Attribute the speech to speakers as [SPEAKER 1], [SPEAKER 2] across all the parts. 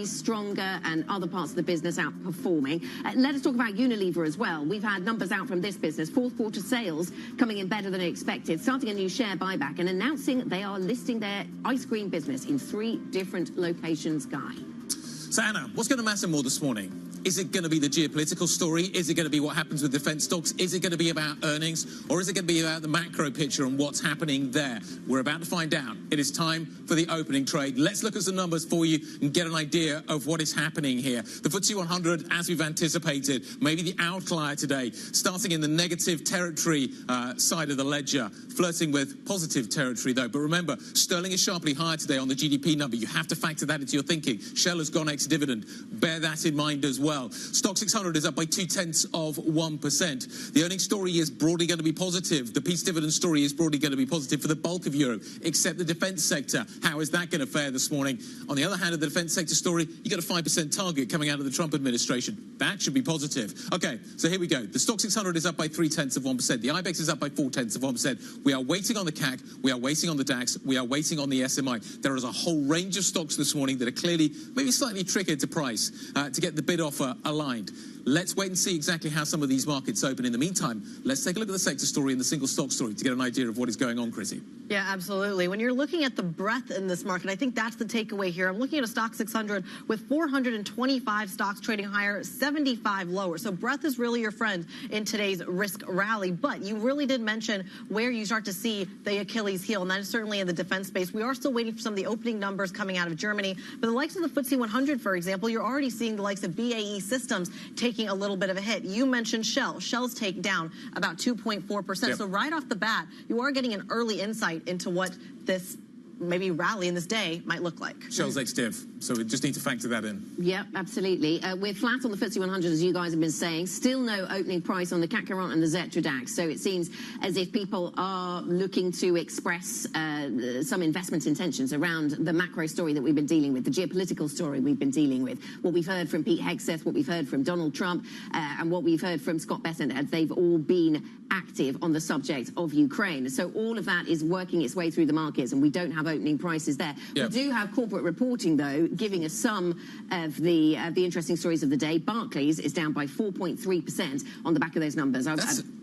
[SPEAKER 1] Stronger and other parts of the business outperforming. Let us talk about Unilever as well. We've had numbers out from this business. Fourth quarter sales coming in better than expected, starting a new share buyback and announcing they are listing their ice cream business in 3 different locations, Guy.
[SPEAKER 2] So, Anna, what's going to matter more this morning? Is it going to be the geopolitical story? Is it going to be what happens with defense stocks? Is it going to be about earnings? Or is it going to be about the macro picture and what's happening there? We're about to find out. It is time for the opening trade. Let's look at some numbers for you and get an idea of what is happening here. The FTSE 100, as we've anticipated, maybe the outlier today, starting in the negative territory side of the ledger, flirting with positive territory, though. But remember, sterling is sharply higher today on the GDP number. You have to factor that into your thinking. Shell has gone ex-dividend. Bear that in mind as well. Stock 600 is up by 0.2%. The earnings story is broadly going to be positive. The peace dividend story is broadly going to be positive for the bulk of Europe, except the defence sector. How is that going to fare this morning? On the other hand of the defence sector story, you got a 5% target coming out of the Trump administration. That should be positive. Okay, so here we go. The Stock 600 is up by 0.3%. The IBEX is up by 0.4%. We are waiting on the CAC. We are waiting on the DAX. We are waiting on the SMI. There is a whole range of stocks this morning that are clearly maybe slightly trickier to price to get the bid offer aligned. Let's wait and see exactly how some of these markets open. In the meantime, let's take a look at the sector story and the single stock story to get an idea of what is going on, Chrissy.
[SPEAKER 3] Yeah, absolutely. When you're looking at the breadth in this market, I think that's the takeaway here. I'm looking at a stock 600 with 425 stocks trading higher, 75 lower. So breadth is really your friend in today's risk rally. But you really did mention where you start to see the Achilles heel, and that is certainly in the defense space. We are still waiting for some of the opening numbers coming out of Germany. But the likes of the FTSE 100, for example, you're already seeing the likes of BAE Systems taking a little bit of a hit. You mentioned Shell. Shell's take down about 2.4%.
[SPEAKER 2] Yep.
[SPEAKER 3] So right off the bat, you are getting an early insight into what this maybe rally in this day might look like.
[SPEAKER 2] Shell's ex-div, so we just need to factor that in.
[SPEAKER 1] Yep, absolutely. We're flat on the FTSE 100, as you guys have been saying. Still no opening price on the CAC 40 and the Xetra DAX. So it seems as if people are looking to express some investment intentions around the macro story that we've been dealing with, the geopolitical story we've been dealing with, what we've heard from Pete Hegseth, what we've heard from Donald Trump, and what we've heard from Scott Bessent, as they've all been active on the subject of Ukraine. So all of that is working its way through the markets, and we don't have opening prices there.
[SPEAKER 2] Yep.
[SPEAKER 1] We do have corporate reporting, though, giving us some of the interesting stories of the day. Barclays is down by 4.3% on the back of those numbers.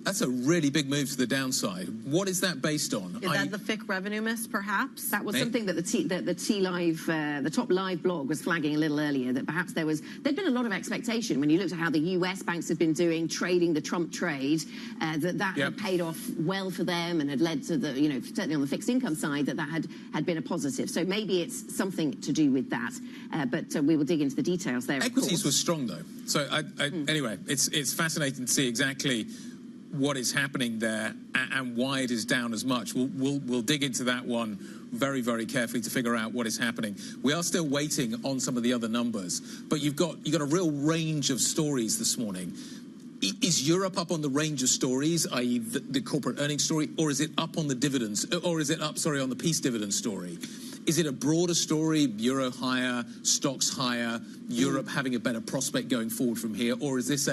[SPEAKER 2] That's a really big move to the downside. What is that based on?
[SPEAKER 3] Is that the FIC revenue miss, perhaps?
[SPEAKER 1] That was something that the top live blog was flagging a little earlier, that perhaps there'd been a lot of expectation when you looked at how the US banks had been doing, trading the Trump trade, that
[SPEAKER 2] Yep.
[SPEAKER 1] had paid off well for them and had led to the, certainly on the fixed income side, that had been a positive. So maybe it's something to do with that. But we will dig into the details there.
[SPEAKER 2] Equities were strong, though. So anyway, it's fascinating to see exactly what is happening there and why it is down as much. We'll dig into that one very, very carefully to figure out what is happening. We are still waiting on some of the other numbers, but you've got a real range of stories this morning. Is Europe up on the range of stories, i.e. the corporate earnings story, or is it up on the dividends, or is it up, on the peace dividend story? Is it a broader story, euro higher, stocks higher, Europe having a better prospect going forward from here? Or is this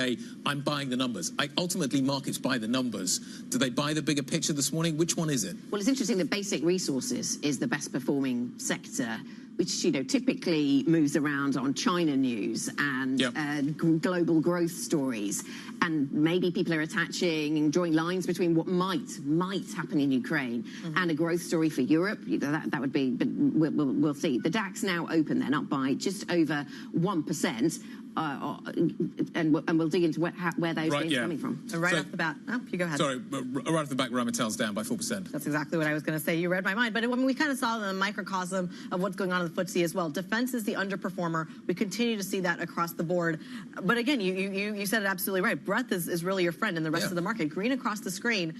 [SPEAKER 2] I'm buying the numbers? Ultimately, markets buy the numbers. Do they buy the bigger picture this morning? Which one is it?
[SPEAKER 1] Well, it's interesting that basic resources is the best performing sector which typically moves around on China news and global growth stories, and maybe people are attaching and drawing lines between what might happen in Ukraine and a growth story for Europe. That would be, but we'll see. The DAX now open then up by just over 1%. And we'll dig into where those gains are coming from.
[SPEAKER 3] Off the bat, you go ahead.
[SPEAKER 2] Sorry, right off the bat, Rheinmetall's down by 4%.
[SPEAKER 3] That's exactly what I was going to say. You read my mind. But we kind of saw the microcosm of what's going on in the FTSE as well. Defense is the underperformer. We continue to see that across the board. But again, you said it absolutely right. Breadth is really your friend in the rest of the market. Green across the screen.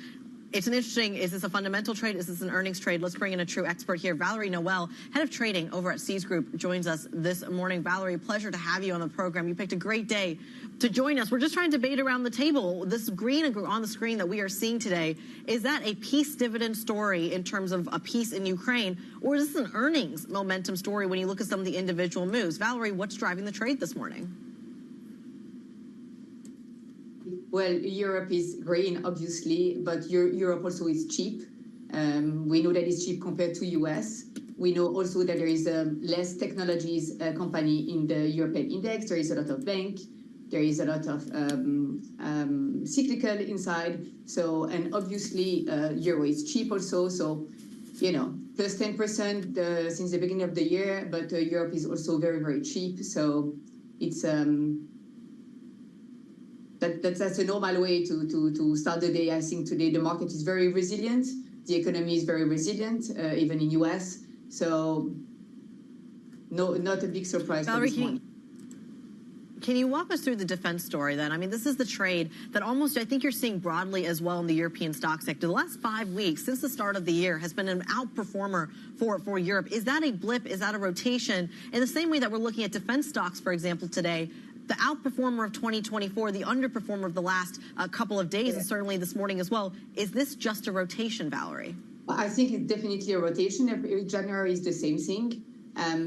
[SPEAKER 3] It's an interesting, is this a fundamental trade? Is this an earnings trade? Let's bring in a true expert here. Valerie Noel, head of trading over at Seas Group, joins us this morning. Valerie, pleasure to have you on the program. You picked a great day to join us. We're just trying to debate around the table. This green on the screen that we are seeing today, is that a peace dividend story in terms of a peace in Ukraine, or is this an earnings momentum story when you look at some of the individual moves? Valerie, what's driving the trade this morning?
[SPEAKER 4] Well, Europe is green, obviously, but Europe also is cheap. We know that it's cheap compared to US. We know also that there is less technologies company in the European index. There is a lot of bank. There is a lot of cyclical inside. So, and obviously, euro is cheap also. So, plus 10% since the beginning of the year, but Europe is also very, very cheap. So it's... That's a normal way to start the day. I think today the market is very resilient. The economy is very resilient, even in US. So not a big surprise.
[SPEAKER 3] Valerie, can you walk us through the defense story then? I mean, this is the trade that almost, I think you're seeing broadly as well in the European stock sector. The last 5 weeks since the start of the year has been an outperformer for Europe. Is that a blip? Is that a rotation? In the same way that we're looking at defense stocks, for example, today, the outperformer of 2024, the underperformer of the last couple of days, and certainly this morning as well. Is this just a rotation, Valerie?
[SPEAKER 4] I think it's definitely a rotation. Every January is the same thing.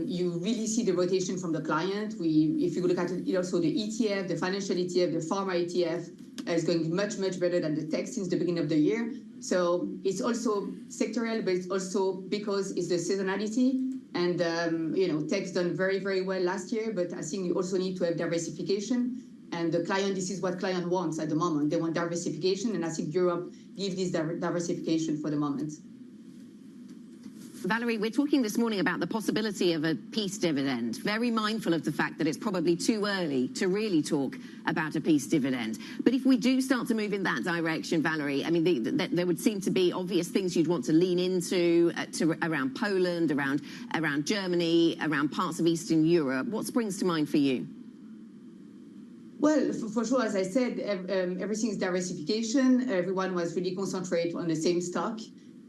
[SPEAKER 4] You really see the rotation from the client. If you look at it, also the ETF, the financial ETF, the pharma ETF is going much, much better than the tech since the beginning of the year. So it's also sectorial, but it's also because it's the seasonality. And, tech's done very, very well last year, but I think you also need to have diversification. And the client, this is what client wants at the moment. They want diversification, and I think Europe gives this diversification for the moment.
[SPEAKER 1] Valerie, we're talking this morning about the possibility of a peace dividend. Very mindful of the fact that it's probably too early to really talk about a peace dividend. But if we do start to move in that direction, Valerie, I mean, there would seem to be obvious things you'd want to lean into around Poland, around Germany, around parts of Eastern Europe. What springs to mind for you?
[SPEAKER 4] Well, for sure, as I said, everything is diversification. Everyone was really concentrated on the same stock.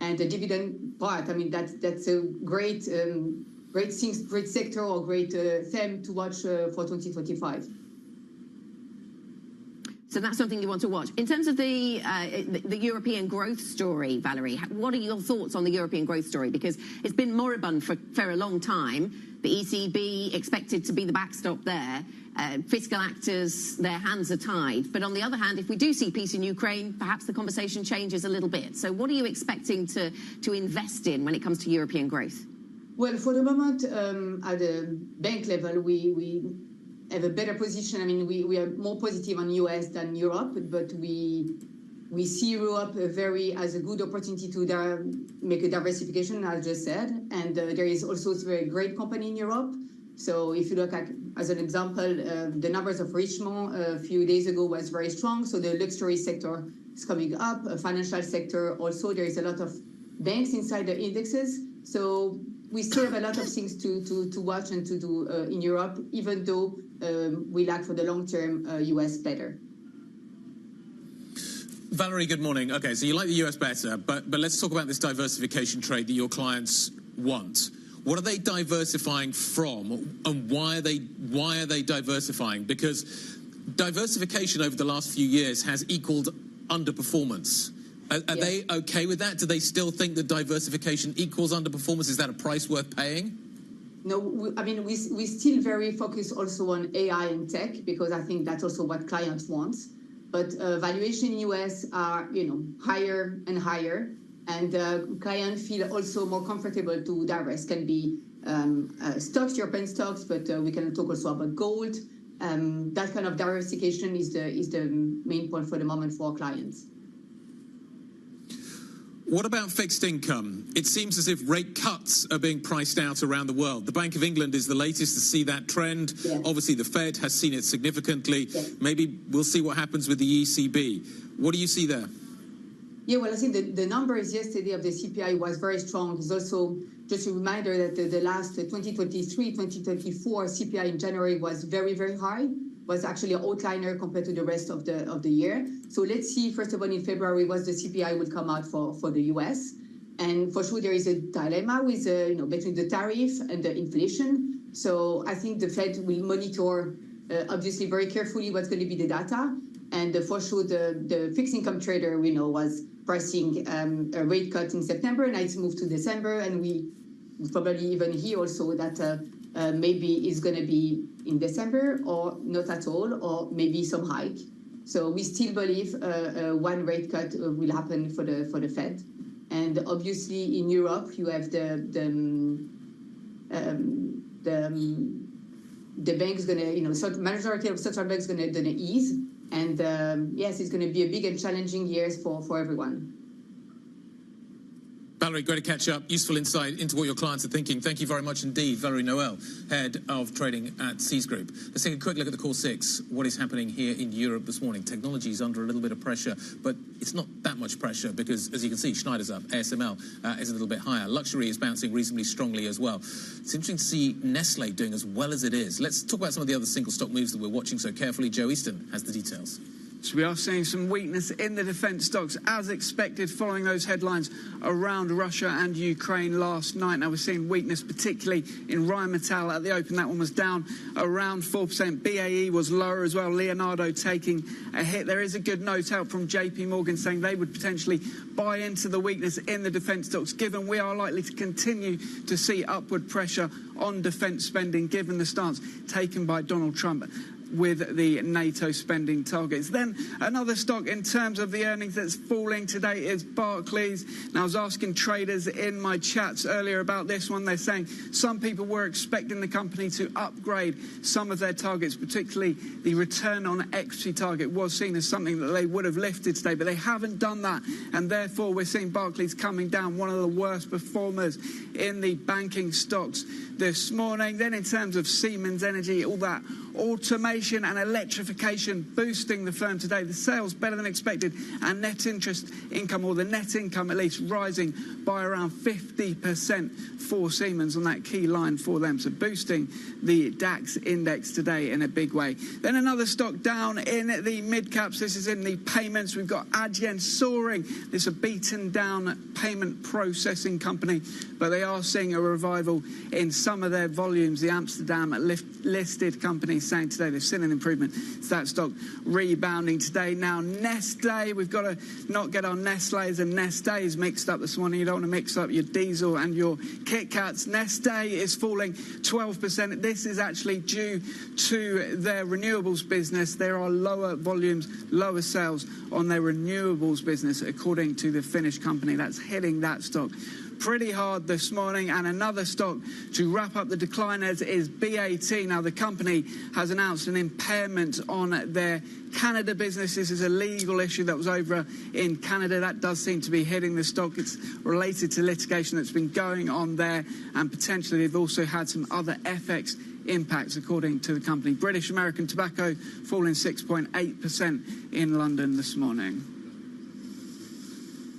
[SPEAKER 4] And the dividend part, I mean, that's a great sector or great theme to watch for 2025.
[SPEAKER 1] So that's something you want to watch. In terms of the European growth story, Valerie, what are your thoughts on the European growth story? Because it's been moribund for a long time. The ECB expected to be the backstop there. Fiscal actors, their hands are tied. But on the other hand, if we do see peace in Ukraine, perhaps the conversation changes a little bit. So what are you expecting to invest in when it comes to European growth?
[SPEAKER 4] Well, for the moment, at the bank level, we have a better position. I mean, we are more positive on US than Europe, but we see Europe as a good opportunity to make a diversification, as I just said. And there is also a very great company in Europe. So if you look at, as an example, the numbers of Richemont a few days ago was very strong. So the luxury sector is coming up. Financial sector also, there is a lot of banks inside the indexes. So we still have a lot of things to watch and to do in Europe, even though we like for the long term US better.
[SPEAKER 2] Valerie, good morning. Okay, so you like the US better, but let's talk about this diversification trade that your clients want. What are they diversifying from, and why are they diversifying? Because diversification over the last few years has equaled underperformance. Are they okay with that? Do they still think that diversification equals underperformance? Is that a price worth paying?
[SPEAKER 4] No, we still very focused also on AI and tech, because I think that's also what clients want. But valuation in US are higher and higher. And clients feel also more comfortable to divest. Can be stocks, European stocks, but we can talk also about gold. That kind of diversification is the main point for the moment for our clients.
[SPEAKER 2] What about fixed income? It seems as if rate cuts are being priced out around the world. The Bank of England is the latest to see that trend.
[SPEAKER 4] Yeah.
[SPEAKER 2] Obviously, the Fed has seen it significantly.
[SPEAKER 4] Yeah.
[SPEAKER 2] Maybe we'll see what happens with the ECB. What do you see there?
[SPEAKER 4] Yeah, well, I think the numbers yesterday of the CPI was very strong. It's also just a reminder that the last 2023-2024 CPI in January was very, very high, was actually an outliner compared to the rest of the year. So let's see, first of all, in February, what the CPI will come out for the US. And for sure, there is a dilemma with, between the tariff and the inflation. So I think the Fed will monitor, obviously, very carefully what's going to be the data. And for sure, the fixed income trader, we know, was pricing a rate cut in September, and it's moved to December. And we probably even hear also that maybe it's going to be in December or not at all, or maybe some hike. So we still believe one rate cut will happen for the Fed. And obviously in Europe, you have the bank's going to, majority of central banks going to ease. And yes, it's going to be a big and challenging years for everyone.
[SPEAKER 2] Valerie, great to catch up. Useful insight into what your clients are thinking. Thank you very much indeed. Valerie Noel, Head of Trading at Seas Group. Let's take a quick look at the Core 6. What is happening here in Europe this morning? Technology is under a little bit of pressure, but it's not that much pressure because, as you can see, Schneider's up. ASML is a little bit higher. Luxury is bouncing reasonably strongly as well. It's interesting to see Nestlé doing as well as it is. Let's talk about some of the other single stock moves that we're watching so carefully. Joe Easton has the details.
[SPEAKER 5] So we are seeing some weakness in the defence stocks, as expected, following those headlines around Russia and Ukraine last night. Now we're seeing weakness, particularly in Rheinmetall at the open. That one was down around 4%. BAE was lower as well. Leonardo taking a hit. There is a good note out from JP Morgan saying they would potentially buy into the weakness in the defence stocks, given we are likely to continue to see upward pressure on defence spending, given the stance taken by Donald Trump with the NATO spending targets. Then another stock in terms of the earnings that's falling today is Barclays. Now, I was asking traders in my chats earlier about this one. They're saying some people were expecting the company to upgrade some of their targets, particularly the return on equity target was seen as something that they would have lifted today, but they haven't done that, and therefore we're seeing Barclays coming down, one of the worst performers in the banking stocks this morning. Then in terms of Siemens Energy, all that automation and electrification boosting the firm today. The sales better than expected, and net interest income, or the net income at least, rising by around 50% for Siemens on that key line for them. So boosting the DAX index today in a big way. Then another stock down in the mid caps. This is in the payments. We've got Adyen soaring. This is a beaten down payment processing company, but they are seeing a revival in some of their volumes. The Amsterdam listed companies saying today they've seen an improvement. It's that stock rebounding today. Now Nestlé, we've got to not get our Nestlé's and Nesté's mixed up this morning. You don't want to mix up your diesel and your Kit Kats. Nestlé is falling 12%. This is actually due to their renewables business. There are lower volumes, lower sales on their renewables business, according to the Finnish company. That's hitting that stock pretty hard this morning. And another stock to wrap up the decliners is BAT. Now the company has announced an impairment on their Canada business. This is a legal issue that was over in Canada. That does seem to be hitting the stock. It's related to litigation that's been going on there, and potentially they've also had some other FX impacts, according to the company. British American Tobacco falling 6.8% in London this morning.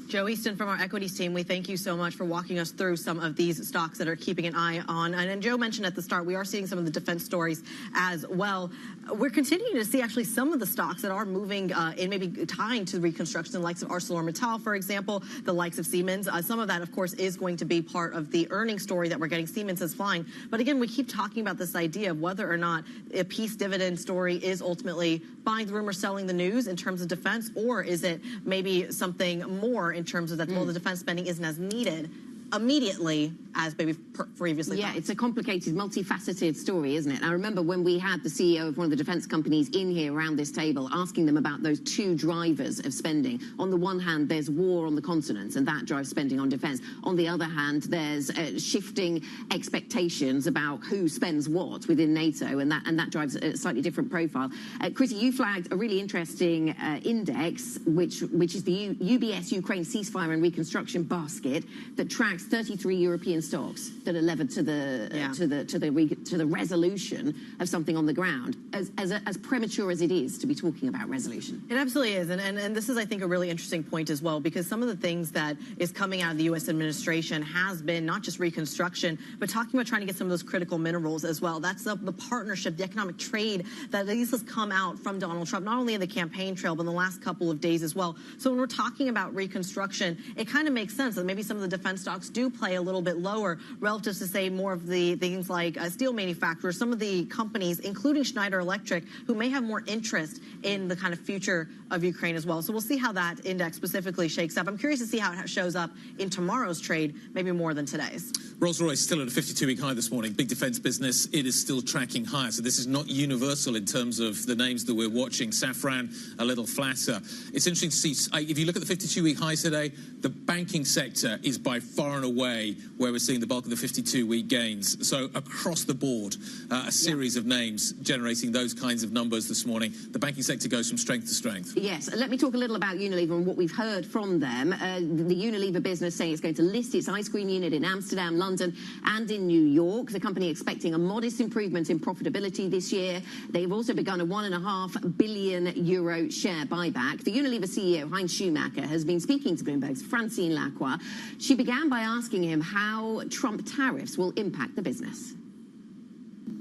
[SPEAKER 3] Joe Easton from our equities team, we thank you so much for walking us through some of these stocks that are keeping an eye on. And Joe mentioned at the start, we are seeing some of the defense stories as well. We're continuing to see actually some of the stocks that are moving in maybe tying to reconstruction, the likes of ArcelorMittal, for example, the likes of Siemens. Some of that, of course, is going to be part of the earnings story that we're getting. Siemens is flying. But again, we keep talking about this idea of whether or not a peace dividend story is ultimately buying the rumor, selling the news in terms of defense, or is it maybe something more in terms of that, well, the defense spending isn't as needed immediately, as maybe previously.
[SPEAKER 1] Yeah, it's a complicated, multifaceted story, isn't it? I remember when we had the CEO of one of the defence companies in here around this table, asking them about those two drivers of spending. On the one hand, there's war on the continent, and that drives spending on defence. On the other hand, there's shifting expectations about who spends what within NATO, and that drives a slightly different profile. Chrissy, you flagged a really interesting index, which is the UBS Ukraine ceasefire and reconstruction basket that tracks 33 European stocks that are levered to the resolution of something on the ground. As premature as it is to be talking about resolution,
[SPEAKER 3] it absolutely is, and this is, I think, a really interesting point as well, because some of the things that is coming out of the U.S. administration has been not just reconstruction, but talking about trying to get some of those critical minerals as well. That's the partnership, the economic trade that at least has come out from Donald Trump, not only in the campaign trail, but in the last couple of days as well. So when we're talking about reconstruction, it kind of makes sense that maybe some of the defense stocks do play a little bit lower relative to, say, more of the things like steel manufacturers, some of the companies, including Schneider Electric, who may have more interest in the kind of future of Ukraine as well. So we'll see how that index specifically shakes up. I'm curious to see how it shows up in tomorrow's trade, maybe more than today's.
[SPEAKER 2] Rolls-Royce still at a 52-week high this morning. Big defence business, it is still tracking higher. So this is not universal in terms of the names that we're watching. Safran, a little flatter. It's interesting to see, if you look at the 52-week high today, the banking sector is by far and away where we're seeing the bulk of the 52-week gains. So across the board, a series of names generating those kinds of numbers this morning. The banking sector goes from strength to strength.
[SPEAKER 1] Yes, let me talk a little about Unilever and what we've heard from them. The Unilever business saying it's going to list its ice cream unit in Amsterdam, London and in New York. The company expecting a modest improvement in profitability this year. They've also begun a €1.5 billion share buyback. The Unilever CEO, Heinz Schumacher, has been speaking to Bloomberg's Francine Lacroix. She began by asking him how Trump tariffs will impact the business.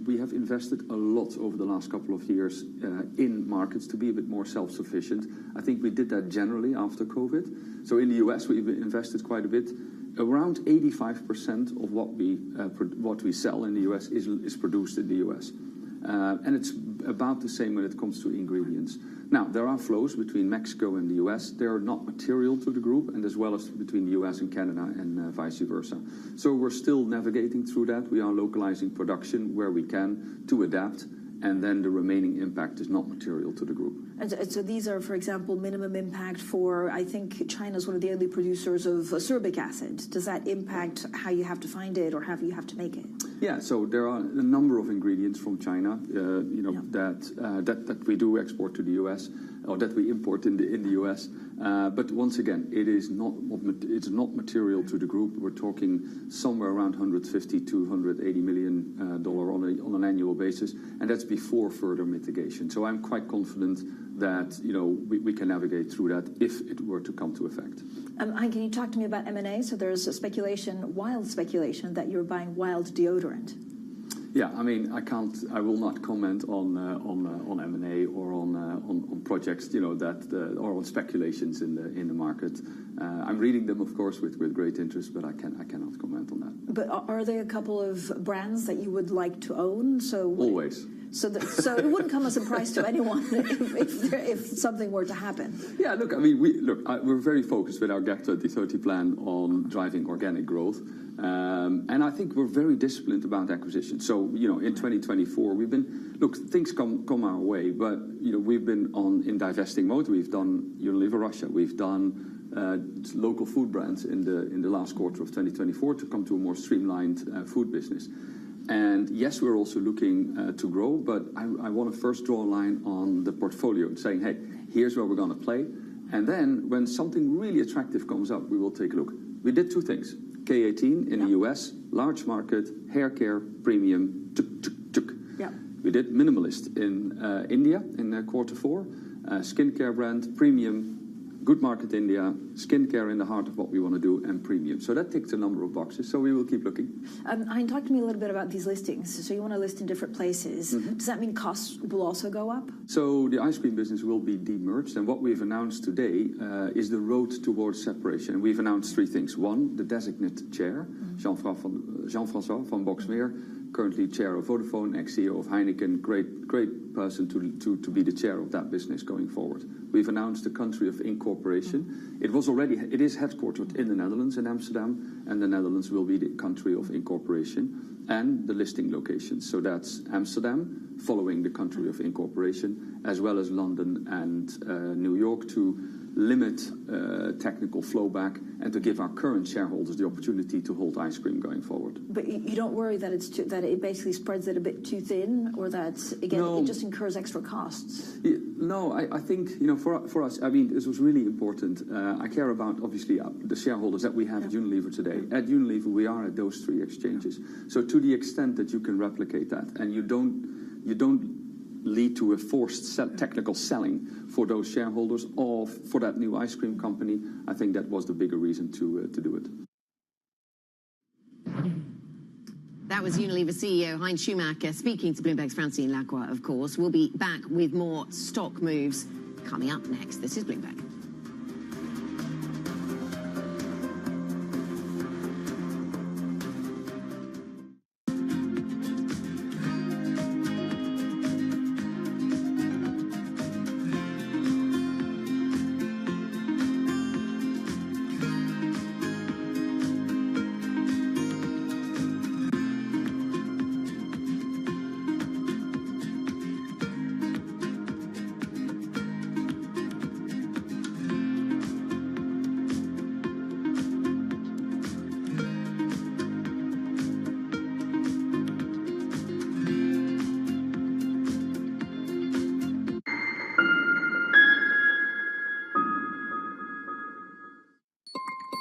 [SPEAKER 6] We have invested a lot over the last couple of years in markets to be a bit more self-sufficient. I think we did that generally after COVID. So in the US, we've invested quite a bit. Around 85% of what we sell in the US is produced in the US. And it's about the same when it comes to ingredients. Now, there are flows between Mexico and the US. They're not material to the group, and as well as between the US and Canada and vice versa. So we're still navigating through that. We are localizing production where we can to adapt, and then the remaining impact is not material to the group.
[SPEAKER 7] And so these are, for example, minimum impact for, I think China's one of the only producers of ascorbic acid. Does that impact how you have to find it or how you have to make it?
[SPEAKER 6] Yeah, so there are a number of ingredients from China, that we do export to the US, or that we import in the US. But once again, it's not material to the group. We're talking somewhere around $150 to $180 million on an annual basis, and that's before further mitigation. So I'm quite confident that we can navigate through that if it were to come to effect.
[SPEAKER 7] Can you talk to me about M&A? So there's a wild speculation that you're buying Wild deodorant.
[SPEAKER 6] Yeah, I mean, I will not comment on M&A or on projects, or on speculations in the market. I'm reading them, of course, with great interest, but I cannot comment on that.
[SPEAKER 7] But are there a couple of brands that you would like to own?
[SPEAKER 6] Always.
[SPEAKER 7] So it wouldn't come as a surprise to anyone if something were to happen.
[SPEAKER 6] Yeah, look, I mean, we're very focused with our GAP 2030 plan on driving organic growth. And I think we're very disciplined about acquisition. So, in 2024, things come our way, but, we've been in divesting mode. We've done Unilever Russia. We've done local food brands in the last quarter of 2024 to come to a more streamlined food business. And yes, we're also looking to grow, but I want to first draw a line on the portfolio, saying, hey, here's where we're going to play. And then when something really attractive comes up, we will take a look. We did two things. K18 in the US, large market, hair care, premium,
[SPEAKER 7] Yeah.
[SPEAKER 6] We did Minimalist in India in quarter 4, skincare brand, premium, good market India, skincare in the heart of what we want to do, and premium. So that ticks a number of boxes, so we will keep looking.
[SPEAKER 7] Talk to me a little bit about these listings. So you want to list in different places. Mm-hmm. Does that mean costs will also go up?
[SPEAKER 6] So the ice cream business will be demerged, and what we've announced today is the road towards separation. We've announced 3 things. 1, the designate chair, Jean-François van Boxmeer, currently chair of Vodafone, ex-CEO of Heineken, great person to be the chair of that business going forward. We've announced the country of incorporation. It is headquartered in the Netherlands, in Amsterdam, and the Netherlands will be the country of incorporation and the listing location. So that's Amsterdam, following the country of incorporation, as well as London and New York, to limit technical flow back and to give our current shareholders the opportunity to hold ice cream going forward.
[SPEAKER 7] But you don't worry that that it basically spreads it a bit too thin, or that, again, it just incurs extra costs?
[SPEAKER 6] Yeah, no, I think, for us, I mean, this was really important. I care about, obviously, the shareholders that we have at Unilever today. At Unilever, we are at those 3 exchanges. So to the extent that you can replicate that, and you don't lead to a forced technical selling for those shareholders or for that new ice cream company, I think that was the bigger reason to do it.
[SPEAKER 1] That was Unilever CEO Heinz Schumacher speaking to Bloomberg's Francine Lacroix, of course. We'll be back with more stock moves coming up next. This is Bloomberg.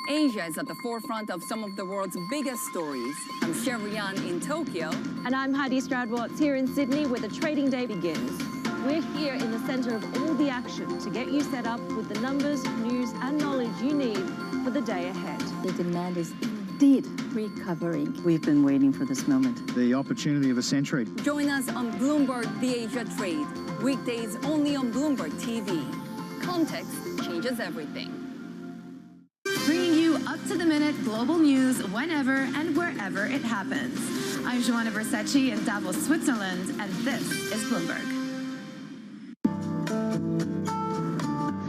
[SPEAKER 8] Asia is at the forefront of some of the world's biggest stories. I'm Sherrian in Tokyo.
[SPEAKER 9] And I'm Heidi Stroud-Watts here in Sydney, where the trading day begins. We're here in the center of all the action to get you set up with the numbers, news, and knowledge you need for the day ahead.
[SPEAKER 10] The demand is indeed recovering. We've been waiting for this moment.
[SPEAKER 11] The opportunity of a century.
[SPEAKER 8] Join us on Bloomberg The Asia Trade. Weekdays only on Bloomberg TV. Context changes everything.
[SPEAKER 12] Bringing you up-to-the-minute global news whenever and wherever it happens. I'm Joanna Versace in Davos, Switzerland, and this is Bloomberg.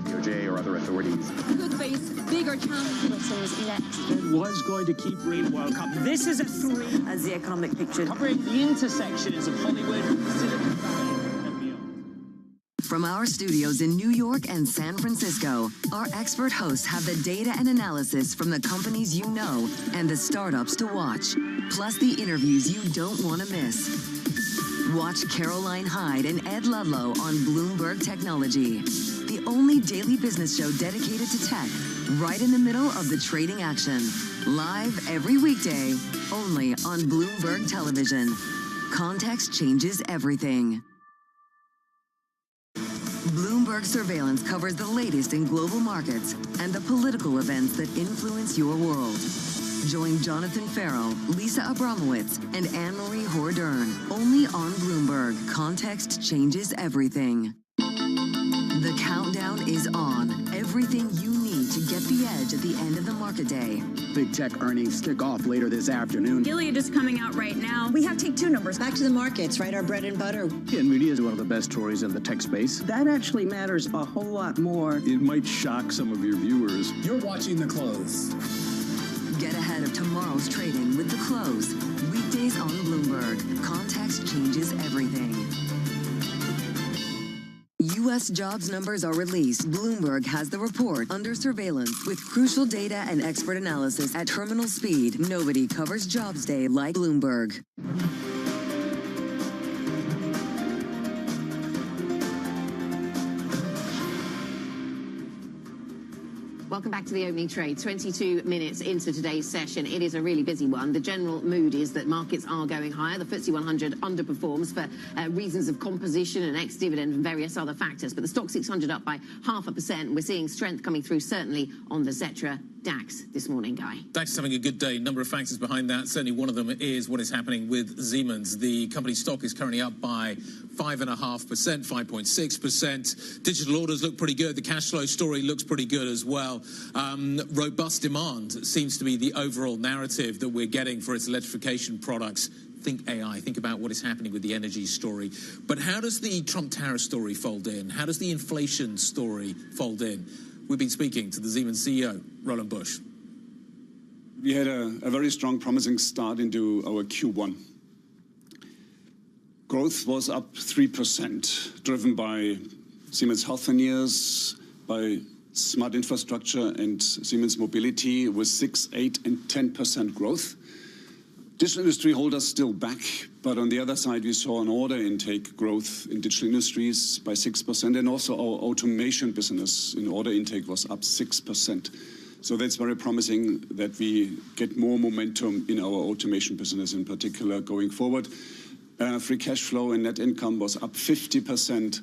[SPEAKER 11] DOJ or other authorities
[SPEAKER 12] Could face bigger challenges next.
[SPEAKER 13] Was going to keep Rain World Cup. This is a 3
[SPEAKER 7] as the economic picture,
[SPEAKER 13] covering the intersections of Hollywood, Silicon Valley, and beyond.
[SPEAKER 14] From our studios in New York and San Francisco, our expert hosts have the data and analysis from the companies you know and the startups to watch, plus the interviews you don't want to miss. Watch Caroline Hyde and Ed Ludlow on Bloomberg Technology, the only daily business show dedicated to tech, right in the middle of the trading action. Live every weekday, only on Bloomberg Television. Context changes everything. Bloomberg Surveillance covers the latest in global markets and the political events that influence your world. Join Jonathan Farrell, Lisa Abramowitz, and Anne-Marie Hordern, only on Bloomberg. Context changes everything. The countdown is on. Everything you need to get the edge at the end of the market day.
[SPEAKER 11] Big tech earnings kick off later this afternoon.
[SPEAKER 12] Gilead is coming out right now.
[SPEAKER 15] We have take 2 numbers. Back to the markets, right? Our bread and butter.
[SPEAKER 11] NVIDIA is one of the best stories in the tech space.
[SPEAKER 16] That actually matters a whole lot more.
[SPEAKER 17] It might shock some of your viewers.
[SPEAKER 18] You're watching The Close.
[SPEAKER 14] Get ahead of tomorrow's trading with The Close. Weekdays on Bloomberg. Context changes everything. U.S. jobs numbers are released. Bloomberg has the report under surveillance with crucial data and expert analysis at terminal speed. Nobody covers Jobs Day like Bloomberg.
[SPEAKER 1] Welcome back to the opening trade. 22 minutes into today's session. It is a really busy one. The general mood is that markets are going higher. The FTSE 100 underperforms for reasons of composition and ex-dividend and various other factors. But the Stock 600 up by 0.5%. We're seeing strength coming through certainly on the Xetra DAX this morning, Guy.
[SPEAKER 2] DAX is having a good day. Number of factors behind that. Certainly one of them is what is happening with Siemens. The company stock is currently up by 5.5%, 5.6%. Digital orders look pretty good. The cash flow story looks pretty good as well. Robust demand seems to be the overall narrative that we're getting for its electrification products. think AI, think about what is happening with the energy story. But how does the Trump tariff story fold in? How does the inflation story fold in? We've been speaking to the Siemens CEO, Roland Busch.
[SPEAKER 17] We had a very strong, promising start into our Q1. Growth was up 3%, driven by Siemens Healthineers, by Smart Infrastructure and Siemens Mobility with 6%, 8%, and 10% growth. Digital Industry holders still back, but on the other side, we saw an order intake growth in Digital Industries by 6%, and also our automation business in order intake was up 6%. So that's very promising that we get more momentum in our automation business in particular going forward. Free cash flow and net income was up 50%.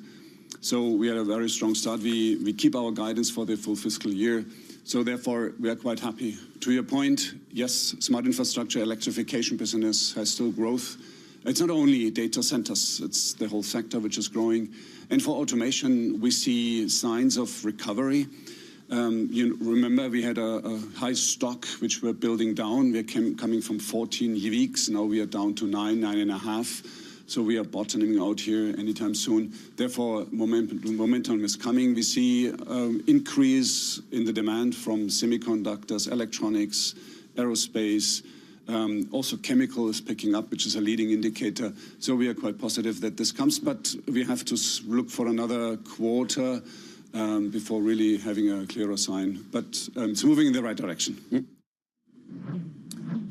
[SPEAKER 17] So we had a very strong start. We keep our guidance for the full fiscal year. So therefore, we are quite happy. To your point, yes, Smart Infrastructure, electrification business has still growth. It's not only data centers, it's the whole sector which is growing. And for automation, we see signs of recovery. You remember we had a high stock which we're building down. We're coming from 14 weeks. Now we are down to 9.5. So we are bottoming out here anytime soon. Therefore, momentum is coming. We see increase in the demand from semiconductors, electronics, aerospace. Also chemical is picking up, which is a leading indicator. So we are quite positive that this comes, but we have to look for another quarter before really having a clearer sign. But it's moving in the right direction.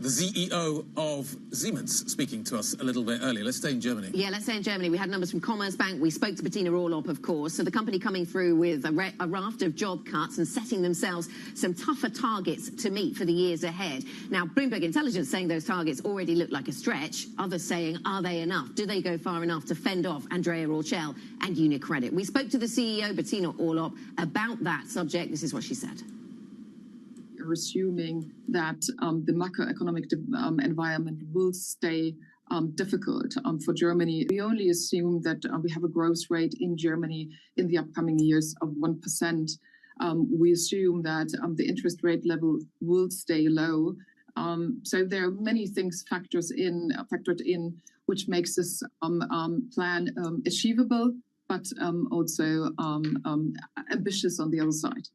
[SPEAKER 2] The CEO of Siemens speaking to us a little bit earlier. Let's stay in Germany.
[SPEAKER 1] Yeah, let's stay in Germany. We had numbers from Commerzbank. We spoke to Bettina Orlopp, of course. So the company coming through with a raft of job cuts and setting themselves some tougher targets to meet for the years ahead. Now, Bloomberg Intelligence saying those targets already look like a stretch. Others saying, are they enough? Do they go far enough to fend off Andrea Orcel and UniCredit? We spoke to the CEO, Bettina Orlopp, about that subject. This is what she said.
[SPEAKER 19] You're assuming that the macroeconomic environment will stay difficult for Germany. We only assume that we have a growth rate in Germany in the upcoming years of 1%. We assume that the interest rate level will stay low. So there are many things factored in, which makes this plan achievable, but also ambitious on the other side.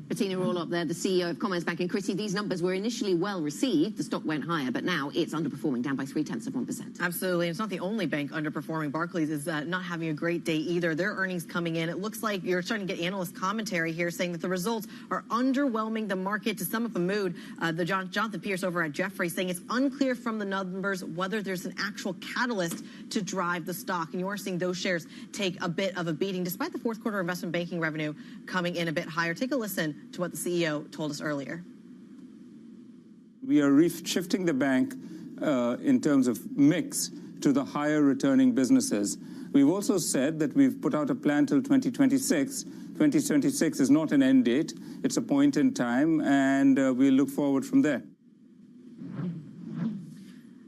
[SPEAKER 1] Bettina Orlopp there, the CEO of Commerzbank. And Chrissy, these numbers were initially well received. The stock went higher, but now it's underperforming, down by 0.3%.
[SPEAKER 3] Absolutely. It's not the only bank underperforming. Barclays is not having a great day either. Their earnings coming in. It looks like you're starting to get analyst commentary here saying that the results are underwhelming the market. To sum up the mood, Jonathan Pierce over at Jefferies saying it's unclear from the numbers whether there's an actual catalyst to drive the stock. And you are seeing those shares take a bit of a beating despite the fourth quarter investment banking revenue coming in a bit higher. Take a listen to what the CEO told us earlier.
[SPEAKER 20] We are shifting the bank in terms of mix to the higher returning businesses. We've also said that we've put out a plan till 2026. 2026 is not an end date. It's a point in time, and we'll look forward from there.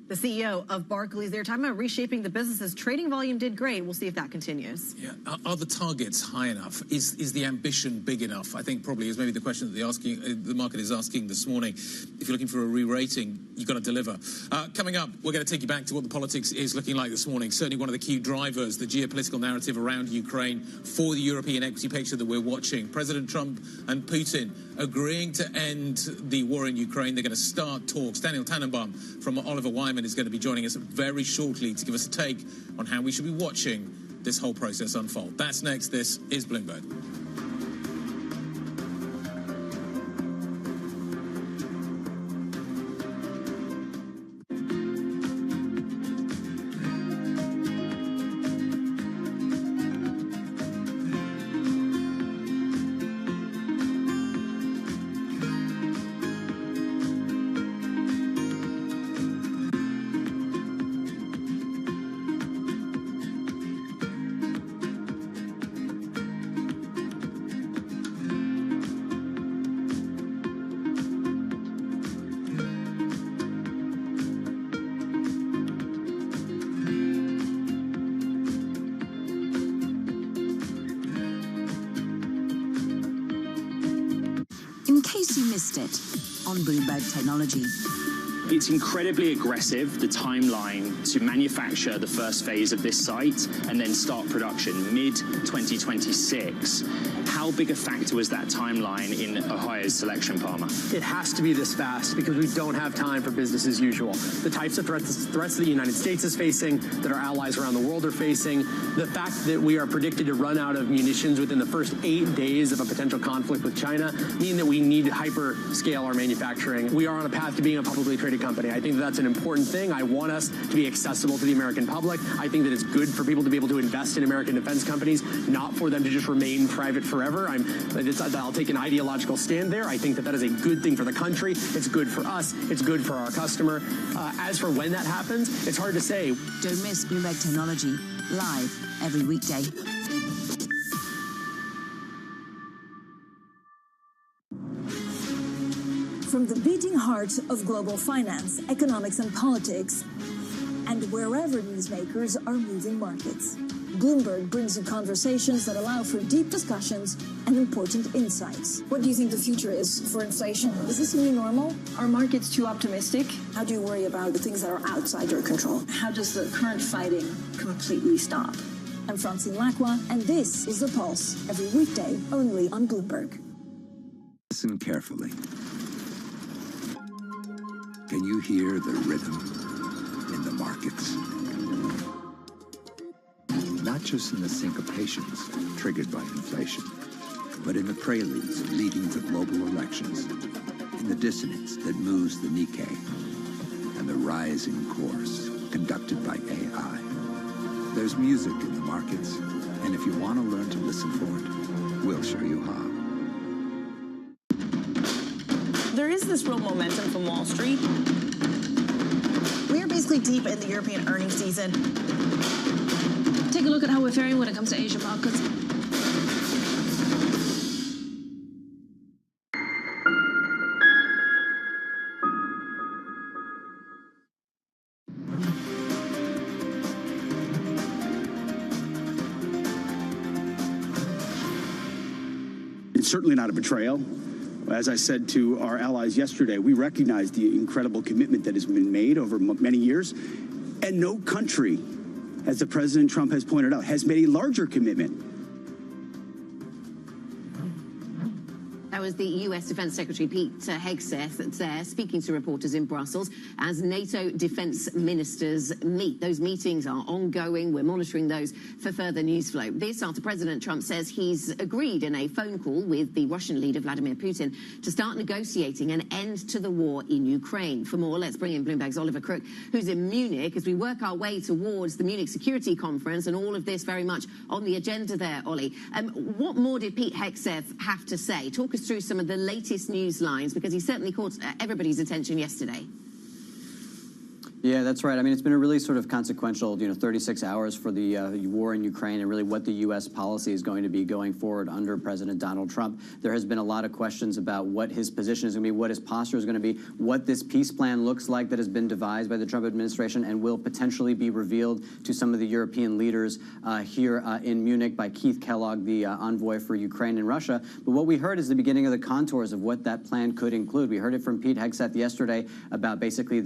[SPEAKER 3] The CEO of Barclays, they're talking about reshaping the businesses. Trading volume did great. We'll see if that continues.
[SPEAKER 2] Yeah. Are the targets high enough? Is the ambition big enough? I think probably is maybe the question that the market is asking this morning. If you're looking for a re-rating, you've got to deliver. Coming up, we're going to take you back to what the politics is looking like this morning. Certainly one of the key drivers, the geopolitical narrative around Ukraine for the European equity picture that we're watching. President Trump and Putin agreeing to end the war in Ukraine. They're going to start talks. Daniel Tannenbaum from Oliver Wyman is going to be joining us very shortly to give us a take on how we should be watching this whole process unfold. That's next. This is Bloomberg.
[SPEAKER 21] In case you missed it, on Bloomberg Technology.
[SPEAKER 13] It's incredibly aggressive, the timeline to manufacture the first phase of this site and then start production mid-2026. How big a factor was that timeline in Ohio's selection, Palmer?
[SPEAKER 21] It has to be this fast because we don't have time for business as usual. The types of threats that the United States is facing, that our allies around the world are facing, the fact that we are predicted to run out of munitions within the first 8 days of a potential conflict with China mean that we need to hyper-scale our manufacturing. We are on a path to being a publicly traded company. I think that's an important thing. I want us to be accessible to the American public. I think that it's good for people to be able to invest in American defense companies, not for them to just remain private forever. I'll take an ideological stand there. I think that is a good thing for the country. It's good for us. It's good for our customer. As for when that happens, it's hard to say.
[SPEAKER 14] Don't miss Bloomberg Technology, live every weekday.
[SPEAKER 22] From the beating heart of global finance, economics, and politics, and wherever newsmakers are moving markets, Bloomberg brings you conversations that allow for deep discussions and important insights. What do you think the future is for inflation? Is this a new normal? Are markets too optimistic? How do you worry about the things that are outside your control? How does the current fighting completely stop? I'm Francine Lacqua, and this is The Pulse, every weekday only on Bloomberg.
[SPEAKER 23] Listen carefully. Can you hear the rhythm in the markets? Not just in the syncopations triggered by inflation, but in the preludes leading to global elections, in the dissonance that moves the Nikkei, and the rising course conducted by AI. There's music in the markets, and if you want to learn to listen for it, we'll show you how.
[SPEAKER 3] There is this real momentum from Wall Street. We are basically deep in the European earnings season.
[SPEAKER 9] Take a look at how we're faring when it comes to Asian markets.
[SPEAKER 11] It's certainly not a betrayal. As I said to our allies yesterday, we recognize the incredible commitment that has been made over many years, and no country, as the President Trump has pointed out, has made a larger commitment.
[SPEAKER 1] That was the US Defense Secretary Pete Hegseth there speaking to reporters in Brussels as NATO defense ministers meet. Those meetings are ongoing. We're monitoring those for further news flow. This after President Trump says he's agreed in a phone call with the Russian leader Vladimir Putin to start negotiating an end to the war in Ukraine. For more, let's bring in Bloomberg's Oliver Crook, who's in Munich as we work our way towards the Munich Security Conference, and all of this very much on the agenda there, Ollie. What more did Pete Hegseth have to say? Talk us through some of the latest news lines, because he certainly caught everybody's attention yesterday.
[SPEAKER 24] Yeah, that's right. I mean, it's been a really sort of consequential, 36 hours for the war in Ukraine and really what the U.S. policy is going to be going forward under President Donald Trump. There has been a lot of questions about what his position is going to be, what his posture is going to be, what this peace plan looks like that has been devised by the Trump administration and will potentially be revealed to some of the European leaders here in Munich by Keith Kellogg, the envoy for Ukraine and Russia. But what we heard is the beginning of the contours of what that plan could include. We heard it from Pete Hegseth yesterday about basically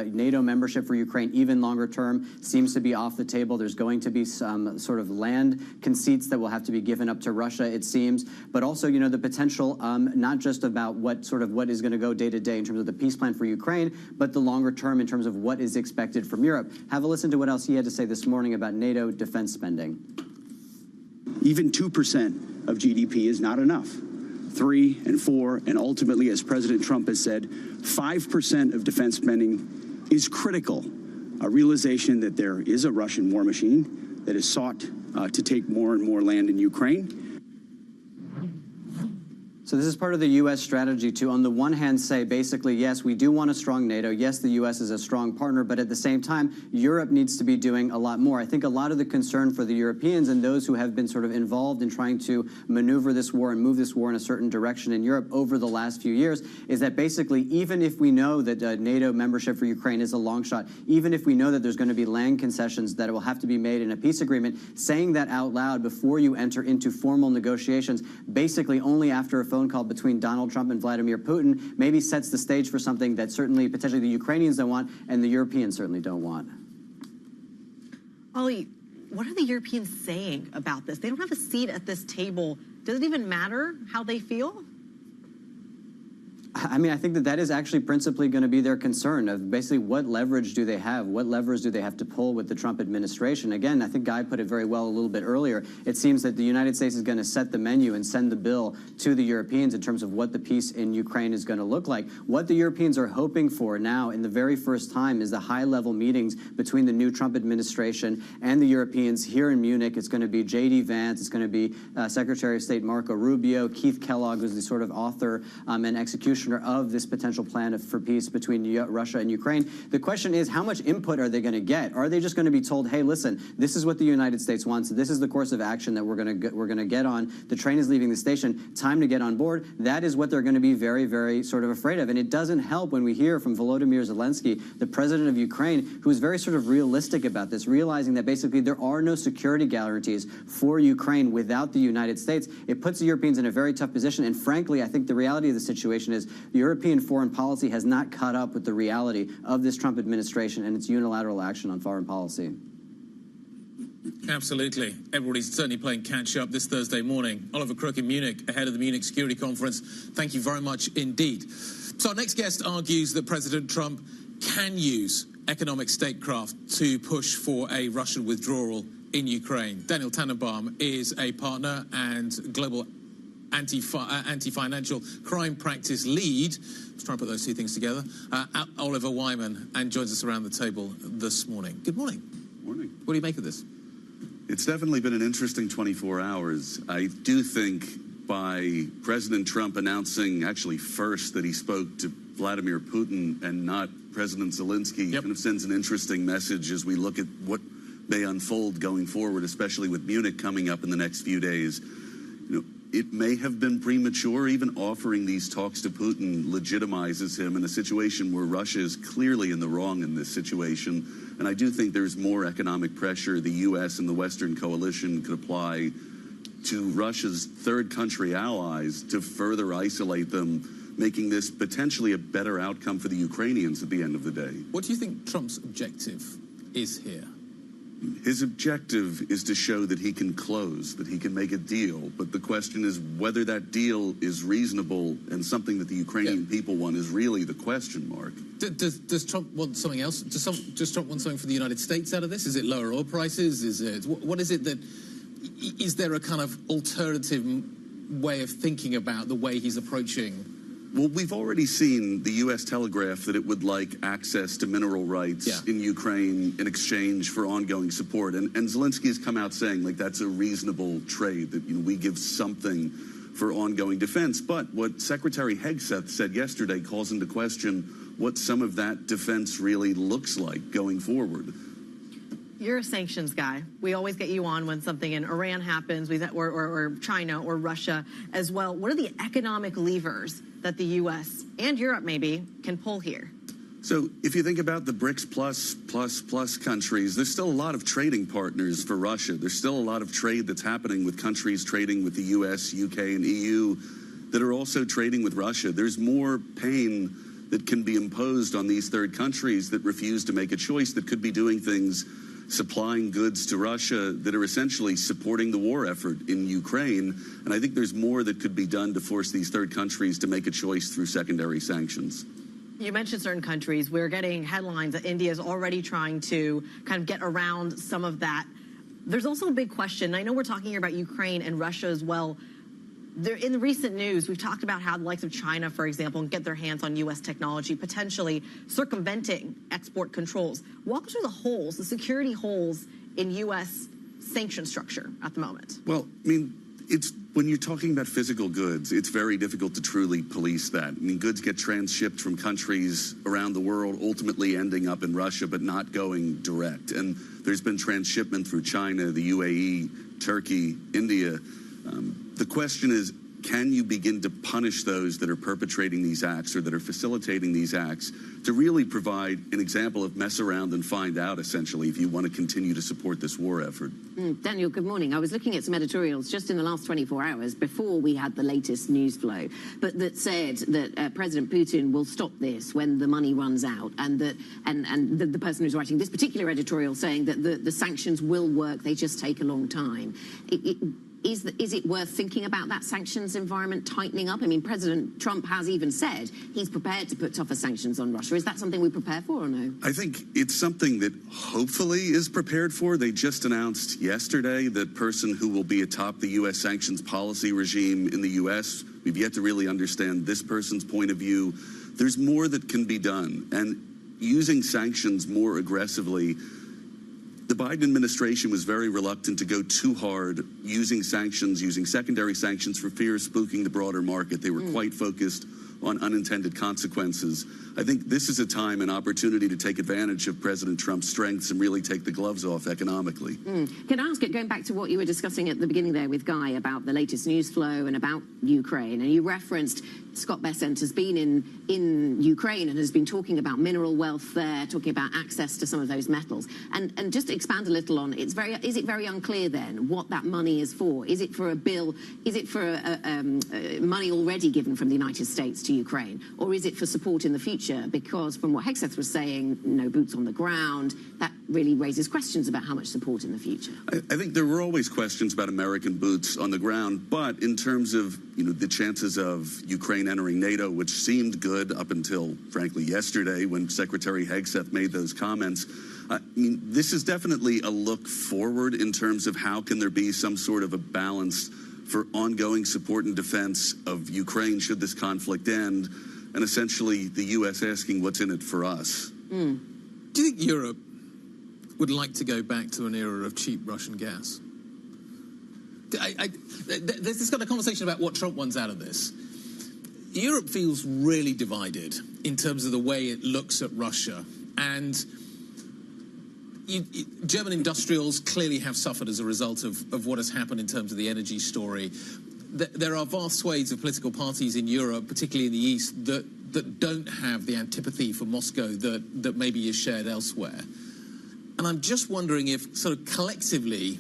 [SPEAKER 24] NATO membership for Ukraine, even longer term, seems to be off the table. There's going to be some sort of land conceits that will have to be given up to Russia, it seems, but also, the potential not just about what is going to go day to day in terms of the peace plan for Ukraine, but the longer term in terms of what is expected from Europe. Have a listen to what else he had to say this morning about NATO defense spending.
[SPEAKER 11] Even 2% of GDP is not enough. 3 and 4, and ultimately, as President Trump has said, 5% of defense spending is critical. A realization that there is a Russian war machine that has sought to take more and more land in Ukraine.
[SPEAKER 24] So this is part of the U.S. strategy to, on the one hand, say basically, yes, we do want a strong NATO. Yes, the U.S. is a strong partner, but at the same time, Europe needs to be doing a lot more. I think a lot of the concern for the Europeans and those who have been sort of involved in trying to maneuver this war and move this war in a certain direction in Europe over the last few years is that basically, even if we know that NATO membership for Ukraine is a long shot, even if we know that there's going to be land concessions that will have to be made in a peace agreement, saying that out loud before you enter into formal negotiations, basically only after a phone call between Donald Trump and Vladimir Putin maybe sets the stage for something that certainly, potentially, the Ukrainians don't want and the Europeans certainly don't want.
[SPEAKER 3] Ollie, what are the Europeans saying about this? They don't have a seat at this table. Does it even matter how they feel?
[SPEAKER 24] I mean, I think that is actually principally going to be their concern of basically what leverage do they have? What levers do they have to pull with the Trump administration? Again, I think Guy put it very well a little bit earlier. It seems that the United States is going to set the menu and send the bill to the Europeans in terms of what the peace in Ukraine is going to look like. What the Europeans are hoping for now in the very first time is the high-level meetings between the new Trump administration and the Europeans here in Munich. It's going to be J.D. Vance. It's going to be Secretary of State Marco Rubio, Keith Kellogg, who's the sort of author and executioner of this potential plan for peace between Russia and Ukraine. The question is, how much input are they going to get? Are they just going to be told, hey, listen, this is what the United States wants. This is the course of action that we're going to get on. The train is leaving the station. Time to get on board. That is what they're going to be very, very sort of afraid of. And it doesn't help when we hear from Volodymyr Zelensky, the president of Ukraine, who is very sort of realistic about this, realizing that basically there are no security guarantees for Ukraine without the United States. It puts the Europeans in a very tough position. And frankly, I think the reality of the situation is European foreign policy has not caught up with the reality of this Trump administration and its unilateral action on foreign policy.
[SPEAKER 2] Absolutely. Everybody's certainly playing catch-up this Thursday morning. Oliver Crook in Munich, ahead of the Munich Security Conference. Thank you very much indeed. So our next guest argues that President Trump can use economic statecraft to push for a Russian withdrawal in Ukraine. Daniel Tannenbaum is a partner and global anti-financial crime practice lead. Let's try and put those two things together. Oliver Wyman, and joins us around the table this morning. Good morning.
[SPEAKER 4] Morning.
[SPEAKER 2] What do you make of this?
[SPEAKER 4] It's definitely been an interesting 24 hours. I do think by President Trump announcing actually first that he spoke to Vladimir Putin and not President Zelensky kind of sends an interesting message as we look at what may unfold going forward, especially with Munich coming up in the next few days. You know, it may have been premature. Even offering these talks to Putin legitimizes him in a situation where Russia is clearly in the wrong in this situation. And I do think there's more economic pressure the U.S. and the Western coalition could apply to Russia's third country allies to further isolate them, making this potentially a better outcome for the Ukrainians at the end of the day.
[SPEAKER 2] What do you think Trump's objective is here?
[SPEAKER 4] His objective is to show that he can close, that he can make a deal. But the question is whether that deal is reasonable and something that the Ukrainian people want is really the question mark.
[SPEAKER 2] Does Trump want something else? Does Trump want something for the United States out of this? Is it lower oil prices? Is it what is it that? Is there a kind of alternative way of thinking about the way he's approaching?
[SPEAKER 4] Well, we've already seen the U.S. telegraph that it would like access to mineral rights in Ukraine in exchange for ongoing support. And Zelensky has come out saying, like, that's a reasonable trade, that we give something for ongoing defense. But what Secretary Hegseth said yesterday calls into question what some of that defense really looks like going forward.
[SPEAKER 3] You're a sanctions guy. We always get you on when something in Iran happens, or China or Russia as well. What are the economic levers that the U.S. and Europe maybe can pull here?
[SPEAKER 4] So if you think about the BRICS plus countries, there's still a lot of trading partners for Russia. There's still a lot of trade that's happening with countries trading with the U.S., UK, and EU that are also trading with Russia. There's more pain that can be imposed on these third countries that refuse to make a choice, that could be doing things supplying goods to Russia that are essentially supporting the war effort in Ukraine. And I think there's more that could be done to force these third countries to make a choice through secondary sanctions.
[SPEAKER 3] You mentioned certain countries. We're getting headlines that India is already trying to kind of get around some of that. There's also a big question. I know we're talking here about Ukraine and Russia as well. In the recent news, we've talked about how the likes of China, for example, can get their hands on U.S. technology, potentially circumventing export controls. Walk through the holes, the security holes in U.S. sanction structure at the moment.
[SPEAKER 4] Well, I mean, when you're talking about physical goods, it's very difficult to truly police that. I mean, goods get transshipped from countries around the world, ultimately ending up in Russia, but not going direct. And there's been transshipment through China, the UAE, Turkey, India. The question is, can you begin to punish those that are perpetrating these acts or that are facilitating these acts to really provide an example of mess around and find out, essentially, if you want to continue to support this war effort?
[SPEAKER 1] Daniel, good morning. I was looking at some editorials just in the last 24 hours before we had the latest news flow, but that said that President Putin will stop this when the money runs out, and that the person who's writing this particular editorial saying that the sanctions will work, they just take a long time. Is it worth thinking about that sanctions environment tightening up? I mean, President Trump has even said he's prepared to put tougher sanctions on Russia. Is that something we prepare for or no?
[SPEAKER 4] I think it's something that hopefully is prepared for. They just announced yesterday that person who will be atop the U.S. sanctions policy regime in the U.S. We've yet to really understand this person's point of view. There's more that can be done. And using sanctions more aggressively, the Biden administration was very reluctant to go too hard using sanctions, using secondary sanctions for fear of spooking the broader market. They were quite focused on unintended consequences. I think this is a time and opportunity to take advantage of President Trump's strengths and really take the gloves off economically.
[SPEAKER 1] Can I ask it, going back to what you were discussing at the beginning there with Guy about the latest news flow and about Ukraine, and you referenced Scott Bessent has been in Ukraine and has been talking about mineral wealth there, talking about access to some of those metals. And just to expand a little on, is it very unclear then what that money is for? Is it for a bill? Is it for money already given from the United States to Ukraine? Or is it for support in the future? Because from what Hegseth was saying, no boots on the ground, that really raises questions about how much support in the future.
[SPEAKER 4] I think there were always questions about American boots on the ground, but in terms of the chances of Ukraine entering NATO, which seemed good up until, frankly, yesterday when Secretary Hegseth made those comments, I mean, this is definitely a look forward in terms of how can there be some sort of a balance for ongoing support and defense of Ukraine should this conflict end, and essentially the U.S. asking what's in it for us.
[SPEAKER 2] Do you think Europe would like to go back to an era of cheap Russian gas? There's this kind of conversation about what Trump wants out of this. Europe feels really divided in terms of the way it looks at Russia. And German industrials clearly have suffered as a result of what has happened in terms of the energy story. There are vast swathes of political parties in Europe, particularly in the East, that don't have the antipathy for Moscow that maybe is shared elsewhere. And I'm just wondering if, sort of collectively,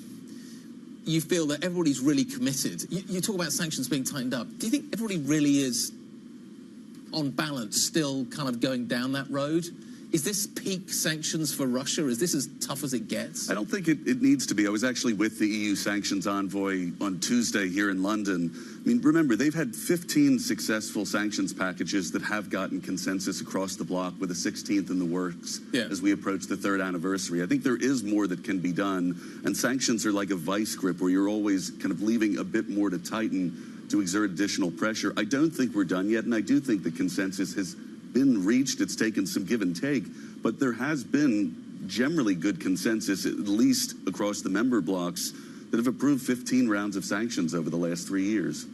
[SPEAKER 2] you feel that everybody's really committed. You talk about sanctions being tightened up. Do you think everybody really is, on balance, still kind of going down that road? Is this peak sanctions for Russia? Is this as tough as it gets?
[SPEAKER 4] I don't think it needs to be. I was actually with the EU sanctions envoy on Tuesday here in London. I mean, remember, they've had 15 successful sanctions packages that have gotten consensus across the bloc, with a 16th in the works as we approach the 3rd anniversary. I think there is more that can be done, and sanctions are like a vice grip where you're always kind of leaving a bit more to tighten to exert additional pressure. I don't think we're done yet, and I do think the consensus has been reached. It's taken some give and take, but there has been generally good consensus, at least across the member blocs, that have approved 15 rounds of sanctions over the last 3 years.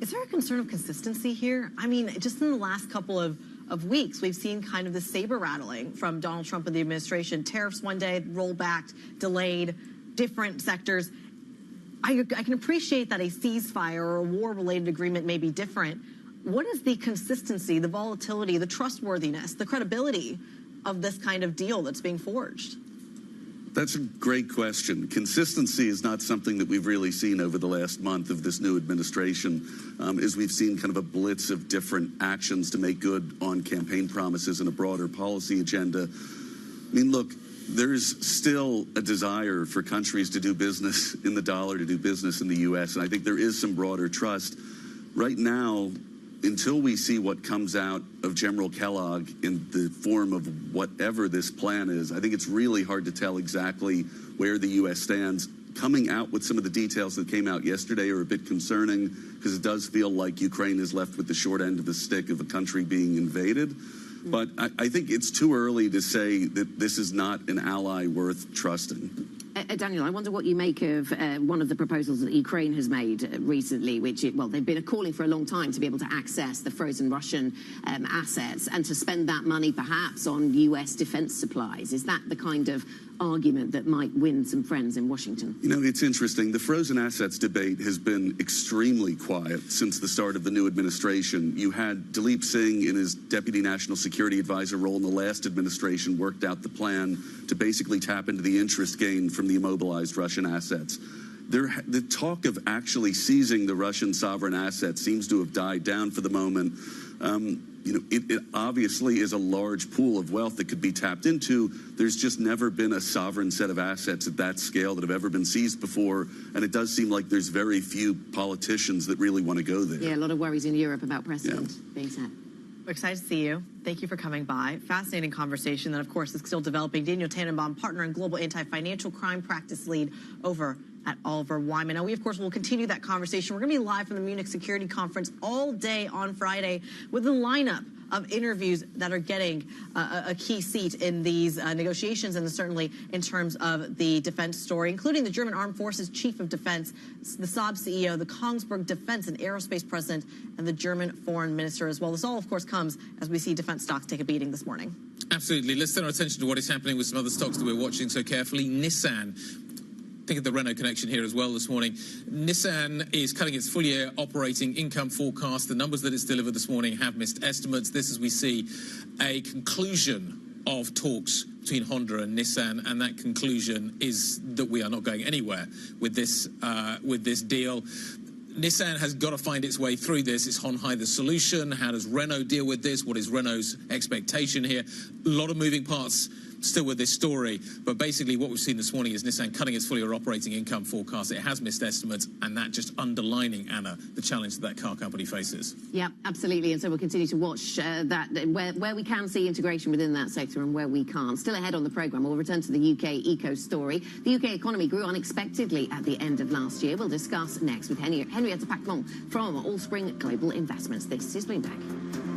[SPEAKER 3] Is there a concern of consistency here? I mean, just in the last couple of weeks, we've seen kind of the saber rattling from Donald Trump and the administration. Tariffs one day, rollback, delayed, different sectors. I can appreciate that a ceasefire or a war-related agreement may be different. What is the consistency, the volatility, the trustworthiness, the credibility of this kind of deal that's being forged?
[SPEAKER 4] That's a great question. Consistency is not something that we've really seen over the last month of this new administration, as we've seen kind of a blitz of different actions to make good on campaign promises and a broader policy agenda. I mean, look, there's still a desire for countries to do business in the dollar, to do business in the U.S., and I think there is some broader trust. Right now, until we see what comes out of General Kellogg in the form of whatever this plan is, I think it's really hard to tell exactly where the U.S. stands. Coming out with some of the details that came out yesterday are a bit concerning, because it does feel like Ukraine is left with the short end of the stick of a country being invaded. But I think it's too early to say that this is not an ally worth trusting.
[SPEAKER 1] Daniel, I wonder what you make of one of the proposals that Ukraine has made recently, which, they've been calling for a long time to be able to access the frozen Russian assets and to spend that money perhaps on U.S. defense supplies. Is that the kind of argument that might win some friends in Washington?
[SPEAKER 4] You know, it's interesting. The frozen assets debate has been extremely quiet since the start of the new administration. You had Dilip Singh in his Deputy National Security Advisor role in the last administration worked out the plan to basically tap into the interest gain from the immobilized Russian assets. The talk of actually seizing the Russian sovereign assets seems to have died down for the moment. You know, it obviously is a large pool of wealth that could be tapped into. There's just never been a sovereign set of assets at that scale that have ever been seized before, and it does seem like there's very few politicians that really want to go there.
[SPEAKER 1] Yeah, a lot of worries in Europe about precedent being set.
[SPEAKER 3] We're excited to see you. Thank you for coming by. Fascinating conversation that, of course, is still developing. Daniel Tannenbaum, partner and global anti-financial crime practice lead over at Oliver Wyman. Now, we, of course, will continue that conversation. We're going to be live from the Munich Security Conference all day on Friday with a lineup of interviews that are getting a key seat in these negotiations, and certainly in terms of the defense story, including the German Armed Forces Chief of Defense, the Saab CEO, the Kongsberg Defense and Aerospace President, and the German Foreign Minister as well. This all, of course, comes as we see defense stocks take a beating this morning.
[SPEAKER 2] Absolutely. Let's turn our attention to what is happening with some other stocks that we're watching so carefully. Nissan. Think of the Renault connection here as well this morning. Nissan is cutting its full-year operating income forecast. The numbers that it's delivered this morning have missed estimates. This, as we see, a conclusion of talks between Honda and Nissan, and that conclusion is that we are not going anywhere with this deal. Nissan has got to find its way through this. Is Honhai the solution? How does Renault deal with this? What is Renault's expectation here? A lot of moving parts still with this story, but basically what we've seen this morning is Nissan cutting its full-year operating income forecast. It has missed estimates, and that just underlining, Anna, the challenge that car company faces. Yeah, absolutely, and so we'll continue to watch that, where we can see integration within that sector and where we can't. Still ahead on the programme, we'll return to the UK eco story. The UK economy grew unexpectedly at the end of last year. We'll discuss next with Henrietta Pacmont from Allspring Global Investments. This is Bloomberg.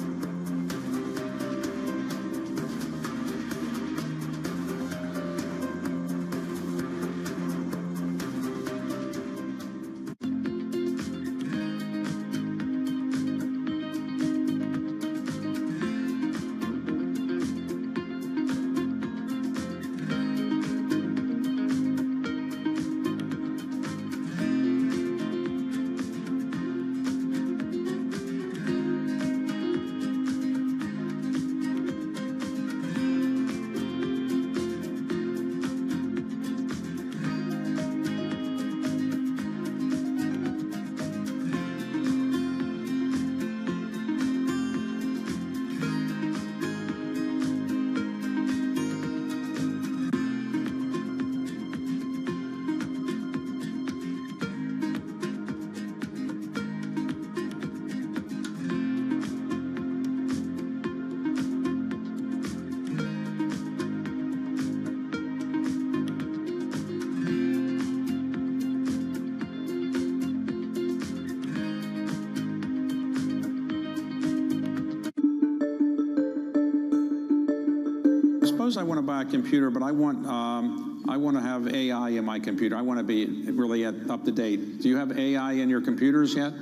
[SPEAKER 5] Suppose I want to buy a computer, but I want to have AI in my computer. I want to be really up to date. Do you have AI in your computers yet?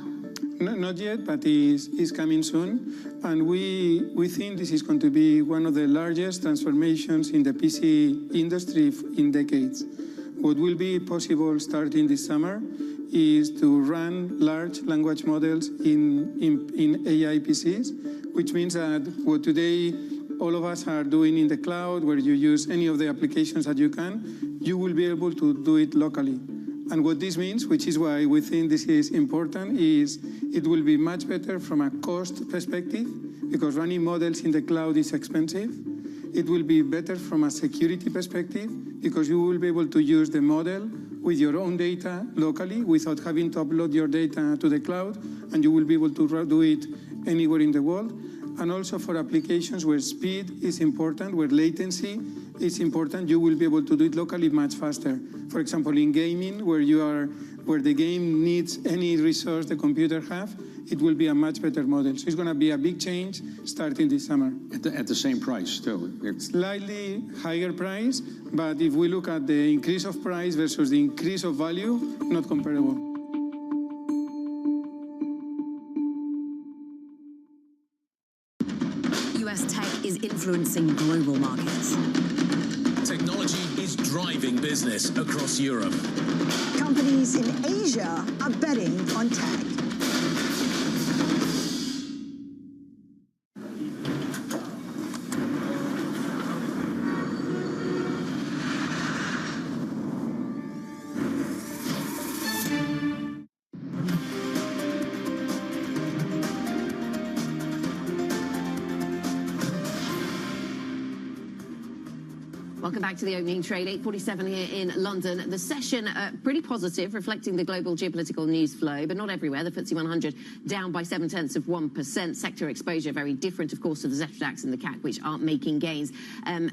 [SPEAKER 6] No, not yet, but it's coming soon. And we think this is going to be one of the largest transformations in the PC industry in decades. What will be possible starting this summer is to run large language models in AI PCs, which means that what today all of us are doing in the cloud, where you use any of the applications that you can, you will be able to do it locally. And what this means, which is why we think this is important, is it will be much better from a cost perspective, because running models in the cloud is expensive. It will be better from a security perspective, because you will be able to use the model with your own data locally without having to upload your data to the cloud, and you will be able to do it anywhere in the world. And also for applications where speed is important, where latency is important, you will be able to do it locally much faster. For example, in gaming, where the game needs any resource the computer have, it will be a much better model. So it's going to be a big change starting this summer.
[SPEAKER 5] At the same price, too?
[SPEAKER 6] Slightly higher price, but if we look at the increase of price versus the increase of value, not comparable.
[SPEAKER 14] US tech is influencing global markets.
[SPEAKER 2] Technology is driving business across Europe.
[SPEAKER 22] Companies in Asia are betting on tech.
[SPEAKER 1] Welcome back to the opening trade, 8:47 here in London. The session pretty positive, reflecting the global geopolitical news flow, but not everywhere. The FTSE 100 down by 0.7%. Sector exposure very different, of course, to the ZDAX and the CAC, which aren't making gains, and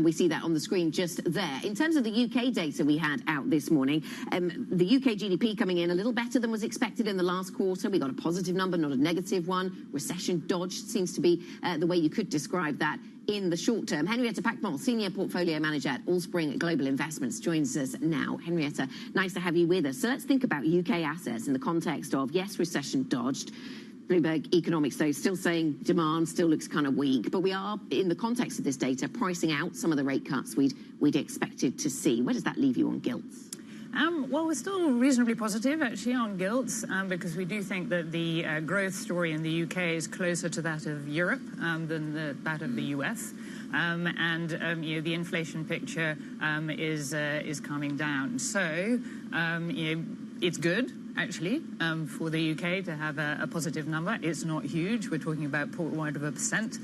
[SPEAKER 1] we see that on the screen just there. In terms of the UK data we had out this morning, the UK GDP coming in a little better than was expected in the last quarter. We got a positive number, not a negative one. Recession dodged seems to be the way you could describe that in the short term. Henrietta Packmall, Senior Portfolio Manager at Allspring Global Investments, joins us now. Henrietta, nice to have you with us. So let's think about UK assets in the context of, yes, recession dodged. Bloomberg Economics, though, still saying demand still looks kind of weak. But we are, in the context of this data, pricing out some of the rate cuts we'd expected to see. Where does that leave you on gilts?
[SPEAKER 7] Well, we're still reasonably positive, actually, on gilts, because we do think that the growth story in the UK is closer to that of Europe than that of the US. The inflation picture is coming down. So, it's good, actually, for the UK to have a positive number. It's not huge. We're talking about 0.1%.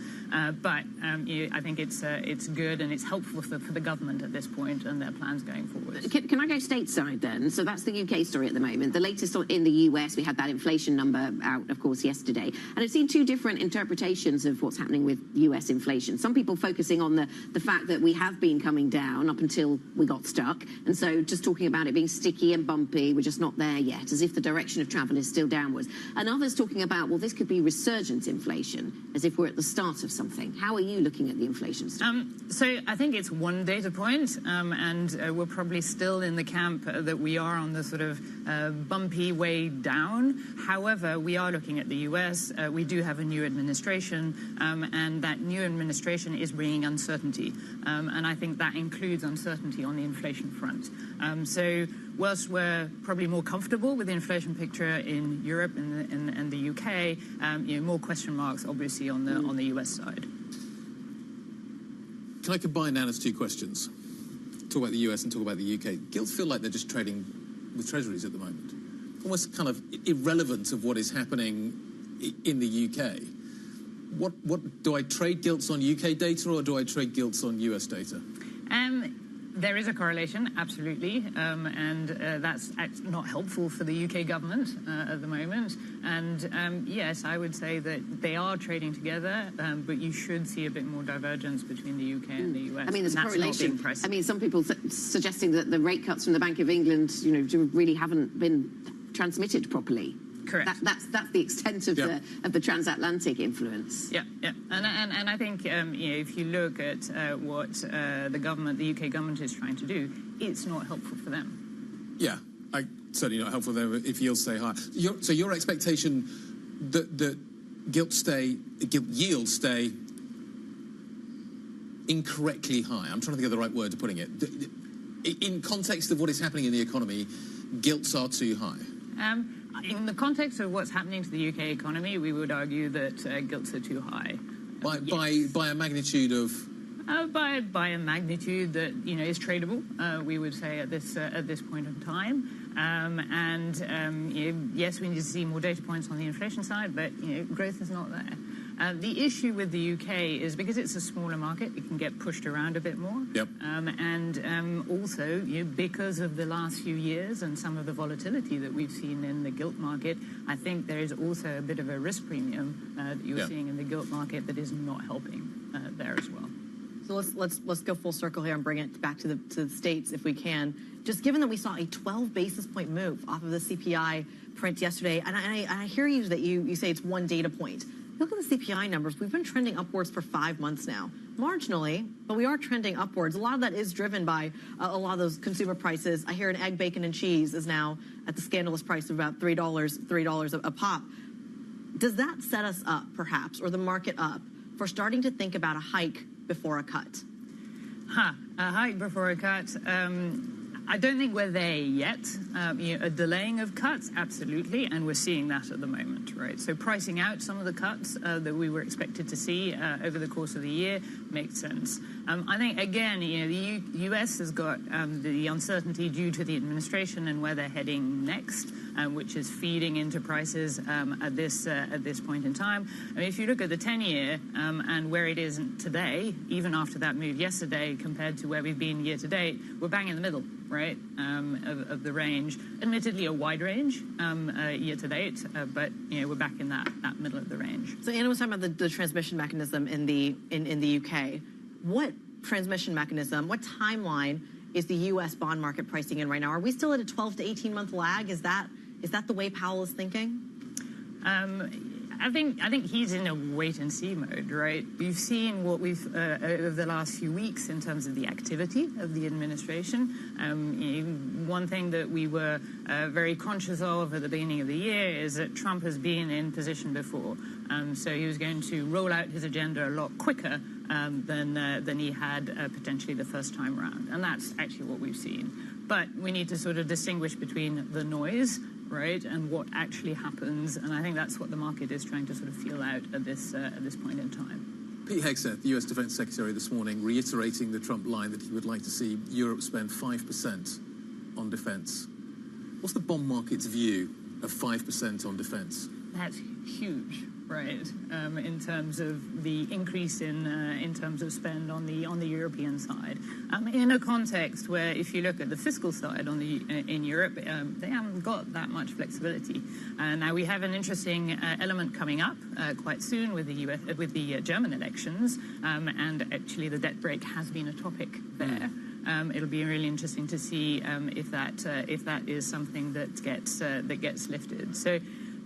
[SPEAKER 7] But I think it's good and it's helpful for the government at this point and their plans going forward.
[SPEAKER 1] Can I go stateside then? So that's the UK story at the moment. The latest in the US, we had that inflation number out, of course, yesterday. And I've seen two different interpretations of what's happening with US inflation. Some people focusing on the fact that we have been coming down up until we got stuck. And so just talking about it being sticky and bumpy, we're just not there yet, as if the direction of travel is still downwards. And others talking about, well, this could be resurgent inflation, as if we're at the start of something. How are you looking at the inflation story?
[SPEAKER 7] So I think it's one data point, and we're probably still in the camp that we are on the sort of bumpy way down. However, we are looking at the US. We do have a new administration, and that new administration is bringing uncertainty. And I think that includes uncertainty on the inflation front. So whilst we're probably more comfortable with the inflation picture in Europe and the UK, more question marks, obviously, on the US side.
[SPEAKER 2] Can I combine Anna's two questions? Talk about the US and talk about the UK. Gilts feel like they're just trading with treasuries at the moment. Almost kind of irrelevant of what is happening in the UK. What do I trade gilts on UK data or do I trade gilts on US data?
[SPEAKER 7] There is a correlation, absolutely, and that's not helpful for the UK government at the moment. And yes, I would say that they are trading together, but you should see a bit more divergence between the UK and the US.
[SPEAKER 1] I mean, there's
[SPEAKER 7] a
[SPEAKER 1] correlation. I mean, some people suggesting that the rate cuts from the Bank of England, really haven't been transmitted properly.
[SPEAKER 7] Correct.
[SPEAKER 1] That's the extent of the transatlantic influence.
[SPEAKER 7] Yeah. And I think if you look at what the UK government is trying to do, it's not helpful for them.
[SPEAKER 2] Yeah, certainly not helpful there if yields stay high. So your expectation that gilt yields stay incorrectly high. I'm trying to think of the right word to putting it. In context of what is happening in the economy, gilts are too high.
[SPEAKER 7] In the context of what's happening to the UK economy, we would argue that gilts are too high.
[SPEAKER 2] By a magnitude of?
[SPEAKER 7] By a magnitude that is tradable, we would say at this point in time. Yes, we need to see more data points on the inflation side, but growth is not there. The issue with the UK is because it's a smaller market, it can get pushed around a bit more.
[SPEAKER 2] Yep.
[SPEAKER 7] Also, because of the last few years and some of the volatility that we've seen in the gilt market, I think there is also a bit of a risk premium that you're seeing in the gilt market that is not helping there as well.
[SPEAKER 3] So let's go full circle here and bring it back to the States if we can. Just given that we saw a 12 basis point move off of the CPI print yesterday, and I hear you that you say it's one data point. Look at the CPI numbers. We've been trending upwards for 5 months now. Marginally, but we are trending upwards. A lot of that is driven by a lot of those consumer prices. I hear an egg, bacon, and cheese is now at the scandalous price of about $3 a pop. Does that set us up, perhaps, or the market up, for starting to think about a hike before a cut?
[SPEAKER 7] A hike before a cut. I don't think we're there yet. A delaying of cuts, absolutely, and we're seeing that at the moment, right? So pricing out some of the cuts that we were expected to see over the course of the year makes sense. I think, again, the U.S. has got the uncertainty due to the administration and where they're heading next, which is feeding into prices at this point in time. I mean, if you look at the 10-year and where it is today, even after that move yesterday compared to where we've been year to date, we're bang in the middle, right, of the range. Admittedly, a wide range year to date, but we're back in that middle of the range.
[SPEAKER 3] So Anna was talking about the transmission mechanism in the UK. What transmission mechanism, what timeline is the U.S. bond market pricing in right now? Are we still at a 12 to 18-month lag? Is that the way Powell is thinking?
[SPEAKER 7] I think he's in a wait-and-see mode, right? We've seen what we've over the last few weeks in terms of the activity of the administration. One thing that we were very conscious of at the beginning of the year is that Trump has been in position before, so he was going to roll out his agenda a lot quicker than he had potentially the first time around, and that's actually what we've seen. But we need to sort of distinguish between the noise, right, and what actually happens, and I think that's what the market is trying to sort of feel out at this point in time.
[SPEAKER 2] Pete Hegseth, the US Defense Secretary, this morning, reiterating the Trump line that he would like to see Europe spend 5% on defense. What's the bond market's view of 5% on defense?
[SPEAKER 7] That's huge, right? In terms of the increase in terms of spend on the European side, in a context where, if you look at the fiscal side in Europe, they haven't got that much flexibility. Now we have an interesting element coming up quite soon with the German elections, and actually the debt brake has been a topic there. It'll be really interesting to see if that is something that gets lifted. So.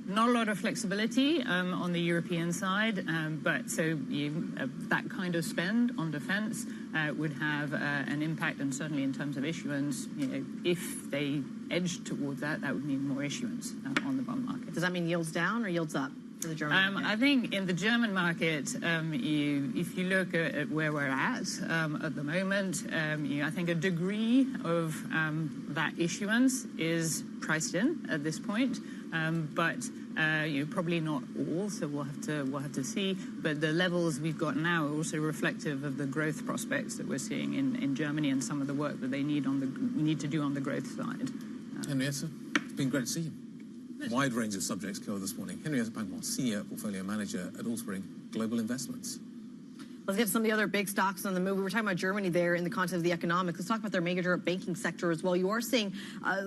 [SPEAKER 7] Not a lot of flexibility on the European side, but that kind of spend on defense would have an impact, and certainly in terms of issuance, if they edged towards that would mean more issuance on the bond market.
[SPEAKER 3] Does that mean yields down or yields up for the German market?
[SPEAKER 7] I think in the German market, if you look at where we're at the moment, I think a degree of that issuance is priced in at this point. But probably not all, so we'll have to see. But the levels we've got now are also reflective of the growth prospects that we're seeing in Germany and some of the work that they need to do on the growth side.
[SPEAKER 2] Henrietta, it's been great to see you. Wide range of subjects covered this morning. Henrietta Bankmore, Senior Portfolio Manager at Allspring Global Investments.
[SPEAKER 3] Let's get to some of the other big stocks on the move. We were talking about Germany there in the context of the economics. Let's talk about their major banking sector as well. You are seeing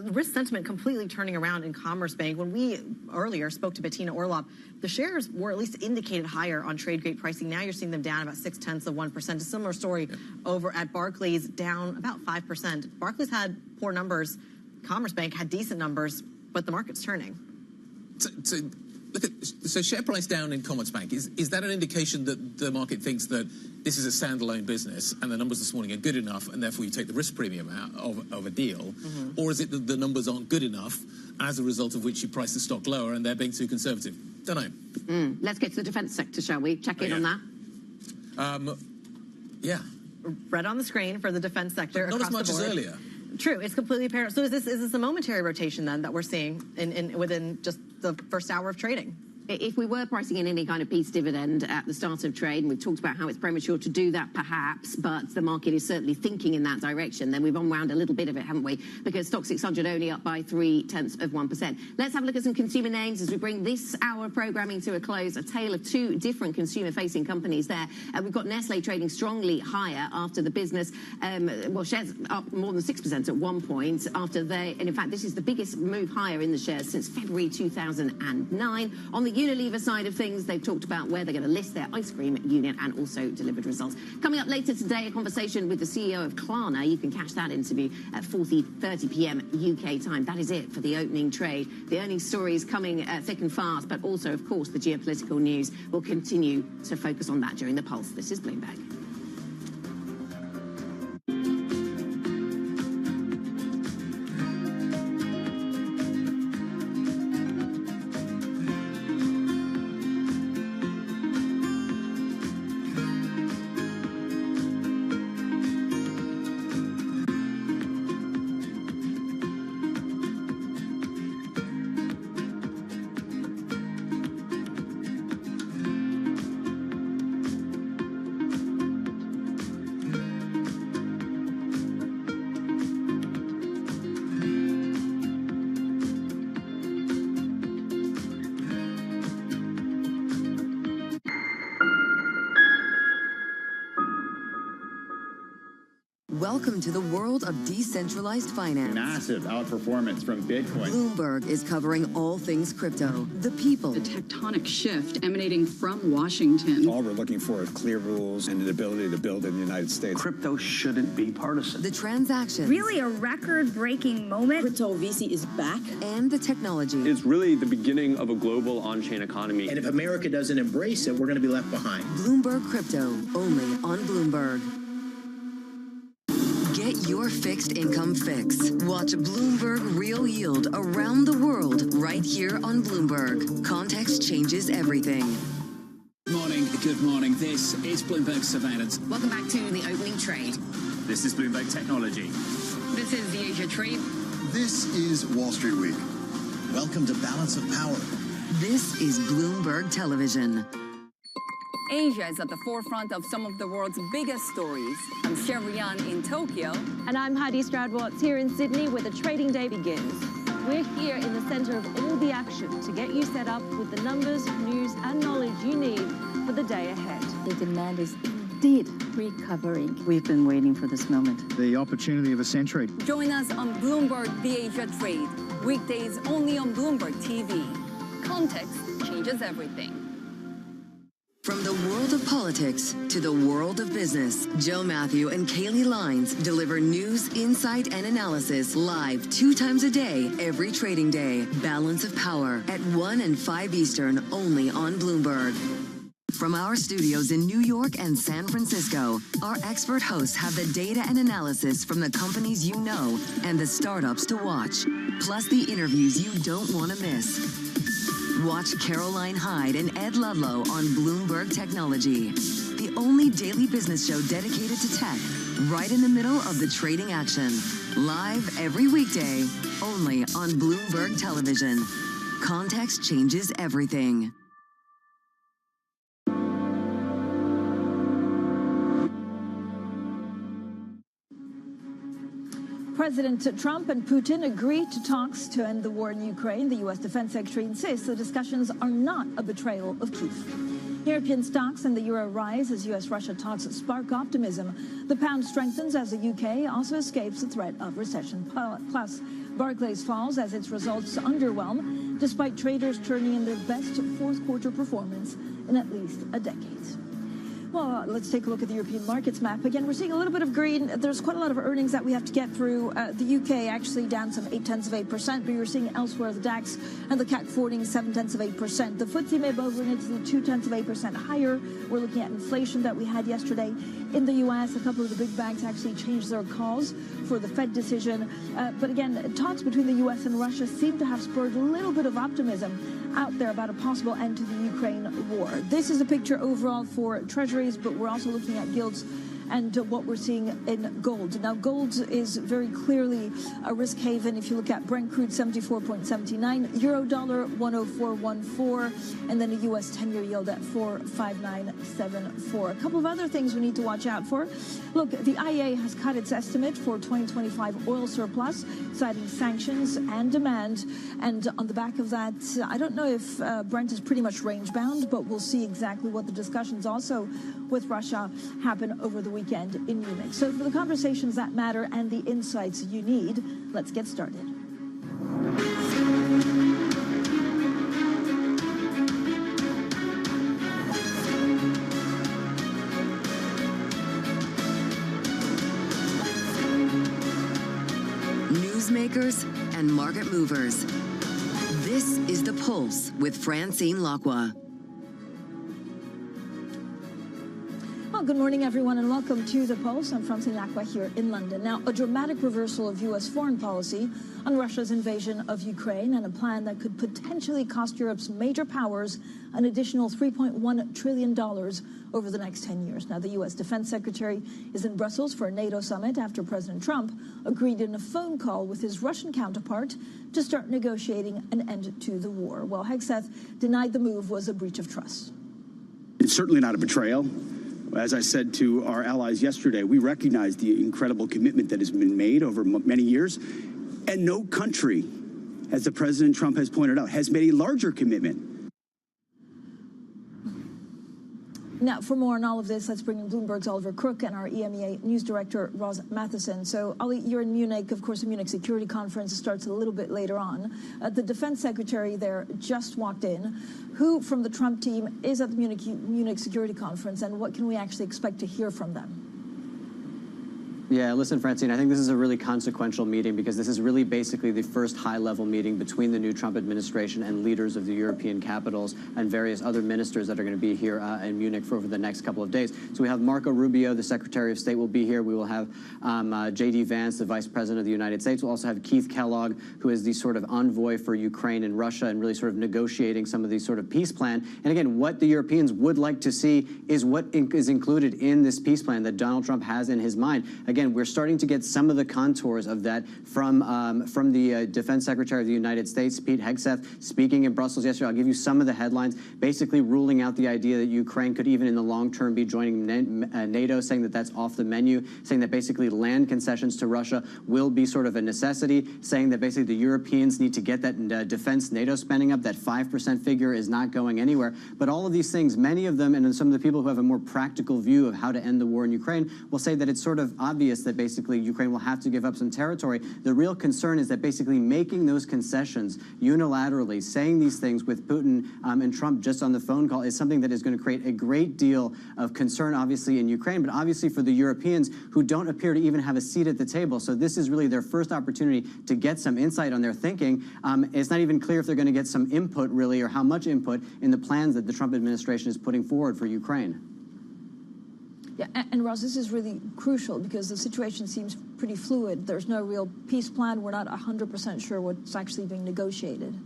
[SPEAKER 3] risk sentiment completely turning around in Commerzbank. When we earlier spoke to Bettina Orlopp, the shares were at least indicated higher on trade grade pricing. Now you're seeing them down about 0.6%. A similar story over at Barclays, down about 5%. Barclays had poor numbers. Commerzbank had decent numbers, but the market's turning.
[SPEAKER 2] So share price down in Commerzbank, is that an indication that the market thinks that this is a standalone business and the numbers this morning are good enough and therefore you take the risk premium out of a deal? Mm-hmm. Or is it that the numbers aren't good enough as a result of which you price the stock lower and they're being too conservative? Don't know.
[SPEAKER 1] Let's get to the defence sector, shall we? Check in on that.
[SPEAKER 2] Yeah.
[SPEAKER 3] Red on the screen for the defence sector.
[SPEAKER 2] Not as much as earlier.
[SPEAKER 3] True, it's completely apparent. So is this a momentary rotation then that we're seeing within just the first hour of trading?
[SPEAKER 1] If we were pricing in any kind of peace dividend at the start of trade, and we've talked about how it's premature to do that perhaps, but the market is certainly thinking in that direction, then we've unwound a little bit of it, haven't we? Because Stock 600 only up by 0.3%. Let's have a look at some consumer names as we bring this hour of programming to a close. A tale of two different consumer-facing companies there. We've got Nestle trading strongly higher after the business, shares up more than 6% at one point after and in fact, this is the biggest move higher in the shares since February 2009. On the Unilever side of things, they've talked about where they're going to list their ice cream unit and also delivered results. Coming up later today, a conversation with the CEO of Klarna. You can catch that interview at 4:30 p.m. UK time. That is it for the opening trade. The earnings story is coming thick and fast, but also, of course, the geopolitical news will continue to focus on that during the Pulse. This is Bloomberg.
[SPEAKER 14] Welcome to the world of decentralized finance.
[SPEAKER 8] Massive outperformance from Bitcoin.
[SPEAKER 14] Bloomberg is covering all things crypto, the people.
[SPEAKER 10] The tectonic shift emanating from Washington.
[SPEAKER 12] All we're looking for is clear rules and an ability to build in the United States.
[SPEAKER 15] Crypto shouldn't be partisan.
[SPEAKER 14] The transactions.
[SPEAKER 25] Really a record-breaking moment.
[SPEAKER 26] Crypto VC is back.
[SPEAKER 14] And the technology.
[SPEAKER 27] It's really the beginning of a global on-chain economy.
[SPEAKER 28] And if America doesn't embrace it, we're going to be left behind.
[SPEAKER 14] Bloomberg Crypto, only on Bloomberg. Get your fixed income fix. Watch Bloomberg Real Yield around the world right here on Bloomberg. Context changes everything.
[SPEAKER 29] Good morning. This is Bloomberg Surveillance.
[SPEAKER 1] Welcome back to the opening trade.
[SPEAKER 29] This is Bloomberg Technology.
[SPEAKER 25] This is the Asia Trade.
[SPEAKER 30] This is Wall Street Week. Welcome to Balance of Power.
[SPEAKER 14] This is Bloomberg Television.
[SPEAKER 31] Asia is at the forefront of some of the world's biggest stories. I'm Chevrian in Tokyo.
[SPEAKER 9] And I'm Heidi Stradwatts here in Sydney where the trading day begins. We're here in the center of all the action to get you set up with the numbers, news and knowledge you need for the day ahead.
[SPEAKER 32] The demand is indeed recovering. We've been waiting for this moment.
[SPEAKER 30] The opportunity of a century.
[SPEAKER 31] Join us on Bloomberg The Asia Trade. Weekdays only on Bloomberg TV. Context changes everything.
[SPEAKER 14] From the world of politics to the world of business, Joe Matthew and Kaylee Lines deliver news, insight, and analysis live 2 times a day, every trading day. Balance of Power at 1 and 5 Eastern, only on Bloomberg. From our studios in New York and San Francisco, our expert hosts have the data and analysis from the companies you know and the startups to watch, plus the interviews you don't want to miss. Watch Caroline Hyde and Ed Ludlow on Bloomberg Technology, the only daily business show dedicated to tech, right in the middle of the trading action. Live every weekday, only on Bloomberg Television. Context changes everything.
[SPEAKER 22] President Trump and Putin agreed to talks to end the war in Ukraine. The U.S. Defense Secretary insists the discussions are not a betrayal of Kyiv. European stocks and the euro rise as U.S.-Russia talks spark optimism. The pound strengthens as the U.K. also escapes the threat of recession. Plus, Barclays falls as its results underwhelm, despite traders turning in their best fourth-quarter performance in at least a decade. Well, let's take a look at the European markets map. Again, we're seeing a little bit of green. There's quite a lot of earnings that we have to get through. The UK actually down some 0.8%, but you're seeing elsewhere the DAX and the CAC 40 0.7%. The FTSE MIB over in Italy 0.2% higher. We're looking at inflation that we had yesterday in the US. A couple of the big banks actually changed their calls for the Fed decision. But again, talks between the US and Russia seem to have spurred a little bit of optimism out there about a possible end to the Ukraine war. This is a picture overall for treasuries, but we're also looking at gilts and what we're seeing in gold. Now, gold is very clearly a risk haven. If you look at Brent crude, 74.79, euro dollar 104.14, and then a U.S. 10-year yield at 4.5974. A couple of other things we need to watch out for. Look, the IEA has cut its estimate for 2025 oil surplus, citing sanctions and demand. And on the back of that, I don't know if Brent is pretty much range-bound, but we'll see exactly what the discussions also with Russia happen over the weekend in Munich. So for the conversations that matter and the insights you need, let's get started.
[SPEAKER 14] Newsmakers and market movers. This is The Pulse with Francine Lacqua.
[SPEAKER 22] Well, good morning, everyone, and welcome to The Pulse. I'm Francine Lacqua here in London. Now, a dramatic reversal of U.S. foreign policy on Russia's invasion of Ukraine and a plan that could potentially cost Europe's major powers an additional $3.1 trillion over the next 10 years. Now, the U.S. Defense Secretary is in Brussels for a NATO summit after President Trump agreed in a phone call with his Russian counterpart to start negotiating an end to the war. Well, Hegseth denied the move was a breach of trust.
[SPEAKER 11] It's certainly not a betrayal. As I said to our allies yesterday, we recognize the incredible commitment that has been made over many years. And no country, as the President Trump has pointed out, has made a larger commitment.
[SPEAKER 22] Now, for more on all of this, let's bring in Bloomberg's Oliver Crook and our EMEA News Director, Roz Matheson. So, Ollie, you're in Munich. Of course, the Munich Security Conference starts a little bit later on. The Defense Secretary there just walked in. Who from the Trump team is at the Munich Security Conference, and what can we actually expect to hear from them?
[SPEAKER 4] Yeah, listen, Francine, I think this is a really consequential meeting because this is really basically the first high-level meeting between the new Trump administration and leaders of the European capitals and various other ministers that are going to be here in Munich for over the next couple of days. So we have Marco Rubio, the Secretary of State, will be here. We will have J.D. Vance, the Vice President of the United States. We'll also have Keith Kellogg, who is the sort of envoy for Ukraine and Russia and really sort of negotiating some of these sort of peace plan. And again, what the Europeans would like to see is what is included in this peace plan that Donald Trump has in his mind. Again, we're starting to get some of the contours of that from the Defense Secretary of the United States, Pete Hegseth, speaking in Brussels yesterday. I'll give you some of the headlines, basically ruling out the idea that Ukraine could even in the long term be joining NATO, saying that that's off the menu, saying that basically land concessions to Russia will be sort of a necessity, saying that basically the Europeans need to get that defense NATO spending up. That 5% figure is not going anywhere. But all of these things, many of them, and some of the people who have a more practical view of how to end the war in Ukraine will say that it's sort of obvious that basically Ukraine will have to give up some territory. The real concern is that basically making those concessions unilaterally, saying these things with Putin and Trump just on the phone call is something that is going to create a great deal of concern, obviously, in Ukraine, but obviously for the Europeans who don't appear to even have a seat at the table. So this is really their first opportunity to get some insight on their thinking. It's not even clear if they're going to get some input, really, or how much input in the plans that the Trump administration is putting forward for Ukraine.
[SPEAKER 22] Yeah, and Ross, this is really crucial because the situation seems pretty fluid. There's no real peace plan. We're not 100% sure what's actually being negotiated.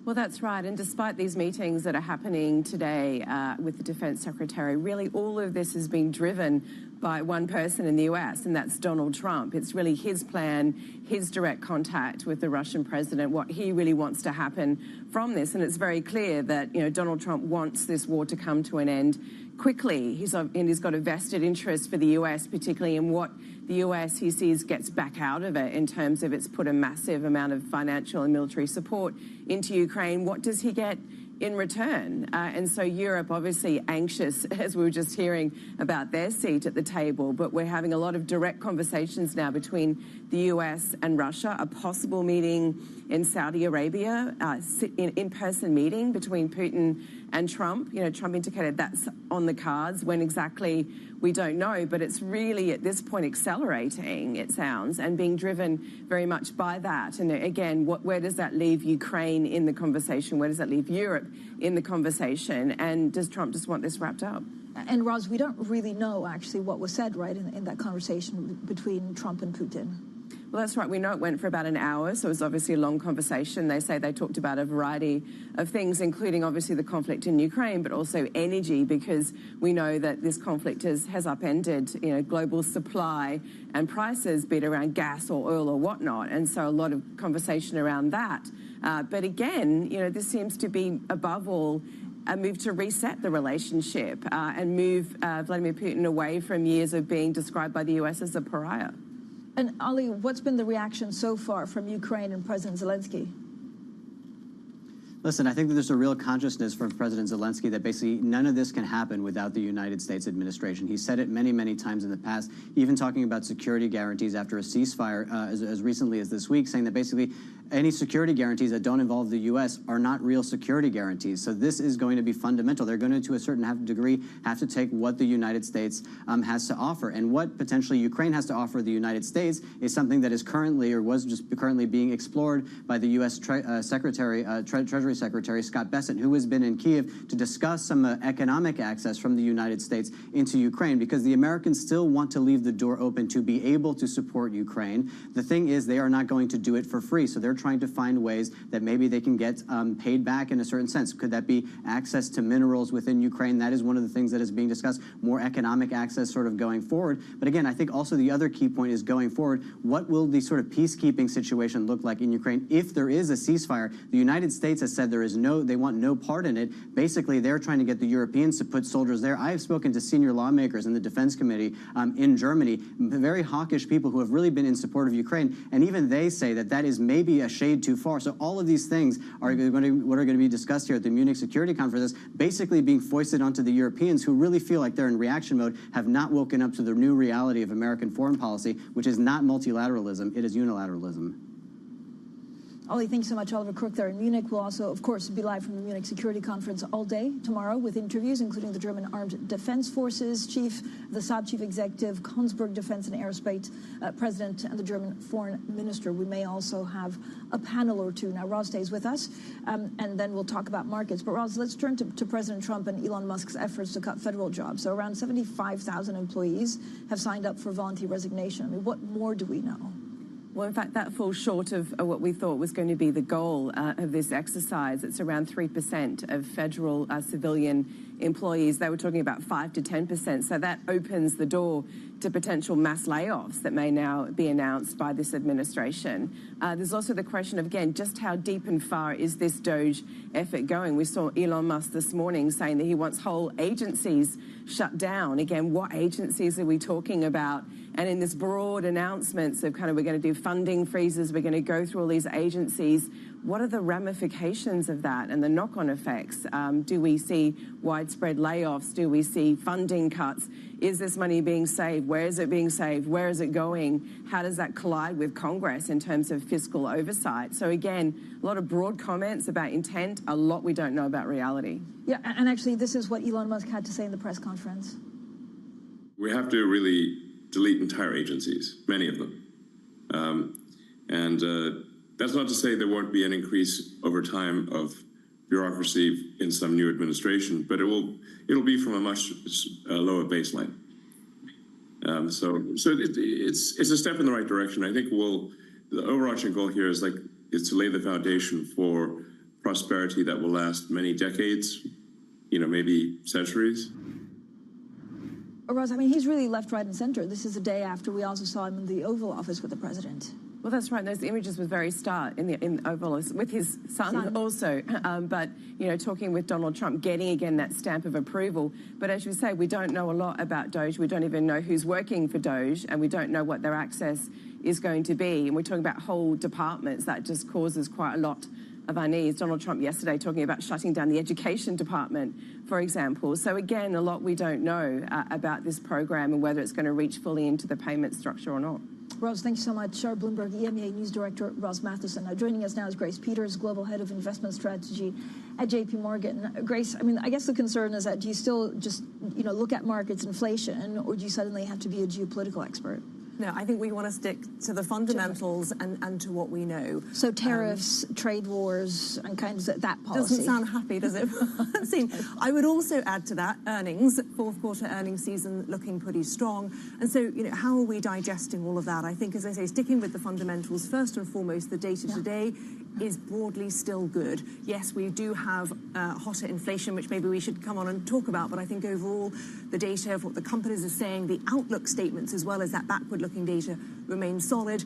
[SPEAKER 5] Well, that's right. And despite these meetings that are happening today with the Defense Secretary, really all of this is being driven by one person in the US, and that's Donald Trump. It's really his plan, his direct contact with the Russian president, what he really wants to happen from this. And it's very clear that, you know, Donald Trump wants this war to come to an end quickly. He's got a vested interest for the US, particularly in what the US, he sees, gets back out of it in terms of it's put a massive amount of financial and military support into Ukraine. What does he get in return? And so Europe, obviously anxious, as we were just hearing about their seat at the table, but we're having a lot of direct conversations now between the US and Russia, a possible meeting in Saudi Arabia, in-person meeting between Putin and Trump. You know, Trump indicated that's on the cards. When exactly, we don't know, but it's really at this point accelerating, it sounds, and being driven very much by that. And again, where does that leave Ukraine in the conversation? Where does that leave Europe in the conversation? And does Trump just want this wrapped up?
[SPEAKER 22] And Roz, we don't really know actually what was said, right, in that conversation between Trump and Putin.
[SPEAKER 5] Well, that's right. We know it went for about an hour, so it was obviously a long conversation. They say they talked about a variety of things, including obviously the conflict in Ukraine, but also energy, because we know that this conflict has upended, you know, global supply and prices, be it around gas or oil or whatnot. And so a lot of conversation around that. But again, you know, this seems to be above all a move to reset the relationship and move Vladimir Putin away from years of being described by the US as a pariah.
[SPEAKER 22] And Ali, what's been the reaction so far from Ukraine and President Zelensky?
[SPEAKER 4] Listen, I think that there's a real consciousness from President Zelensky that basically none of this can happen without the United States administration. He said it many, many times in the past, even talking about security guarantees after a ceasefire as recently as this week, saying that basically any security guarantees that don't involve the U.S. are not real security guarantees. So this is going to be fundamental. They're going to a certain degree, have to take what the United States has to offer. And what potentially Ukraine has to offer the United States is something that is currently, or was just currently being explored by the U.S. Treasury Secretary Scott Bessent, who has been in Kiev to discuss some economic access from the United States into Ukraine, because the Americans still want to leave the door open to be able to support Ukraine. The thing is, they are not going to do it for free. So they're trying to find ways that maybe they can get paid back in a certain sense. Could that be access to minerals within Ukraine? That is one of the things that is being discussed, more economic access sort of going forward. But again, I think also the other key point is going forward, what will the sort of peacekeeping situation look like in Ukraine if there is a ceasefire? The United States has said they want no part in it. Basically, they're trying to get the Europeans to put soldiers there. I have spoken to senior lawmakers in the Defense Committee in Germany, very hawkish people who have really been in support of Ukraine, and even they say that that is maybe a shade too far. So all of these things are what are going to be discussed here at the Munich Security Conference, basically being foisted onto the Europeans, who really feel like they're in reaction mode, have not woken up to the new reality of American foreign policy, which is not multilateralism, it is unilateralism.
[SPEAKER 22] Ollie, thanks so much. Oliver Crook there in Munich. We'll also, of course, be live from the Munich Security Conference all day tomorrow with interviews, including the German Armed Defense Forces Chief, the Saab Chief Executive, Kongsberg Defense and Aerospace President, and the German Foreign Minister. We may also have a panel or two. Now, Roz stays with us, and then we'll talk about markets. But, Roz, let's turn to President Trump and Elon Musk's efforts to cut federal jobs. So around 75,000 employees have signed up for voluntary resignation. I mean, what more do we know?
[SPEAKER 5] Well, in fact, that falls short of what we thought was going to be the goal of this exercise. It's around 3% of federal civilian employees. They were talking about 5 to 10%. So that opens the door to potential mass layoffs that may now be announced by this administration. There's also the question of, again, just how deep and far is this DOGE effort going? We saw Elon Musk this morning saying that he wants whole agencies shut down. Again, what agencies are we talking about? And in this broad announcements of kind of, we're going to do funding freezes, we're going to go through all these agencies, what are the ramifications of that and the knock-on effects? Do we see widespread layoffs? Do we see funding cuts? Is this money being saved? Where is it being saved? Where is it going? How does that collide with Congress in terms of fiscal oversight? So again, a lot of broad comments about intent, a lot we don't know about reality.
[SPEAKER 22] Yeah, and actually this is what Elon Musk had to say in the press conference.
[SPEAKER 6] We have to really delete entire agencies, many of them. That's not to say there won't be an increase over time of bureaucracy in some new administration, but it'll be from a much lower baseline. So it's a step in the right direction. I think the overarching goal here is to lay the foundation for prosperity that will last many decades, maybe centuries.
[SPEAKER 22] Roz, I mean, he's really left, right, and center. This is the day after we also saw him in the Oval Office with the president.
[SPEAKER 5] Well, that's right. Those images were very stark in the Oval Office with his son also. But, talking with Donald Trump, getting again that stamp of approval. But as you say, we don't know a lot about DOGE. We don't even know who's working for DOGE, and we don't know what their access is going to be. And we're talking about whole departments. That just causes quite a lot of unease. Donald Trump yesterday talking about shutting down the education department, for example. So again, a lot we don't know about this program and whether it's going to reach fully into the payment structure or not.
[SPEAKER 22] Roz, thank you so much. Our Bloomberg EMEA News Director, Roz Matheson. Now, joining us now is Grace Peters, Global Head of Investment Strategy at JP Morgan. Grace, I mean, I guess the concern is that do you still just, look at markets inflation, or do you suddenly have to be a geopolitical expert?
[SPEAKER 7] No, I think we want to stick to the fundamentals and to what we know.
[SPEAKER 22] So tariffs, trade wars, and kind of that policy.
[SPEAKER 7] Doesn't sound happy, does it? I would also add to that earnings, fourth quarter earnings season looking pretty strong. And so, how are we digesting all of that? I think, as I say, sticking with the fundamentals, first and foremost, the data today is broadly still good. Yes, we do have hotter inflation, which maybe we should come on and talk about, but I think overall the data of what the companies are saying, the outlook statements as well as that backward-looking data remain solid,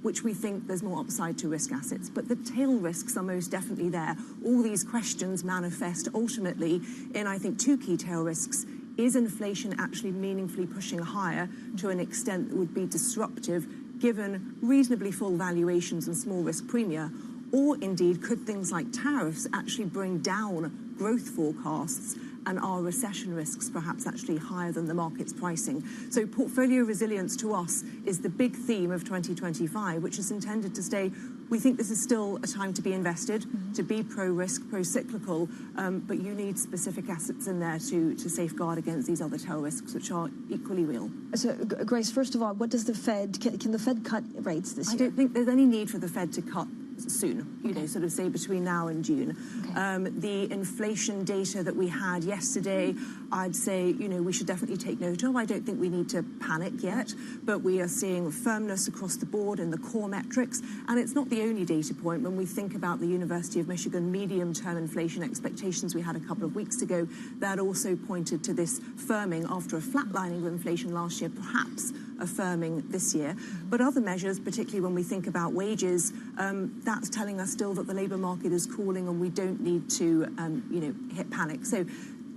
[SPEAKER 7] which we think there's more upside to risk assets. But the tail risks are most definitely there. All these questions manifest ultimately in, I think, two key tail risks. Is inflation actually meaningfully pushing higher to an extent that would be disruptive given reasonably full valuations and small risk premia? Or indeed, could things like tariffs actually bring down growth forecasts and our recession risks perhaps actually higher than the market's pricing? So portfolio resilience to us is the big theme of 2025, which is intended to stay. We think this is still a time to be invested, to be pro-risk, pro-cyclical, but you need specific assets in there to safeguard against these other tail risks, which are equally real.
[SPEAKER 22] So, Grace, first of all, what does the Fed, can the Fed cut rates this year?
[SPEAKER 7] I don't think there's any need for the Fed to cut soon, sort of say between now and June. Okay. The inflation data that we had yesterday, I'd say, we should definitely take note of. I don't think we need to panic yet, but we are seeing firmness across the board in the core metrics. And it's not the only data point. When we think about the University of Michigan medium-term inflation expectations we had a couple of weeks ago, that also pointed to this firming after a flatlining of inflation last year, perhaps affirming this year. But other measures, particularly when we think about wages, that's telling us still that the labour market is cooling and we don't need to, hit panic. So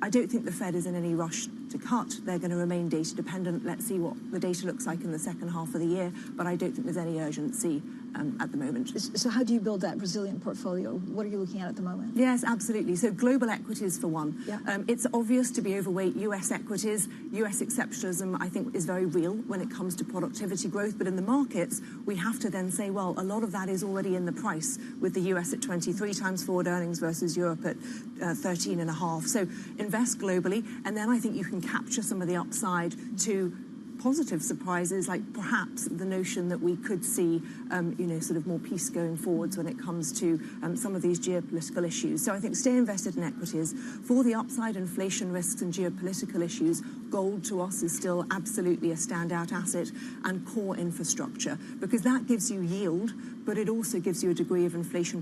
[SPEAKER 7] I don't think the Fed is in any rush to cut. They're going to remain data dependent. Let's see what the data looks like in the second half of the year. But I don't think there's any urgency at the moment.
[SPEAKER 22] So how do you build that resilient portfolio? What are you looking at the moment?
[SPEAKER 7] Yes, absolutely. So global equities for one.
[SPEAKER 22] Yeah.
[SPEAKER 7] It's obvious to be overweight US equities. US exceptionalism, I think, is very real when it comes to productivity growth. But in the markets, we have to then say, well, a lot of that is already in the price, with the US at 23 times forward earnings versus Europe at 13.5. So invest globally, and then I think you can capture some of the upside to positive surprises, like perhaps the notion that we could see, sort of more peace going forwards when it comes to some of these geopolitical issues. So I think stay invested in equities. For the upside inflation risks and geopolitical issues, gold to us is still absolutely a standout asset, and core infrastructure, because that gives you yield, but it also gives you a degree of inflation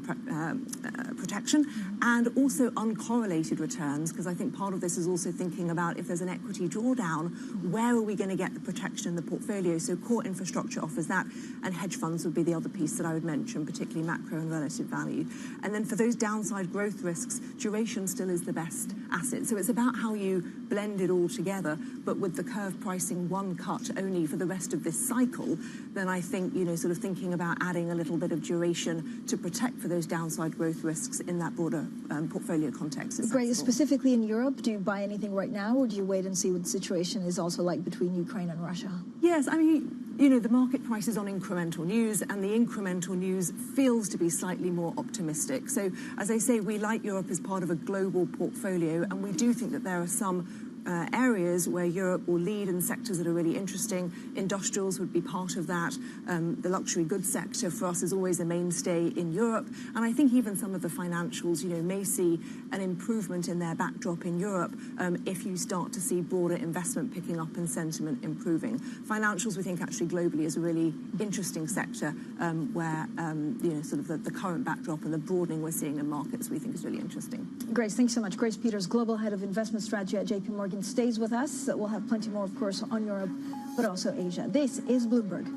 [SPEAKER 7] protection and also uncorrelated returns, because I think part of this is also thinking about if there's an equity drawdown, where are we going to get the protection in the portfolio? So core infrastructure offers that, and hedge funds would be the other piece that I would mention, particularly macro and relative value. And then for those downside growth risks, duration still is the best asset. So it's about how you blend it all together, but with the curve pricing one cut only for the rest of this cycle, then I think, sort of thinking about adding a little bit of duration to protect for those downside growth risks in that broader portfolio context.
[SPEAKER 22] Great. Specifically in Europe, do you buy anything right now, or do you wait and see what the situation is also like between Ukraine and Russia?
[SPEAKER 7] Yes, I mean, the market price is on incremental news, and the incremental news feels to be slightly more optimistic. So, as I say, we like Europe as part of a global portfolio, and we do think that there are some areas where Europe will lead in sectors that are really interesting. Industrials would be part of that. The luxury goods sector for us is always a mainstay in Europe. And I think even some of the financials, may see an improvement in their backdrop in Europe if you start to see broader investment picking up and sentiment improving. Financials, we think actually globally is a really interesting sector where, sort of the current backdrop and the broadening we're seeing in markets we think is really interesting.
[SPEAKER 22] Grace, thanks so much. Grace Peters, Global Head of Investment Strategy at JP Morgan, stays with us. We'll have plenty more, of course, on Europe, but also Asia. This is Bloomberg.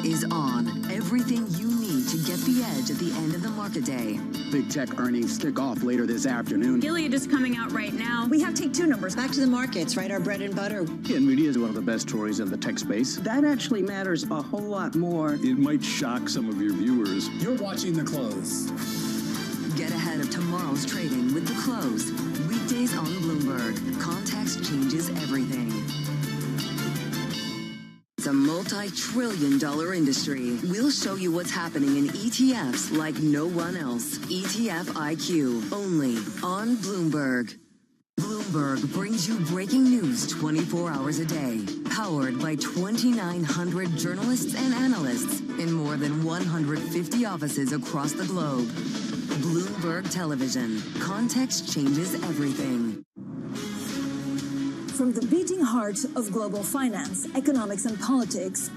[SPEAKER 14] Is on. Everything you need to get the edge at the end of the market day.
[SPEAKER 11] Big tech earnings kick off later this afternoon.
[SPEAKER 25] Gilead is coming out right now.
[SPEAKER 2] We have take two numbers. Back to the markets, right? Our bread and butter.
[SPEAKER 15] NVIDIA is one of the best stories in the tech space.
[SPEAKER 3] That actually matters a whole lot more.
[SPEAKER 12] It might shock some of your viewers.
[SPEAKER 13] You're watching The Close.
[SPEAKER 14] Get ahead of tomorrow's trading with The Close. Weekdays on Bloomberg. Context changes everything. It's a multi-trillion-dollar industry. We'll show you what's happening in ETFs like no one else. ETF IQ, only on Bloomberg. Bloomberg brings you breaking news 24 hours a day. Powered by 2,900 journalists and analysts in more than 150 offices across the globe. Bloomberg Television. Context changes everything.
[SPEAKER 22] From the beating heart of global finance, economics and politics,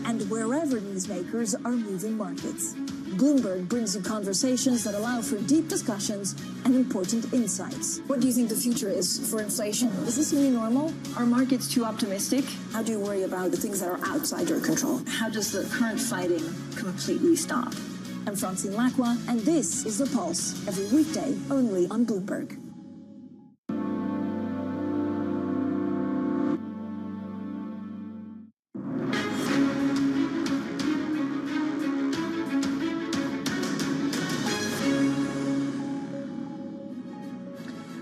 [SPEAKER 22] and wherever newsmakers are moving markets, Bloomberg brings you conversations that allow for deep discussions and important insights. What do you think the future is for inflation? Is this new normal? Are markets too optimistic? How do you worry about the things that are outside your control? How does the current fighting completely stop? I'm Francine Lacqua, and this is The Pulse, every weekday only on Bloomberg.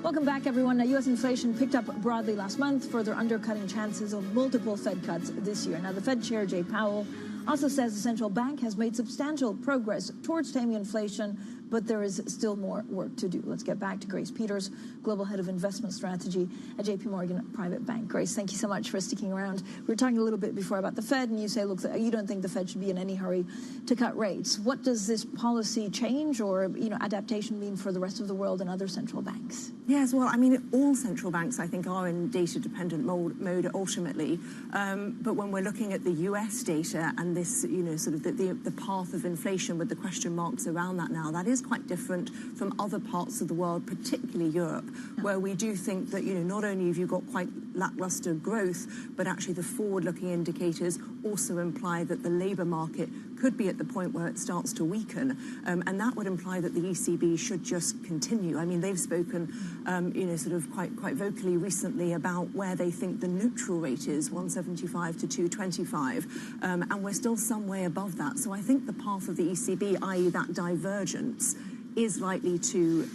[SPEAKER 22] Welcome back, everyone. Now, U.S. inflation picked up broadly last month, further undercutting chances of multiple Fed cuts this year. Now, the Fed Chair, Jay Powell, also says the central bank has made substantial progress towards taming inflation, but there is still more work to do. Let's get back to Grace Peters, Global Head of Investment Strategy at JP Morgan Private Bank. Grace, thank you so much for sticking around. We were talking a little bit before about the Fed, and you say, look, you don't think the Fed should be in any hurry to cut rates. What does this policy change or adaptation mean for the rest of the world and other central banks?
[SPEAKER 7] Yes, well, I mean, all central banks, I think, are in data-dependent mode ultimately. But when we're looking at the US data and this, sort of the path of inflation with the question marks around that now, that is quite different from other parts of the world, particularly Europe, where we do think that, not only have you got quite lackluster growth, but actually the forward-looking indicators also imply that the labour market could be at the point where it starts to weaken. And that would imply that the ECB should just continue. I mean, they've spoken, sort of quite vocally recently about where they think the neutral rate is, 175 to 225. And we're still some way above that. So I think the path of the ECB, i.e. that divergence, is likely to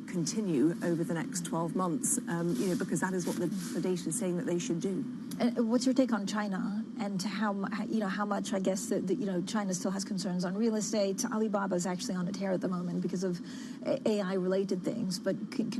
[SPEAKER 7] continue over the next 12 months, because that is what the data is saying that they should do.
[SPEAKER 22] What's your take on China and how much, I guess, that China still has concerns on real estate? Alibaba is actually on a tear at the moment because of AI-related things. But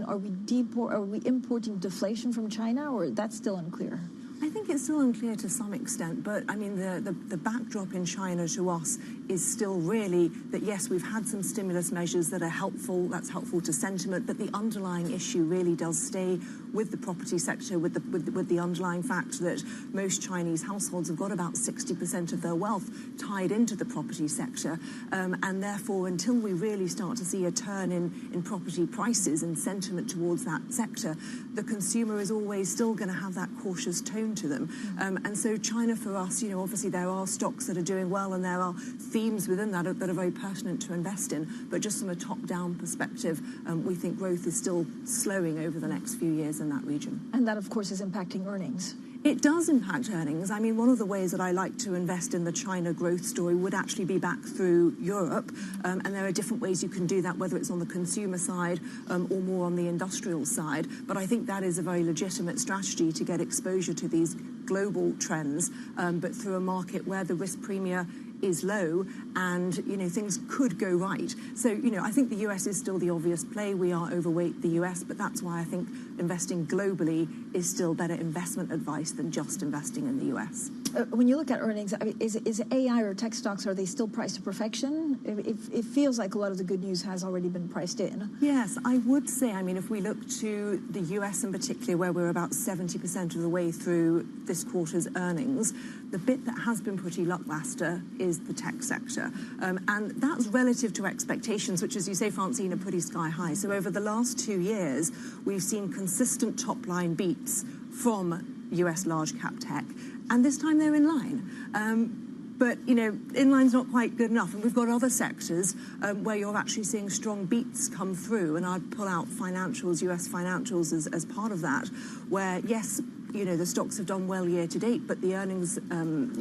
[SPEAKER 22] are we importing deflation from China, or that's still unclear?
[SPEAKER 7] I think it's still unclear to some extent, but I mean, the backdrop in China to us is still really that, yes, we've had some stimulus measures that are helpful, that's helpful to sentiment, but the underlying issue really does stay with the property sector, with the underlying fact that most Chinese households have got about 60% of their wealth tied into the property sector. And therefore, until we really start to see a turn in property prices and sentiment towards that sector, the consumer is always still going to have that cautious tone to them. And so China for us, obviously there are stocks that are doing well and there are themes within that are very pertinent to invest in. But just from a top-down perspective, we think growth is still slowing over the next few years in that region.
[SPEAKER 22] And that, of course, is impacting earnings.
[SPEAKER 7] It does impact earnings. I mean, one of the ways that I like to invest in the China growth story would actually be back through Europe. And there are different ways you can do that, whether it's on the consumer side or more on the industrial side. But I think that is a very legitimate strategy to get exposure to these global trends, but through a market where the risk premia is low and, things could go right. So, I think the US is still the obvious play. We are overweight the US, but that's why I think investing globally is still better investment advice than just investing in the US.
[SPEAKER 22] When you look at earnings, I mean, is AI or tech stocks, are they still priced to perfection? It feels like a lot of the good news has already been priced in.
[SPEAKER 7] Yes, I would say, I mean, if we look to the US in particular, where we're about 70% of the way through this quarter's earnings, the bit that has been pretty lackluster is the tech sector. And that's relative to expectations, which, as you say, Francine, are pretty sky high. So over the last 2 years, we've seen consistent top-line beats from US large-cap tech. And this time they're in line. But, in line's not quite good enough. And we've got other sectors where you're actually seeing strong beats come through. And I'd pull out financials, US financials, as part of that, where, yes, the stocks have done well year to date, but the earnings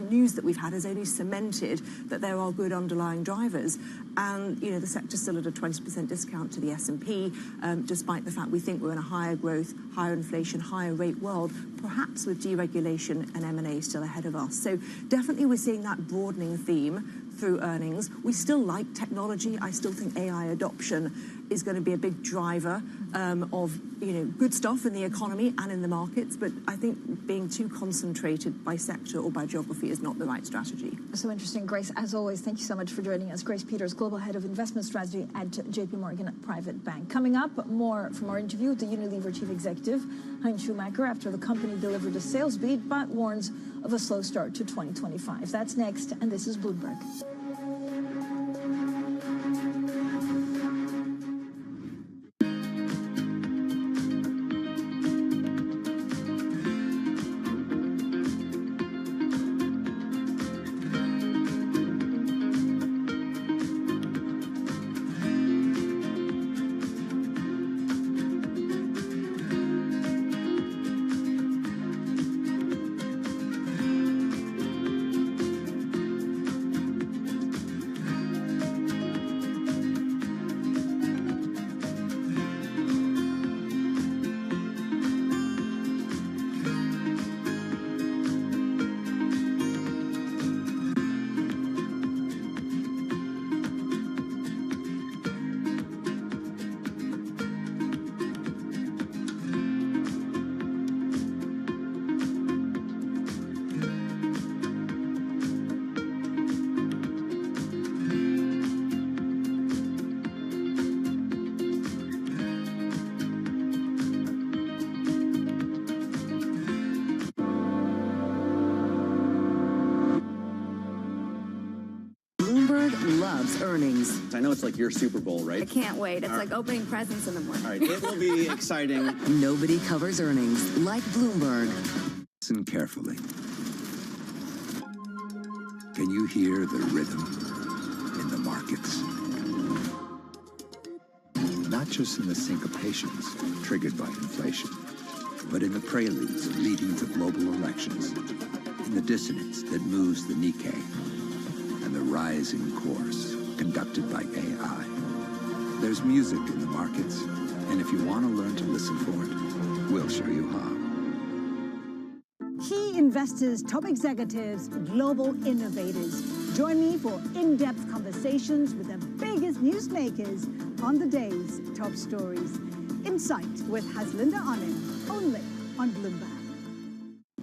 [SPEAKER 7] news that we've had has only cemented that there are good underlying drivers. And, the sector's still at a 20% discount to the S&P, despite the fact we think we're in a higher growth, higher inflation, higher rate world, perhaps with deregulation and M&A still ahead of us. So definitely we're seeing that broadening theme through earnings. We still like technology. I still think AI adoption is going to be a big driver of good stuff in the economy and in the markets, but I think being too concentrated by sector or by geography is not the right strategy.
[SPEAKER 22] So interesting. Grace, as always, thank you so much for joining us. Grace Peters, Global Head of Investment Strategy at JP Morgan Private Bank. Coming up, more from our interview with the Unilever Chief Executive, Hein Schumacher, after the company delivered a sales beat but warns of a slow start to 2025. That's next, and this is Bloomberg.
[SPEAKER 14] covers earnings.
[SPEAKER 8] I know it's like your Super Bowl, right?
[SPEAKER 10] I can't wait. It's like opening presents in the morning.
[SPEAKER 8] All right, it will be exciting.
[SPEAKER 14] Nobody covers earnings like Bloomberg.
[SPEAKER 13] Listen carefully. Can you hear the rhythm in the markets? Not just in the syncopations triggered by inflation, but in the preludes leading to global elections, in the dissonance that moves the Nikkei, and the rising course conducted by AI. There's music in the markets, and if you want to learn to listen for it, we'll show you how.
[SPEAKER 22] Key investors, top executives, global innovators. Join me for in-depth conversations with the biggest newsmakers on the day's top stories. Insight with Haslinda Onen, only on Bloomberg.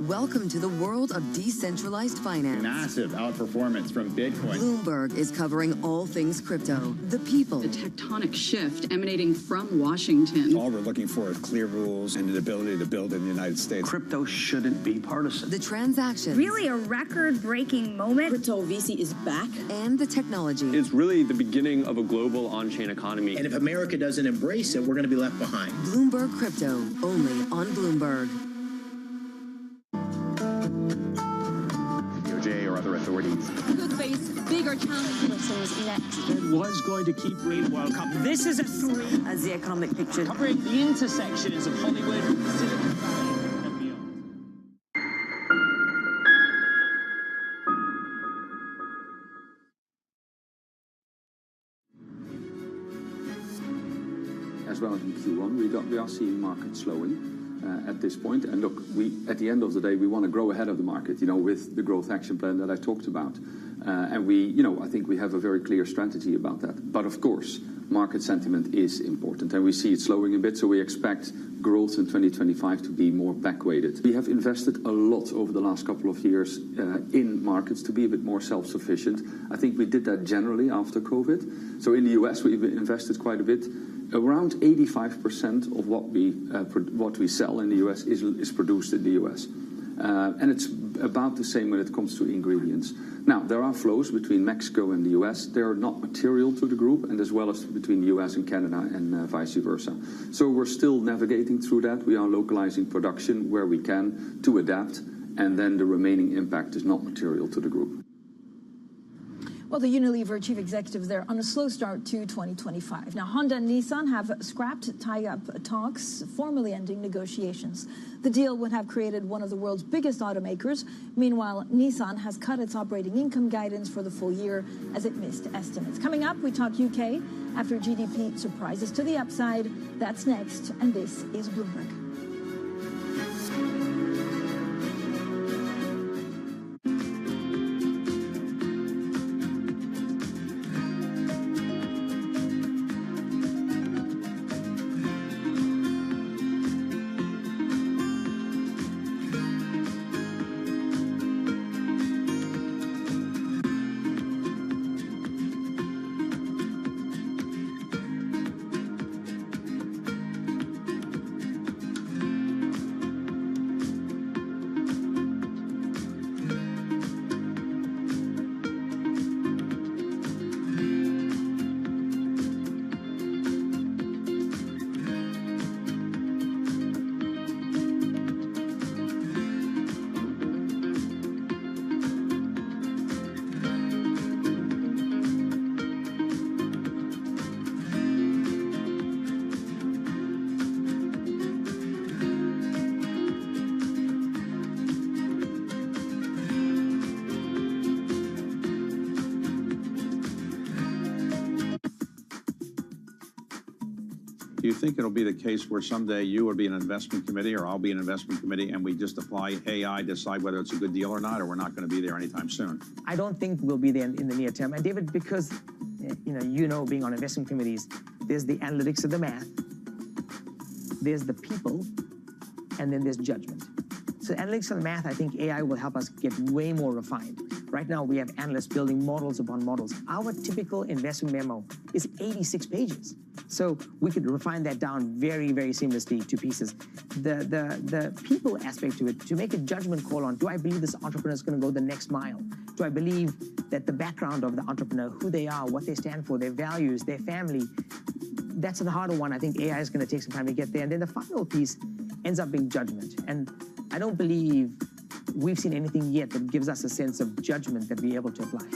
[SPEAKER 14] Welcome to the world of decentralized finance.
[SPEAKER 16] Massive outperformance from Bitcoin.
[SPEAKER 14] Bloomberg is covering all things crypto, the people.
[SPEAKER 17] The tectonic shift emanating from Washington.
[SPEAKER 12] All we're looking for is clear rules and an ability to build in the United States.
[SPEAKER 15] Crypto shouldn't be partisan.
[SPEAKER 14] The transactions.
[SPEAKER 25] Really a record-breaking moment.
[SPEAKER 32] Crypto VC is back.
[SPEAKER 14] And the technology.
[SPEAKER 27] It's really the beginning of a global on-chain economy.
[SPEAKER 28] And if America doesn't embrace it, we're going to be left behind.
[SPEAKER 14] Bloomberg Crypto, only on Bloomberg.
[SPEAKER 16] Or other authorities.
[SPEAKER 31] Could face bigger challenges next.
[SPEAKER 15] It was going to keep rain World Cup. This is a 3
[SPEAKER 32] as the economic picture.
[SPEAKER 15] covering the intersections of Hollywood, Silicon Valley, and beyond.
[SPEAKER 18] As well as in Q1, we are seeing markets slowing. At this point, and look, at the end of the day, we want to grow ahead of the market, with the growth action plan that I talked about, and I think we have a very clear strategy about that. But of course, market sentiment is important, and we see it slowing a bit. So we expect growth in 2025 to be more back-weighted. We have invested a lot over the last couple of years in markets to be a bit more self-sufficient. I think we did that generally after COVID. So in the US, we've invested quite a bit. Around 85% of what we sell in the US is produced in the US. And it's about the same when it comes to ingredients. Now, there are flows between Mexico and the US. They are not material to the group, and as well as between the US and Canada and vice versa. So we're still navigating through that. We are localizing production where we can to adapt, and then the remaining impact is not material to the group.
[SPEAKER 22] Well, the Unilever chief executives there on a slow start to 2025. Now, Honda and Nissan have scrapped tie-up talks, formally ending negotiations. The deal would have created one of the world's biggest automakers. Meanwhile, Nissan has cut its operating income guidance for the full year as it missed estimates. Coming up, we talk UK after GDP surprises to the upside. That's next, and this is Bloomberg.
[SPEAKER 19] Do you think it'll be the case where someday you will be an investment committee or I'll be an investment committee and we just apply AI, decide whether it's a good deal or not, or we're not going to be there anytime soon?
[SPEAKER 20] I don't think we'll be there in the near term. And David, because, being on investment committees, there's the analytics of the math, there's the people, and then there's judgment. So analytics of the math, I think AI will help us get way more refined. Right now, we have analysts building models upon models. Our typical investment memo is 86 pages. So we could refine that down very, very seamlessly to pieces. The people aspect to it, to make a judgment call on, do I believe this entrepreneur is going to go the next mile? Do I believe that the background of the entrepreneur, who they are, what they stand for, their values, their family, that's the harder one. I think AI is going to take some time to get there. And then the final piece ends up being judgment. And I don't believe we've seen anything yet that gives us a sense of judgment that we're able to apply.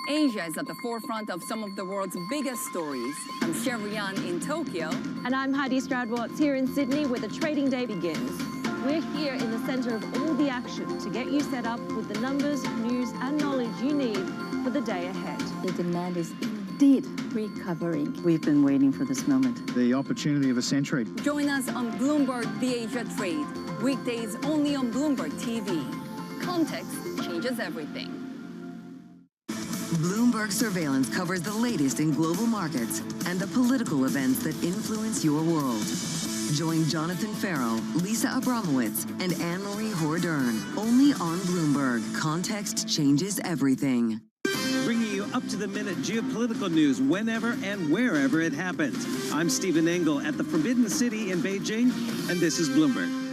[SPEAKER 31] Asia is at the forefront of some of the world's biggest stories. I'm Chevrian in Tokyo.
[SPEAKER 1] And I'm Heidi Stroud-Watts here in Sydney, where the trading day begins. We're here in the center of all the action to get you set up with the numbers, news, and knowledge you need for the day ahead.
[SPEAKER 32] The demand is indeed recovering. We've been waiting for this moment.
[SPEAKER 4] The opportunity of a century.
[SPEAKER 31] Join us on Bloomberg The Asia Trade. Weekdays only on Bloomberg TV. Context changes everything.
[SPEAKER 14] Bloomberg Surveillance covers the latest in global markets and the political events that influence your world. Join Jonathan Farrow, Lisa Abramowitz, and Anne-Marie Hordern. Only on Bloomberg. Context changes everything.
[SPEAKER 5] Bringing you up-to-the-minute geopolitical news whenever and wherever it happens. I'm Stephen Engel at the Forbidden City in Beijing, and this is Bloomberg.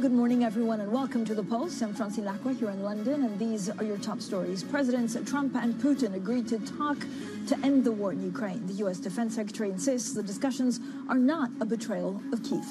[SPEAKER 22] Good morning, everyone, and welcome to The Pulse. I'm Francine Lacroix here in London, and these are your top stories. Presidents Trump and Putin agreed to talk to end the war in Ukraine. The U.S. Defense Secretary insists the discussions are not a betrayal of Kyiv.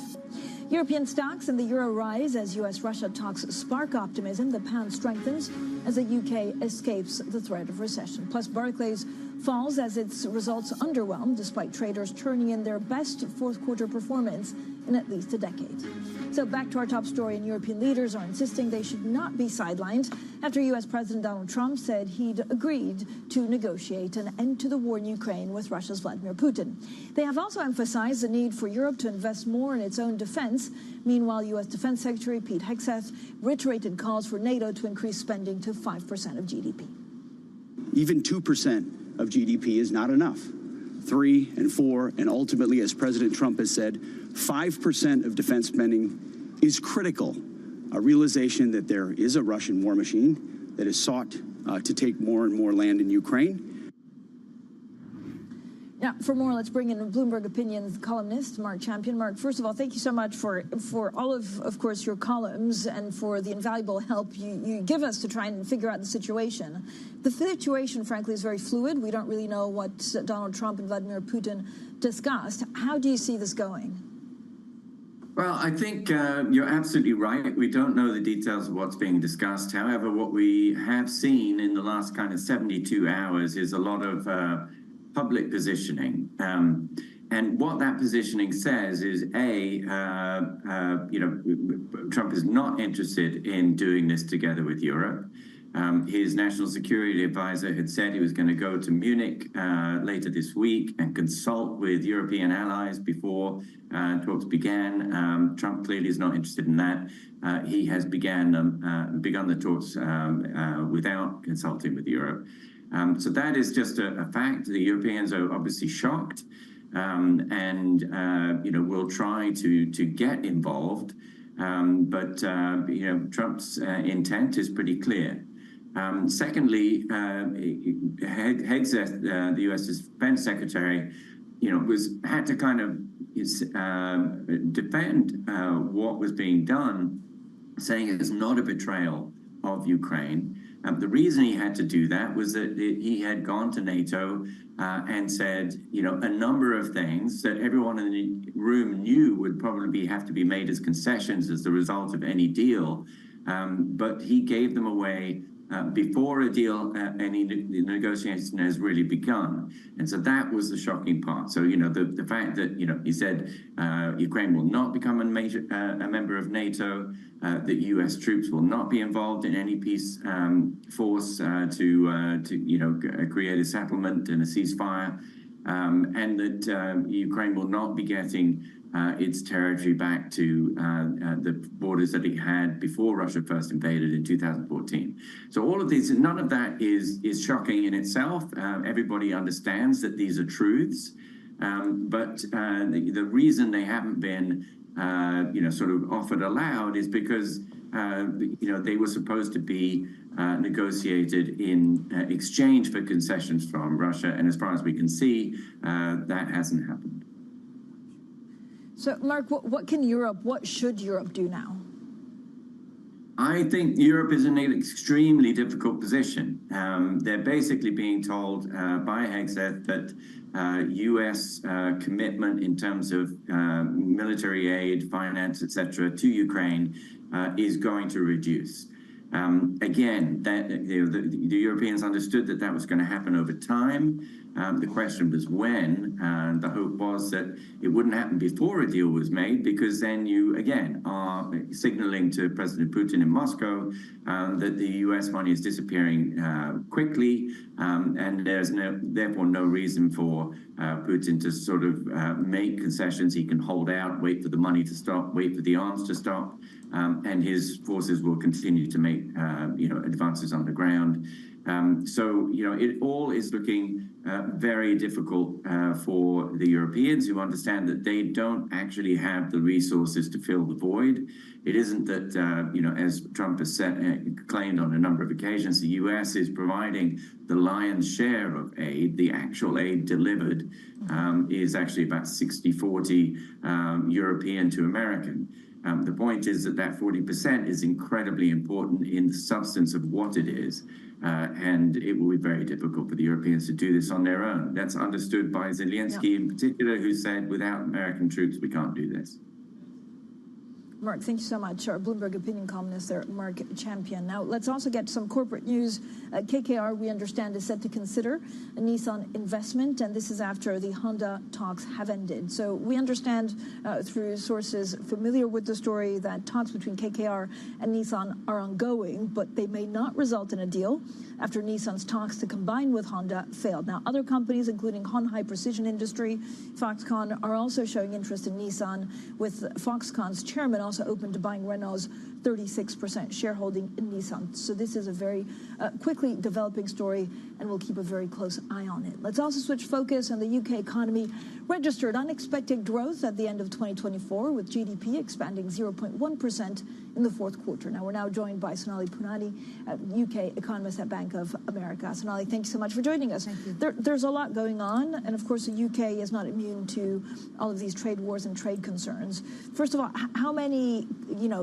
[SPEAKER 22] European stocks and the euro rise as U.S.-Russia talks spark optimism. The pound strengthens as the U.K. escapes the threat of recession. Plus, Barclays falls as its results underwhelm, despite traders turning in their best fourth-quarter performance in at least a decade. So back to our top story, and European leaders are insisting they should not be sidelined after U.S. President Donald Trump said he'd agreed to negotiate an end to the war in Ukraine with Russia's Vladimir Putin. They have also emphasized the need for Europe to invest more in its own defense. Meanwhile, U.S. Defense Secretary Pete Hegseth reiterated calls for NATO to increase spending to 5% of GDP.
[SPEAKER 8] Even 2% of GDP is not enough. 3 and 4, and ultimately, as President Trump has said, 5% of defense spending is critical. A realization that there is a Russian war machine that has sought to take more and more land in Ukraine.
[SPEAKER 22] Now, for more, let's bring in Bloomberg Opinions columnist Mark Champion. Mark, first of all, thank you so much for all of course, your columns and for the invaluable help you give us to try and figure out the situation. The situation, frankly, is very fluid. We don't really know what Donald Trump and Vladimir Putin discussed. How do you see this going?
[SPEAKER 6] Well, I think you're absolutely right. We don't know the details of what's being discussed. However, what we have seen in the last kind of 72 hours is a lot of public positioning. And what that positioning says is, Trump is not interested in doing this together with Europe. His national security advisor had said he was going to go to Munich later this week and consult with European allies before talks began. Trump clearly is not interested in that. He has begun the talks without consulting with Europe. So that is just a fact. The Europeans are obviously shocked and will try to get involved. But Trump's intent is pretty clear. Secondly, Hegseth, the U.S. Defense Secretary, had to kind of defend what was being done, saying it's not a betrayal of Ukraine. The reason he had to do that was that he had gone to NATO and said, a number of things that everyone in the room knew would probably have to be made as concessions as the result of any deal. But he gave them away before a deal, any negotiation has really begun. And so that was the shocking part. So, the fact that, he said Ukraine will not become a member of NATO, that U.S. troops will not be involved in any peace force to create a settlement and a ceasefire, and that Ukraine will not be getting its territory back to the borders that it had before Russia first invaded in 2014. So all of these, none of that is shocking in itself. Everybody understands that these are truths, but the reason they haven't been sort of offered aloud is because they were supposed to be negotiated in exchange for concessions from Russia. And as far as we can see, that hasn't happened.
[SPEAKER 22] So, Mark, what should Europe do now?
[SPEAKER 6] I think Europe is in an extremely difficult position. They're basically being told by Hegseth that U.S. commitment in terms of military aid, finance, etc., to Ukraine is going to reduce. Again, the Europeans understood that that was going to happen over time. The question was when, and the hope was that it wouldn't happen before a deal was made, because then you, again, are signaling to President Putin in Moscow that the U.S. money is disappearing quickly, and there's therefore no reason for Putin to sort of make concessions. He can hold out, wait for the money to stop, wait for the arms to stop, and his forces will continue to make advances on the ground. So it all is looking very difficult for the Europeans, who understand that they don't actually have the resources to fill the void. It isn't that, as Trump has claimed on a number of occasions, the U.S. is providing the lion's share of aid. The actual aid delivered is actually about 60-40 European to American. The point is that 40% is incredibly important in the substance of what it is. And it will be very difficult for the Europeans to do this on their own. That's understood by Zelensky in particular, who said, without American troops, we can't do this.
[SPEAKER 22] Mark, thank you so much. Our Bloomberg opinion columnist there, Mark Champion. Now, let's also get some corporate news. KKR, we understand, is set to consider a Nissan investment, and this is after the Honda talks have ended. So we understand through sources familiar with the story that talks between KKR and Nissan are ongoing, but they may not result in a deal after Nissan's talks to combine with Honda failed. Now, other companies, including Hon Hai Precision Industry, Foxconn, are also showing interest in Nissan, with Foxconn's chairman also open to buying Renault's 36% shareholding in Nissan. So this is a very quickly developing story, and we'll keep a very close eye on it. Let's also switch focus on the UK economy. Registered unexpected growth at the end of 2024, with GDP expanding 0.1% in the fourth quarter. Now, we're now joined by Sonali Punani, UK economist at Bank of America. Sonali, thank you so much for joining us.
[SPEAKER 2] Thank you.
[SPEAKER 22] There's a lot going on, and of course, the UK is not immune to all of these trade wars and trade concerns. First of all, how many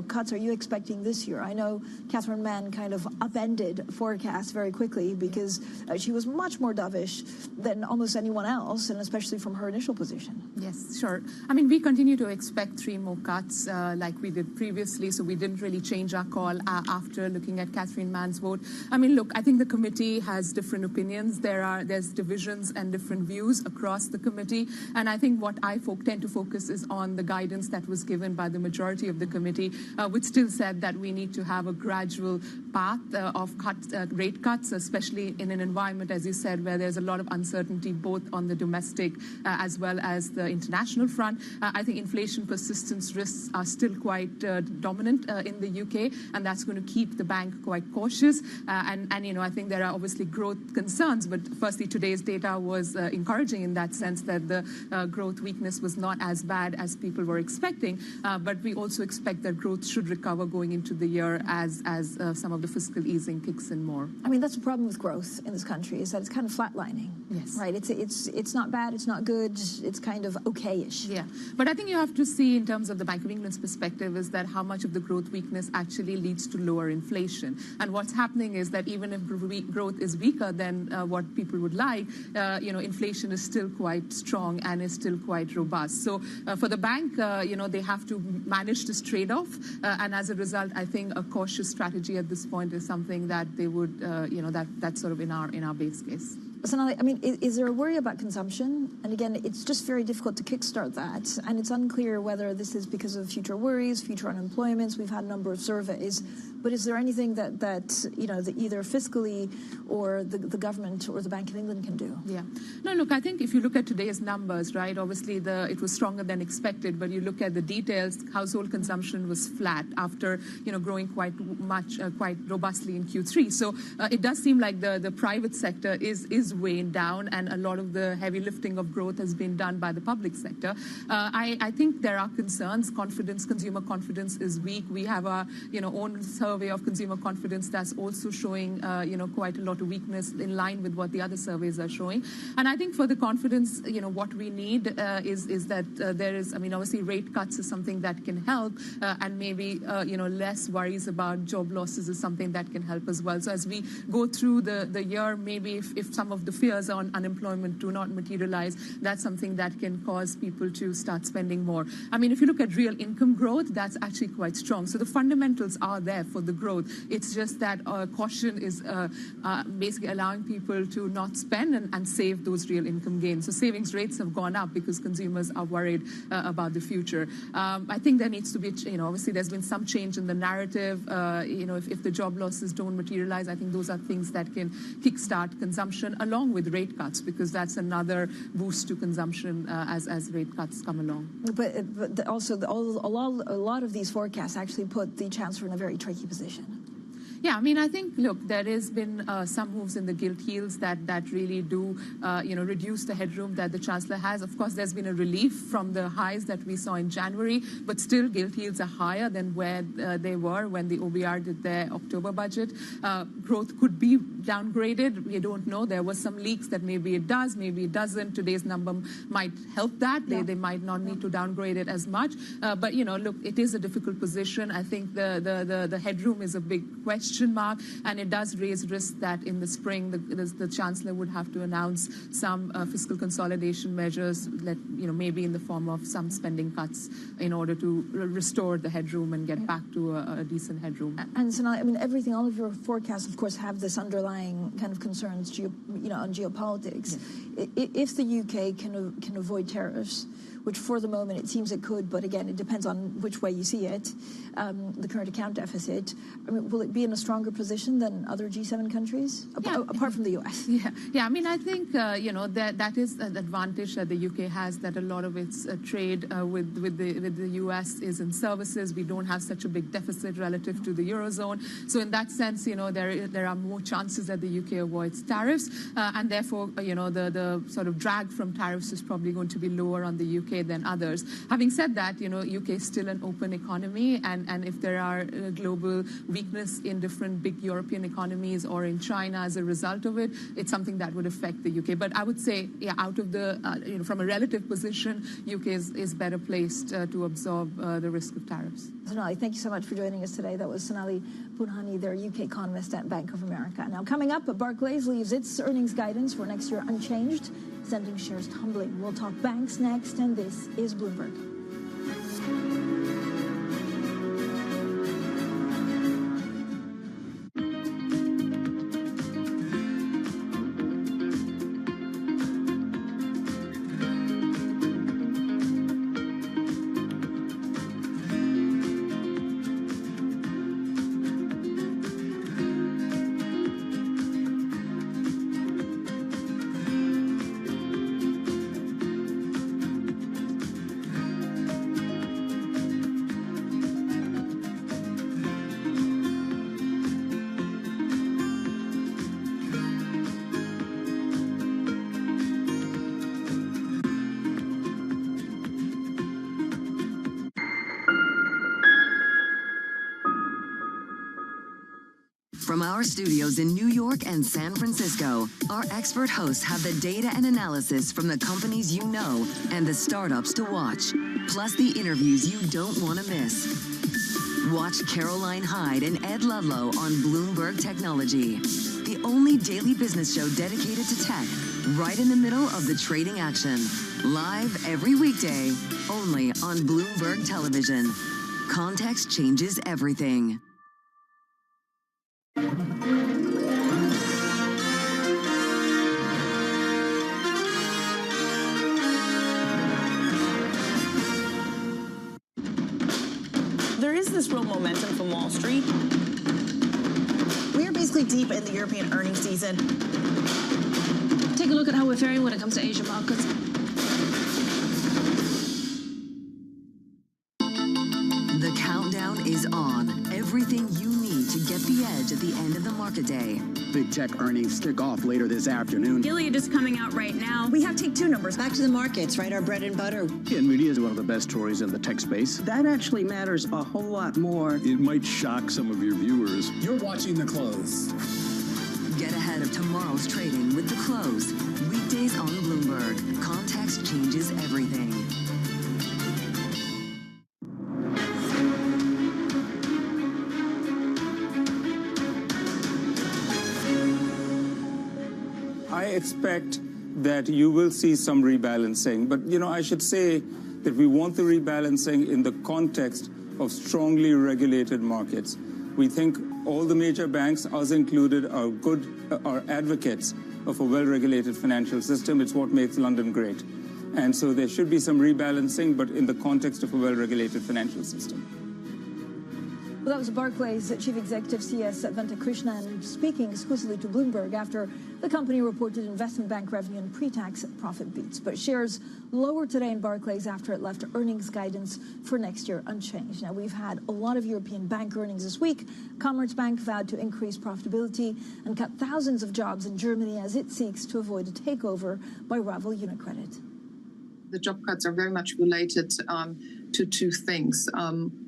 [SPEAKER 22] cuts are you expecting this year? I know Catherine Mann kind of upended forecasts very quickly because she was much more dovish than almost anyone else, and especially from her initial position.
[SPEAKER 2] Yes, sure. I mean, we continue to expect 3 more cuts like we did previously, so we didn't really change our call after looking at Catherine Mann's vote. I mean, look, I think the committee has different opinions. There's divisions and different views across the committee, and I think what I tend to focus is on the guidance that was given by the majority of the committee, which still said that we need to have a gradual path of rate cuts, especially in an environment, as you said, where there's a lot of uncertainty both on the domestic as well as the international front. I think inflation persistence risks are still quite dominant in the UK, and that's going to keep the bank quite cautious. And I think there are obviously growth concerns, but firstly, today's data was encouraging in that sense that the growth weakness was not as bad as people were expecting. But we also expect that growth should recover going into the year as some of the fiscal easing kicks in more.
[SPEAKER 22] I mean, that's the problem with growth in this country, is that it's kind of flatlining.
[SPEAKER 2] Yes.
[SPEAKER 22] Right? It's not bad, it's not good, it's kind of okay-ish.
[SPEAKER 2] Yeah. But I think you have to see, in terms of the Bank of England's perspective, is that how much of the growth weakness actually leads to lower inflation. And what's happening is that even if growth is weaker than what people would like, inflation is still quite strong and is still quite robust. So for the bank, they have to manage this trade-off. And as a result, I think a cautious strategy at this point is something that they would, that's sort of in our base case.
[SPEAKER 22] Sonali, I mean, is there a worry about consumption? And again, it's just very difficult to kickstart that. And it's unclear whether this is because of future worries, future unemployments. We've had a number of surveys. But is there anything that either fiscally or the government or the Bank of England can do?
[SPEAKER 2] Yeah. No, look, I think if you look at today's numbers, right, obviously it was stronger than expected, but you look at the details, household consumption was flat after, growing quite robustly in Q3. So it does seem like the private sector is weighing down, and a lot of the heavy lifting of growth has been done by the public sector. I think there are concerns. Consumer confidence is weak. We have our, own survey of consumer confidence that's also showing, quite a lot of weakness in line with what the other surveys are showing. And I think for the confidence, what we need is that there is, obviously rate cuts is something that can help, and maybe, less worries about job losses is something that can help as well. So as we go through the year, maybe if some of the fears on unemployment do not materialize, that's something that can cause people to start spending more. If you look at real income growth, that's actually quite strong. So the fundamentals are there for the growth. It's just that caution is basically allowing people to not spend and save those real income gains. So savings rates have gone up because consumers are worried about the future. I think there needs to be, obviously there's been some change in the narrative. If the job losses don't materialize, I think those are things that can kickstart consumption along with rate cuts, because that's another boost to consumption as rate cuts come along.
[SPEAKER 22] But also a lot of these forecasts actually put the Chancellor in a very tricky position.
[SPEAKER 2] Yeah, I think, look, there has been some moves in the gilt yields that really do, reduce the headroom that the Chancellor has. Of course, there's been a relief from the highs that we saw in January, but still gilt yields are higher than where they were when the OBR did their October budget. Growth could be downgraded. We don't know. There was some leaks that maybe it does, maybe it doesn't. Today's number might help that. Yeah. They might not need to downgrade it as much. But, look, it is a difficult position. I think the headroom is a big question mark, and it does raise risk that in the spring the Chancellor would have to announce some fiscal consolidation measures, maybe in the form of some spending cuts in order to restore the headroom and get back to a decent headroom.
[SPEAKER 22] And so all of your forecasts, of course, have this underlying kind of concerns, on geopolitics. Yeah. If the UK can avoid tariffs, which for the moment it seems it could, but again, it depends on which way you see it, the current account deficit, will it be in a stronger position than other G7 countries, apart from the US?
[SPEAKER 2] Yeah. I think, that is an advantage that the UK has, that a lot of its trade with the US is in services. We don't have such a big deficit relative to the Eurozone. So in that sense, there are more chances that the UK avoids tariffs, and therefore, the sort of drag from tariffs is probably going to be lower on the UK than others. Having said that, UK is still an open economy, and if there are global weakness in different big European economies or in China as a result of it, it's something that would affect the UK. But I would say, out of the, from a relative position, UK is better placed to absorb the risk of tariffs.
[SPEAKER 22] Sonali, thank you so much for joining us today. That was Sonali Punhani, their UK economist at Bank of America. Now, coming up, Barclays leaves its earnings guidance for next year unchanged, sending shares tumbling. We'll talk banks next, and this is Bloomberg.
[SPEAKER 14] From our studios in New York and San Francisco, our expert hosts have the data and analysis from the companies you know and the startups to watch, plus the interviews you don't want to miss. Watch Caroline Hyde and Ed Ludlow on Bloomberg Technology, the only daily business show dedicated to tech, right in the middle of the trading action. Live every weekday, only on Bloomberg Television. Context changes everything.
[SPEAKER 3] There is this real momentum from Wall Street. We are basically deep in the European earnings season.
[SPEAKER 1] Take a look at how we're faring when it comes to Asian markets.
[SPEAKER 14] The countdown is on. Everything you need to get the edge at the end of the market day.
[SPEAKER 8] Big tech earnings kick off later this afternoon.
[SPEAKER 25] Gilead is coming out right now.
[SPEAKER 3] We have Take-Two numbers. Back to the markets, right? Our bread and butter.
[SPEAKER 8] NVIDIA is one of the best stories in the tech space.
[SPEAKER 4] That actually matters a whole lot more.
[SPEAKER 7] It might shock some of your viewers.
[SPEAKER 9] You're watching The Close.
[SPEAKER 14] Get ahead of tomorrow's trading with The Close. Weekdays on Bloomberg. Context changes everything.
[SPEAKER 10] I expect that you will see some rebalancing. But, I should say that we want the rebalancing in the context of strongly regulated markets. We think all the major banks, us included, are advocates of a well-regulated financial system. It's what makes London great. And so there should be some rebalancing, but in the context of a well-regulated financial system.
[SPEAKER 22] Well, that was Barclays Chief Executive CS Venkatekrishnan speaking exclusively to Bloomberg after the company reported investment bank revenue and pre-tax profit beats. But shares lower today in Barclays after it left earnings guidance for next year unchanged. Now, we've had a lot of European bank earnings this week. Commerzbank vowed to increase profitability and cut thousands of jobs in Germany as it seeks to avoid a takeover by rival UniCredit.
[SPEAKER 11] The job cuts are very much related to two things.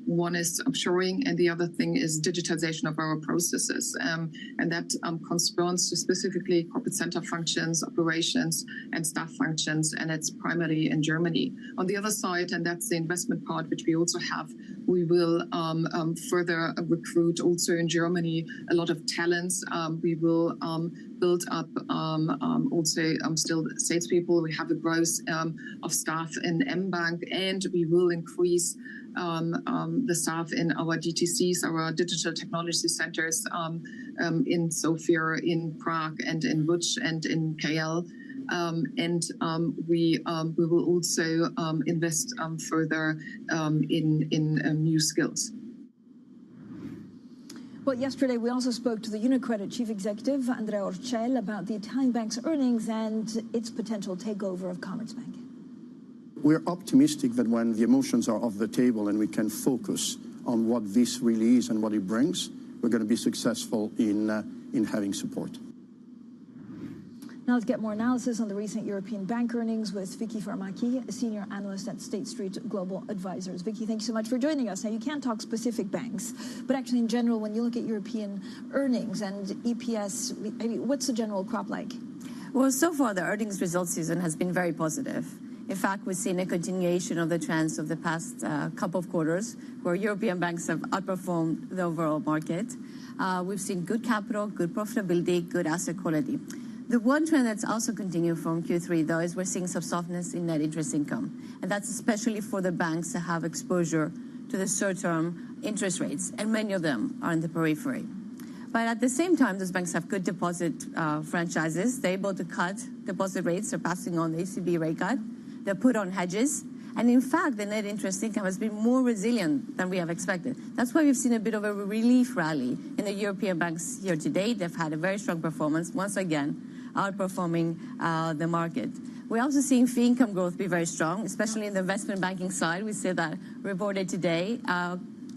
[SPEAKER 11] One is offshoring, and the other thing is digitization of our processes. And that concerns specifically corporate center functions, operations, and staff functions, and it's primarily in Germany. On the other side, and that's the investment part, which we also have, we will further recruit also in Germany a lot of talents. We will build up also still salespeople. We have a growth of staff in mBank, and we will increase the staff in our DTCs, our digital technology centers in Sofia, in Prague, and in Łódź, and in KL. We will also invest further in new skills.
[SPEAKER 22] Well, yesterday we also spoke to the UniCredit Chief Executive, Andrea Orcel, about the Italian bank's earnings and its potential takeover of Commerzbank.
[SPEAKER 21] We're optimistic that when the emotions are off the table and we can focus on what this really is and what it brings, we're going to be successful in having support.
[SPEAKER 22] Now let's get more analysis on the recent European bank earnings with Vicky Farmaki, a senior analyst at State Street Global Advisors. Vicky, thank you so much for joining us. Now, you can't talk specific banks, but actually in general, when you look at European earnings and EPS, what's the general crop like?
[SPEAKER 23] Well, so far, the earnings result season has been very positive. In fact, we've seen a continuation of the trends of the past couple of quarters, where European banks have outperformed the overall market. We've seen good capital, good profitability, good asset quality. The one trend that's also continued from Q3, though, is we're seeing some softness in net interest income. And that's especially for the banks that have exposure to the short-term interest rates, and many of them are in the periphery. But at the same time, those banks have good deposit franchises. They're able to cut deposit rates. They're passing on the ECB rate cut. They're put on hedges. And in fact, the net interest income has been more resilient than we have expected. That's why we've seen a bit of a relief rally in the European banks here today. They've had a very strong performance, once again, outperforming the market. We're also seeing fee income growth be very strong, especially in the investment banking side. We see that reported today,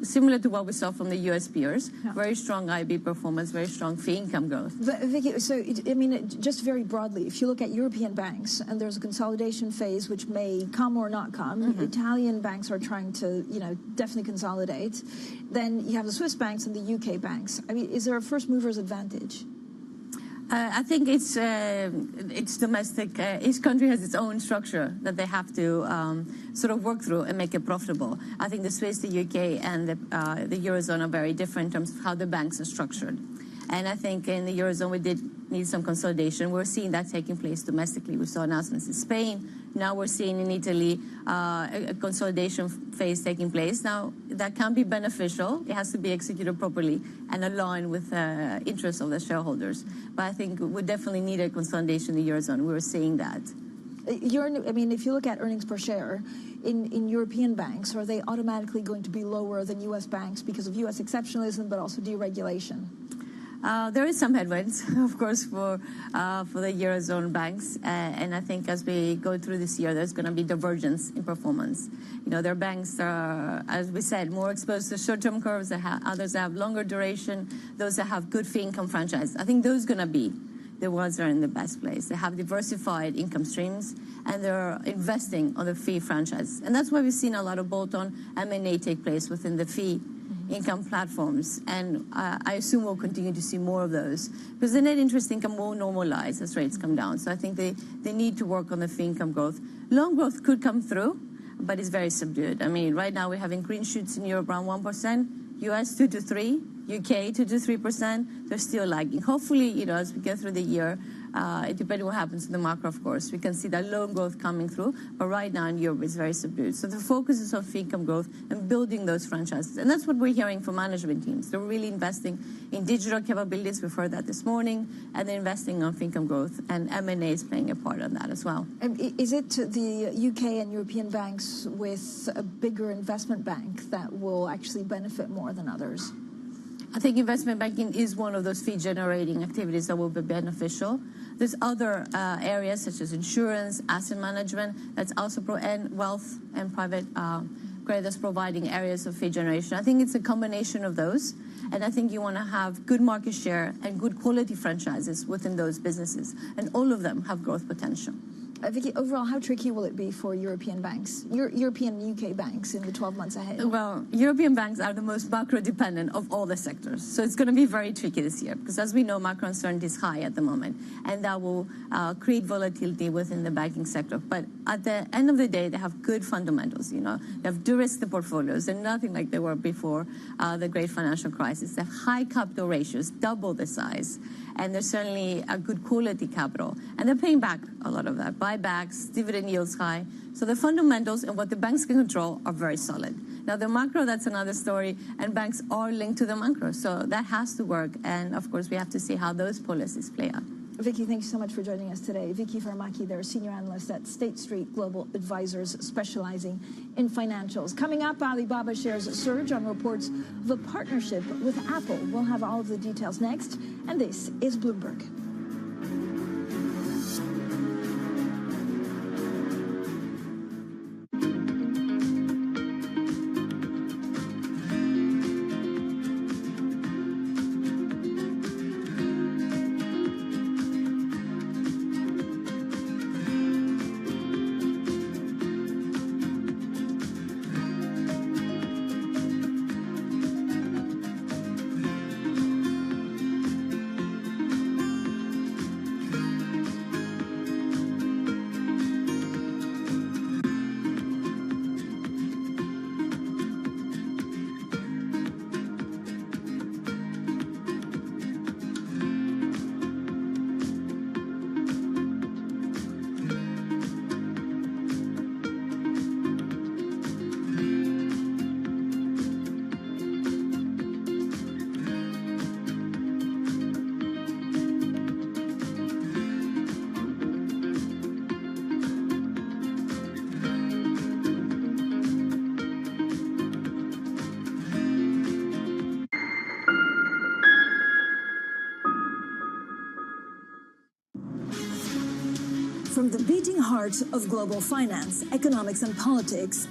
[SPEAKER 23] similar to what we saw from the U.S. peers. Yeah. Very strong IB performance, very strong fee income growth.
[SPEAKER 22] But Vicky, so just very broadly, if you look at European banks, and there's a consolidation phase which may come or not come, Italian banks are trying to, definitely consolidate. Then you have the Swiss banks and the UK banks. Is there a first mover's advantage?
[SPEAKER 23] I think it's domestic. Each country has its own structure that they have to sort of work through and make it profitable. I think the Swiss, the UK, and the Eurozone are very different in terms of how the banks are structured. And I think in the Eurozone, we did need some consolidation. We're seeing that taking place domestically. We saw announcements in Spain. Now we're seeing in Italy a consolidation phase taking place. Now, that can be beneficial. It has to be executed properly and aligned with the interests of the shareholders. But I think we definitely need a consolidation in the Eurozone. We were seeing that.
[SPEAKER 22] If you look at earnings per share in European banks, are they automatically going to be lower than U.S. banks because of U.S. exceptionalism, but also deregulation?
[SPEAKER 23] There is some headwinds, of course, for the Eurozone banks. And I think as we go through this year, there's going to be divergence in performance. Their banks are, as we said, more exposed to short-term curves. Others have longer duration. Those that have good fee income franchise. I think those are going to be the ones that are in the best place. They have diversified income streams, and they're investing on the fee franchise. And that's why we've seen a lot of bolt-on M&A take place within the fee income platforms. And I assume we'll continue to see more of those, because the net interest income will normalize as rates come down. So I think they need to work on the fee income growth. Loan growth could come through, but it's very subdued. I mean, right now we're having green shoots in Europe around 1%, US 2 to 3, UK 2 to 3%. They're still lagging. Hopefully, as we get through the year, it depends what happens to the macro, of course. We can see that loan growth coming through, but right now in Europe it's very subdued. So the focus is on fee income growth and building those franchises. And that's what we're hearing from management teams. They're really investing in digital capabilities. We've heard that this morning. And they're investing on fee income growth. And M&A is playing a part on that as well.
[SPEAKER 22] And is it the UK and European banks with a bigger investment bank that will actually benefit more than others?
[SPEAKER 23] I think investment banking is one of those fee-generating activities that will be beneficial. There's other areas such as insurance, asset management, that's also and wealth and private credit that's providing areas of fee generation. I think it's a combination of those, and I think you want to have good market share and good quality franchises within those businesses, and all of them have growth potential.
[SPEAKER 22] Vicky, overall, how tricky will it be for European banks, European and UK banks in the 12 months ahead?
[SPEAKER 23] Well, European banks are the most macro-dependent of all the sectors. So it's going to be very tricky this year because, as we know, macro uncertainty is high at the moment, and that will create volatility within the banking sector. But at the end of the day, they have good fundamentals. They have de-risked the portfolios. They're nothing like they were before the great financial crisis. They have high capital ratios, double the size, and there's certainly a good quality capital. And they're paying back a lot of that. Buybacks, dividend yields high. So the fundamentals and what the banks can control are very solid. Now, the macro, that's another story, and banks are linked to the macro. So that has to work. And, of course, we have to see how those policies play out.
[SPEAKER 22] Vicky, thank you so much for joining us today. Vicky Farmaki, they're a senior analyst at State Street Global Advisors, specializing in financials. Coming up, Alibaba shares surge on reports of a partnership with Apple. We'll have all of the details next. And this is Bloomberg. From the beating heart of global finance, economics, and politics,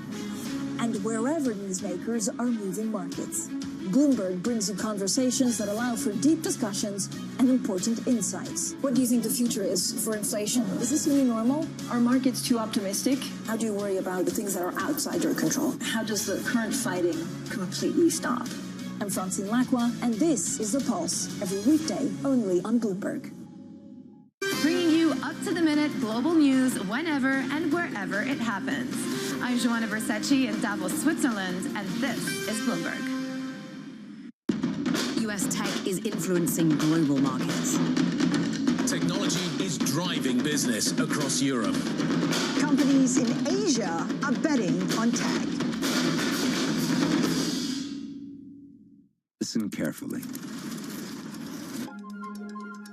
[SPEAKER 22] and wherever newsmakers are moving markets, Bloomberg brings you conversations that allow for deep discussions and important insights. What do you think the future is for inflation? Is this a new normal? Are markets too optimistic? How do you worry about the things that are outside your control? How does the current fighting completely stop? I'm Francine Lacroix, and this is The Pulse, every weekday only on Bloomberg.
[SPEAKER 31] Bringing you up-to-the-minute global news whenever and wherever it happens. I'm Joanna Versace in Davos, Switzerland, and this is Bloomberg.
[SPEAKER 9] U.S. tech is influencing global markets.
[SPEAKER 12] Technology is driving business across Europe.
[SPEAKER 13] Companies in Asia are betting on tech.
[SPEAKER 15] Listen carefully.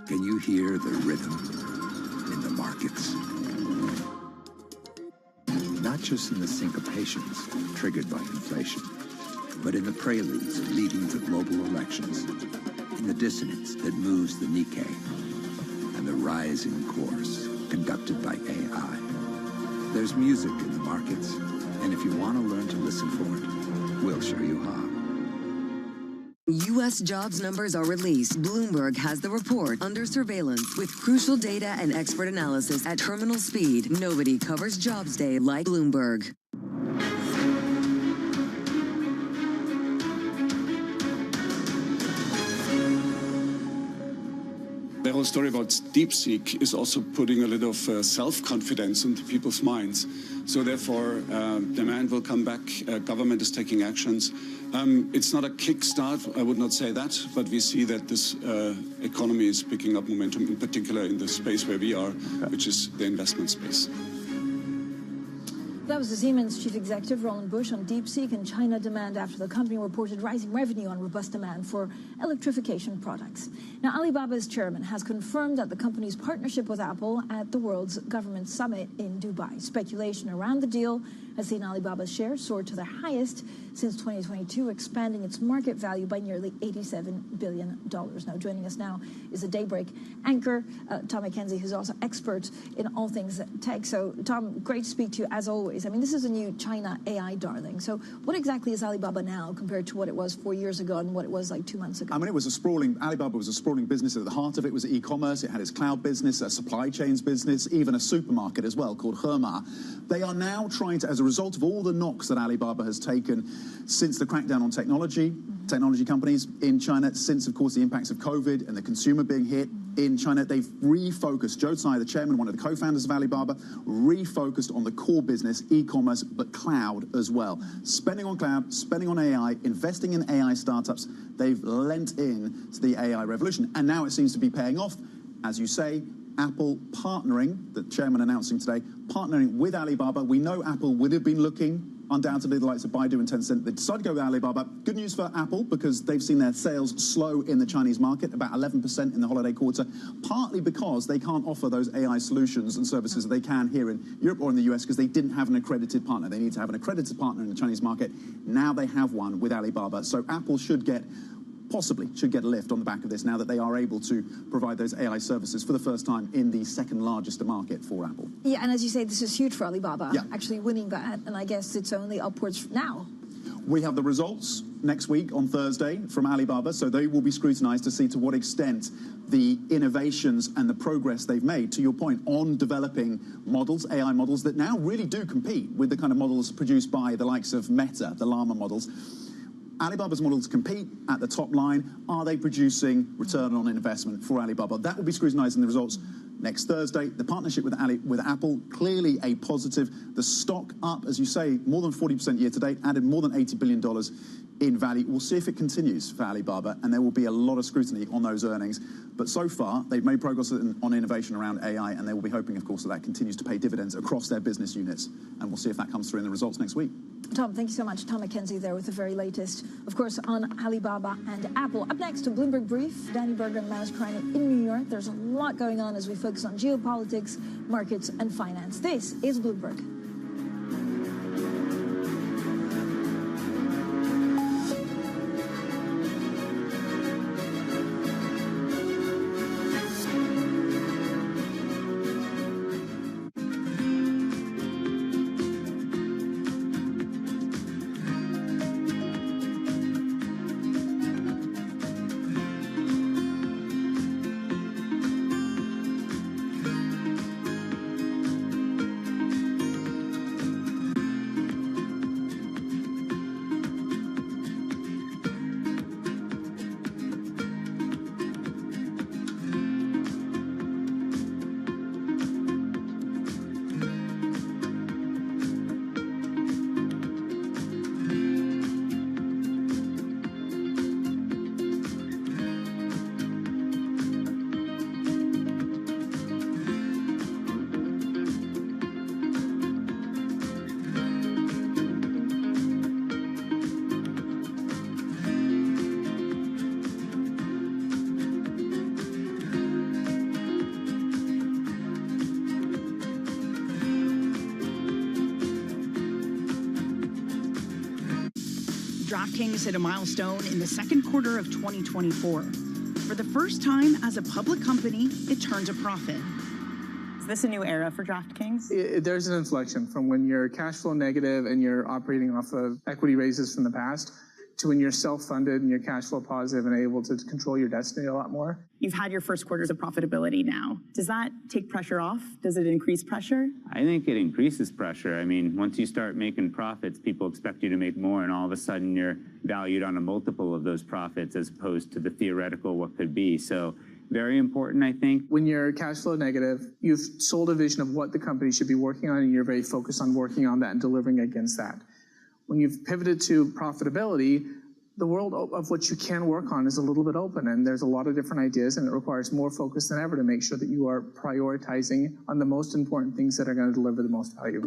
[SPEAKER 15] Can you hear the rhythm in the markets? Not just in the syncopations triggered by inflation, but in the preludes leading to global elections. in the dissonance that moves the Nikkei, and the rising course conducted by AI. There's music in the markets, and if you want to learn to listen for it, we'll show you how.
[SPEAKER 14] U.S. jobs numbers are released. Bloomberg has the report under surveillance with crucial data and expert analysis at terminal speed. Nobody covers Jobs Day like Bloomberg.
[SPEAKER 7] The whole story about DeepSeek is also putting a little of self-confidence into people's minds. So therefore, demand will come back. Government is taking actions. It's not a kickstart, I would not say that, but we see that this economy is picking up momentum, in particular in the space where we are, which is the investment space.
[SPEAKER 22] That was the Siemens chief executive, Roland Busch, on DeepSeek and China demand after the company reported rising revenue on robust demand for electrification products. Now, Alibaba's chairman has confirmed that the company's partnership with Apple at the World's Government Summit in Dubai. Speculation around the deal has seen Alibaba's shares soar to their highest since 2022, expanding its market value by nearly $87 billion. Now, joining us now is a Daybreak anchor, Tom McKenzie, who's also expert in all things tech. So, Tom, great to speak to you as always. I mean, this is a new China AI darling. So what exactly is Alibaba now compared to what it was 4 years ago and what it was like 2 months ago?
[SPEAKER 16] I mean, Alibaba was a sprawling business. At the heart of it was e-commerce. It had its cloud business, a supply chains business, even a supermarket as well called Hema. They are now trying to, as a result of all the knocks that Alibaba has taken since the crackdown on technology companies in China, since, of course, the impacts of COVID and the consumer being hit in China, they've refocused. Joe Tsai, the chairman, one of the co-founders of Alibaba, refocused on the core business, e-commerce, but cloud as well. Spending on cloud, spending on AI, investing in AI startups. They've lent in to the AI revolution. And now it seems to be paying off. As you say, Apple partnering, the chairman announcing today, partnering with Alibaba. We know Apple would have been looking, undoubtedly, the likes of Baidu and Tencent. They decided to go with Alibaba. Good news for Apple, because they've seen their sales slow in the Chinese market, about 11% in the holiday quarter, partly because they can't offer those AI solutions and services that they can here in Europe or in the US because they didn't have an accredited partner. They need to have an accredited partner in the Chinese market. Now they have one with Alibaba. So Apple possibly should get a lift on the back of this now that they are able to provide those AI services for the first time in the second largest market for Apple.
[SPEAKER 22] Yeah, and as you say, this is huge for Alibaba, actually winning that, and I guess it's only upwards now.
[SPEAKER 16] We have the results next week on Thursday from Alibaba, so they will be scrutinized to see to what extent the innovations and the progress they've made, to your point, on developing models, AI models, that now really do compete with the kind of models produced by the likes of Meta, the Llama models. Alibaba's models compete at the top line. Are they producing return on investment for Alibaba? That will be scrutinized in the results next Thursday. The partnership with Apple, clearly a positive. The stock up, as you say, more than 40% year to date, added more than $80 billion in value. We'll see if it continues for Alibaba, and there will be a lot of scrutiny on those earnings. But so far, they've made progress on innovation around AI, and they will be hoping, of course, that continues to pay dividends across their business units. And we'll see if that comes through in the results next week.
[SPEAKER 22] Tom, thank you so much. Tom McKenzie there with the very latest, of course, on Alibaba and Apple. Up next, a Bloomberg Brief. Danny Berger and Maz Kriner in New York. There's a lot going on as we focus on geopolitics, markets, and finance. This is Bloomberg.
[SPEAKER 17] DraftKings hit a milestone in the second quarter of 2024.
[SPEAKER 5] for the first time as a public company, it turned a profit.
[SPEAKER 17] Is this a new era for DraftKings?
[SPEAKER 18] There's an inflection from when you're cash flow negative and you're operating off of equity raises from the past to when you're self-funded and you're cash flow positive and able to control your destiny a lot more.
[SPEAKER 17] You've had your first quarters of profitability now. Does that take pressure off? Does it increase pressure?
[SPEAKER 19] I think it increases pressure. I mean, once you start making profits, people expect you to make more, and all of a sudden you're valued on a multiple of those profits as opposed to the theoretical what could be. So very important, I think.
[SPEAKER 18] When you're cash flow negative, you've sold a vision of what the company should be working on, and you're very focused on working on that and delivering against that. When you've pivoted to profitability, the world of what you can work on is a little bit open, and there's a lot of different ideas, and it requires more focus than ever to make sure that you are prioritizing on the most important things that are going to deliver the most value.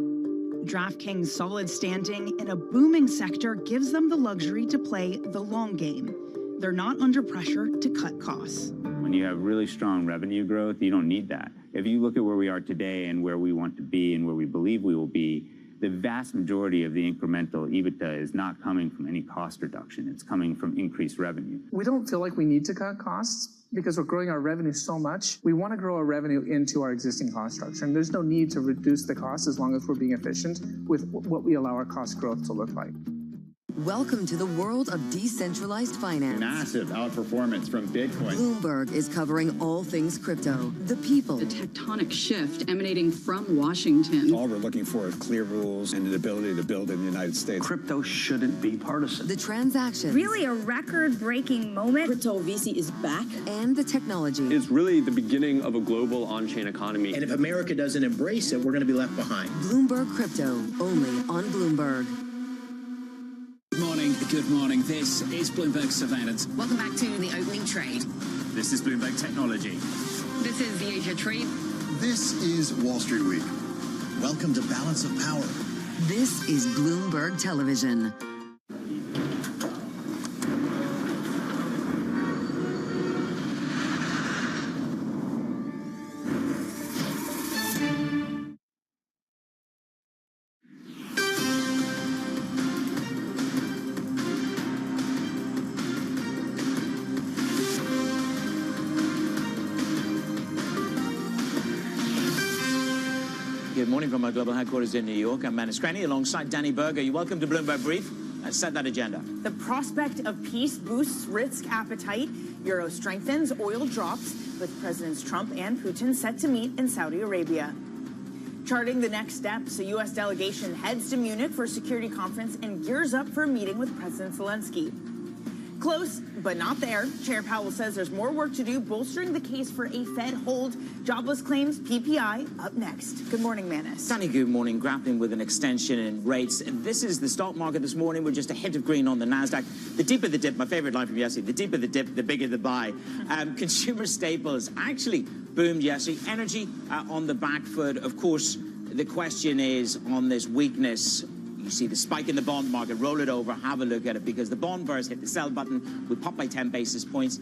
[SPEAKER 5] DraftKings' solid standing in a booming sector gives them the luxury to play the long game. They're not under pressure to cut costs.
[SPEAKER 19] When you have really strong revenue growth, you don't need that. If you look at where we are today and where we want to be and where we believe we will be, the vast majority of the incremental EBITDA is not coming from any cost reduction. It's coming from increased revenue.
[SPEAKER 18] We don't feel like we need to cut costs because we're growing our revenue so much. We want to grow our revenue into our existing cost structure, and there's no need to reduce the cost as long as we're being efficient with what we allow our cost growth to look like.
[SPEAKER 14] Welcome to the world of decentralized finance.
[SPEAKER 20] Massive outperformance from Bitcoin.
[SPEAKER 14] Bloomberg is covering all things crypto, the people.
[SPEAKER 31] The tectonic shift emanating from Washington.
[SPEAKER 20] All we're looking for is clear rules and an ability to build in the United States.
[SPEAKER 24] Crypto shouldn't be partisan.
[SPEAKER 14] The transactions.
[SPEAKER 31] Really a record-breaking moment.
[SPEAKER 22] Crypto VC is back.
[SPEAKER 14] And the technology.
[SPEAKER 26] It's really the beginning of a global on-chain economy.
[SPEAKER 27] And if America doesn't embrace it, we're going to be left behind.
[SPEAKER 14] Bloomberg Crypto, only on Bloomberg.
[SPEAKER 12] Good morning. This is Bloomberg Surveillance.
[SPEAKER 9] Welcome back to the opening trade.
[SPEAKER 12] This is Bloomberg Technology.
[SPEAKER 9] This is the Asia Trade.
[SPEAKER 28] This is Wall Street Week. Welcome to Balance of Power.
[SPEAKER 14] This is Bloomberg Television.
[SPEAKER 29] Good morning from our global headquarters in New York. I'm Manus Cranny alongside Danny Berger. You're welcome to Bloomberg Brief. Let's set that agenda.
[SPEAKER 30] The prospect of peace boosts risk appetite. Euro strengthens, oil drops, with Presidents Trump and Putin set to meet in Saudi Arabia. Charting the next steps, a U.S. delegation heads to Munich for a security conference and gears up for a meeting with President Zelensky. Close, but not there. Chair Powell says there's more work to do, bolstering the case for a Fed hold. Jobless claims, PPI, up next. Good morning, Manus.
[SPEAKER 29] Sunny, good morning. Grappling with an extension in rates. This is the stock market this morning. We're just a hint of green on the NASDAQ. The deeper the dip, my favorite line from yesterday, the deeper the dip, the bigger the buy. Consumer staples actually boomed yesterday. Energy on the back foot. Of course, the question is on this weakness. You see the spike in the bond market, roll it over, have a look at it, because the bond verse hit the sell button, we pop by 10 basis points.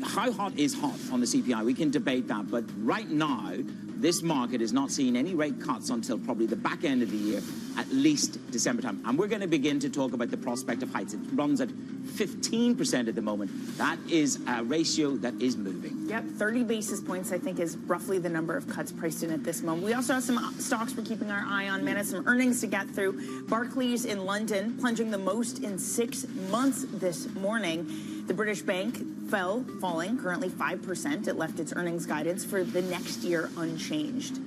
[SPEAKER 29] How hot is hot on the CPI? We can debate that, but right now, this market is not seeing any rate cuts until probably the back end of the year, at least December time. And we're going to begin to talk about the prospect of heights. It runs at 15% at the moment. That is a ratio that is moving.
[SPEAKER 30] Yep, 30 basis points, I think, is roughly the number of cuts priced in at this moment. We also have some stocks we're keeping our eye on, Manus, some earnings to get through. Barclays in London, plunging the most in 6 months this morning. The British Bank falling, currently 5%. It left its earnings guidance for the next year unchanged.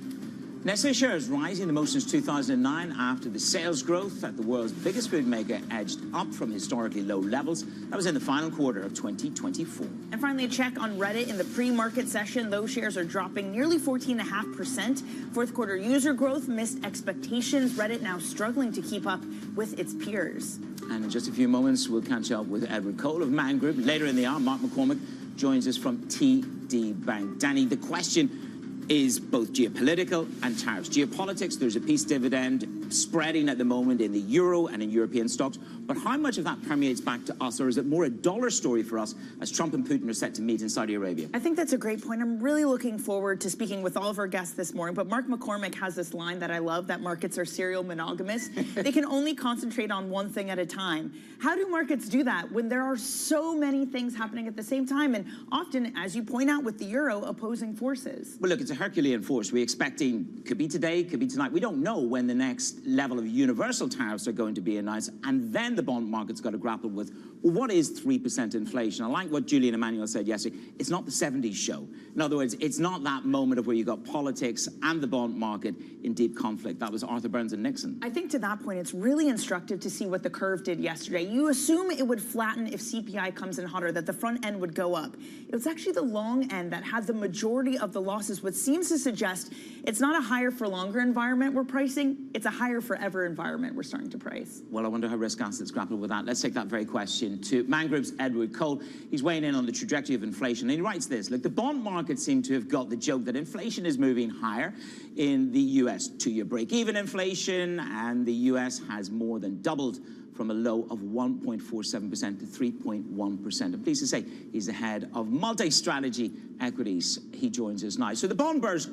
[SPEAKER 29] Nestle shares rising the most since 2009 after the sales growth at the world's biggest food maker edged up from historically low levels. That was in the final quarter of 2024.
[SPEAKER 30] And finally, a check on Reddit in the pre-market session. Those shares are dropping nearly 14.5%. Fourth quarter user growth missed expectations. Reddit now struggling to keep up with its peers.
[SPEAKER 29] And in just a few moments, we'll catch up with Edward Cole of Man Group. Later in the hour, Mark McCormick joins us from TD Bank. Danny, the question is both geopolitical and tariffs. Geopolitics, there's a peace dividend spreading at the moment in the euro and in European stocks. But how much of that permeates back to us, or is it more a dollar story for us as Trump and Putin are set to meet in Saudi Arabia?
[SPEAKER 30] I think that's a great point. I'm really looking forward to speaking with all of our guests this morning. But Mark McCormick has this line that I love, that markets are serial monogamous. They can only concentrate on one thing at a time. How do markets do that when there are so many things happening at the same time? And often, as you point out, with the euro, opposing forces.
[SPEAKER 29] Well, look, it's a Herculean force. We're expecting, could be today, could be tonight. We don't know when the next level of universal tariffs are going to be announced. And then the bond market's got to grapple with, well, what is 3% inflation? I like what Julian Emmanuel said yesterday. It's not the 70s show. In other words, it's not that moment of where you've got politics and the bond market in deep conflict. That was Arthur Burns and Nixon.
[SPEAKER 30] I think to that point, it's really instructive to see what the curve did yesterday. You assume it would flatten if CPI comes in hotter, that the front end would go up. It was actually the long end that had the majority of the losses, which seems to suggest it's not a higher for longer environment we're pricing, it's a higher forever environment we're starting to price.
[SPEAKER 29] Well, I wonder how risk assets grapple with that. Let's take that very question to Man Group's Edward Cole. He's weighing in on the trajectory of inflation. And he writes this: look, the bond market seemed to have got the joke that inflation is moving higher in the US. Two-year break-even inflation, and the US has more than doubled from a low of 1.47% to 3.1%. I'm pleased to say he's the head of multi-strategy equities. He joins us now. So the bond bears,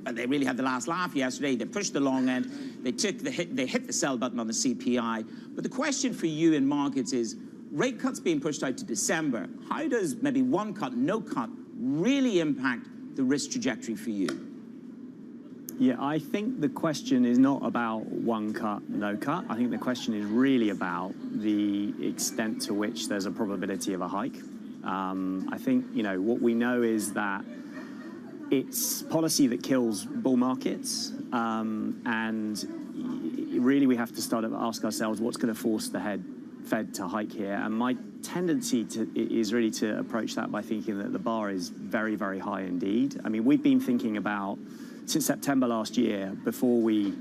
[SPEAKER 29] they really had the last laugh yesterday. They pushed the long end. They took the hit. They hit the sell button on the CPI. But the question for you in markets is, rate cuts being pushed out to December. How does maybe one cut, no cut, really impact the risk trajectory for you?
[SPEAKER 1] Yeah, I think the question is not about one cut, no cut. I think the question is really about the extent to which there's a probability of a hike. I think, what we know is that it's policy that kills bull markets, and really we have to start to ask ourselves what's going to force the Fed to hike here. And my tendency is really to approach that by thinking that the bar is very, very high indeed. I mean, we've been thinking about, since September last year, before we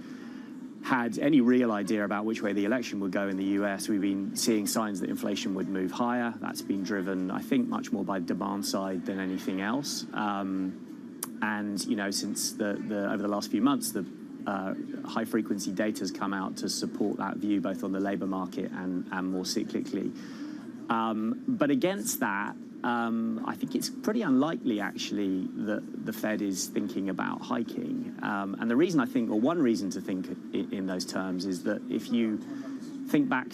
[SPEAKER 1] had any real idea about which way the election would go in the US, we've been seeing signs that inflation would move higher. That's been driven, I think, much more by the demand side than anything else. And, since over the last few months, the high-frequency data has come out to support that view, both on the labor market and more cyclically. But against that, I think it's pretty unlikely, actually, that the Fed is thinking about hiking. And the reason I think, or one reason to think in those terms, is that if you think back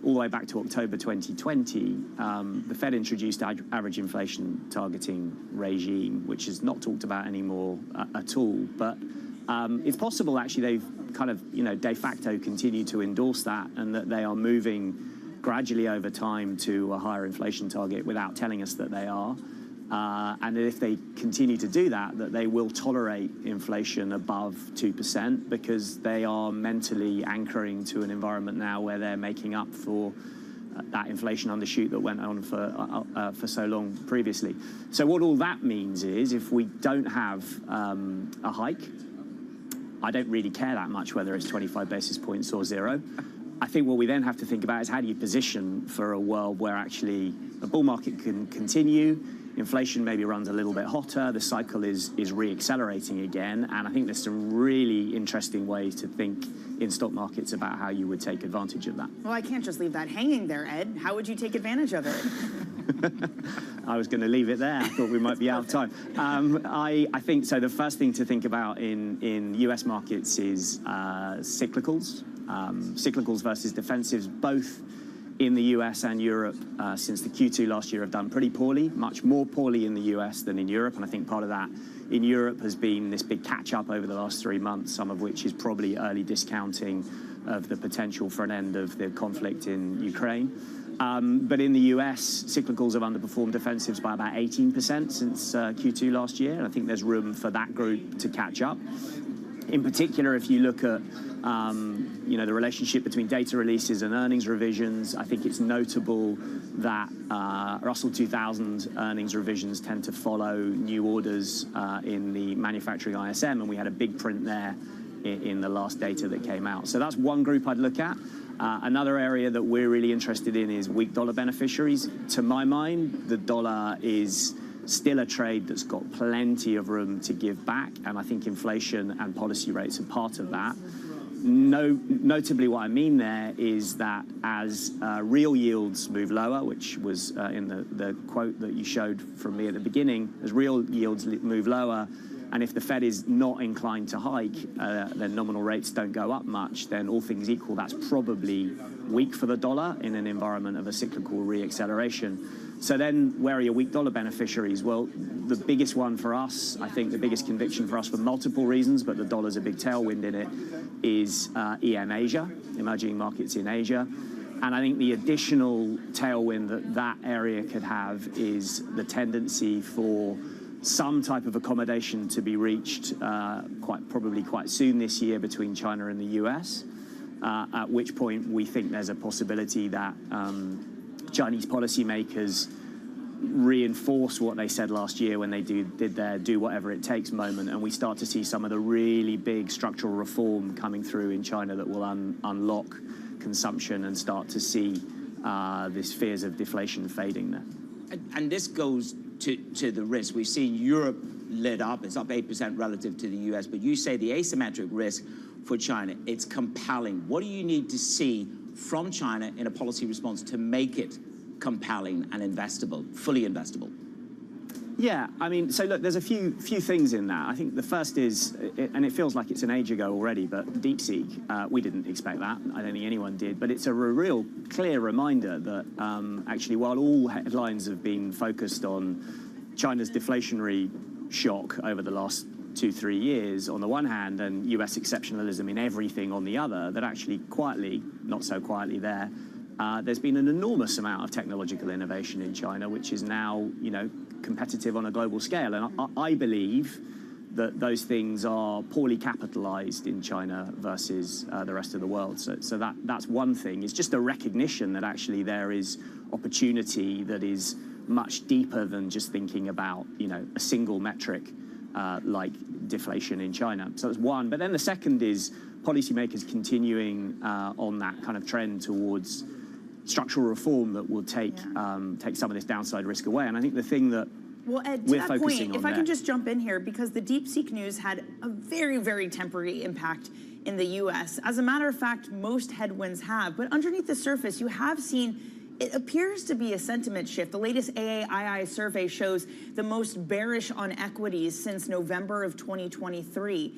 [SPEAKER 1] all the way back to October 2020, the Fed introduced average inflation targeting regime, which is not talked about anymore at all. But it's possible, actually, they've kind of, de facto continued to endorse that, and that they are moving gradually over time to a higher inflation target without telling us that they are. And if they continue to do that, that they will tolerate inflation above 2%, because they are mentally anchoring to an environment now where they're making up for that inflation undershoot that went on for so long previously. So what all that means is, if we don't have a hike, I don't really care that much whether it's 25 basis points or 0. I think what we then have to think about is, how do you position for a world where actually a bull market can continue, inflation maybe runs a little bit hotter, the cycle is re-accelerating again. And I think there's some really interesting ways to think in stock markets about how you would take advantage of that.
[SPEAKER 30] Well, I can't just leave that hanging there, Ed. How would you take advantage of it?
[SPEAKER 1] I was going to leave it there. I thought we might be out of time. I think so. The first thing to think about in US markets is cyclicals. Cyclicals versus defensives, both in the US and Europe, since the Q2 last year, have done pretty poorly, much more poorly in the US than in Europe. And I think part of that in Europe has been this big catch-up over the last 3 months, some of which is probably early discounting of the potential for an end of the conflict in Ukraine. But in the US, cyclicals have underperformed defensives by about 18% since Q2 last year. And I think there's room for that group to catch up. In particular, if you look at the relationship between data releases and earnings revisions, I think it's notable that Russell 2000 earnings revisions tend to follow new orders in the manufacturing ISM, and we had a big print there in the last data that came out. So that's one group I'd look at. Another area that we're really interested in is weak dollar beneficiaries. To my mind, the dollar is still a trade that's got plenty of room to give back, and I think inflation and policy rates are part of that. Notably, what I mean there is that as real yields move lower, which was in the quote that you showed from me at the beginning, as real yields move lower, and if the Fed is not inclined to hike, then nominal rates don't go up much, then all things equal, that's probably weak for the dollar in an environment of a cyclical re-acceleration. So then where are your weak dollar beneficiaries? Well, the biggest one for us, I think the biggest conviction for us for multiple reasons, but the dollar's a big tailwind in it, is EM Asia, emerging markets in Asia. And I think the additional tailwind that area could have is the tendency for some type of accommodation to be reached probably quite soon this year between China and the US, at which point we think there's a possibility that Chinese policymakers reinforce what they said last year when they did their do whatever it takes moment, and we start to see some of the really big structural reform coming through in China that will unlock consumption and start to see these fears of deflation fading there.
[SPEAKER 29] And this goes to the risk. We've seen Europe lit up. It's up 8% relative to the US, but you say the asymmetric risk for China, it's compelling. What do you need to see from China in a policy response to make it compelling and investable, fully investable?
[SPEAKER 1] Yeah, I mean, so look, there's a few things in that. I think the first is, and it feels like it's an age ago already, but DeepSeek, we didn't expect that. I don't think anyone did, but it's a real clear reminder that actually, while all headlines have been focused on China's deflationary shock over the last 2-3 years on the one hand, and US exceptionalism in everything on the other, that actually quietly, not so quietly there's been an enormous amount of technological innovation in China, which is now, competitive on a global scale. And I believe that those things are poorly capitalized in China versus the rest of the world. So that's one thing. It's just a recognition that actually there is opportunity that is much deeper than just thinking about, a single metric like deflation in China. So that's one. But then the second is policymakers continuing on that kind of trend towards structural reform that will take some of this downside risk away. And I think the thing that
[SPEAKER 30] Ed, to that point, if I can just jump in here, because the DeepSeek news had a very, very temporary impact in the U.S. As a matter of fact, most headwinds have. But underneath the surface, you have seen, it appears to be a sentiment shift. The latest AAII survey shows the most bearish on equities since November of 2023.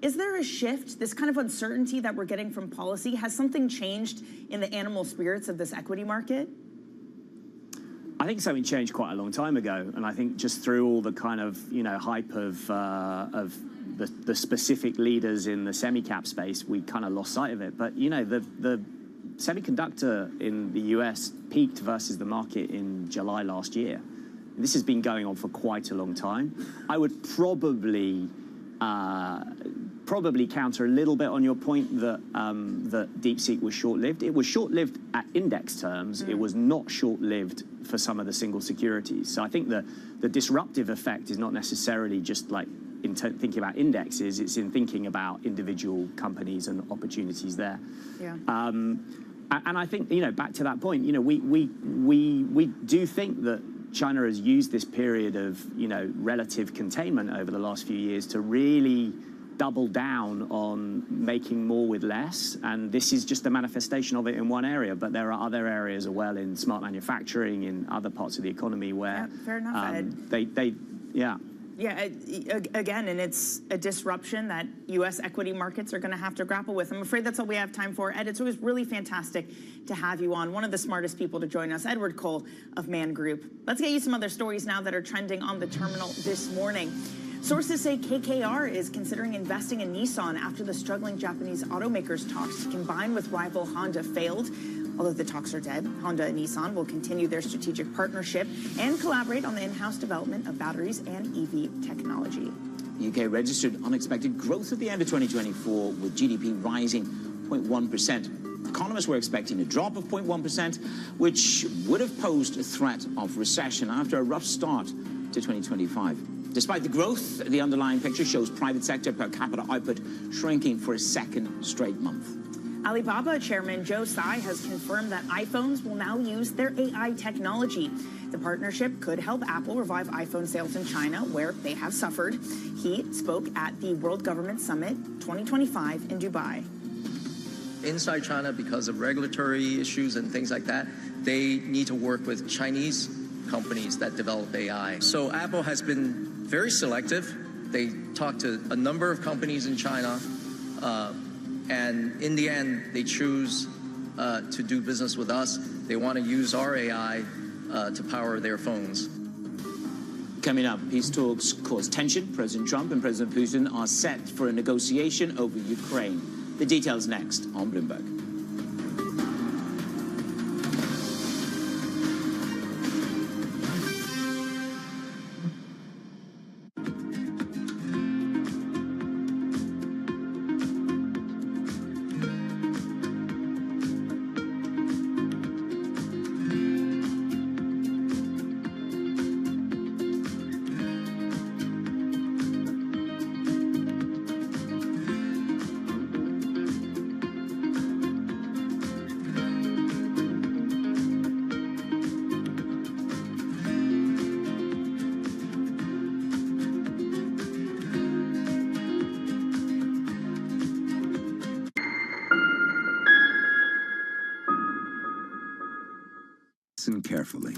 [SPEAKER 30] Is there a shift, this kind of uncertainty that we're getting from policy? Has something changed in the animal spirits of this equity market?
[SPEAKER 1] I think something changed quite a long time ago, and I think just through all the kind of hype of the specific leaders in the semi-cap space, we kind of lost sight of it. But the semiconductor in the US peaked versus the market in July last year. This has been going on for quite a long time. I would probably counter a little bit on your point that that DeepSeek was short-lived. It was short-lived at index terms. It was not short-lived for some of the single securities. So I think the disruptive effect is not necessarily just like in thinking about indexes. It's in thinking about individual companies and opportunities there.
[SPEAKER 30] Yeah.
[SPEAKER 1] And I think back to that point, we do think that China has used this period of relative containment over the last few years to really double down on making more with less, and this is just a manifestation of it in one area, but there are other areas as well in smart manufacturing, in other parts of the economy where
[SPEAKER 30] fair enough, Ed. Yeah, again, and it's a disruption that U.S. equity markets are going to have to grapple with. I'm afraid that's all we have time for. Ed, it's always really fantastic to have you on. One of the smartest people to join us, Edward Cole of Man Group. Let's get you some other stories now that are trending on the terminal this morning. Sources say KKR is considering investing in Nissan after the struggling Japanese automakers' talks to combine with rival Honda failed. Although the talks are dead, Honda and Nissan will continue their strategic partnership and collaborate on the in-house development of batteries and EV technology.
[SPEAKER 29] The UK registered unexpected growth at the end of 2024, with GDP rising 0.1%. Economists were expecting a drop of 0.1%, which would have posed a threat of recession after a rough start to 2025. Despite the growth, the underlying picture shows private sector per capita output shrinking for a second straight month.
[SPEAKER 30] Alibaba chairman Joe Tsai has confirmed that iPhones will now use their AI technology. The partnership could help Apple revive iPhone sales in China, where they have suffered. He spoke at the World Government Summit 2025 in Dubai.
[SPEAKER 2] inside China, because of regulatory issues and things like that, they need to work with Chinese companies that develop AI. So Apple has been very selective. They talk to a number of companies in China, and in the end, they choose to do business with us. They want to use our AI to power their phones.
[SPEAKER 29] Coming up, peace talks cause tension. President Trump and President Putin are set for a negotiation over Ukraine. The details next on Bloomberg.
[SPEAKER 15] Listen carefully.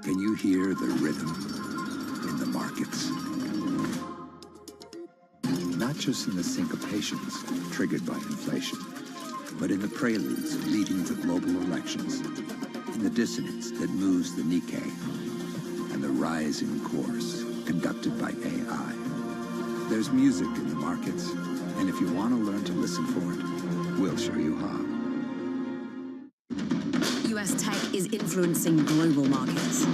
[SPEAKER 15] Can you hear the rhythm in the markets? Not just in the syncopations triggered by inflation, but in the preludes leading to global elections, in the dissonance that moves the Nikkei, and the rising course conducted by AI. There's music in the markets, and if you want to learn to listen for it, we'll show you how.
[SPEAKER 2] US tech is influencing global markets.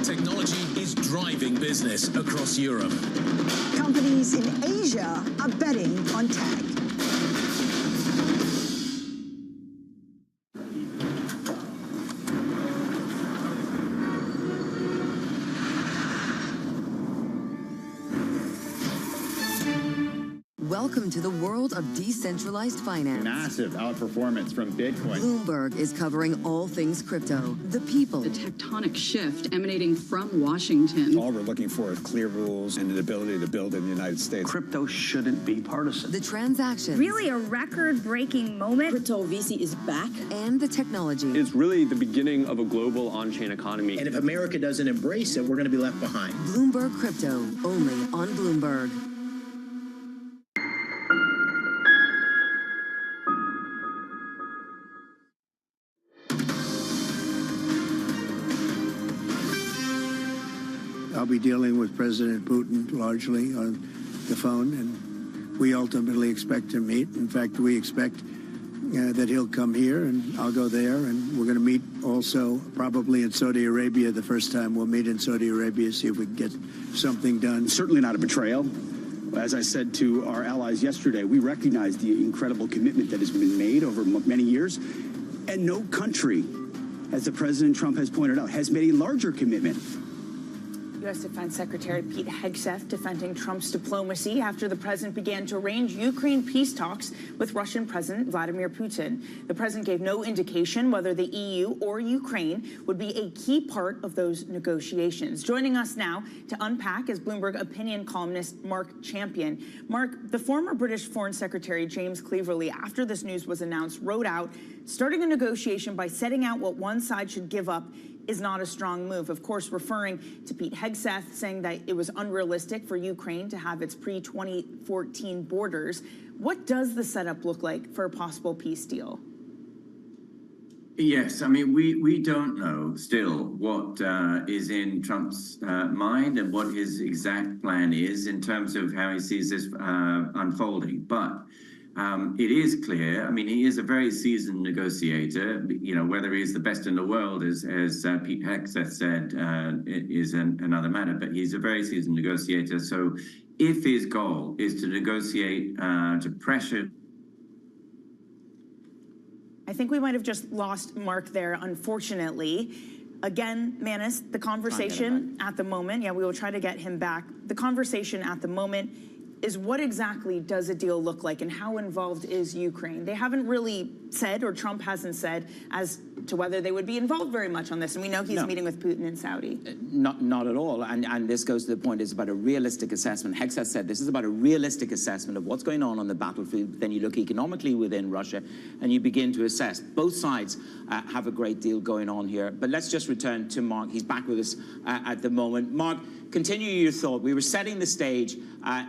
[SPEAKER 12] Technology is driving business across Europe.
[SPEAKER 22] Companies in Asia are betting on tech.
[SPEAKER 14] Welcome to the world of decentralized finance.
[SPEAKER 3] Massive outperformance from Bitcoin.
[SPEAKER 14] Bloomberg is covering all things crypto, the people.
[SPEAKER 4] The tectonic shift emanating from Washington.
[SPEAKER 20] All we're looking for is clear rules and an ability to build in the United States.
[SPEAKER 24] Crypto shouldn't be partisan.
[SPEAKER 14] The transactions.
[SPEAKER 6] Really a record-breaking moment.
[SPEAKER 22] Crypto VC is back.
[SPEAKER 14] And the technology.
[SPEAKER 26] It's really the beginning of a global on-chain economy.
[SPEAKER 27] And if America doesn't embrace it, we're going to be left behind.
[SPEAKER 14] Bloomberg Crypto, only on Bloomberg.
[SPEAKER 8] I'll be dealing with President Putin largely on the phone, and we ultimately expect to meet. In fact, we expect that he'll come here, and I'll go there, and we're going to meet also probably in Saudi Arabia the first time. We'll meet in Saudi Arabia, see if we can get something done.
[SPEAKER 10] Certainly not a betrayal. As I said to our allies yesterday, we recognize the incredible commitment that has been made over many years, and no country, as the President Trump has pointed out, has made a larger commitment.
[SPEAKER 30] U.S. Defense Secretary Pete Hegseth defending Trump's diplomacy after the president began to arrange Ukraine peace talks with Russian President Vladimir Putin. The president gave no indication whether the EU or Ukraine would be a key part of those negotiations. Joining us now to unpack is Bloomberg opinion columnist Mark Champion. Mark, the former British Foreign Secretary James Cleverly, after this news was announced, wrote out, starting a negotiation by setting out what one side should give up is not a strong move. Of course, referring to Pete Hegseth, saying that it was unrealistic for Ukraine to have its pre-2014 borders. What does the setup look like for a possible peace deal?
[SPEAKER 11] Yes, I mean, we don't know still what is in Trump's mind and what his exact plan is in terms of how he sees this unfolding. But it is clear, I mean, he is a very seasoned negotiator. You know, whether he is the best in the world, as Pete Hegseth said, is another matter. But he's a very seasoned negotiator. So if his goal is to negotiate, to pressure...
[SPEAKER 30] I think we might have just lost Mark there, unfortunately. Again, Manus, the conversation at the moment, we will try to get him back. The conversation at the moment is what exactly does a deal look like and how involved is Ukraine? They haven't really said, or Trump hasn't said, as to whether they would be involved very much on this. And we know he's meeting with Putin in Saudi.
[SPEAKER 29] Not at all. And this goes to the point, it's about a realistic assessment. Hex has said this is about a realistic assessment of what's going on the battlefield. Then you look economically within Russia and you begin to assess. Both sides have a great deal going on here. But let's just return to Mark. He's back with us at the moment. Mark, continue your thought. We were setting the stage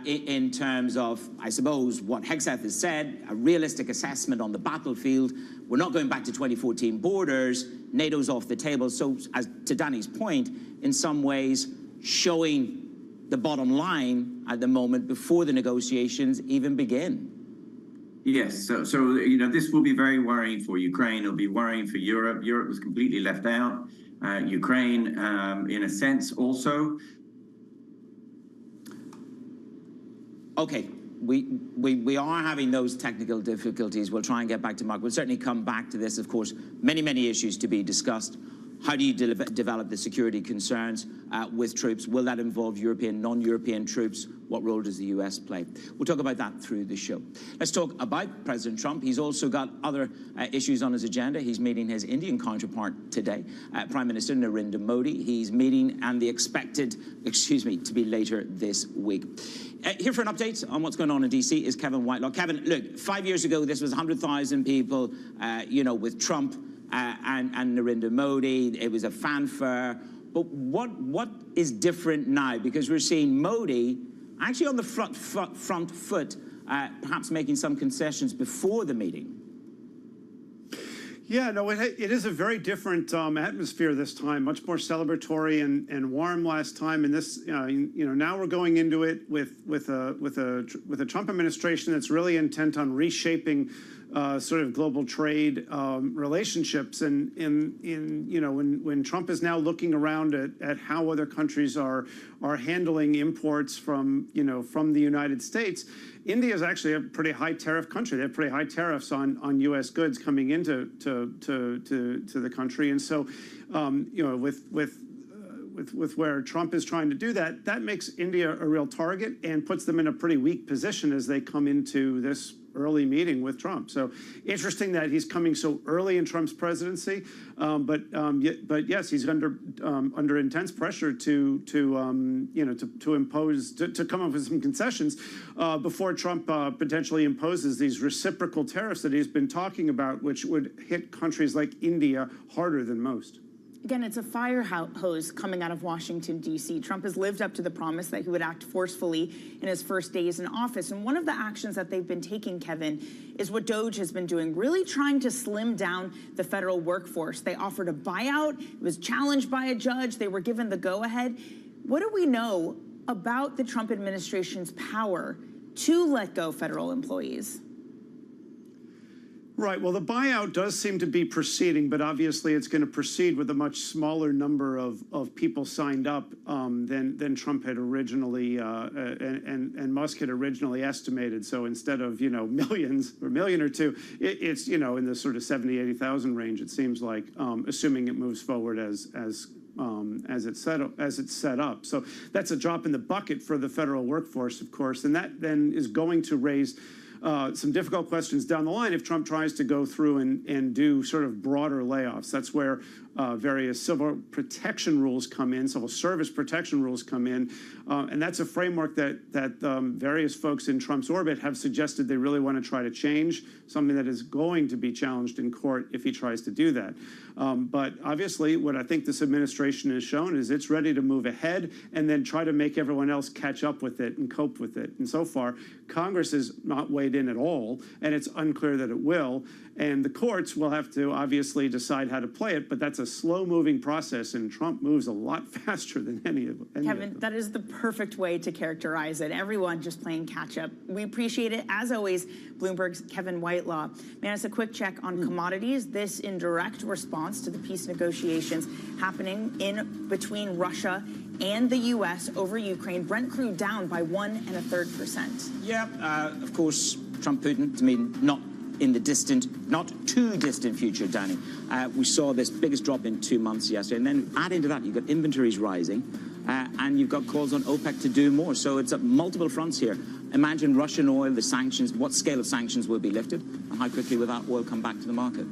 [SPEAKER 29] in terms of, I suppose, what Hegseth has said, a realistic assessment on the battlefield. We're not going back to 2014 borders. NATO's off the table. So, as to Danny's point, in some ways, showing the bottom line at the moment before the negotiations even begin.
[SPEAKER 11] Yes, so you know, this will be very worrying for Ukraine. It'll be worrying for Europe. Europe was completely left out. Ukraine, in a sense, also.
[SPEAKER 29] Okay, we are having those technical difficulties. We'll try and get back to Mark. We'll certainly come back to this, of course. Many issues to be discussed. How do you develop the security concerns with troops? Will that involve European, non-European troops? What role does the US play? We'll talk about that through the show. Let's talk about President Trump. He's also got other issues on his agenda. He's meeting his Indian counterpart today, Prime Minister Narendra Modi. He's meeting and the expected, to be later this week. Here for an update on what's going on in DC is Kevin Whitelaw. Kevin, look, 5 years ago, this was 100,000 people, with Trump and Narendra Modi. It was a fanfare. But what is different now? Because we're seeing Modi actually on the front foot, perhaps making some concessions before the meeting.
[SPEAKER 5] Yeah, no, it is a very different atmosphere this time, much more celebratory and warm last time. And this, now we're going into it with a Trump administration that's really intent on reshaping sort of global trade relationships. And when Trump is now looking around at how other countries are handling imports from the United States, India is actually a pretty high tariff country. They have pretty high tariffs on U.S. goods coming into the country, and so with where Trump is trying to do that, that makes India a real target and puts them in a pretty weak position as they come into this early meeting with Trump. So interesting that he's coming so early in Trump's presidency, but yes, he's under intense pressure to impose to come up with some concessions before Trump potentially imposes these reciprocal tariffs that he's been talking about, which would hit countries like India harder than most.
[SPEAKER 30] Again, it's a fire hose coming out of Washington, D.C. Trump has lived up to the promise that he would act forcefully in his first days in office. And one of the actions that they've been taking, Kevin, is what DOGE has been doing, really trying to slim down the federal workforce. They offered a buyout. It was challenged by a judge. They were given the go-ahead. What do we know about the Trump administration's power to let go federal employees?
[SPEAKER 5] Right. Well, the buyout does seem to be proceeding, but obviously it's going to proceed with a much smaller number of people signed up than Trump had originally and Musk had originally estimated. So instead of millions or million or two, it's in the sort of 70,000-80,000 range. It seems like, assuming it moves forward as it's set up. So that's a drop in the bucket for the federal workforce, of course, and that then is going to raise some difficult questions down the line if Trump tries to go through and do sort of broader layoffs. That's where various civil protection rules come in, civil service protection rules come in, and that's a framework that various folks in Trump's orbit have suggested they really want to try to change, something that is going to be challenged in court if he tries to do that. But obviously, what I think this administration has shown is it's ready to move ahead and then try to make everyone else catch up with it and cope with it. And so far, Congress has not weighed in at all, and it's unclear that it will. And the courts will have to obviously decide how to play it, but that's a slow-moving process, and Trump moves a lot faster than any of them.
[SPEAKER 30] Kevin, that is the perfect way to characterize it. Everyone just playing catch-up. We appreciate it. As always, Bloomberg's Kevin Whitelaw. Man, it's a quick check on commodities. This in direct response to the peace negotiations happening in between Russia and the U.S. over Ukraine. Brent crude down by 1 1/3%.
[SPEAKER 29] Yeah, of course, Trump, Putin, to me, not in the not too distant future, Danny. We saw this biggest drop in 2 months yesterday, and then add into that, you've got inventories rising. and you've got calls on OPEC to do more. So it's multiple fronts here. Imagine Russian oil, the sanctions, what scale of sanctions will be lifted, and how quickly will that oil come back to the market?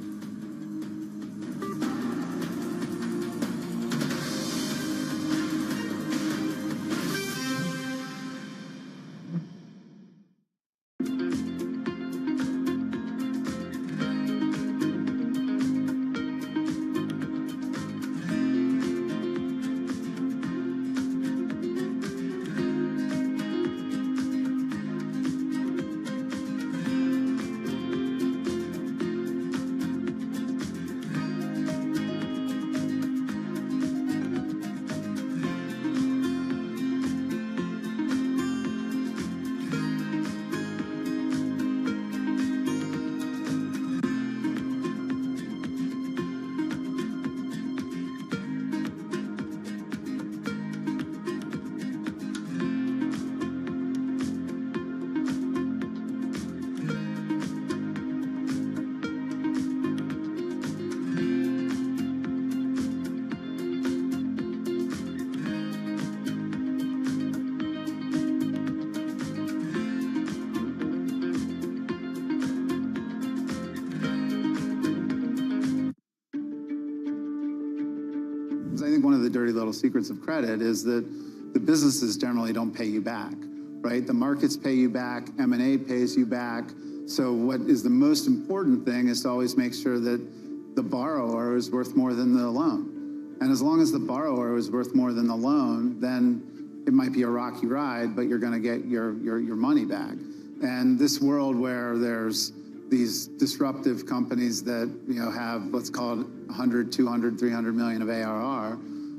[SPEAKER 7] I think one of the dirty little secrets of credit is that the businesses generally don't pay you back, right? The markets pay you back, M&A pays you back. So what is the most important thing is to always make sure that the borrower is worth more than the loan. And as long as the borrower is worth more than the loan, then it might be a rocky ride, but you're going to get your money back. And this world where there's these disruptive companies that have, let's call it 100, 200, 300 million of ARR,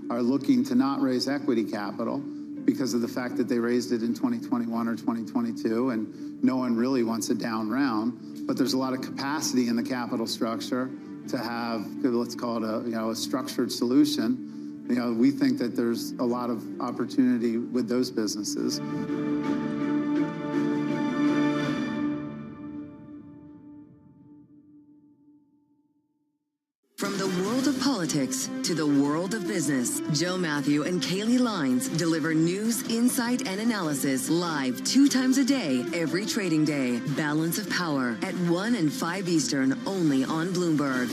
[SPEAKER 7] are looking to not raise equity capital because of the fact that they raised it in 2021 or 2022, and no one really wants a down round. But there's a lot of capacity in the capital structure to have, let's call it a structured solution. We think that there's a lot of opportunity with those businesses.
[SPEAKER 14] From the world of politics to the world of business, Joe Matthew and Kaylee Lines deliver news, insight, and analysis live 2 times a day, every trading day. Balance of Power at 1 and 5 Eastern, only on Bloomberg.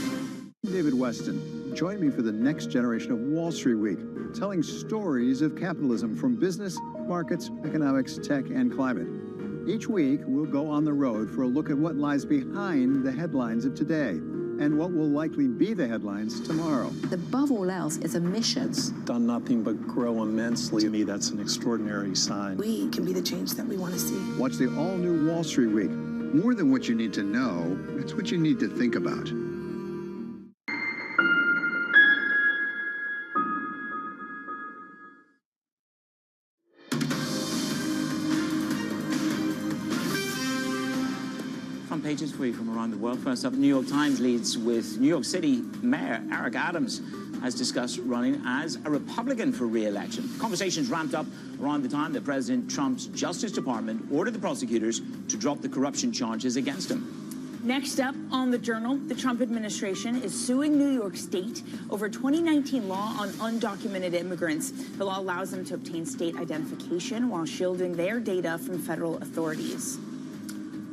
[SPEAKER 9] David Weston. Join me for the next generation of Wall Street Week, telling stories of capitalism from business, markets, economics, tech, and climate. Each week, we'll go on the road for a look at what lies behind the headlines of today and what will likely be the headlines tomorrow.
[SPEAKER 13] Above all else, it's a mission.
[SPEAKER 24] It's done nothing but grow immensely. To me, that's an extraordinary sign.
[SPEAKER 13] We can be the change that we want to see.
[SPEAKER 9] Watch the all-new Wall Street Week. More than what you need to know, it's what you need to think about.
[SPEAKER 29] Pages for you from around the world. First up, New York Times leads with New York City Mayor Eric Adams has discussed running as a Republican for re-election. Conversations ramped up around the time that President Trump's Justice Department ordered the prosecutors to drop the corruption charges against him.
[SPEAKER 30] Next up on the Journal, the Trump administration is suing New York State over 2019 law on undocumented immigrants. The law allows them to obtain state identification while shielding their data from federal authorities.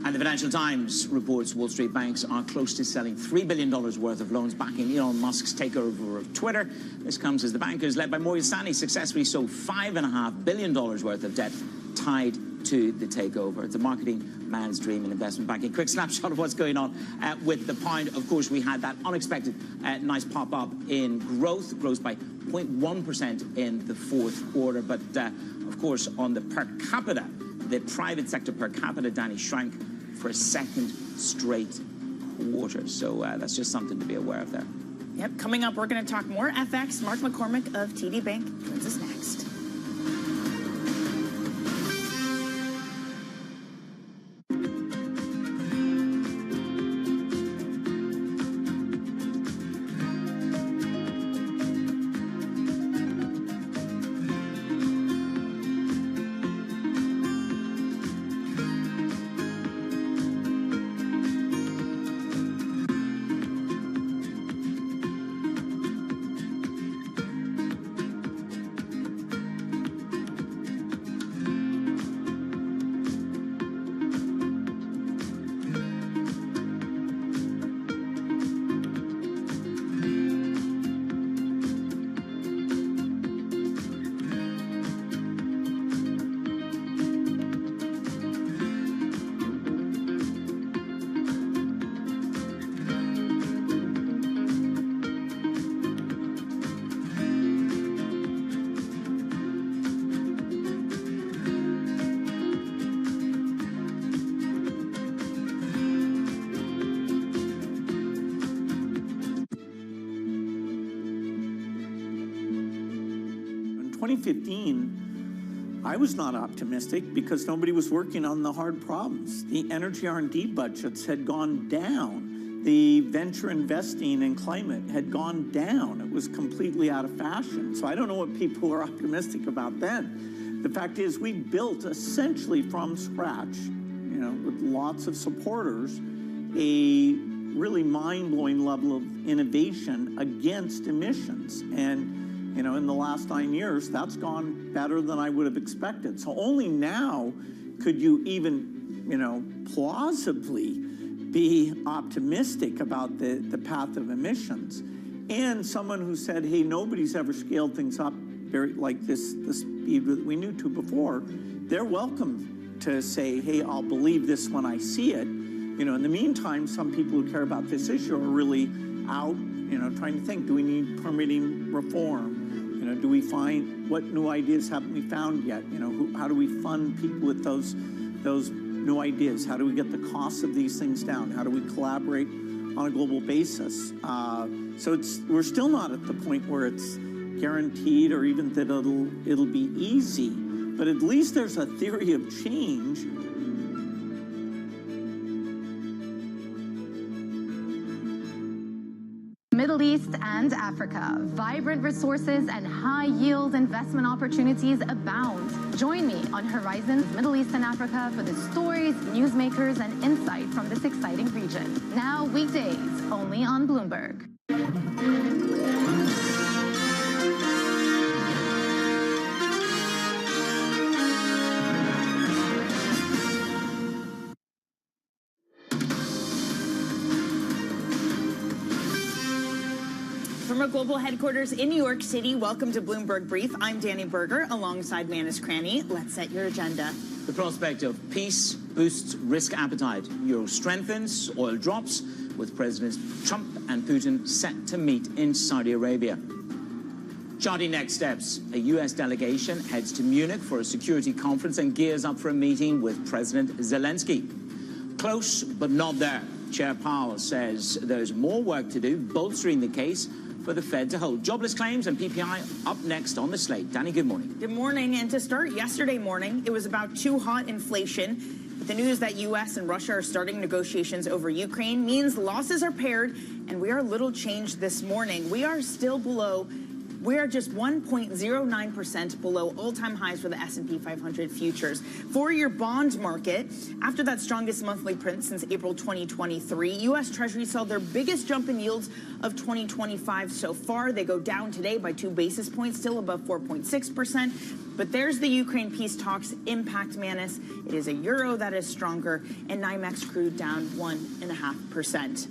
[SPEAKER 29] And the Financial Times reports Wall Street banks are close to selling $3 billion worth of loans backing Elon Musk's takeover of Twitter. This comes as the bankers, led by Morgan Stanley, successfully sold $5.5 billion worth of debt tied to the takeover. It's a marketing man's dream in investment banking. Quick snapshot of what's going on with the pound. Of course, we had that unexpected nice pop-up in growth by 0.1% in the fourth quarter. But, of course, on the per capita, the private sector per capita, Danny, shrank for a second straight quarter. So that's just something to be aware of there.
[SPEAKER 30] Yep, coming up, we're going to talk more FX. Mark McCormick of TD Bank joins us next.
[SPEAKER 1] 2015, I was not optimistic because nobody was working on the hard problems. The energy R&D budgets had gone down. The venture investing in climate had gone down. It was completely out of fashion. So I don't know what people were optimistic about then. The fact is, we built essentially from scratch, with lots of supporters, a really mind-blowing level of innovation against emissions. And in the last 9 years, that's gone better than I would have expected. So only now could you even, plausibly be optimistic about the path of emissions. And someone who said, hey, nobody's ever scaled things up like the speed that we knew to before, they're welcome to say, hey, I'll believe this when I see it. In the meantime, some people who care about this issue are really out, trying to think, do we need permitting reform? Do we find, what new ideas haven't we found yet? How do we fund people with those new ideas? How do we get the costs of these things down? How do we collaborate on a global basis? So we're still not at the point where it's guaranteed or even that it'll be easy, but at least there's a theory of change.
[SPEAKER 15] Middle East and Africa, vibrant resources and high-yield investment opportunities abound. Join me on Horizons Middle East and Africa for the stories, newsmakers, and insight from this exciting region. Now weekdays, only on Bloomberg.
[SPEAKER 30] From our global headquarters in New York City, welcome to Bloomberg Brief. I'm Danny Berger, alongside Manus Cranny. Let's set your agenda.
[SPEAKER 29] The prospect of peace boosts risk appetite. Euro strengthens, oil drops, with Presidents Trump and Putin set to meet in Saudi Arabia. Charting next steps, a U.S. delegation heads to Munich for a security conference and gears up for a meeting with President Zelensky. Close, but not there. Chair Powell says there's more work to do, bolstering the case for the Fed to hold. Jobless claims and PPI up next on the slate. Danny, good morning.
[SPEAKER 30] Good morning. And to start yesterday morning, it was about too hot inflation. But the news that U.S. and Russia are starting negotiations over Ukraine means losses are paired, and we are little changed this morning. We are still below. We are just 1.09% below all-time highs for the S&P 500 futures. For-year bond market, after that strongest monthly print since April 2023, U.S. Treasuries saw their biggest jump in yields of 2025 so far. They go down today by 2 basis points, still above 4.6%. But there's the Ukraine peace talks impact, Manus. It is a euro that is stronger, and NYMEX crude down 1.5%.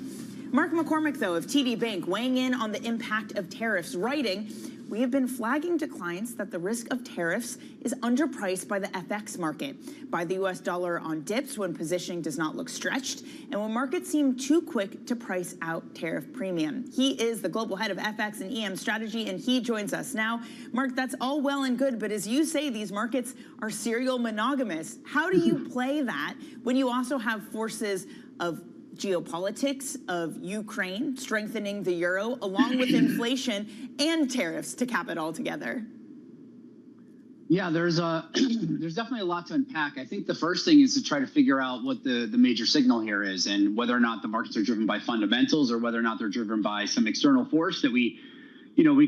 [SPEAKER 30] Mark McCormick, though, of TD Bank, weighing in on the impact of tariffs, writing, we have been flagging to clients that the risk of tariffs is underpriced by the FX market, by the U.S. dollar on dips when positioning does not look stretched, and when markets seem too quick to price out tariff premium. He is the global head of FX and EM strategy, and he joins us now. Mark, that's all well and good, but as you say, these markets are serial monogamous. How do you play that when you also have forces of geopolitics, of Ukraine strengthening the euro, along with inflation and tariffs to cap it all together?
[SPEAKER 16] Yeah, there's definitely a lot to unpack. I think the first thing is to try to figure out what the major signal here is, and whether or not the markets are driven by fundamentals or whether or not they're driven by some external force that we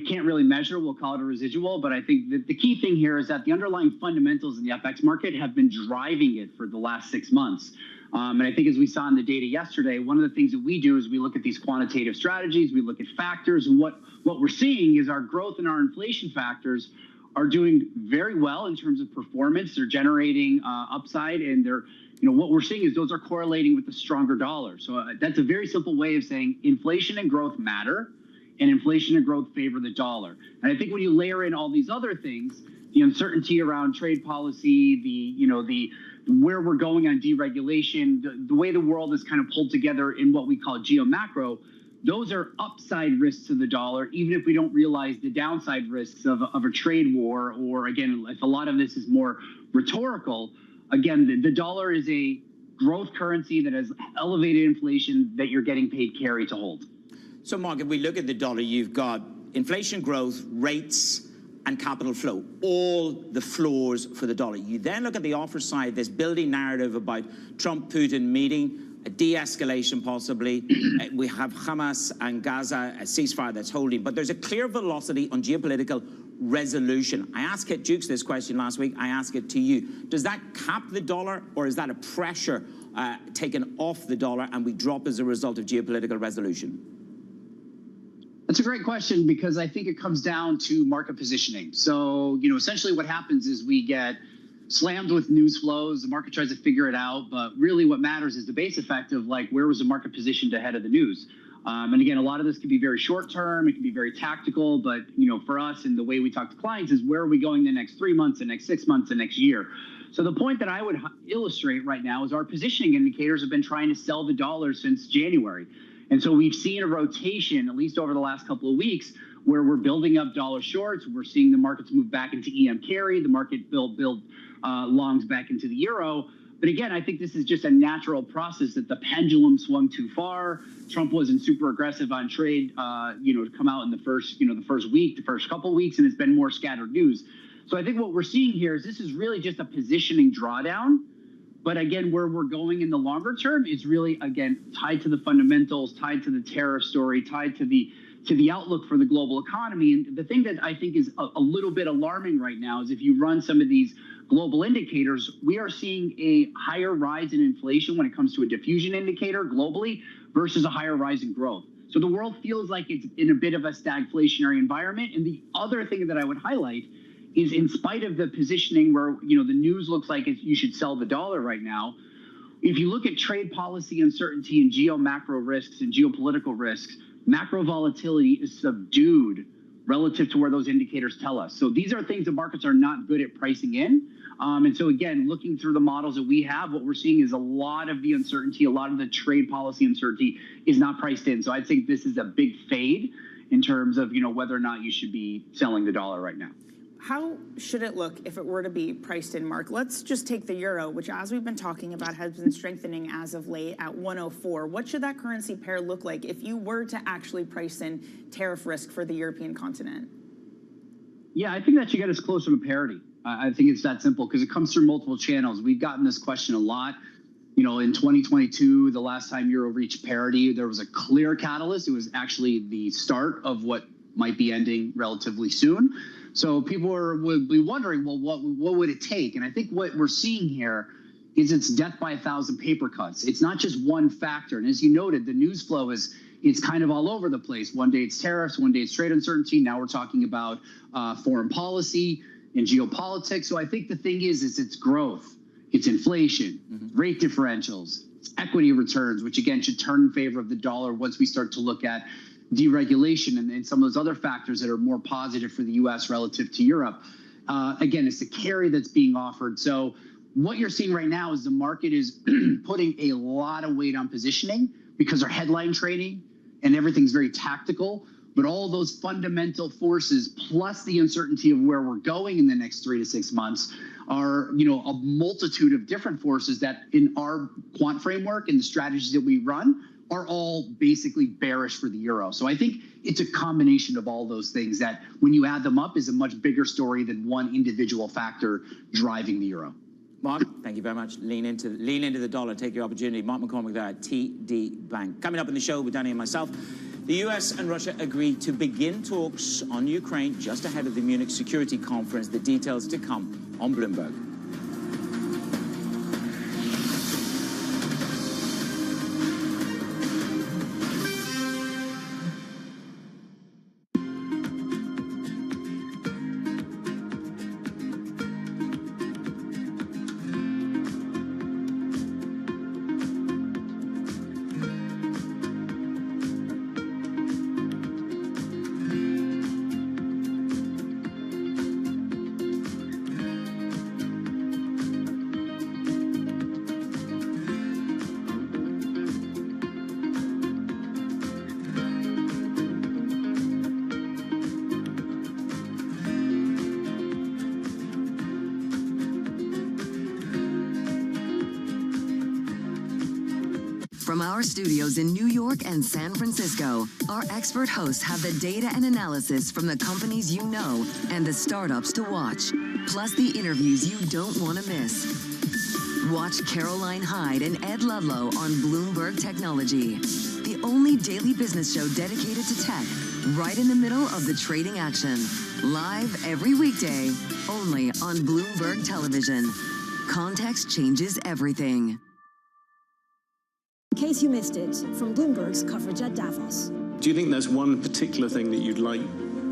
[SPEAKER 16] can't really measure. We'll call it a residual. But I think that the key thing here is that the underlying fundamentals in the FX market have been driving it for the last 6 months. And I think as we saw in the data yesterday, one of the things that we do is we look at these quantitative strategies, we look at factors, and what we're seeing is our growth and our inflation factors are doing very well in terms of performance. They're generating upside, and what we're seeing is those are correlating with the stronger dollar. So that's a very simple way of saying inflation and growth matter, and inflation and growth favor the dollar. And I think when you layer in all these other things, the uncertainty around trade policy, the where we're going on deregulation, the way the world is kind of pulled together in what we call geo-macro, those are upside risks to the dollar, even if we don't realize the downside risks of a trade war, or again, if a lot of this is more rhetorical, again, the dollar is a growth currency that has elevated inflation that you're getting paid carry to hold.
[SPEAKER 29] So, Mark, if we look at the dollar, you've got inflation growth, rates, and capital flow, all the floors for the dollar. You then look at the offer side, this building narrative about Trump-Putin meeting, a de-escalation possibly. We have Hamas and Gaza, a ceasefire that's holding, but there's a clear velocity on geopolitical resolution. I asked Kit Jukes this question last week. I ask it to you. Does that cap the dollar, or is that a pressure taken off the dollar and we drop as a result of geopolitical resolution?
[SPEAKER 16] That's a great question, because I think it comes down to market positioning. So, essentially what happens is we get slammed with news flows. The market tries to figure it out, but really what matters is the base effect of where was the market positioned ahead of the news. And again, a lot of this can be very short term. It can be very tactical, but for us and the way we talk to clients is where are we going the next 3 months, the next 6 months, the next year. So the point that I would illustrate right now is our positioning indicators have been trying to sell the dollar since January. And so we've seen a rotation, at least over the last couple of weeks, where we're building up dollar shorts. We're seeing the markets move back into EM carry, the market build longs back into the euro. But again, I think this is just a natural process that the pendulum swung too far. Trump wasn't super aggressive on trade, to come out in the first week, the first couple of weeks, and it's been more scattered news. So I think what we're seeing here is this is really just a positioning drawdown. But again, where we're going in the longer term is really, again, tied to the fundamentals, tied to the tariff story, tied to the outlook for the global economy. And the thing that I think is a little bit alarming right now is if you run some of these global indicators, we are seeing a higher rise in inflation when it comes to a diffusion indicator globally versus a higher rise in growth. So the world feels like it's in a bit of a stagflationary environment. And the other thing that I would highlight is, in spite of the positioning where the news looks like you should sell the dollar right now, if you look at trade policy uncertainty and macro risks and geopolitical risks, macro volatility is subdued relative to where those indicators tell us. So these are things that markets are not good at pricing in. And so again, looking through the models that we have, what we're seeing is a lot of the uncertainty, a lot of the trade policy uncertainty is not priced in. So I think this is a big fade in terms of whether or not you should be selling the dollar right now.
[SPEAKER 30] How should it look if it were to be priced in, Mark? Let's just take the euro, which, as we've been talking about, has been strengthening as of late at 104. What should that currency pair look like if you were to actually price in tariff risk for the European continent?
[SPEAKER 16] Yeah, I think that should get us closer to parity. I think it's that simple because it comes through multiple channels. We've gotten this question a lot. In 2022, the last time euro reached parity, there was a clear catalyst. It was actually the start of what might be ending relatively soon. So people would be wondering, well, what would it take? And I think what we're seeing here is it's death by 1,000 paper cuts. It's not just one factor. And as you noted, the news flow it's kind of all over the place. One day it's tariffs, one day it's trade uncertainty. Now we're talking about foreign policy and geopolitics. So I think the thing is it's growth, it's inflation, rate differentials, it's equity returns, which again should turn in favor of the dollar once we start to look at deregulation and some of those other factors that are more positive for the U.S. relative to Europe. Again, it's the carry that's being offered. So what you're seeing right now is the market is putting a lot of weight on positioning because they're headline trading and everything's very tactical. But all those fundamental forces, plus the uncertainty of where we're going in the next 3 to 6 months, are a multitude of different forces that in our quant framework and the strategies that we run are all basically bearish for the euro. So I think it's a combination of all those things that when you add them up is a much bigger story than one individual factor driving the euro.
[SPEAKER 29] Mark, thank you very much. Lean into the dollar, take your opportunity. Mark McCormick there at TD Bank. Coming up in the show with Danny and myself, the US and Russia agreed to begin talks on Ukraine just ahead of the Munich Security Conference. The details to come on Bloomberg.
[SPEAKER 14] From our studios in New York and San Francisco, our expert hosts have the data and analysis from the companies you know and the startups to watch, plus the interviews you don't want to miss. Watch Caroline Hyde and Ed Ludlow on Bloomberg Technology, the only daily business show dedicated to tech, right in the middle of the trading action. Live every weekday, only on Bloomberg Television. Context changes everything.
[SPEAKER 22] In case you missed it, from Bloomberg's coverage at Davos.
[SPEAKER 24] Do you think there's one particular thing that you'd like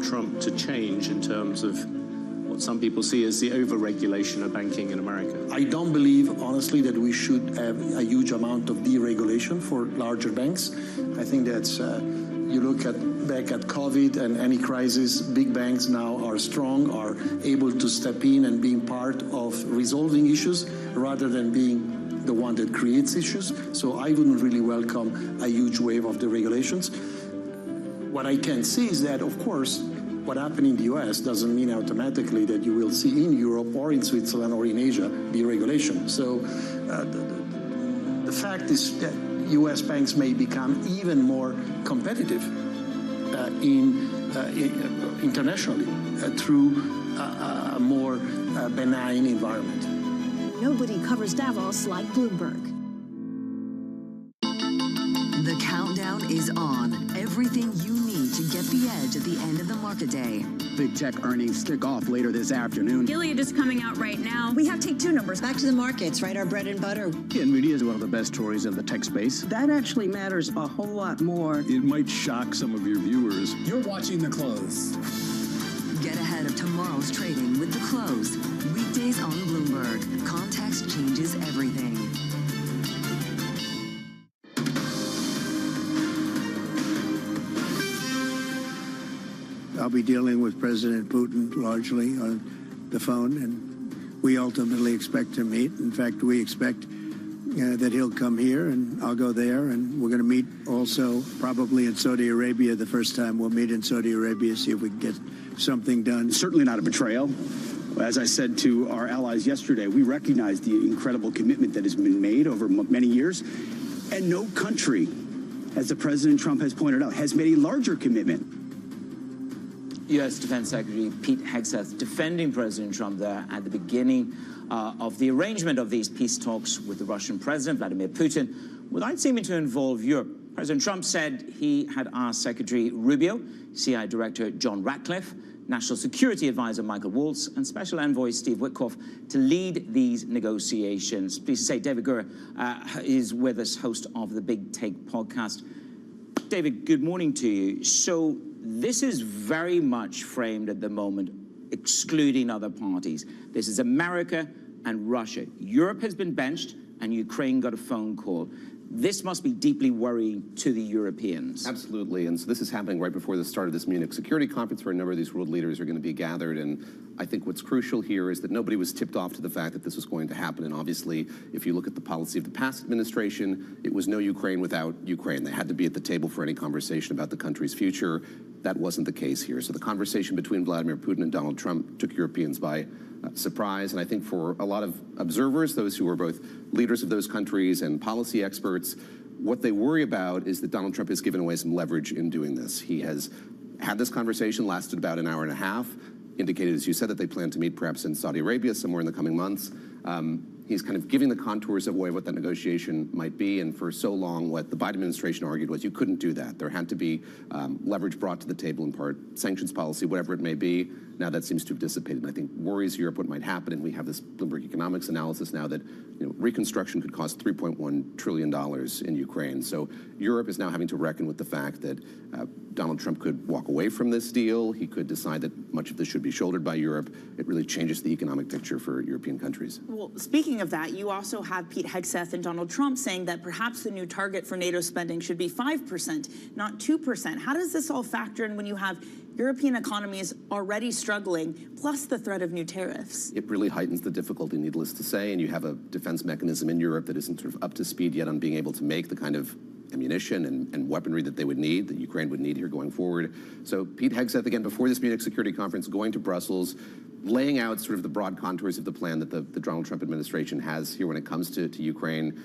[SPEAKER 24] Trump to change in terms of what some people see as the over-regulation of banking in America?
[SPEAKER 2] I don't believe, honestly, that we should have a huge amount of deregulation for larger banks. I think that's, you look back at COVID and any crisis, big banks now are strong, are able to step in and being part of resolving issues rather than being the one that creates issues. So I wouldn't really welcome a huge wave of deregulations. What I can see is that, of course, what happened in the US doesn't mean automatically that you will see in Europe or in Switzerland or in Asia deregulation. So the fact is that US banks may become even more competitive internationally through a more benign environment.
[SPEAKER 22] Nobody covers Davos like Bloomberg.
[SPEAKER 14] The countdown is on. Everything you need to get the edge at the end of the market day.
[SPEAKER 3] Big tech earnings kick off later this afternoon.
[SPEAKER 6] Gilead is coming out right now.
[SPEAKER 22] We have take two numbers.
[SPEAKER 13] Back to the markets, right? Our bread and butter.
[SPEAKER 3] NVIDIA is one of the best stories in the tech space.
[SPEAKER 12] That actually matters a whole lot more.
[SPEAKER 24] It might shock some of your viewers.
[SPEAKER 3] You're watching The Close.
[SPEAKER 14] Get ahead of tomorrow's trading with The Close. Weekdays on Bloomberg. Context changes everything.
[SPEAKER 8] I'll be dealing with President Putin largely on the phone, and we ultimately expect to meet. In fact, we expect that he'll come here, and I'll go there, and we're going to meet also probably in Saudi Arabia the first time. We'll meet in Saudi Arabia, see if we can get something done.
[SPEAKER 10] Certainly not a betrayal. As I said to our allies yesterday, we recognize the incredible commitment that has been made over many years, and no country, as the President Trump has pointed out, has made a larger commitment.
[SPEAKER 29] U.S. Defense Secretary Pete Hegseth defending President Trump there at the beginning of the arrangement of these peace talks with the Russian President, Vladimir Putin, without seeming to involve Europe. President Trump said he had asked Secretary Rubio, CIA Director John Ratcliffe, National Security Advisor Michael Waltz, and Special Envoy Steve Witkoff to lead these negotiations. Please say David Gura is with us, host of the Big Take podcast. David, good morning to you. So this is very much framed at the moment, excluding other parties. This is America and Russia. Europe has been benched, and Ukraine got a phone call. This must be deeply worrying to the Europeans.
[SPEAKER 17] Absolutely, and so this is happening right before the start of this Munich Security Conference, where a number of these world leaders are going to be gathered, and I think what's crucial here is that nobody was tipped off to the fact that this was going to happen, and obviously, if you look at the policy of the past administration, it was no Ukraine without Ukraine. They had to be at the table for any conversation about the country's future. That wasn't the case here. So the conversation between Vladimir Putin and Donald Trump took Europeans by surprise, and I think for a lot of observers, those who are both leaders of those countries and policy experts, what they worry about is that Donald Trump has given away some leverage in doing this. He has had this conversation, lasted about an hour and a half, indicated, as you said, that they plan to meet perhaps in Saudi Arabia somewhere in the coming months. He's kind of giving the contours of what that negotiation might be, and for so long what the Biden administration argued was you couldn't do that. There had to be leverage brought to the table, in part sanctions policy, whatever it may be. Now that seems to have dissipated, and I think worries Europe what might happen, and we have this Bloomberg economics analysis now that reconstruction could cost $3.1 trillion in Ukraine. So Europe is now having to reckon with the fact that Donald Trump could walk away from this deal. He could decide that much of this should be shouldered by Europe. It really changes the economic picture for European countries.
[SPEAKER 30] Well, speaking of that, you also have Pete Hegseth and Donald Trump saying that perhaps the new target for NATO spending should be 5%, not 2%. How does this all factor in when you have European economies already struggling, plus the threat of new tariffs?
[SPEAKER 17] It really heightens the difficulty, needless to say, and you have a defense mechanism in Europe that isn't sort of up to speed yet on being able to make the kind of ammunition and weaponry that they would need, that Ukraine would need here going forward. So Pete Hegseth, again, before this Munich Security Conference, going to Brussels, laying out sort of the broad contours of the plan that the Donald Trump administration has here when it comes to Ukraine.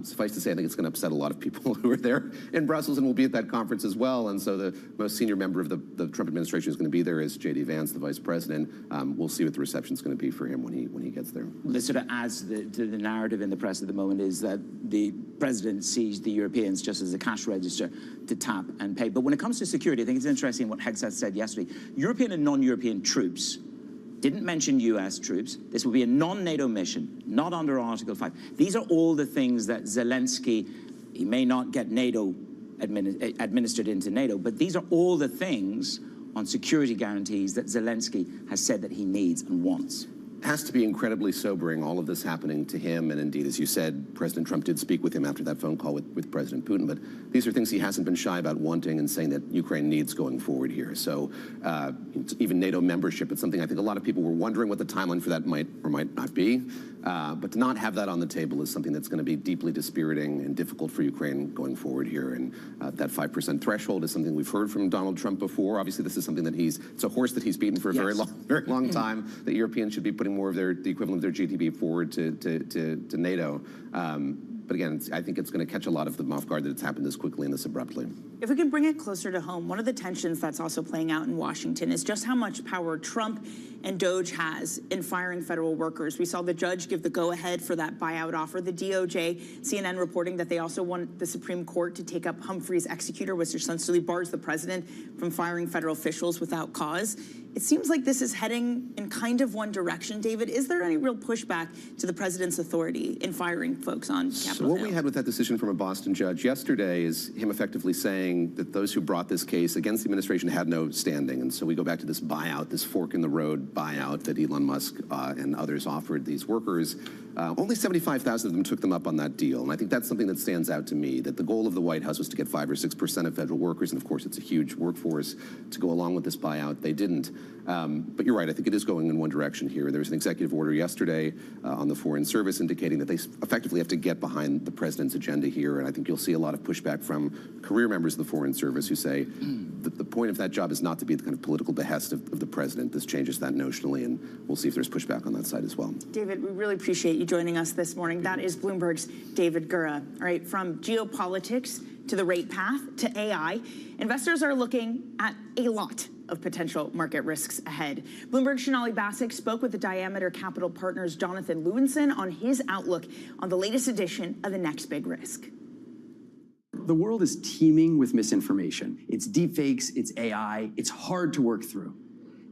[SPEAKER 17] Suffice to say, I think it's going to upset a lot of people who are there in Brussels and will be at that conference as well. And so the most senior member of the Trump administration is going to be there is J.D. Vance, the vice president. We'll see what the reception is going to be for him when he gets there.
[SPEAKER 29] This sort of adds to the narrative in the press at the moment is that the president sees the Europeans just as a cash register to tap and pay. But when it comes to security, I think it's interesting what Hegseth said yesterday. European and non-European troops, didn't mention U.S. troops. This will be a non-NATO mission, not under Article 5. These are all the things that Zelensky, he may not get NATO administered into NATO, but these are all the things on security guarantees that Zelensky has said that he needs and wants.
[SPEAKER 17] It has to be incredibly sobering, all of this happening to him. And indeed, as you said, President Trump did speak with him after that phone call with President Putin. But these are things he hasn't been shy about wanting and saying that Ukraine needs going forward here. So even NATO membership, it's something I think a lot of people were wondering what the timeline for that might or might not be. But to not have that on the table is something that's going to be deeply dispiriting and difficult for Ukraine going forward here. And that 5% threshold is something we've heard from Donald Trump before. Obviously, this is something that it's a horse that he's beaten for a very long time, that Europeans should be putting more of the equivalent of their GDP forward to NATO. But again, I think it's going to catch a lot of them off guard that it's happened this quickly and this abruptly.
[SPEAKER 30] If we can bring it closer to home, one of the tensions that's also playing out in Washington is just how much power Trump and DOJ has in firing federal workers. We saw the judge give the go-ahead for that buyout offer. The DOJ, CNN reporting that they also want the Supreme Court to take up Humphrey's executor, which essentially bars the president from firing federal officials without cause. It seems like this is heading in kind of one direction, David. Is there any real pushback to the president's authority in firing folks on Capitol Hill?
[SPEAKER 17] So what we had with that decision from a Boston judge yesterday is him effectively saying that those who brought this case against the administration had no standing. And so we go back to this buyout, this fork in the road buyout that Elon Musk and others offered these workers. Only 75,000 of them took them up on that deal. And I think that's something that stands out to me, that the goal of the White House was to get 5 or 6% of federal workers. And of course, it's a huge workforce to go along with this buyout. They didn't. But you're right, I think it is going in one direction here. There was an executive order yesterday on the Foreign Service indicating that they effectively have to get behind the president's agenda here. And I think you'll see a lot of pushback from career members of the Foreign Service who say that the point of that job is not to be the kind of political behest of the president. This changes that notionally, and we'll see if there's pushback on that side as well.
[SPEAKER 30] David, we really appreciate you joining us this morning. That is Bloomberg's David Gura. All right, from geopolitics to the rate path to AI, investors are looking at a lot of potential market risks ahead. Bloomberg's Sonali Basak spoke with the Diameter Capital Partners' Jonathan Lewinson on his outlook on the latest edition of The Next Big Risk.
[SPEAKER 4] The world is teeming with misinformation. It's deepfakes, it's AI, it's hard to work through.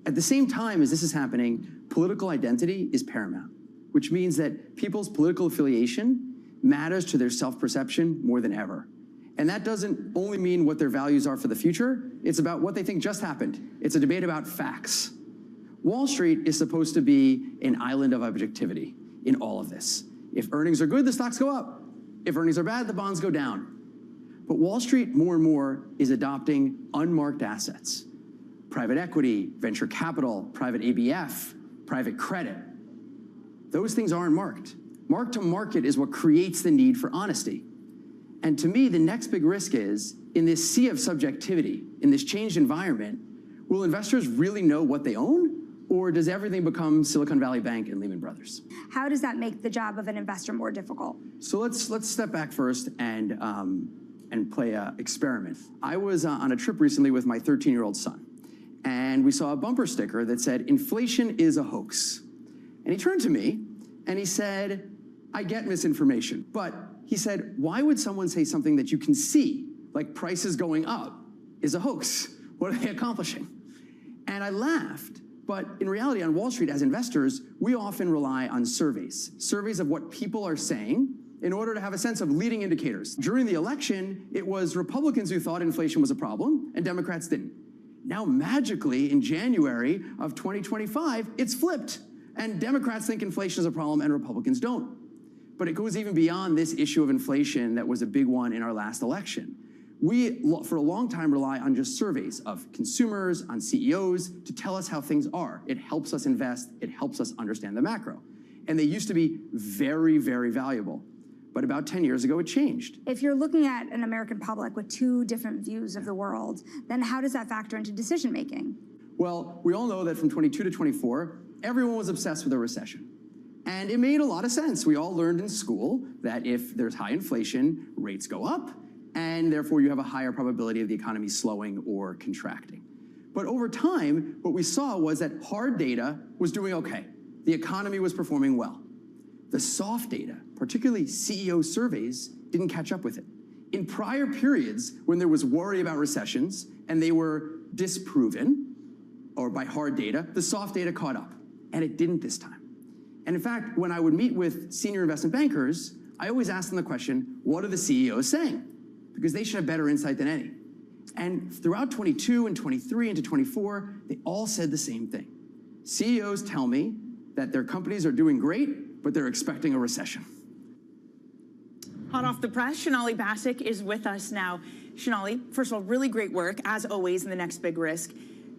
[SPEAKER 4] At the same time as this is happening, political identity is paramount, which means that people's political affiliation matters to their self-perception more than ever. And that doesn't only mean what their values are for the future, it's about what they think just happened. It's a debate about facts. Wall Street is supposed to be an island of objectivity in all of this. If earnings are good, the stocks go up. If earnings are bad, the bonds go down. But Wall Street more and more is adopting unmarked assets. Private equity, venture capital, private ABF, private credit. Those things aren't marked. Mark to market is what creates the need for honesty. And to me, the next big risk is, in this sea of subjectivity, in this changed environment, will investors really know what they own? Or does everything become Silicon Valley Bank and Lehman Brothers?
[SPEAKER 18] How does that make the job of an investor more difficult?
[SPEAKER 4] So let's step back first and play an experiment. I was on a trip recently with my 13-year-old son, and we saw a bumper sticker that said, "Inflation is a hoax." And he turned to me and he said, "I get misinformation, but," he said, "why would someone say something that you can see, like prices going up, is a hoax? What are they accomplishing?" And I laughed, but in reality, on Wall Street, as investors, we often rely on surveys of what people are saying in order to have a sense of leading indicators. During the election, it was Republicans who thought inflation was a problem, and Democrats didn't. Now, magically, in January of 2025, it's flipped, and Democrats think inflation is a problem and Republicans don't. But it goes even beyond this issue of inflation that was a big one in our last election. We, for a long time, rely on just surveys of consumers, on CEOs, to tell us how things are. It helps us invest. It helps us understand the macro. And they used to be very, very valuable. But about 10 years ago, it changed.
[SPEAKER 18] If you're looking at an American public with two different views of the world, then how does that factor into decision making?
[SPEAKER 4] Well, we all know that from 22 to 24, everyone was obsessed with a recession. And it made a lot of sense. We all learned in school that if there's high inflation, rates go up, and therefore you have a higher probability of the economy slowing or contracting. But over time, what we saw was that hard data was doing okay. The economy was performing well. The soft data, particularly CEO surveys, didn't catch up with it. In prior periods, when there was worry about recessions and they were disproven, or by hard data, the soft data caught up, and it didn't this time. And in fact, when I would meet with senior investment bankers, I always asked them the question, what are the CEOs saying? Because they should have better insight than any. And throughout 22 and 23 into 24, they all said the same thing. CEOs tell me that their companies are doing great, but they're expecting a recession.
[SPEAKER 30] Hot off the press, Shonali Basak is with us now. Shonali, first of all, really great work, as always, in The Next Big Risk.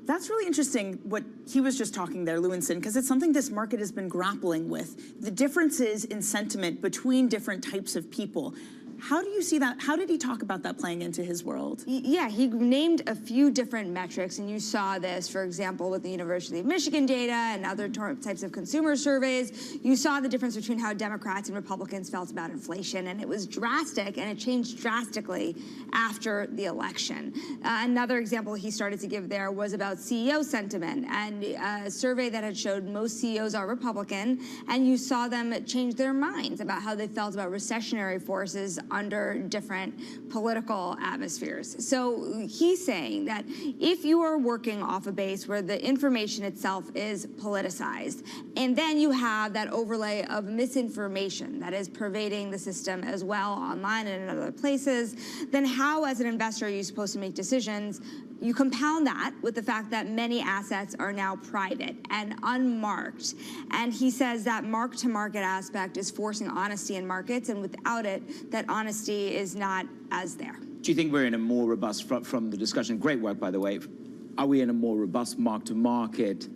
[SPEAKER 30] That's really interesting what he was just talking there, Lewinson, because it's something this market has been grappling with. The differences in sentiment between different types of people. How do you see that? How did he talk about that playing into his world?
[SPEAKER 18] Yeah, he named a few different metrics, and you saw this, for example, with the University of Michigan data and other types of consumer surveys. You saw the difference between how Democrats and Republicans felt about inflation, and it was drastic, and it changed drastically after the election. Another example he started to give there was about CEO sentiment, and a survey that had showed most CEOs are Republican, and you saw them change their minds about how they felt about recessionary forces under different political atmospheres. So he's saying that if you are working off a base where the information itself is politicized, and then you have that overlay of misinformation that is pervading the system as well online and in other places, then how as an investor are you supposed to make decisions? You compound that with the fact that many assets are now private and unmarked. And he says that mark-to-market aspect is forcing honesty in markets, and without it, that honesty is not as there.
[SPEAKER 29] Do you think we're in a more robust, from the discussion, great work, by the way, are we in a more robust mark-to-market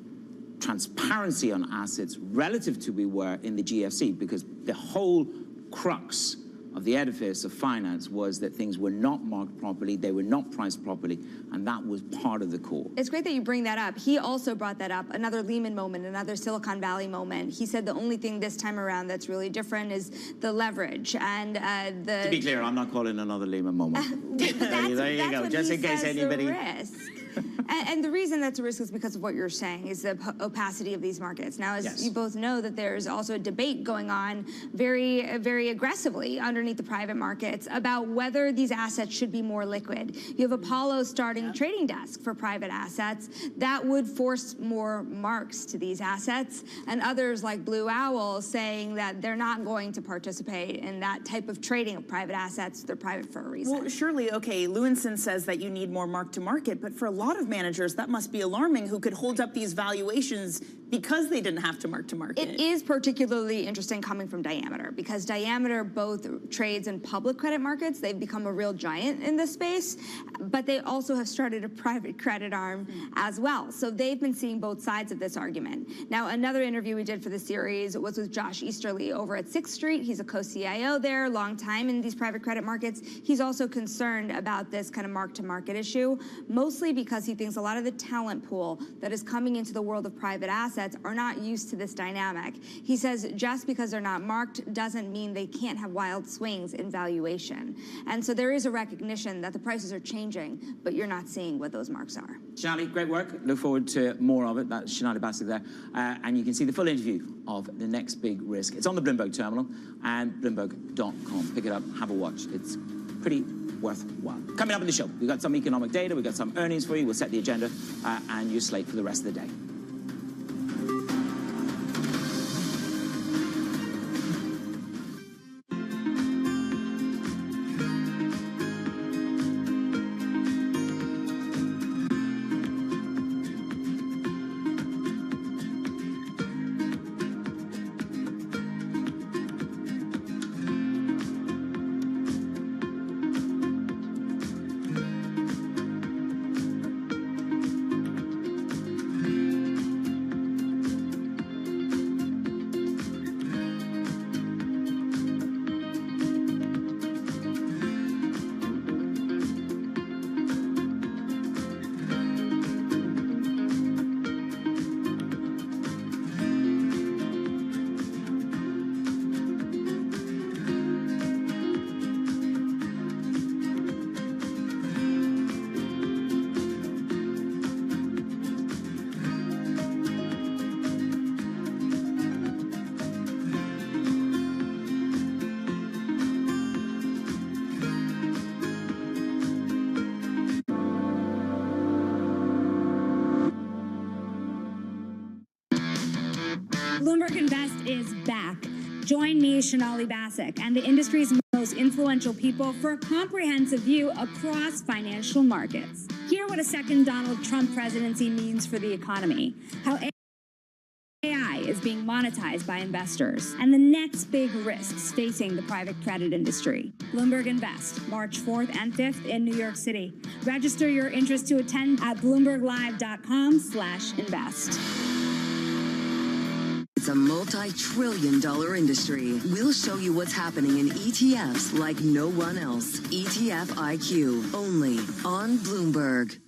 [SPEAKER 29] transparency on assets relative to we were in the GFC? Because the whole crux of the edifice of finance was that things were not marked properly, they were not priced properly, and that was part of the core.
[SPEAKER 18] It's great that you bring that up. He also brought that up, another Lehman moment, another Silicon Valley moment. He said the only thing this time around that's really different is the leverage and the...
[SPEAKER 29] To be clear, I'm not calling another Lehman moment. There you go, just in case anybody...
[SPEAKER 18] And the reason that's a risk is because of what you're saying, is the opacity of these markets. Now, as you both know, that there's also a debate going on very, very aggressively underneath the private markets about whether these assets should be more liquid. You have Apollo starting a trading desk for private assets. That would force more marks to these assets, and others like Blue Owl saying that they're not going to participate in that type of trading of private assets. They're private for a reason.
[SPEAKER 30] Well, surely, okay, Lewinson says that you need more mark-to-market, but for a lot of managers, that must be alarming, who could hold up these valuations because they didn't have to mark-to-market.
[SPEAKER 18] It is particularly interesting coming from Diameter, because Diameter both trades in public credit markets. They've become a real giant in this space, but they also have started a private credit arm as well. So they've been seeing both sides of this argument. Now, another interview we did for the series was with Josh Easterly over at 6th Street. He's a co-CIO there, long time in these private credit markets. He's also concerned about this kind of mark-to-market issue, mostly because he thinks a lot of the talent pool that is coming into the world of private assets are not used to this dynamic. He says just because they're not marked doesn't mean they can't have wild swings in valuation. And so there is a recognition that the prices are changing, but you're not seeing what those marks are.
[SPEAKER 29] Shonali, great work. Look forward to more of it. That's Shonali Basak there. And you can see the full interview of The Next Big Risk. It's on the Bloomberg terminal and Bloomberg.com. Pick it up, have a watch. It's pretty worthwhile. Coming up in the show, we've got some economic data, we've got some earnings for you, we'll set the agenda and your slate for the rest of the day.
[SPEAKER 5] Bloomberg Invest is back. Join me, Shonali Basak, and the industry's most influential people for a comprehensive view across financial markets. Hear what a second Donald Trump presidency means for the economy, how AI is being monetized by investors, and the next big risks facing the private credit industry. Bloomberg Invest, March 4th and 5th in New York City. Register your interest to attend at bloomberglive.com/invest.
[SPEAKER 14] It's a multi-trillion-dollar industry. We'll show you what's happening in ETFs like no one else. ETF IQ, only on Bloomberg.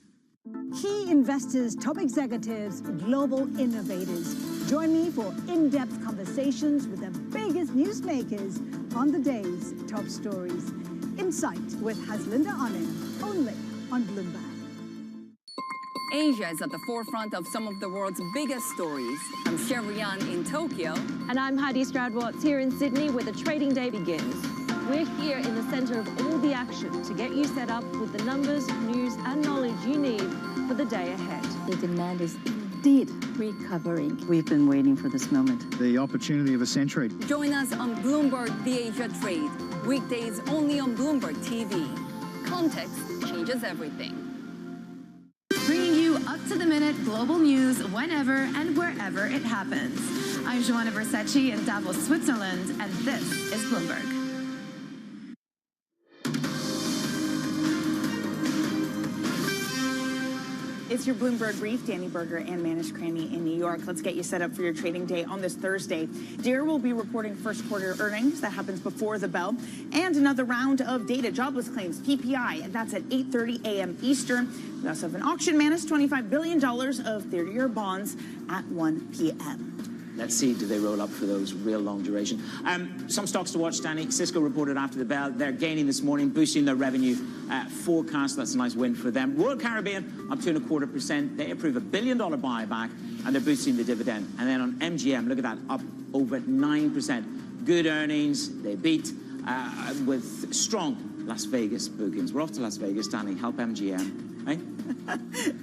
[SPEAKER 11] Key investors, top executives, global innovators. Join me for in-depth conversations with the biggest newsmakers on the day's top stories. Insight with Haslinda Anand, only on Bloomberg.
[SPEAKER 19] Asia is at the forefront of some of the world's biggest stories. I'm Sherrian in Tokyo.
[SPEAKER 20] And I'm Heidi Stroud-Watts here in Sydney, where the trading day begins. We're here in the center of all the action to get you set up with the numbers, news, and knowledge you need for the day ahead.
[SPEAKER 21] The demand is indeed recovering. We've been waiting for this moment.
[SPEAKER 9] The opportunity of a century.
[SPEAKER 19] Join us on Bloomberg The Asia Trade. Weekdays only on Bloomberg TV. Context changes everything.
[SPEAKER 15] Bringing you up-to-the-minute global news whenever and wherever it happens. I'm Joanna Versace in Davos, Switzerland, and this is Bloomberg.
[SPEAKER 30] It's your Bloomberg Brief. Danny Berger and Manish Cranny in New York. Let's get you set up for your trading day on this Thursday. Deere will be reporting first quarter earnings. That happens before the bell. And another round of data, jobless claims, PPI, and that's at 8:30 a.m. Eastern. We also have an auction, Manus, $25 billion of 30-year bonds at 1 p.m.
[SPEAKER 29] Let's see, do they roll up for those real long duration? Some stocks to watch, Danny. Cisco reported after the bell. They're gaining this morning, boosting their revenue forecast. That's a nice win for them. Royal Caribbean up 2.25%. They approve a $1 billion buyback, and they're boosting the dividend. And then on MGM, look at that, up over 9%. Good earnings. They beat with strong Las Vegas bookings. We're off to Las Vegas, Danny. Help MGM, right?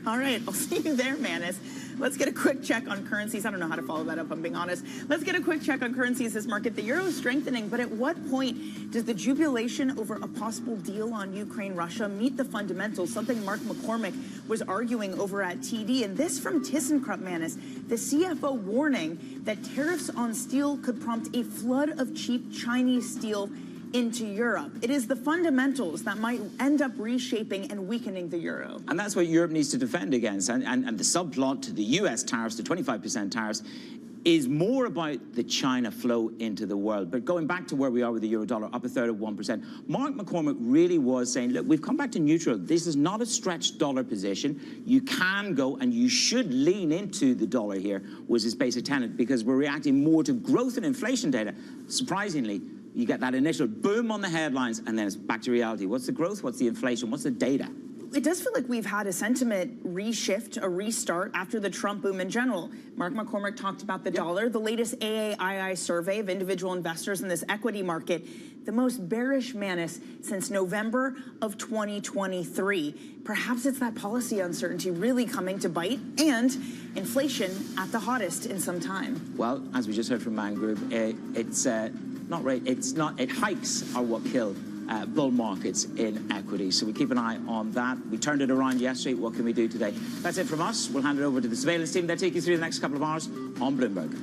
[SPEAKER 30] All right, I'll see you there, Manus. Let's get a quick check on currencies. I don't know how to follow that up, I'm being honest. Let's get a quick check on currencies this market. The euro is strengthening, but at what point does the jubilation over a possible deal on Ukraine-Russia meet the fundamentals? Something Mark McCormick was arguing over at TD. And this from ThyssenKrupp, Manus, the CFO warning that tariffs on steel could prompt a flood of cheap Chinese steel into Europe. It is the fundamentals that might end up reshaping and weakening the euro.
[SPEAKER 29] And that's what Europe needs to defend against. And the subplot to the US tariffs, the 25% tariffs, is more about the China flow into the world. But going back to where we are with the euro dollar, up a third of 1%, Mark McCormick really was saying, look, we've come back to neutral. This is not a stretched dollar position. You can go and you should lean into the dollar here, was his basic tenet, because we're reacting more to growth and inflation data. Surprisingly, you get that initial boom on the headlines, and then it's back to reality. What's the growth? What's the inflation? What's the data?
[SPEAKER 30] It does feel like we've had a sentiment reshift, a restart after the Trump boom in general. Mark McCormick talked about the dollar, the latest AAII survey of individual investors in this equity market, the most bearish, Manus, since November of 2023. Perhaps it's that policy uncertainty really coming to bite, and inflation at the hottest in some time.
[SPEAKER 29] Well, as we just heard from Man Group, it's not right. It's not. It hikes are what kill bull markets in equity. So we keep an eye on that. We turned it around yesterday. What can we do today? That's it from us. We'll hand it over to the surveillance team. They'll take you through the next couple of hours on Bloomberg.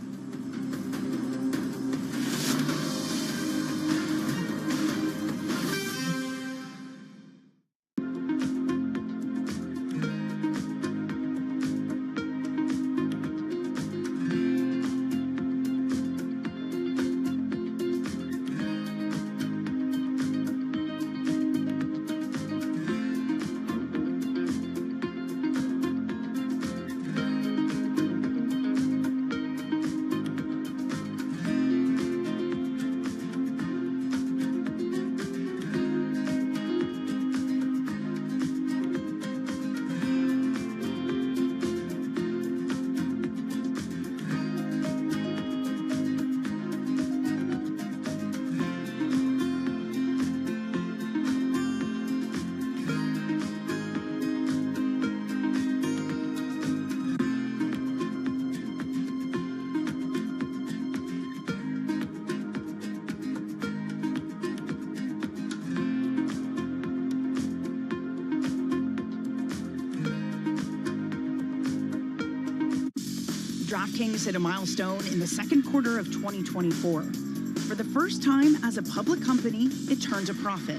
[SPEAKER 30] DraftKings hit a milestone in the second quarter of 2024. For the first time as a public company, it turned a profit.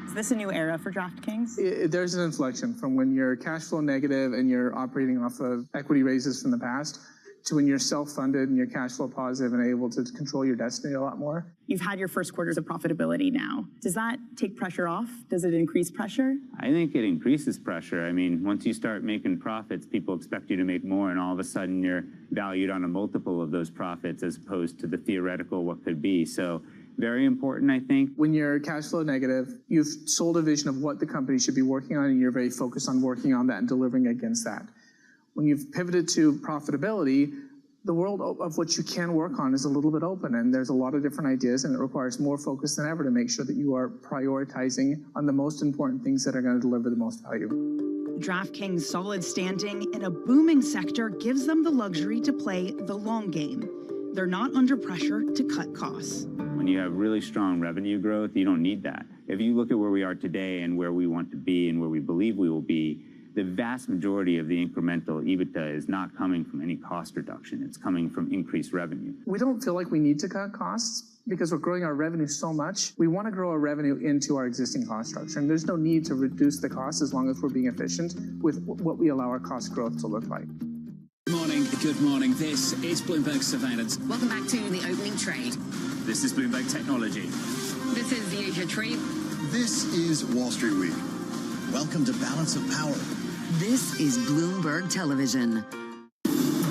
[SPEAKER 30] Is this a new era for DraftKings?
[SPEAKER 1] There's an inflection from when you're cash flow negative and you're operating off of equity raises from the past to when you're self-funded and you're cash flow positive and able to control your destiny a lot more.
[SPEAKER 30] You've had your first quarters of profitability now. Does that take pressure off? Does it increase pressure?
[SPEAKER 2] I think it increases pressure. I mean, once you start making profits, people expect you to make more, and all of a sudden you're valued on a multiple of those profits as opposed to the theoretical what could be. So very important, I think.
[SPEAKER 1] When you're cash flow negative, you've sold a vision of what the company should be working on, and you're very focused on working on that and delivering against that. When you've pivoted to profitability, the world of what you can work on is a little bit open, and there's a lot of different ideas, and it requires more focus than ever to make sure that you are prioritizing on the most important things that are going to deliver the most value.
[SPEAKER 30] DraftKings' solid standing in a booming sector gives them the luxury to play the long game. They're not under pressure to cut costs.
[SPEAKER 2] When you have really strong revenue growth, you don't need that. If you look at where we are today and where we want to be and where we believe we will be, the vast majority of the incremental EBITDA is not coming from any cost reduction. It's coming from increased revenue.
[SPEAKER 1] We don't feel like we need to cut costs because we're growing our revenue so much. We want to grow our revenue into our existing cost structure, and there's no need to reduce the cost as long as we're being efficient with what we allow our cost growth to look like.
[SPEAKER 6] Good morning. This is Bloomberg Surveillance.
[SPEAKER 14] Welcome back to the opening trade.
[SPEAKER 6] This is Bloomberg Technology.
[SPEAKER 14] This is the Asia Trade.
[SPEAKER 7] This is Wall Street Week. Welcome to Balance of Power.
[SPEAKER 14] This is Bloomberg Television.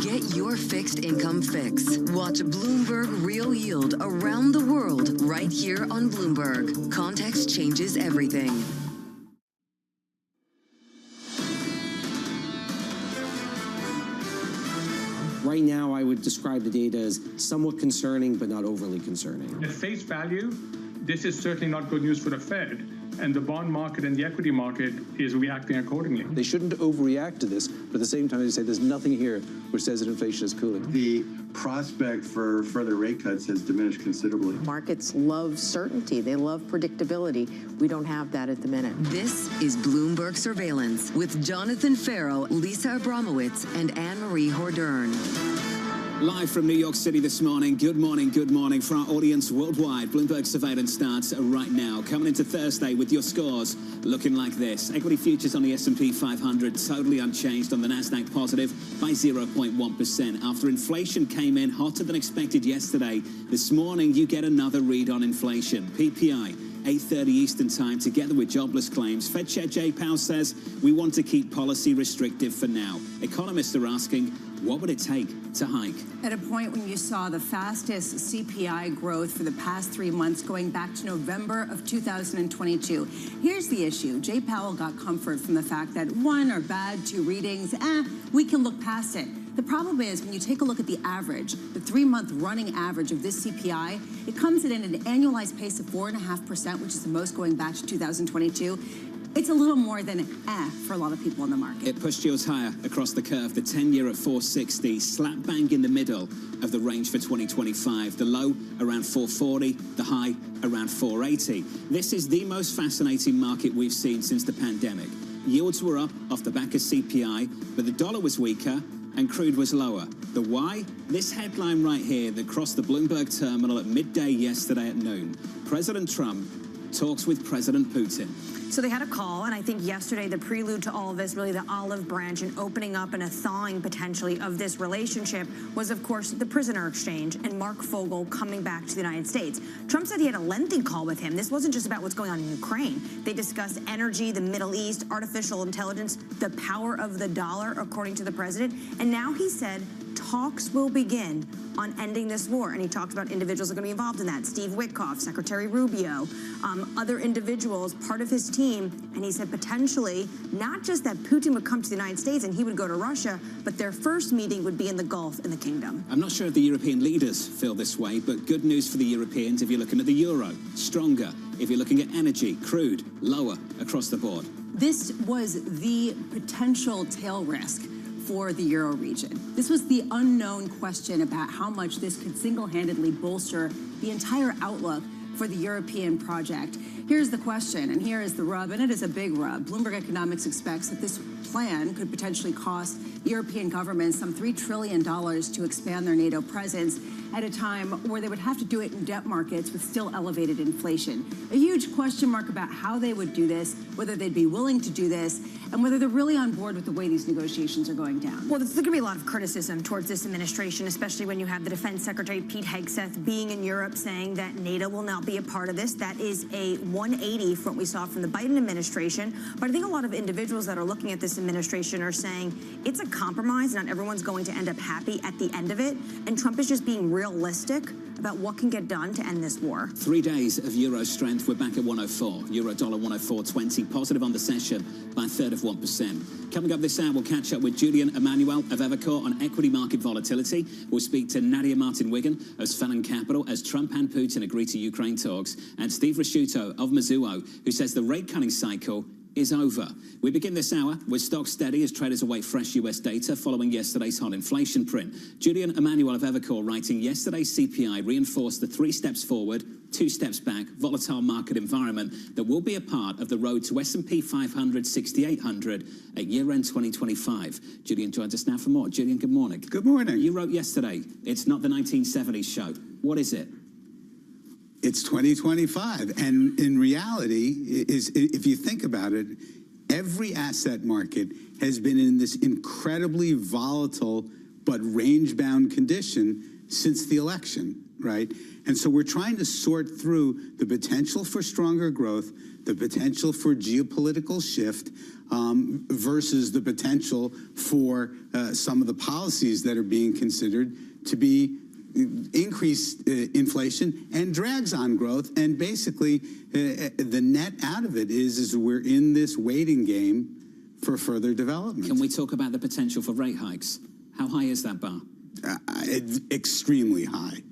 [SPEAKER 14] Get your fixed income fix. Watch Bloomberg Real Yield around the world right here on Bloomberg. Context changes everything.
[SPEAKER 16] Right now, I would describe the data as somewhat concerning, but not overly concerning.
[SPEAKER 23] At face value, this is certainly not good news for the Fed, and the bond market and the equity market is reacting accordingly.
[SPEAKER 25] They shouldn't overreact to this, but at the same time, they say there's nothing here which says that inflation is cooling.
[SPEAKER 26] The prospect for further rate cuts has diminished considerably.
[SPEAKER 27] Markets love certainty. They love predictability. We don't have that at the minute.
[SPEAKER 14] This is Bloomberg Surveillance with Jonathan Farrow, Lisa Abramowitz, and Anne-Marie Hordern.
[SPEAKER 6] Live from New York City this morning. Good morning for our audience worldwide. Bloomberg Surveillance starts right now. Coming into Thursday with your scores looking like this. Equity futures on the S&P 500 totally unchanged, on the Nasdaq positive by 0.1%. After inflation came in hotter than expected yesterday, this morning you get another read on inflation. PPI 8:30 Eastern Time, together with jobless claims. Fed Chair Jay Powell says we want to keep policy restrictive for now. Economists are asking, what would it take to hike?
[SPEAKER 28] At a point when you saw the fastest CPI growth for the past 3 months going back to November of 2022. Here's the issue. Jay Powell got comfort from the fact that one or bad, two readings, we can look past it. The problem is when you take a look at the average, the 3-month running average of this CPI, it comes in at an annualized pace of 4.5%, which is the most going back to 2022. It's a little more than for a lot of people in the market.
[SPEAKER 6] It pushed yields higher across the curve. The 10-year at 460, slap bang in the middle of the range for 2025. The low around 440, the high around 480. This is the most fascinating market we've seen since the pandemic. Yields were up off the back of CPI, but the dollar was weaker and crude was lower. The why? This headline right here that crossed the Bloomberg terminal at midday yesterday at noon. President Trump talks with President Putin.
[SPEAKER 28] So they had a call, and I think yesterday the prelude to all of this, really the olive branch and opening up and a thawing potentially of this relationship was, of course, the prisoner exchange and Mark Fogel coming back to the United States. Trump said he had a lengthy call with him. This wasn't just about what's going on in Ukraine. They discussed energy, the Middle East, artificial intelligence, the power of the dollar, according to the president. And now he said talks will begin on ending this war. And he talked about individuals that are going to be involved in that. Steve Witkoff, Secretary Rubio, other individuals, part of his team. And he said potentially not just that Putin would come to the United States and he would go to Russia, but their first meeting would be in the Gulf in the Kingdom.
[SPEAKER 6] I'm not sure if the European leaders feel this way, but good news for the Europeans if you're looking at the euro. Stronger if you're looking at energy, crude, lower across the board.
[SPEAKER 28] This was the potential tail risk for the Euro region. This was the unknown question about how much this could single-handedly bolster the entire outlook
[SPEAKER 3] for the European project. Here's the question, and here is the rub, and it is a big rub. Bloomberg Economics expects that this plan could potentially cost European governments some $3 trillion to expand their NATO presence at a time where they would have to do it in debt markets with still elevated inflation. A huge question mark about how they would do this, whether they'd be willing to do this, and whether they're really on board with the way these negotiations are going down.
[SPEAKER 28] Well, there's going to be a lot of criticism towards this administration, especially when you have the Defense Secretary Pete Hegseth being in Europe saying that NATO will not be a part of this. That is a 180 from what we saw from the Biden administration. But I think a lot of individuals that are looking at this administration are saying it's a compromise. Not everyone's going to end up happy at the end of it. And Trump is just being realistic about what can get done to end this war.
[SPEAKER 6] 3 days of euro strength. We're back at 104. Euro dollar 104.20. Positive on the session by a third of 1%. Coming up this hour, we'll catch up with Julian Emmanuel of Evercore on equity market volatility. We'll speak to Nadia Martin-Wigan of Svelland Capital as Trump and Putin agree to Ukraine talks. And Steve Risciuto of Mizuho, who says the rate cutting cycle is over. We begin this hour with stocks steady as traders await fresh US data following yesterday's hot inflation print. Julian Emmanuel of Evercore writing, yesterday's CPI reinforced the 3 steps forward, 2 steps back, volatile market environment that will be a part of the road to S&P 500, 6,800 at year-end 2025. Julian joins us now for more. Julian, good morning.
[SPEAKER 4] Good morning.
[SPEAKER 6] You wrote yesterday, it's not the 1970s show. What is it?
[SPEAKER 4] It's 2025, and in reality, if you think about it, every asset market has been in this incredibly volatile but range-bound condition since the election, right? And so we're trying to sort through the potential for stronger growth, the potential for geopolitical shift, versus the potential for some of the policies that are being considered to be increased inflation and drags on growth. And basically, the net out of it is we're in this waiting game for further development.
[SPEAKER 6] Can we talk about the potential for rate hikes? How high is that bar?
[SPEAKER 4] Extremely high.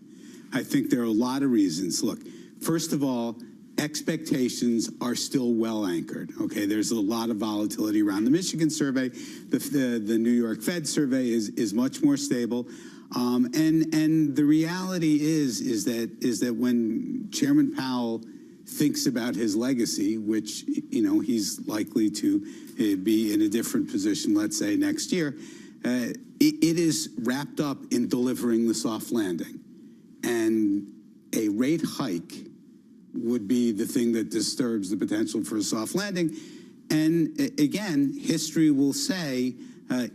[SPEAKER 4] I think there are a lot of reasons. Look, first of all, expectations are still well anchored. Okay, there's a lot of volatility around the Michigan survey. The New York Fed survey is much more stable. And the reality is that when Chairman Powell thinks about his legacy, which, you know, he's likely to be in a different position, let's say next year, it is wrapped up in delivering the soft landing. And a rate hike would be the thing that disturbs the potential for a soft landing. And again, history will say,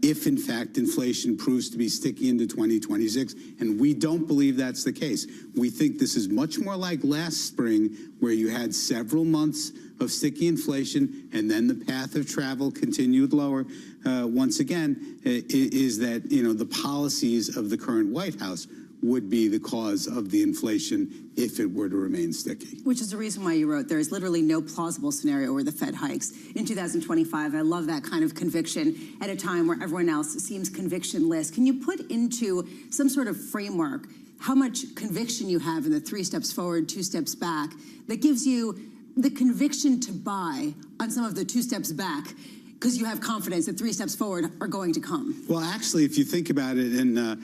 [SPEAKER 4] if in fact inflation proves to be sticky into 2026, and we don't believe that's the case. We think this is much more like last spring, where you had several months of sticky inflation, and then the path of travel continued lower. Once again, is that, you know, the policies of the current White House would be the cause of the inflation if it were to remain sticky.
[SPEAKER 3] Which is the reason why you wrote, there is literally no plausible scenario where the Fed hikes in 2025. I love that kind of conviction at a time where everyone else seems convictionless. Can you put into some sort of framework how much conviction you have in the 3 steps forward, 2 steps back that gives you the conviction to buy on some of the 2 steps back, because you have confidence that 3 steps forward are going to come?
[SPEAKER 4] Well, actually, if you think about it, and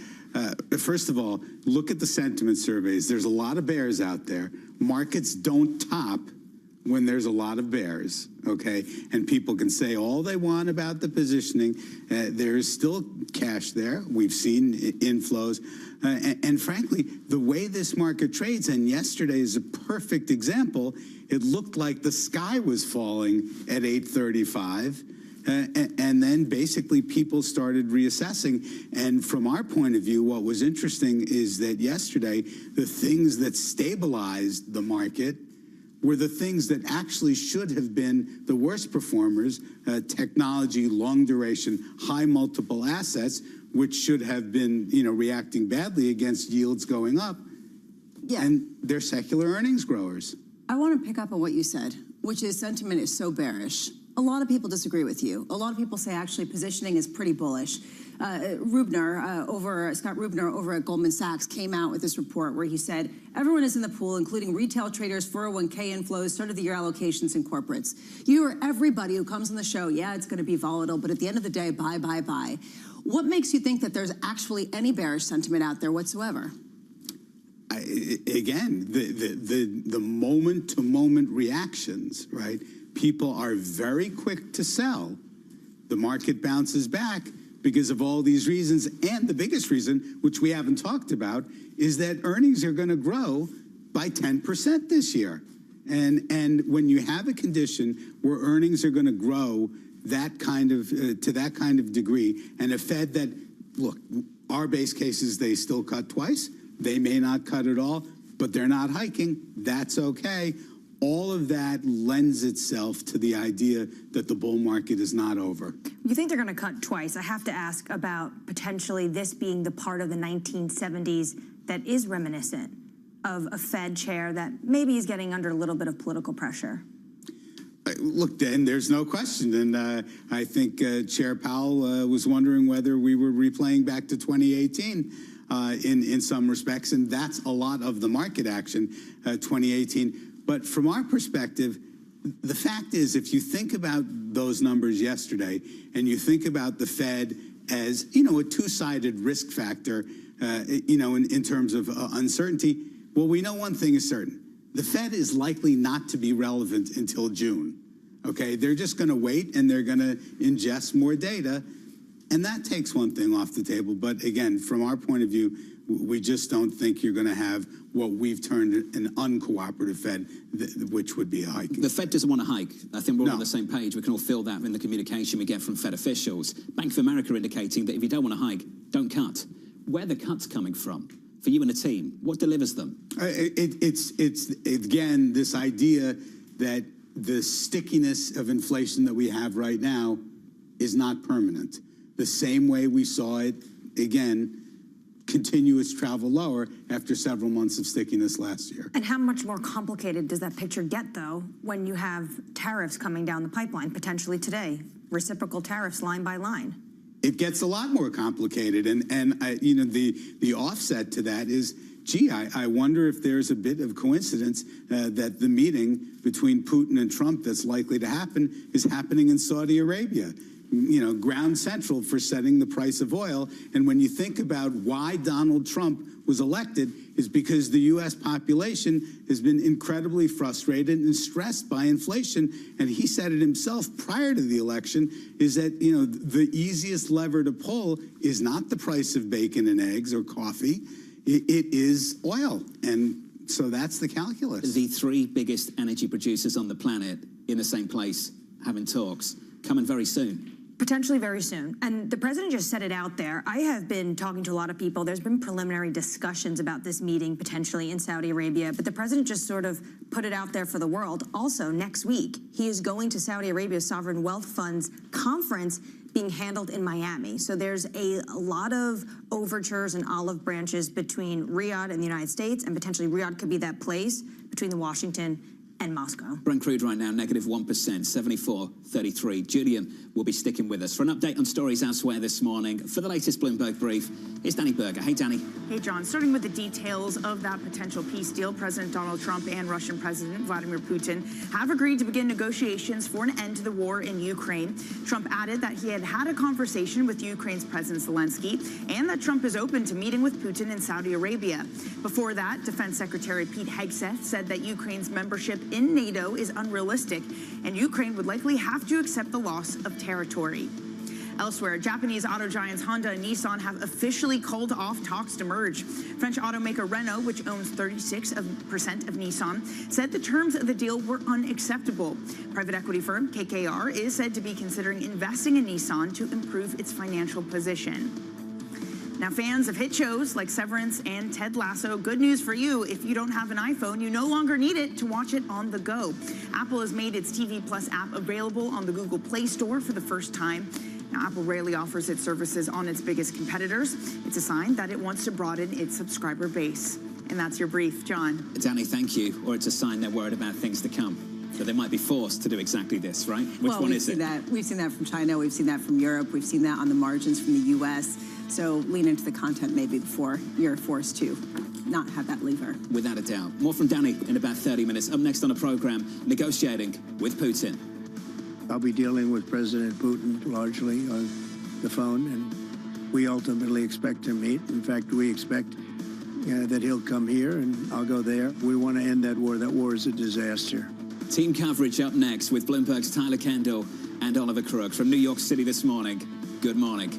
[SPEAKER 4] first of all, look at the sentiment surveys. There's a lot of bears out there. Markets don't top when there's a lot of bears, okay? And people can say all they want about the positioning. There's still cash there. We've seen inflows. And frankly, the way this market trades, and yesterday is a perfect example, it looked like the sky was falling at 8:35. And then basically people started reassessing. And from our point of view, what was interesting is that yesterday, the things that stabilized the market were the things that actually should have been the worst performers: technology, long duration, high multiple assets, which should have been, you know, reacting badly against yields going up. Yeah. And they're secular earnings growers.
[SPEAKER 3] I want to pick up on what you said, which is sentiment is so bearish. A lot of people disagree with you. A lot of people say actually positioning is pretty bullish. Scott Rubner over at Goldman Sachs came out with this report where he said everyone is in the pool, including retail traders, 401k inflows, start of the year allocations, and corporates. You or everybody who comes on the show, yeah, it's going to be volatile, but at the end of the day, buy, buy, buy. What makes you think that there's actually any bearish sentiment out there whatsoever?
[SPEAKER 4] again, the moment-to-moment reactions, right? People are very quick to sell. The market bounces back because of all these reasons. And the biggest reason, which we haven't talked about, is that earnings are going to grow by 10% this year. And when you have a condition where earnings are going to grow that kind of to that kind of degree, and a Fed that, look, our base case is they still cut twice. They may not cut at all, but they're not hiking. That's okay. All of that lends itself to the idea that the bull market is not over.
[SPEAKER 28] You think they're going to cut twice? I have to ask about potentially this being the part of the 1970s that is reminiscent of a Fed chair that maybe is getting under a little bit of political pressure.
[SPEAKER 4] Look, Dan, there's no question. And I think Chair Powell was wondering whether we were replaying back to 2018 in some respects. And that's a lot of the market action, 2018. But from our perspective, the fact is, if you think about those numbers yesterday and you think about the Fed as, a two-sided risk factor, in terms of uncertainty, well, we know one thing is certain. The Fed is likely not to be relevant until June, okay? They're just going to wait and they're going to ingest more data, and that takes one thing off the table. But again, from our point of view, we just don't think you're going to have what we've termed an uncooperative Fed, which would be a hike.
[SPEAKER 6] The Fed doesn't want to hike. I think we're all on the same page. We can all feel that in the communication we get from Fed officials. Bank of America indicating that if you don't want to hike, don't cut. Where are the cuts coming from? For you and the team, what delivers them?
[SPEAKER 4] It's again, this idea that the stickiness of inflation that we have right now is not permanent. The same way we saw it, again, continuous travel lower after several months of stickiness last year.
[SPEAKER 28] And how much more complicated does that picture get, though, when you have tariffs coming down the pipeline, potentially today, reciprocal tariffs line by line?
[SPEAKER 4] It gets a lot more complicated, and the offset to that is, gee, I wonder if there's a bit of coincidence that the meeting between Putin and Trump that's likely to happen is happening in Saudi Arabia. Ground central for setting the price of oil. And when you think about why Donald Trump was elected, is because the U.S. population has been incredibly frustrated and stressed by inflation. And he said it himself prior to the election, is that, the easiest lever to pull is not the price of bacon and eggs or coffee. It is oil. And so that's the calculus.
[SPEAKER 6] The three biggest energy producers on the planet in the same place having talks, coming very soon.
[SPEAKER 28] Potentially very soon. And the president just said it out there. I have been talking to a lot of people. There's been preliminary discussions about this meeting potentially in Saudi Arabia, but the president just sort of put it out there for the world. Also, next week, he is going to Saudi Arabia's Sovereign Wealth Fund's conference being handled in Miami. So there's a lot of overtures and olive branches between Riyadh and the United States, and potentially Riyadh could be that place between the Washington and Moscow.
[SPEAKER 6] Brent crude right now, negative 1%, 74.33. Julian will be sticking with us for an update on stories elsewhere this morning. For the latest Bloomberg brief, here's Danny Berger. Hey, Danny.
[SPEAKER 30] Hey, John. Starting with the details of that potential peace deal, President Donald Trump and Russian President Vladimir Putin have agreed to begin negotiations for an end to the war in Ukraine. Trump added that he had had a conversation with Ukraine's President Zelensky and that Trump is open to meeting with Putin in Saudi Arabia. Before that, Defense Secretary Pete Hegseth said that Ukraine's membership in NATO is unrealistic, and Ukraine would likely have to accept the loss of territory. Elsewhere, Japanese auto giants Honda and Nissan have officially called off talks to merge. French automaker Renault, which owns 36% of Nissan, said the terms of the deal were unacceptable. Private equity firm KKR is said to be considering investing in Nissan to improve its financial position. Now, fans of hit shows like Severance and Ted Lasso, good news for you. If you don't have an iPhone, you no longer need it to watch it on the go. Apple has made its TV Plus app available on the Google Play Store for the first time. Now, Apple rarely offers its services on its biggest competitors. It's a sign that it wants to broaden its subscriber base. And that's your brief, John.
[SPEAKER 6] Danny, thank you. Or it's a sign they're worried about things to come. That they might be forced to do exactly this, right? Which one is it?
[SPEAKER 3] We've seen that from China. We've seen that from Europe. We've seen that on the margins from the U.S. So lean into the content maybe before you're forced to not have that lever.
[SPEAKER 6] Without a doubt. More from Danny in about 30 minutes. Up next on the program, negotiating with Putin.
[SPEAKER 5] I'll be dealing with President Putin largely on the phone, and we ultimately expect to meet. In fact, we expect that he'll come here and I'll go there. We want to end that war. That war is a disaster.
[SPEAKER 6] Team coverage up next with Bloomberg's Tyler Kendall and Oliver Crook from New York City this morning. Good morning.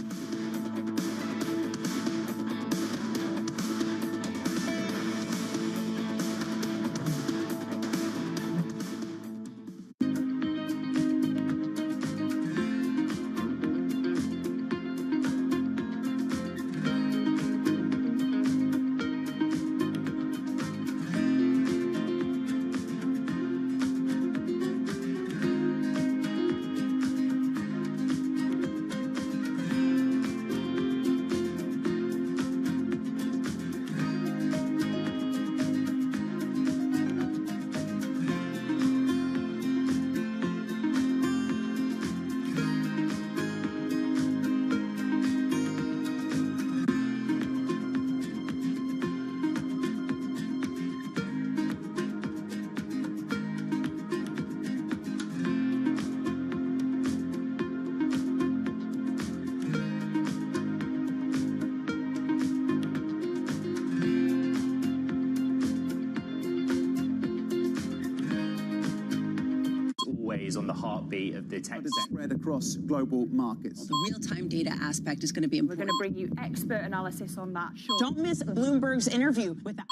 [SPEAKER 8] On the heartbeat of the tech
[SPEAKER 10] spread across global markets.
[SPEAKER 11] The real-time data aspect is going to be important.
[SPEAKER 30] We're going to bring you expert analysis on that. Sure.
[SPEAKER 28] Don't miss Bloomberg's interview with the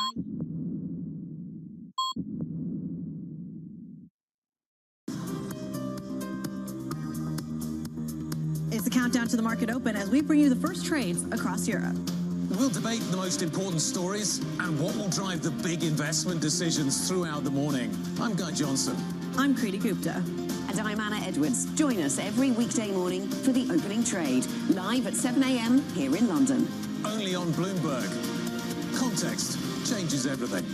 [SPEAKER 3] It's the countdown to the market open as we bring you the first trades across Europe.
[SPEAKER 12] We'll debate the most important stories and what will drive the big investment decisions throughout the morning. I'm Guy Johnson.
[SPEAKER 3] I'm Kriti Gupta.
[SPEAKER 13] And I'm Anna Edwards. Join us every weekday morning for the opening trade, live at 7 a.m. here in London.
[SPEAKER 12] Only on Bloomberg. Context changes everything.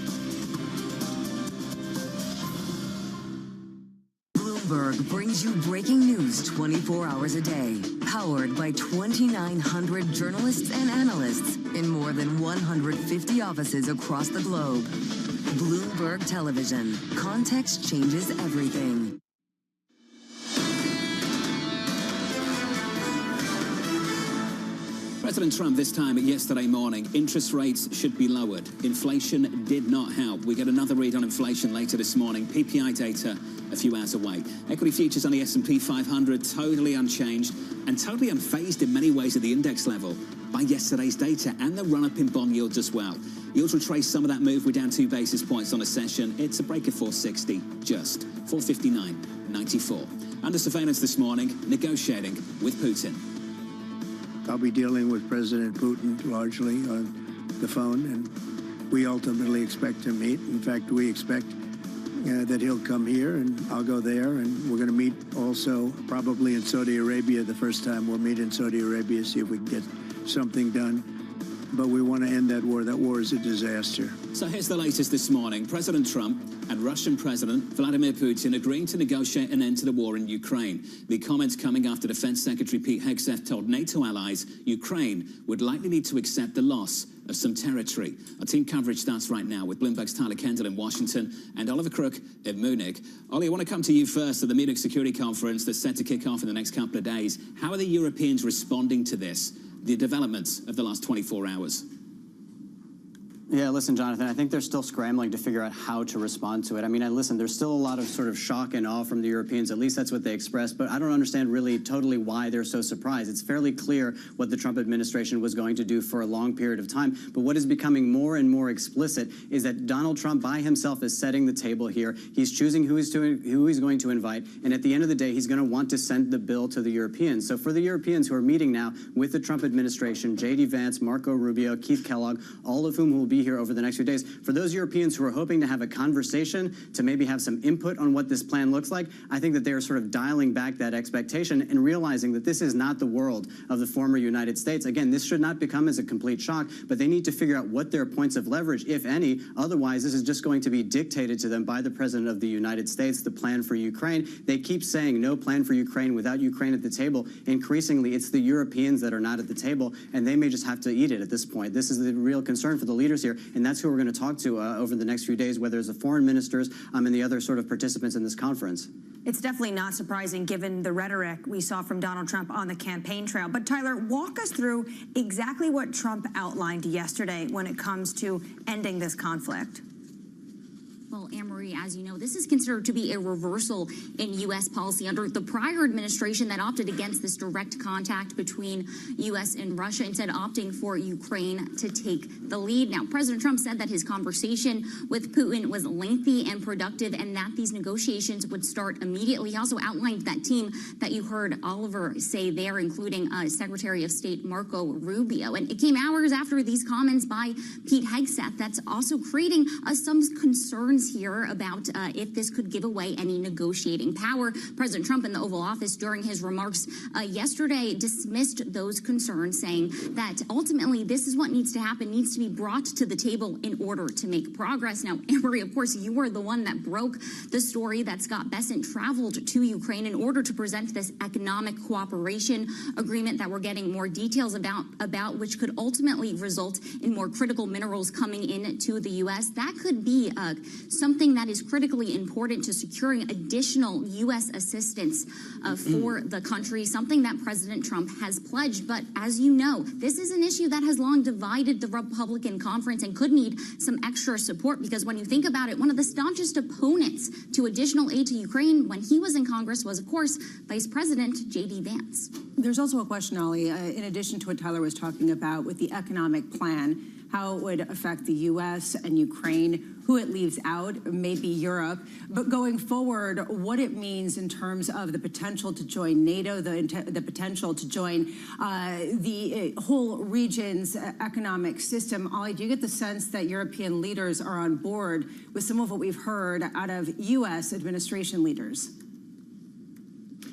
[SPEAKER 14] Bloomberg brings you breaking news 24 hours a day, powered by 2,900 journalists and analysts in more than 150 offices across the globe. Bloomberg Television. Context changes everything.
[SPEAKER 6] President Trump this time yesterday morning, interest rates should be lowered. Inflation did not help. We get another read on inflation later this morning. PPI data a few hours away. Equity futures on the S&P 500 totally unchanged and totally unfazed in many ways at the index level by yesterday's data and the run-up in bond yields as well. Yields retrace some of that move. We're down 2 basis points on a session. It's a break of 460, just 459.94. Under surveillance this morning, negotiating with Putin.
[SPEAKER 5] I'll be dealing with President Putin largely on the phone, and we ultimately expect to meet. In fact, we expect that he'll come here and I'll go there, and we're going to meet also probably in Saudi Arabia the first time. We'll meet in Saudi Arabia, see if we can get something done. But we want to end that war. That war is a disaster.
[SPEAKER 6] So here's the latest this morning. President Trump and Russian President Vladimir Putin agreeing to negotiate an end to the war in Ukraine. The comments coming after Defense Secretary Pete Hegseth told NATO allies Ukraine would likely need to accept the loss of some territory. Our team coverage starts right now with Bloomberg's Tyler Kendall in Washington and Oliver Crook in Munich. Ollie, I want to come to you first at the Munich Security Conference that's set to kick off in the next couple of days. How are the Europeans responding to this, the developments of the last 24 hours?
[SPEAKER 17] Yeah, listen, Jonathan, I think they're still scrambling to figure out how to respond to it. I mean, listen, there's still a lot of sort of shock and awe from the Europeans. At least that's what they expressed. But I don't understand really totally why they're so surprised. It's fairly clear what the Trump administration was going to do for a long period of time. But what is becoming more and more explicit is that Donald Trump by himself is setting the table here. He's choosing who he's going to invite. And at the end of the day, he's going to want to send the bill to the Europeans. So for the Europeans who are meeting now with the Trump administration, J.D. Vance, Marco Rubio, Keith Kellogg, all of whom will be here over the next few days. For those Europeans who are hoping to have a conversation, to maybe have some input on what this plan looks like, I think that they are sort of dialing back that expectation and realizing that this is not the world of the former United States. Again, this should not become as a complete shock, but they need to figure out what their points of leverage, if any. Otherwise, this is just going to be dictated to them by the President of the United States, the plan for Ukraine. They keep saying no plan for Ukraine without Ukraine at the table. Increasingly, it's the Europeans that are not at the table, and they may just have to eat it at this point. This is the real concern for the leaders here, and that's who we're going to talk to over the next few days, whether it's the foreign ministers and the other sort of participants in this conference.
[SPEAKER 28] It's definitely not surprising given the rhetoric we saw from Donald Trump on the campaign trail. But Tyler, walk us through exactly what Trump outlined yesterday when it comes to ending this conflict.
[SPEAKER 2] Well, Anne-Marie, as you know, this is considered to be a reversal in U.S. policy under the prior administration that opted against this direct contact between U.S. and Russia, instead opting for Ukraine to take the lead. Now, President Trump said that his conversation with Putin was lengthy and productive and that these negotiations would start immediately. He also outlined that team that you heard Oliver say there, including Secretary of State Marco Rubio. And it came hours after these comments by Pete Hegseth that's also creating some concerns here about if this could give away any negotiating power. President Trump in the Oval Office during his remarks yesterday dismissed those concerns, saying that ultimately this is what needs to happen, needs to be brought to the table in order to make progress. Now, Anne-Marie, of course, you were the one that broke the story that Scott Bessent traveled to Ukraine in order to present this economic cooperation agreement that we're getting more details about which could ultimately result in more critical minerals coming into the U.S. That could be something that is critically important to securing additional U.S. assistance for the country, something that President Trump has pledged. But as you know, this is an issue that has long divided the Republican conference and could need some extra support, because when you think about it, one of the staunchest opponents to additional aid to Ukraine when he was in Congress was, of course, Vice President J.D. Vance.
[SPEAKER 3] There's also a question, Ollie, in addition to what Tyler was talking about with the economic plan, how it would affect the U.S. and Ukraine, who it leaves out, maybe Europe. But going forward, what it means in terms of the potential to join NATO, the potential to join the whole region's economic system. Ollie, do you get the sense that European leaders are on board with some of what we've heard out of U.S. administration leaders?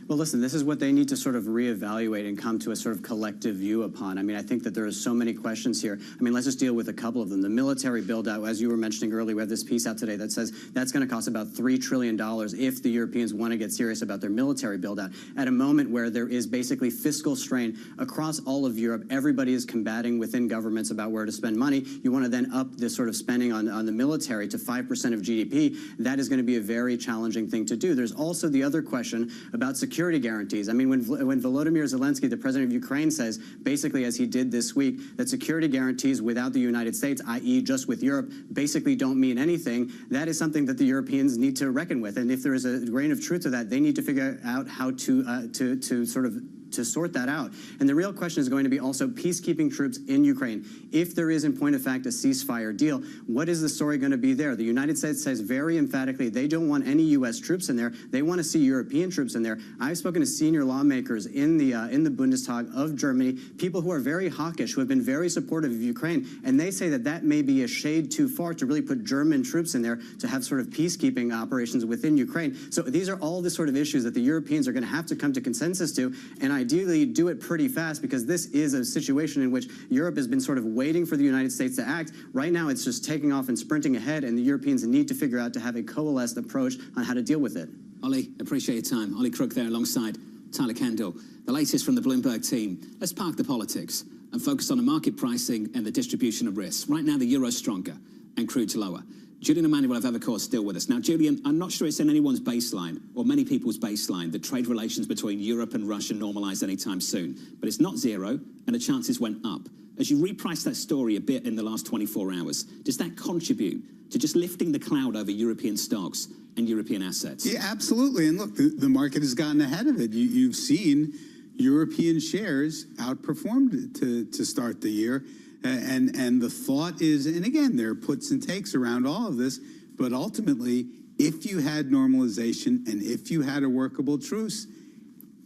[SPEAKER 17] Well, listen, this is what they need to sort of reevaluate and come to a sort of collective view upon. I mean, I think that there are so many questions here. I mean, let's just deal with a couple of them. The military build-out, as you were mentioning earlier, we have this piece out today that says that's going to cost about $3 trillion if the Europeans want to get serious about their military build-out. At a moment where there is basically fiscal strain across all of Europe, everybody is combating within governments about where to spend money. You want to then up this sort of spending on the military to 5% of GDP. That is going to be a very challenging thing to do. There's also the other question about security guarantees. I mean, when Volodymyr Zelensky, the president of Ukraine, says, basically as he did this week, that security guarantees without the United States, i.e. just with Europe, basically don't mean anything, that is something that the Europeans need to reckon with. And if there is a grain of truth to that, they need to figure out how to sort that out. And the real question is going to be also peacekeeping troops in Ukraine. If there is, in point of fact, a ceasefire deal, what is the story going to be there? The United States says very emphatically they don't want any U.S. troops in there. They want to see European troops in there. I've spoken to senior lawmakers in the Bundestag of Germany, people who are very hawkish, who have been very supportive of Ukraine, and they say that that may be a shade too far to really put German troops in there to have sort of peacekeeping operations within Ukraine. So these are all the sort of issues that the Europeans are going to have to come to consensus to, and ideally do it pretty fast, because this is a situation in which Europe has been sort of waiting for the United States to act. Right now, it's just taking off and sprinting ahead, and the Europeans need to figure out to have a coalesced approach on how to deal with it.
[SPEAKER 6] Ollie, appreciate your time. Ollie Crook there alongside Tyler Kendall. The latest from the Bloomberg team. Let's park the politics and focus on the market pricing and the distribution of risk. Right now, the euro's stronger and crude's lower. Julian Emanuel of Evercore is still with us. Now, Julian, I'm not sure it's in anyone's baseline, or many people's baseline, that trade relations between Europe and Russia normalize anytime soon. But it's not zero, and the chances went up. As you reprice that story a bit in the last 24 hours, does that contribute to just lifting the cloud over European stocks and European assets?
[SPEAKER 4] Yeah, absolutely. And look, the market has gotten ahead of it. You've seen European shares outperformed to start the year. And the thought is, and again, there are puts and takes around all of this, but ultimately, if you had normalization and if you had a workable truce,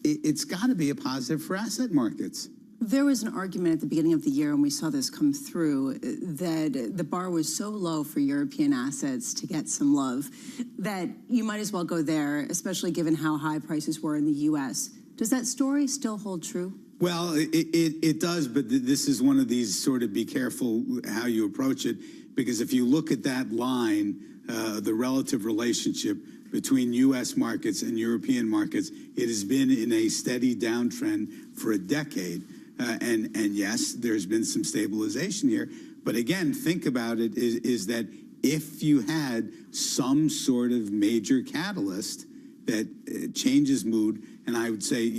[SPEAKER 4] it's got to be a positive for asset markets.
[SPEAKER 3] There was an argument at the beginning of the year, and we saw this come through, that the bar was so low for European assets to get some love that you might as well go there, especially given how high prices were in the U.S. Does that story still hold true?
[SPEAKER 4] Well, it does, but this is one of these sort of be careful how you approach it, because if you look at that line, the relative relationship between U.S. markets and European markets, it has been in a steady downtrend for a decade. And yes, there's been some stabilization here. But again, think about it, is that if you had some sort of major catalyst, that changes mood. And I would say,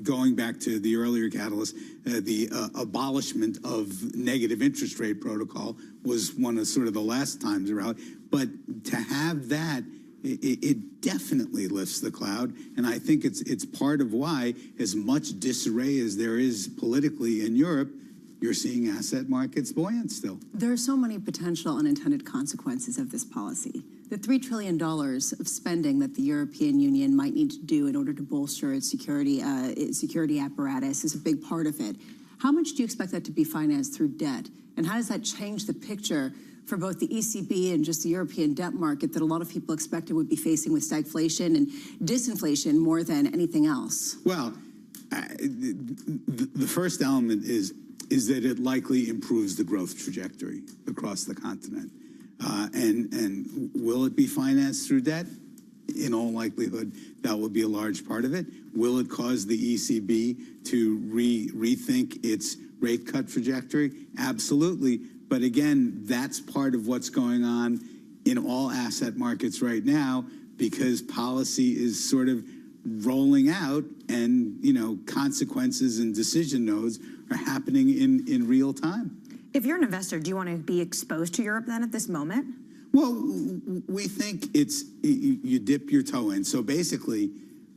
[SPEAKER 4] going back to the earlier catalyst, the abolishment of negative interest rate protocol was one of sort of the last times around. But to have that, it definitely lifts the cloud. And I think it's part of why, as much disarray as there is politically in Europe, you're seeing asset markets buoyant still.
[SPEAKER 3] There are so many potential unintended consequences of this policy. The $3 trillion of spending that the European Union might need to do in order to bolster its security apparatus is a big part of it. How much do you expect that to be financed through debt? And how does that change the picture for both the ECB and just the European debt market that a lot of people expected would be facing with stagflation and disinflation more than anything else?
[SPEAKER 4] Well, the first element is that it likely improves the growth trajectory across the continent. And will it be financed through debt? In all likelihood, that will be a large part of it. Will it cause the ECB to rethink its rate cut trajectory? Absolutely. But again, that's part of what's going on in all asset markets right now, because policy is sort of rolling out, and consequences and decision nodes are happening in real time.
[SPEAKER 28] If you're an investor, do you want to be exposed to Europe then at this moment?
[SPEAKER 4] Well, we think it's you dip your toe in. So basically,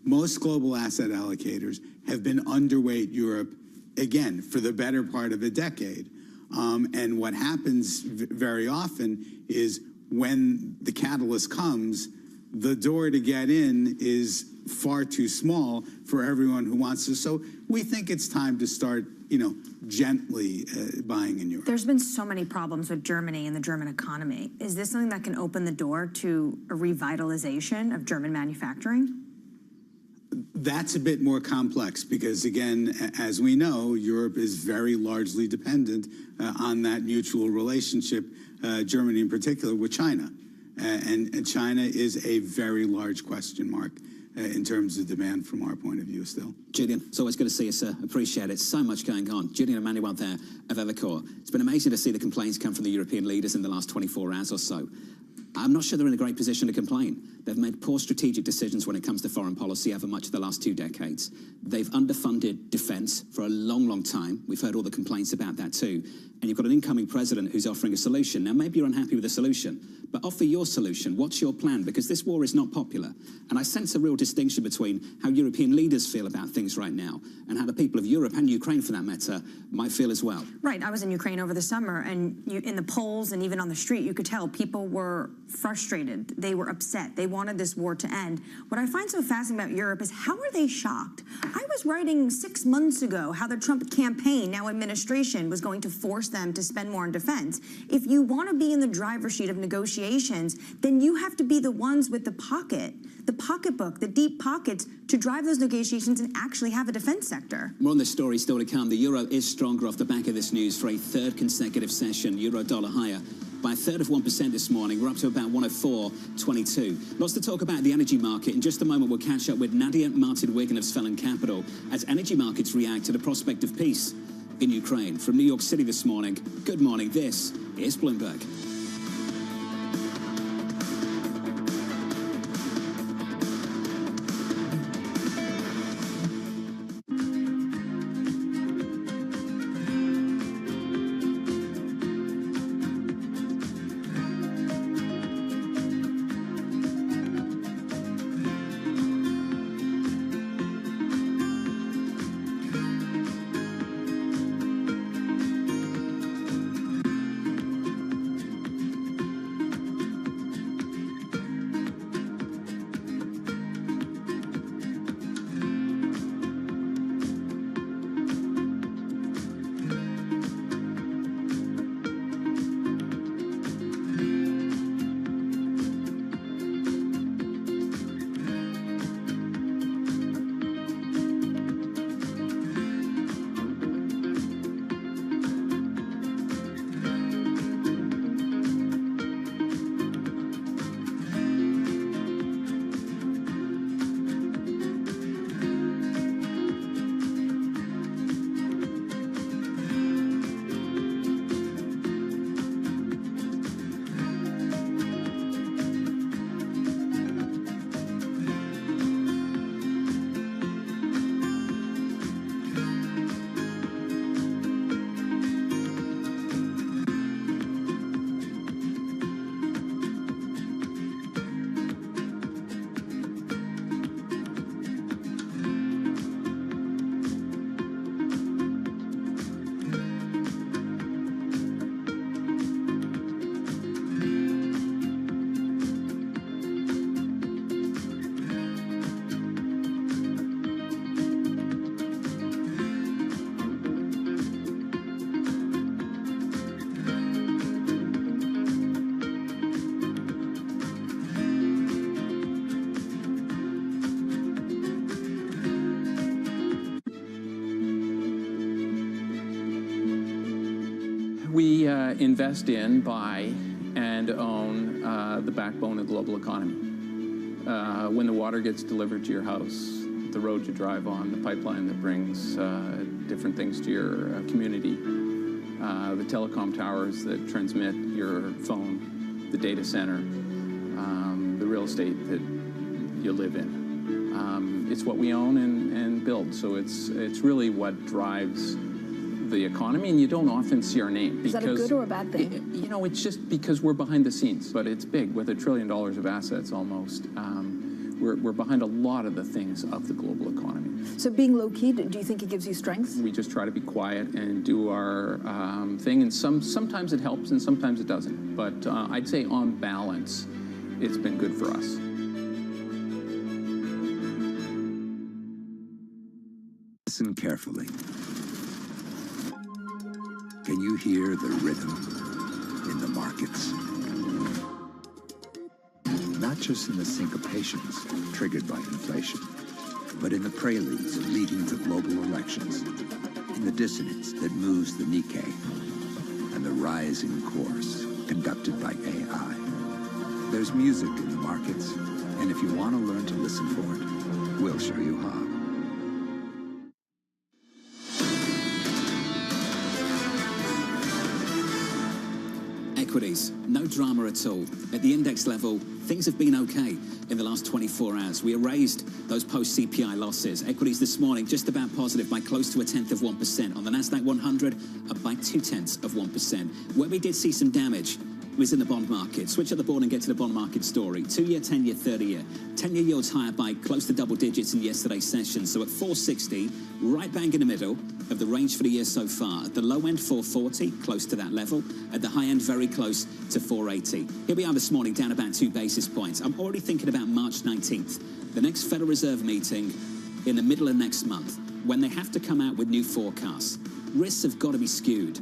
[SPEAKER 4] most global asset allocators have been underweight Europe, again, for the better part of a decade. And what happens very often is when the catalyst comes, the door to get in is far too small for everyone who wants to. So we think it's time to start, gently buying in Europe.
[SPEAKER 28] There's been so many problems with Germany and the German economy. Is this something that can open the door to a revitalization of German manufacturing?
[SPEAKER 4] That's a bit more complex because, again, as we know, Europe is very largely dependent on that mutual relationship, Germany in particular, with China. And China is a very large question mark in terms of demand from our point of view still.
[SPEAKER 6] Julian, it's always good to see you, sir. Appreciate it. So much going on. Julian Emmanuel there of Evercore. It's been amazing to see the complaints come from the European leaders in the last 24 hours or so. I'm not sure they're in a great position to complain. They've made poor strategic decisions when it comes to foreign policy over much of the last 2 decades. They've underfunded defence for a long, long time. We've heard all the complaints about that too. And you've got an incoming president who's offering a solution. Now, maybe you're unhappy with the solution, but offer your solution. What's your plan? Because this war is not popular. And I sense a real distinction between how European leaders feel about things right now and how the people of Europe and Ukraine, for that matter, might feel as well.
[SPEAKER 28] Right. I was in Ukraine over the summer, and in the polls and even on the street, you could tell people were frustrated. They were upset. They wanted this war to end. What I find so fascinating about Europe is how are they shocked? I was writing 6 months ago how the Trump campaign, now administration, was going to force them to spend more on defense. If you want to be in the driver's seat of negotiations, then you have to be the ones with the pocketbook, the deep pockets to drive those negotiations and actually have a defense sector.
[SPEAKER 6] More on this story still to come. The euro is stronger off the back of this news for a third consecutive session. Euro dollar higher by a third of 1% this morning. We're up to about 104.22. Lots to talk about the energy market. In just a moment, we'll catch up with Nadia Martin-Wigan of Svelland Capital as energy markets react to the prospect of peace in Ukraine. From New York City this morning, good morning. This is Bloomberg.
[SPEAKER 1] invest in, buy, and own the backbone of the global economy. When the water gets delivered to your house, the road you drive on, the pipeline that brings different things to your community, the telecom towers that transmit your phone, the data center, the real estate that you live in. It's what we own and build, so it's really what drives the economy, and you don't often see our name.
[SPEAKER 28] Is that a good or a bad thing?
[SPEAKER 1] You know, it's just because we're behind the scenes, but it's big, with $1 trillion of assets almost. We're behind a lot of the things of the global economy.
[SPEAKER 28] So being low-key, do you think it gives you strength?
[SPEAKER 1] We just try to be quiet and do our thing, and sometimes it helps and sometimes it doesn't. But I'd say on balance, it's been good for us.
[SPEAKER 9] Listen carefully. Can you hear the rhythm in the markets? Not just in the syncopations triggered by inflation, but in the preludes leading to global elections, in the dissonance that moves the Nikkei, and the rising course conducted by AI. There's music in the markets, and if you want to learn to listen for it, we'll show you how.
[SPEAKER 6] Equities, no drama at all. At the index level, things have been okay in the last 24 hours. We erased those post-CPI losses. Equities this morning just about positive by close to 1/10%. On the Nasdaq 100, up by 0.2%. Where we did see some damage was in the bond market. Switch up the board and get to the bond market story. 2-year, 10-year, 30-year. 10-year yields higher by close to double digits in yesterday's session. So at 460, right bang in the middle of the range for the year so far. At the low end, 440, close to that level. At the high end, very close to 480. Here we are this morning, down about 2 basis points. I'm already thinking about March 19th, the next Federal Reserve meeting in the middle of next month, when they have to come out with new forecasts. Risks have got to be skewed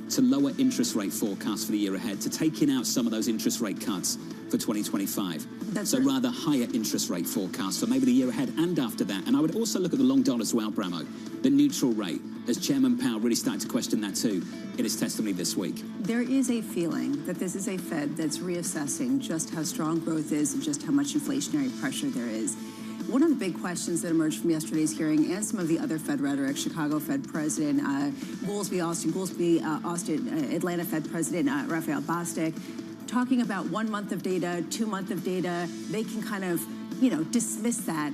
[SPEAKER 6] to lower interest rate forecasts for the year ahead, to taking out some of those interest rate cuts for 2025. So rather higher interest rate forecasts for maybe the year ahead and after that. And I would also look at the long dollar as well, Bramo, the neutral rate, as Chairman Powell really started to question that too in his testimony this week.
[SPEAKER 3] There is a feeling that this is a Fed that's reassessing just how strong growth is and just how much inflationary pressure there is. One of the big questions that emerged from yesterday's hearing and some of the other Fed rhetoric, Chicago Fed President Atlanta Fed President Raphael Bostic, talking about 1 month of data, 2 months of data, they can kind of, dismiss that.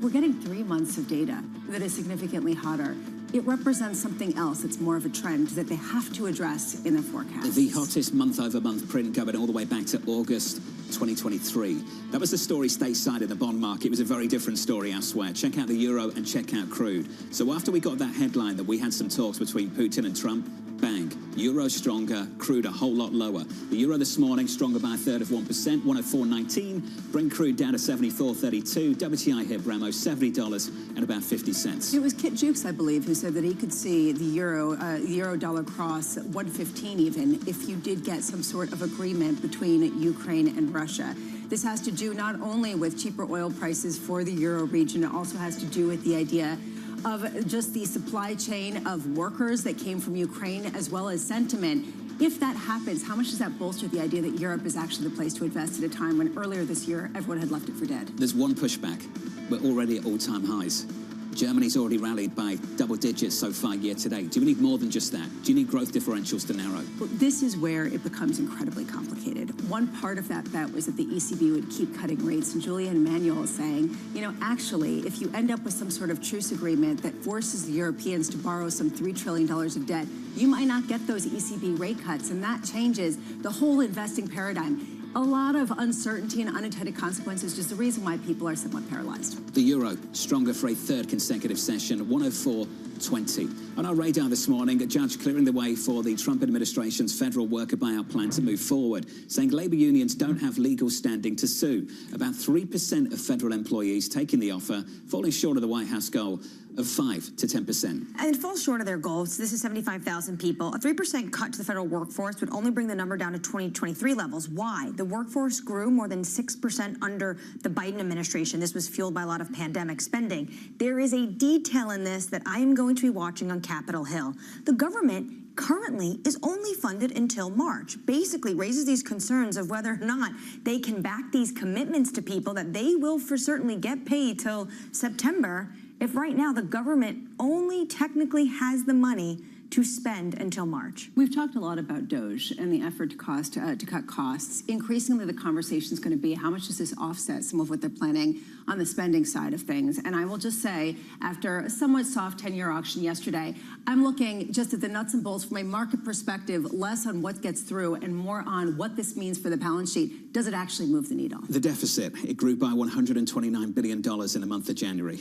[SPEAKER 3] We're getting 3 months of data that is significantly hotter. It represents something else that's more of a trend that they have to address in their forecast.
[SPEAKER 6] The hottest month-over-month print going all the way back to August 2023. That was the story stateside in the bond market. It was a very different story elsewhere. Check out the euro and check out crude. So after we got that headline that we had some talks between Putin and Trump, bang, euro stronger, crude a whole lot lower. The euro this morning stronger by 1/3%, 104.19. Brent crude down to 74.32. WTI here, Bramo, $70 and about 50 cents.
[SPEAKER 3] It was Kit Jukes, I believe, who said that he could see the euro dollar cross 115 even if you did get some sort of agreement between Ukraine and Russia. This has to do not only with cheaper oil prices for the euro region, it also has to do with the idea of just the supply chain of workers that came from Ukraine, as well as sentiment. If that happens, how much does that bolster the idea that Europe is actually the place to invest at a time when earlier this year everyone had left it for dead?
[SPEAKER 6] There's one pushback. We're already at all-time highs. Germany's already rallied by double digits so far year to date. Do we need more than just that? Do you need growth differentials to narrow?
[SPEAKER 3] Well, this is where it becomes incredibly complicated. One part of that bet was that the ECB would keep cutting rates, and Julian Emanuel is saying, actually, if you end up with some sort of truce agreement that forces the Europeans to borrow some $3 trillion of debt, you might not get those ECB rate cuts, and that changes the whole investing paradigm. A lot of uncertainty and unintended consequences, just the reason why people are somewhat paralyzed.
[SPEAKER 6] The euro, stronger for a third consecutive session, 104.20. On our radar this morning, a judge clearing the way for the Trump administration's federal worker buyout plan to move forward, saying labor unions don't have legal standing to sue. About 3% of federal employees taking the offer, falling short of the White House goal of 5 to 10%.
[SPEAKER 28] And it falls short of their goals. This is 75,000 people. A 3% cut to the federal workforce would only bring the number down to 2023 levels. Why? The workforce grew more than 6% under the Biden administration. This was fueled by a lot of pandemic spending. There is a detail in this that I am going to be watching on Capitol Hill. The government currently is only funded until March. Basically raises these concerns of whether or not they can back these commitments to people that they will for certainly get paid till September, if right now the government only technically has the money to spend until March.
[SPEAKER 3] We've talked a lot about DOGE and the effort to cut costs. Increasingly, the conversation is going to be how much does this offset some of what they're planning on the spending side of things. And I will just say, after a somewhat soft 10-year auction yesterday, I'm looking just at the nuts and bolts from a market perspective, less on what gets through and more on what this means for the balance sheet. Does it actually move the needle?
[SPEAKER 6] The deficit, it grew by $129 billion in the month of January.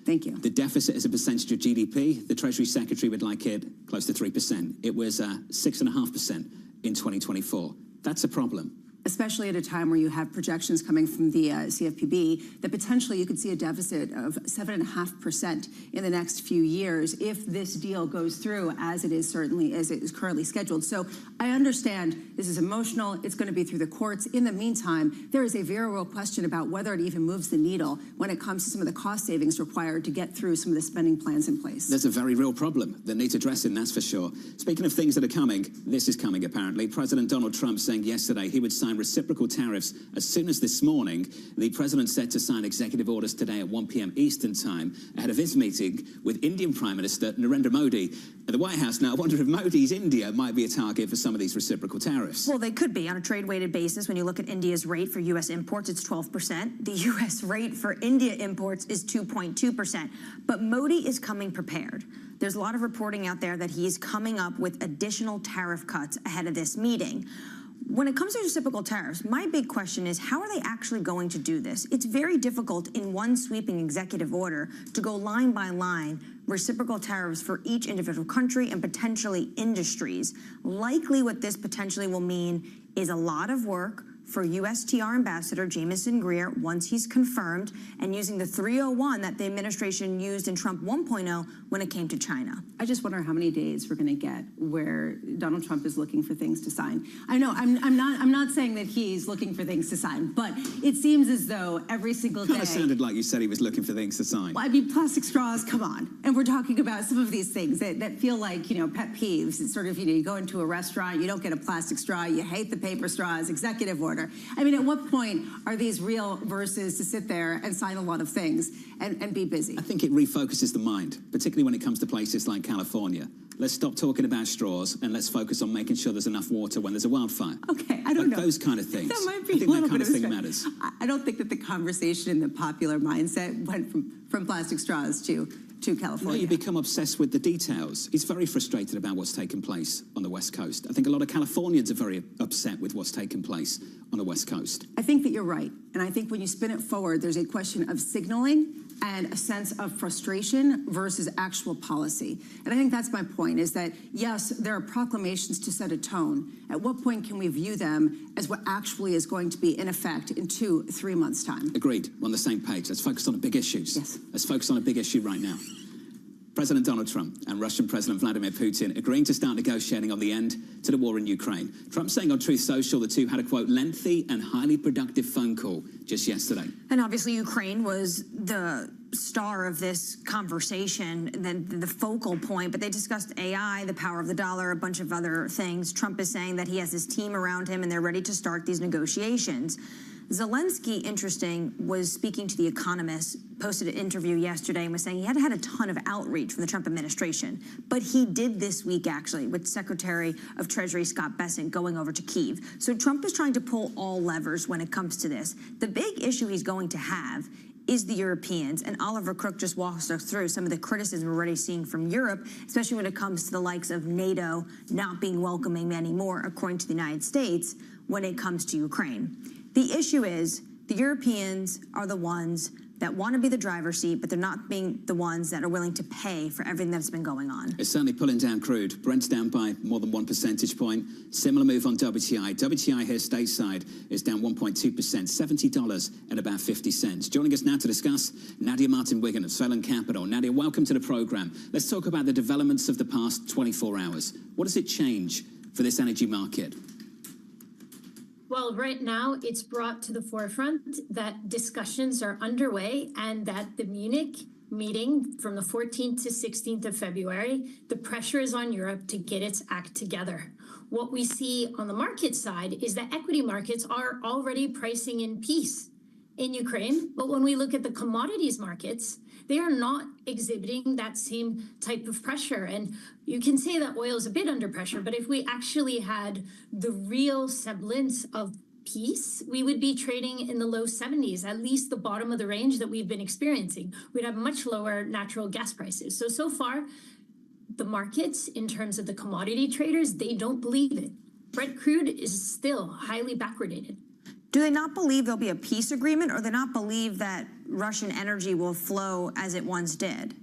[SPEAKER 3] Thank you.
[SPEAKER 6] The deficit as a percentage of GDP, the Treasury Secretary would like it close to 3%. It was 6.5% in 2024. That's a problem.
[SPEAKER 3] Especially at a time where you have projections coming from the CFPB that potentially you could see a deficit of 7.5% in the next few years if this deal goes through as it is currently scheduled. So I understand this is emotional. It's going to be through the courts. In the meantime, there is a very real question about whether it even moves the needle when it comes to some of the cost savings required to get through some of the spending plans in place.
[SPEAKER 6] There's a very real problem that needs addressing, that's for sure. Speaking of things that are coming, this is coming apparently. President Donald Trump saying yesterday he would sign reciprocal tariffs as soon as this morning. The president set to sign executive orders today at 1 p.m. Eastern time ahead of his meeting with Indian Prime Minister Narendra Modi at the White House. Now, I wonder if Modi's India might be a target for some of these reciprocal tariffs.
[SPEAKER 28] Well, they could be on a trade-weighted basis. When you look at India's rate for U.S. imports, it's 12%. The U.S. rate for India imports is 2.2%. But Modi is coming prepared. There's a lot of reporting out there that he's coming up with additional tariff cuts ahead of this meeting. When it comes to reciprocal tariffs, my big question is, how are they actually going to do this? It's very difficult in one sweeping executive order to go line by line reciprocal tariffs for each individual country and potentially industries. Likely what this potentially will mean is a lot of work for USTR Ambassador Jamieson Greer once he's confirmed, and using the 301 that the administration used in Trump 1.0 when it came to China.
[SPEAKER 3] I just wonder how many days we're going to get where Donald Trump is looking for things to sign. I know I'm not saying that he's looking for things to sign, but it seems as though every single day.
[SPEAKER 6] Kind of sounded like you said he was looking for things to sign.
[SPEAKER 3] Well, I mean, plastic straws, come on. And we're talking about some of these things that feel like, pet peeves. It's sort of, you go into a restaurant, you don't get a plastic straw, you hate the paper straws, executive order. I mean, at what point are these real versus to sit there and sign a lot of things and be busy?
[SPEAKER 6] I think it refocuses the mind, particularly when it comes to places like California. Let's stop talking about straws and let's focus on making sure there's enough water when there's a wildfire.
[SPEAKER 3] Okay, I don't know.
[SPEAKER 6] Those kind of things.
[SPEAKER 3] That might be
[SPEAKER 6] I think
[SPEAKER 3] a little
[SPEAKER 6] that kind
[SPEAKER 3] bit
[SPEAKER 6] of thing matters.
[SPEAKER 3] I don't think that the conversation in the popular mindset went from plastic straws to California.
[SPEAKER 6] No, you become obsessed with the details. He's very frustrated about what's taken place on the West Coast. I think a lot of Californians are very upset with what's taken place on the West Coast.
[SPEAKER 3] I think that you're right. And I think when you spin it forward, there's a question of signaling and a sense of frustration versus actual policy. And I think that's my point, is that, yes, there are proclamations to set a tone. At what point can we view them as what actually is going to be in effect in 2-3 months' time?
[SPEAKER 6] Agreed. We're on the same page. Let's focus on the big issues.
[SPEAKER 3] Yes.
[SPEAKER 6] Let's focus on a big issue right now. President Donald Trump and Russian President Vladimir Putin agreeing to start negotiating on the end to the war in Ukraine. Trump saying on Truth Social the two had a, quote, lengthy and highly productive phone call just yesterday.
[SPEAKER 28] And obviously Ukraine was the star of this conversation, the focal point, but they discussed AI, the power of the dollar, a bunch of other things. Trump is saying that he has his team around him and they're ready to start these negotiations. Zelensky, interesting, was speaking to The Economist, posted an interview yesterday and was saying he hadn't had a ton of outreach from the Trump administration, but he did this week, actually, with Secretary of Treasury Scott Bessent going over to Kyiv. So Trump is trying to pull all levers when it comes to this. The big issue he's going to have is the Europeans, and Oliver Crook just walks us through some of the criticism we're already seeing from Europe, especially when it comes to the likes of NATO not being welcoming anymore, according to the United States, when it comes to Ukraine. The issue is the Europeans are the ones that want to be the driver's seat, but they're not being the ones that are willing to pay for everything that's been going on.
[SPEAKER 6] It's certainly pulling down crude. Brent's down by more than 1 percentage point. Similar move on WTI. WTI here stateside is down 1.2%, $70 and about 50 cents. Joining us now to discuss, Nadia Martin-Wigan of Svelland Capital. Nadia, welcome to the program. Let's talk about the developments of the past 24 hours. What does it change for this energy market?
[SPEAKER 7] Well, right now it's brought to the forefront that discussions are underway and that the Munich meeting from the 14th to 16th of February, the pressure is on Europe to get its act together. What we see on the market side is that equity markets are already pricing in peace in Ukraine. But when we look at the commodities markets, they are not exhibiting that same type of pressure. And you can say that oil is a bit under pressure, but if we actually had the real semblance of peace, we would be trading in the low 70s, at least the bottom of the range that we've been experiencing. We'd have much lower natural gas prices. So far, the markets, in terms of the commodity traders, they don't believe it. Brent crude is still highly backwardated.
[SPEAKER 28] Do they not believe there'll be a peace agreement, or they not believe that Russian energy will flow as it once did?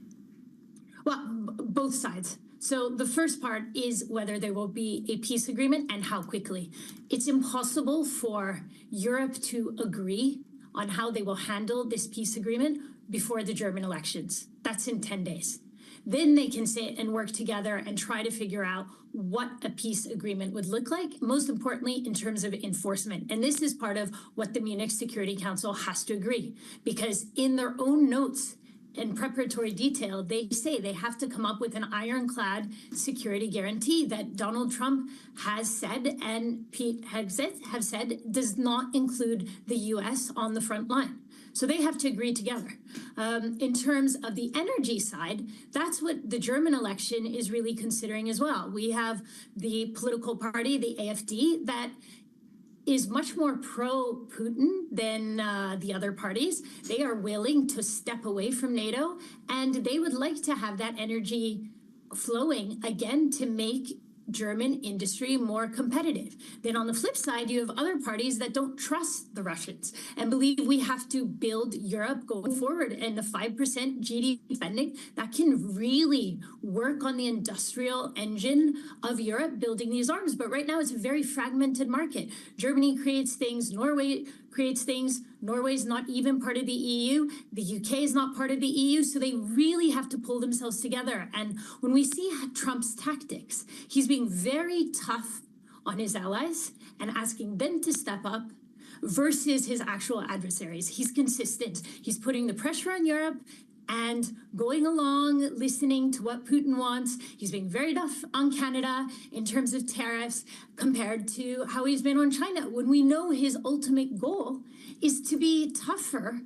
[SPEAKER 7] Well, both sides. So the first part is whether there will be a peace agreement and how quickly. It's impossible for Europe to agree on how they will handle this peace agreement before the German elections. That's in 10 days. Then they can sit and work together and try to figure out what a peace agreement would look like, most importantly, in terms of enforcement. And this is part of what the Munich Security Council has to agree, because in their own notes, in preparatory detail, they say they have to come up with an ironclad security guarantee that Donald Trump has said and Pete Hegseth have said does not include the U.S. on the front line. So they have to agree together. In terms of the energy side, that's what the German election is really considering as well. We have the political party, the AfD, that is much more pro-Putin than the other parties. They are willing to step away from NATO, and they would like to have that energy flowing again to make German industry more competitive. Then on the flip side, you have other parties that don't trust the Russians and believe we have to build Europe going forward. And the 5% GDP spending, that can really work on the industrial engine of Europe building these arms. But right now it's a very fragmented market. Germany creates things, Norway creates things. Norway's not even part of the EU. The UK is not part of the EU. So they really have to pull themselves together. And when we see Trump's tactics, he's being very tough on his allies and asking them to step up versus his actual adversaries. He's consistent. He's putting the pressure on Europe and going along, listening to what Putin wants. He's being very tough on Canada in terms of tariffs compared to how he's been on China, when we know his ultimate goal is to be tougher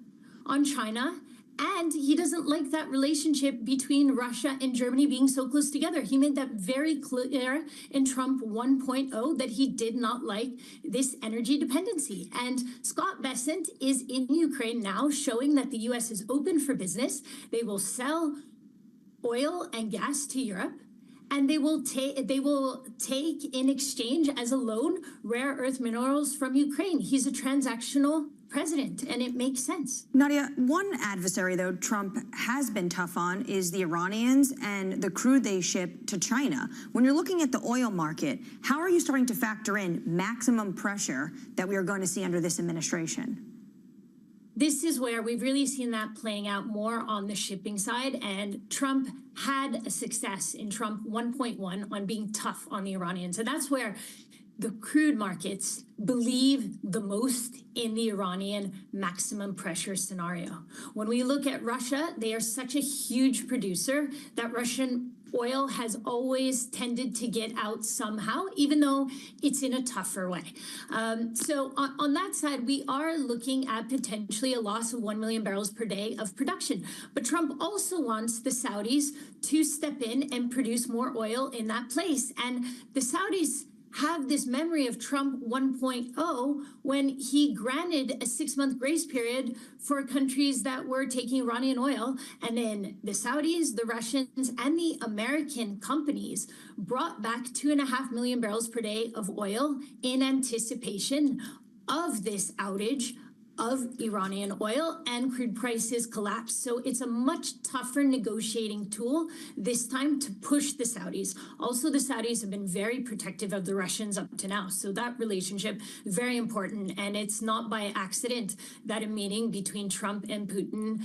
[SPEAKER 7] on China. And he doesn't like that relationship between Russia and Germany being so close together. He made that very clear in Trump 1.0 that he did not like this energy dependency. And Scott Bessent is in Ukraine now, showing that the U.S. is open for business. They will sell oil and gas to Europe, and they will take in exchange as a loan rare earth minerals from Ukraine. He's a transactional president, and it makes sense.
[SPEAKER 28] Nadia, one adversary, though, Trump has been tough on is the Iranians and the crude they ship to China. When you're looking at the oil market, how are you starting to factor in maximum pressure that we are going to see under this administration?
[SPEAKER 7] This is where we've really seen that playing out more on the shipping side, and Trump had a success in Trump 1.1 on being tough on the Iranians. And that's where the crude markets believe the most in the Iranian maximum pressure scenario. When we look at Russia, they are such a huge producer that Russian oil has always tended to get out somehow, even though it's in a tougher way. So on that side, we are looking at potentially a loss of 1 million barrels per day of production. But Trump also wants the Saudis to step in and produce more oil in that place. And the Saudis have this memory of Trump 1.0 when he granted a 6-month grace period for countries that were taking Iranian oil. And then the Saudis, the Russians, and the American companies brought back 2.5 million barrels per day of oil in anticipation of this outage of Iranian oil, and crude prices collapsed. So it's a much tougher negotiating tool this time to push the Saudis. Also, the Saudis have been very protective of the Russians up to now. So that relationship, very important. And it's not by accident that a meeting between Trump and Putin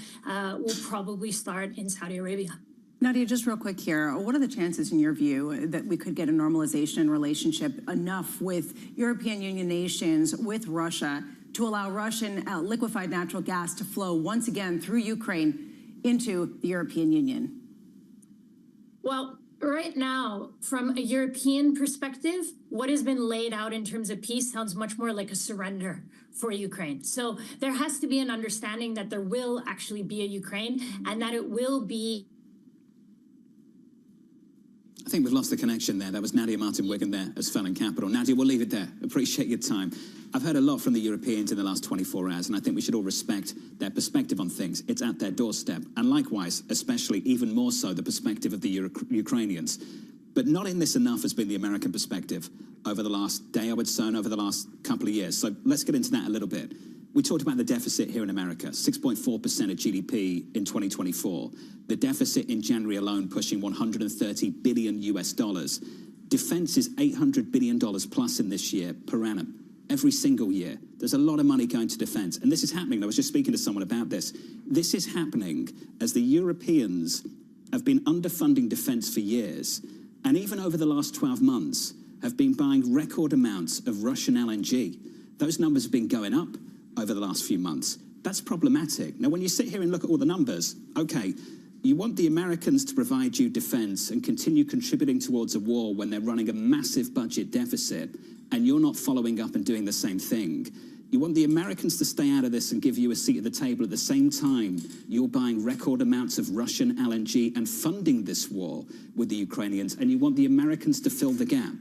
[SPEAKER 7] will probably start in Saudi Arabia.
[SPEAKER 3] Nadia, just real quick here, what are the chances in your view that we could get a normalization relationship enough with European Union nations, with Russia, to allow Russian liquefied natural gas to flow once again through Ukraine into the European Union?
[SPEAKER 7] Well, right now, from a European perspective, what has been laid out in terms of peace sounds much more like a surrender for Ukraine. So there has to be an understanding that there will actually be a Ukraine and that it will be.
[SPEAKER 6] I think we've lost the connection there. That was Nadia Martin-Wigan there as Felon Capital. Nadia, we'll leave it there. Appreciate your time. I've heard a lot from the Europeans in the last 24 hours, and I think we should all respect their perspective on things. It's at their doorstep. And likewise, especially even more so, the perspective of the Ukrainians. But not in this enough has been the American perspective over the last day, I would say, and over the last couple of years. So let's get into that a little bit. We talked about the deficit here in America, 6.4% of GDP in 2024. The deficit in January alone pushing $130 billion US. Defense is $800 billion plus in this year per annum. Every single year. There's a lot of money going to defense. And this is happening. I was just speaking to someone about this. This is happening as the Europeans have been underfunding defense for years. And even over the last 12 months, have been buying record amounts of Russian LNG. Those numbers have been going up over the last few months. That's problematic. Now, when you sit here and look at all the numbers, okay, you want the Americans to provide you defense and continue contributing towards a war when they're running a massive budget deficit, and you're not following up and doing the same thing. You want the Americans to stay out of this and give you a seat at the table at the same time you're buying record amounts of Russian LNG and funding this war with the Ukrainians, and you want the Americans to fill the gap.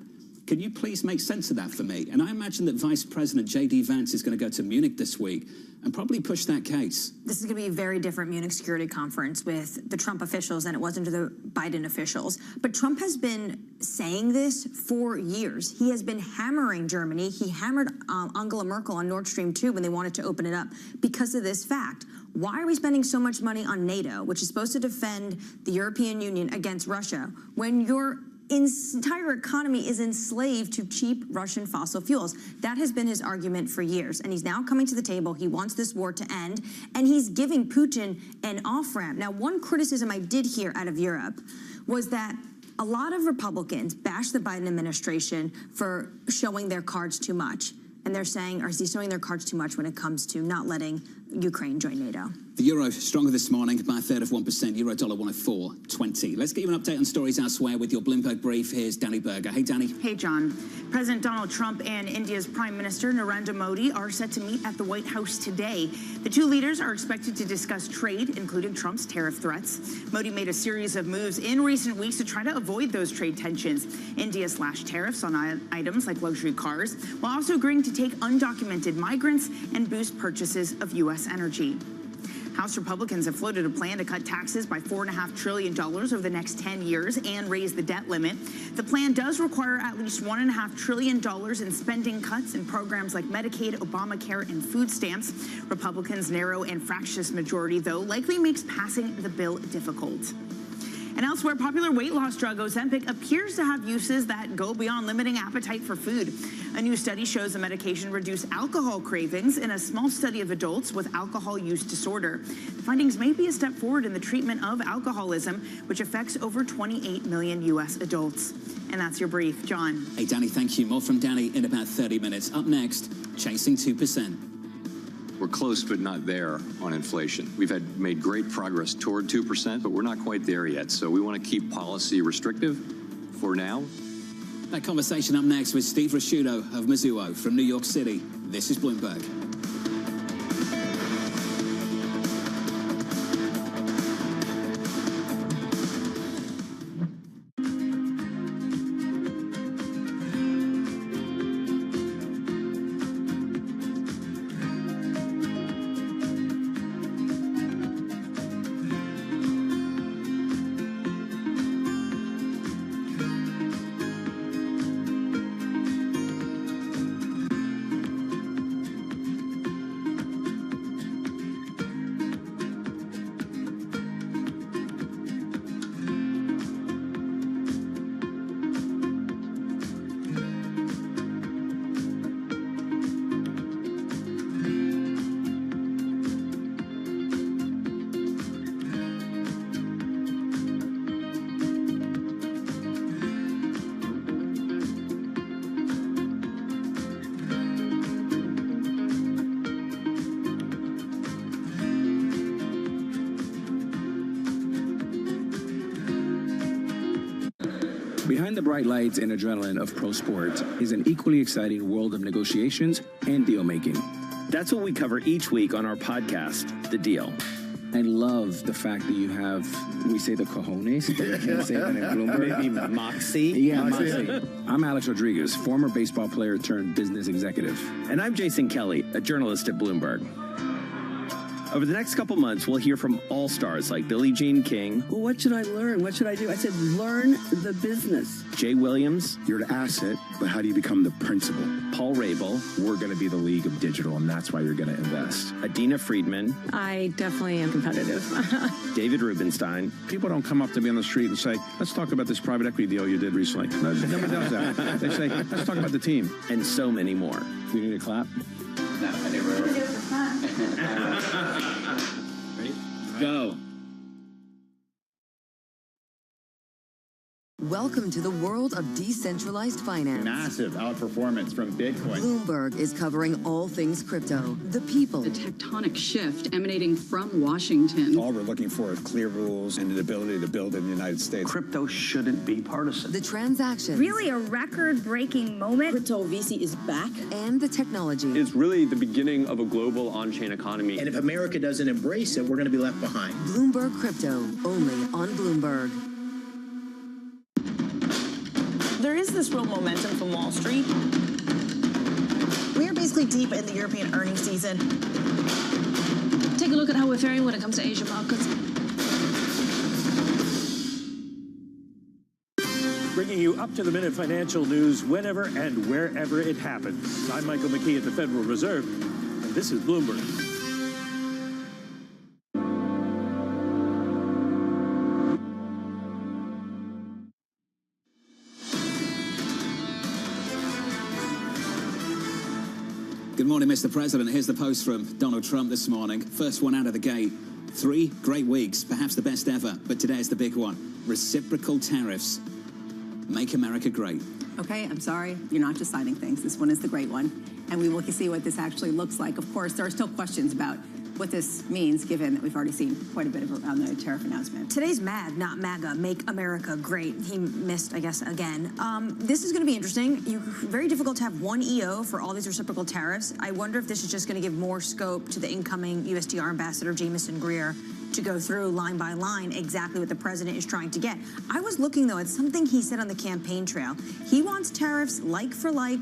[SPEAKER 6] Can you please make sense of that for me? And I imagine that Vice President J.D. Vance is going to go to Munich this week and probably push that case.
[SPEAKER 28] This is going to be a very different Munich Security Conference with the Trump officials than it was under the Biden officials. But Trump has been saying this for years. He has been hammering Germany. He hammered Angela Merkel on Nord Stream 2 when they wanted to open it up because of this fact. Why are we spending so much money on NATO, which is supposed to defend the European Union against Russia, when your entire economy is enslaved to cheap Russian fossil fuels? That has been his argument for years, and he's now coming to the table. He wants this war to end, and he's giving Putin an off-ramp. Now, one criticism I did hear out of Europe was that a lot of Republicans bash the Biden administration for showing their cards too much. And they're saying, or is he showing their cards too much when it comes to not letting Ukraine join NATO?
[SPEAKER 6] The euro stronger this morning by a third of 1%, euro dollar 104.20. Let's get you an update on stories elsewhere with your Bloomberg brief. Here's Danny Berger. Hey, Danny.
[SPEAKER 30] Hey, John. President Donald Trump and India's Prime Minister Narendra Modi are set to meet at the White House today. The two leaders are expected to discuss trade, including Trump's tariff threats. Modi made a series of moves in recent weeks to try to avoid those trade tensions. India slashed tariffs on items like luxury cars, while also agreeing to take undocumented migrants and boost purchases of U.S. energy. House Republicans have floated a plan to cut taxes by $4.5 trillion over the next 10 years and raise the debt limit. The plan does require at least $1.5 trillion in spending cuts in programs like Medicaid, Obamacare, and food stamps. Republicans' narrow and fractious majority, though, likely makes passing the bill difficult. And elsewhere, popular weight loss drug Ozempic appears to have uses that go beyond limiting appetite for food. A new study shows the medication reduced alcohol cravings in a small study of adults with alcohol use disorder. The findings may be a step forward in the treatment of alcoholism, which affects over 28 million U.S. adults. And that's your brief. John.
[SPEAKER 6] Hey, Danny, thank you. More from Danny in about 30 minutes. Up next, chasing 2%.
[SPEAKER 15] We're close but not there on inflation. We've made great progress toward 2%, but we're not quite there yet. So we want to keep policy restrictive for now.
[SPEAKER 6] That conversation up next with Steve Rasciuto of Mizuho from New York City. This is Bloomberg.
[SPEAKER 16] Behind the bright lights and adrenaline of pro sports is an equally exciting world of negotiations and deal making.
[SPEAKER 18] That's what we cover each week on our podcast, The Deal.
[SPEAKER 16] I love the fact that you have, we say the cojones. I can't say that in Bloomberg.
[SPEAKER 18] Maybe moxie.
[SPEAKER 16] Yeah, moxie. I'm Alex Rodriguez, former baseball player turned business executive.
[SPEAKER 18] And I'm Jason Kelly, a journalist at Bloomberg. Over the next couple months, we'll hear from all-stars like Billie Jean King.
[SPEAKER 19] Well, what should I learn? What should I do? I said, learn the business.
[SPEAKER 18] Jay Williams.
[SPEAKER 16] You're an asset, but how do you become the principal?
[SPEAKER 18] Paul Rabel.
[SPEAKER 16] We're going to be the league of digital, and that's why you're going to invest.
[SPEAKER 18] Adina Friedman.
[SPEAKER 20] I definitely am competitive.
[SPEAKER 18] David Rubenstein.
[SPEAKER 16] People don't come up to me on the street and say, let's talk about this private equity deal you did recently. No, nobody does that. They say, let's talk about the team.
[SPEAKER 18] And so many more.
[SPEAKER 16] We need a clap?
[SPEAKER 18] No, I never. Ready? Go.
[SPEAKER 14] Welcome to the world of decentralized finance.
[SPEAKER 21] Massive outperformance from Bitcoin.
[SPEAKER 14] Bloomberg is covering all things crypto, the people.
[SPEAKER 22] The tectonic shift emanating from Washington.
[SPEAKER 21] All we're looking for is clear rules and the ability to build in the United States.
[SPEAKER 16] Crypto shouldn't be partisan.
[SPEAKER 14] The transactions.
[SPEAKER 28] Really a record-breaking moment.
[SPEAKER 11] Crypto VC is back.
[SPEAKER 14] And the technology.
[SPEAKER 23] It's really the beginning of a global on-chain economy.
[SPEAKER 24] And if America doesn't embrace it, we're going to be left behind.
[SPEAKER 14] Bloomberg Crypto, only on Bloomberg.
[SPEAKER 30] There is this real momentum from Wall Street. We are basically deep in the European earnings season.
[SPEAKER 22] Take a look at how we're faring when it comes to Asian markets.
[SPEAKER 25] Bringing you up-to-the-minute financial news whenever and wherever it happens. I'm Michael McKee at the Federal Reserve, and this is Bloomberg.
[SPEAKER 6] Good morning, Mr. President. Here's the post from Donald Trump this morning. First one out of the gate. 3 great weeks, perhaps the best ever, but today's the big one. Reciprocal tariffs. Make America great.
[SPEAKER 3] Okay, I'm sorry. You're not just signing things. This one is the great one. And we will see what this actually looks like. Of course, there are still questions about what this means, given that we've already seen quite a bit of around the tariff announcement.
[SPEAKER 28] Today's MAD, not MAGA, Make America Great. He missed, I guess, again. This is going to be interesting. Very difficult to have one EO for all these reciprocal tariffs. I wonder if this is just going to give more scope to the incoming USTR ambassador, Jamieson Greer, to go through line by line exactly what the president is trying to get. I was looking, though, at something he said on the campaign trail. He wants tariffs like for like,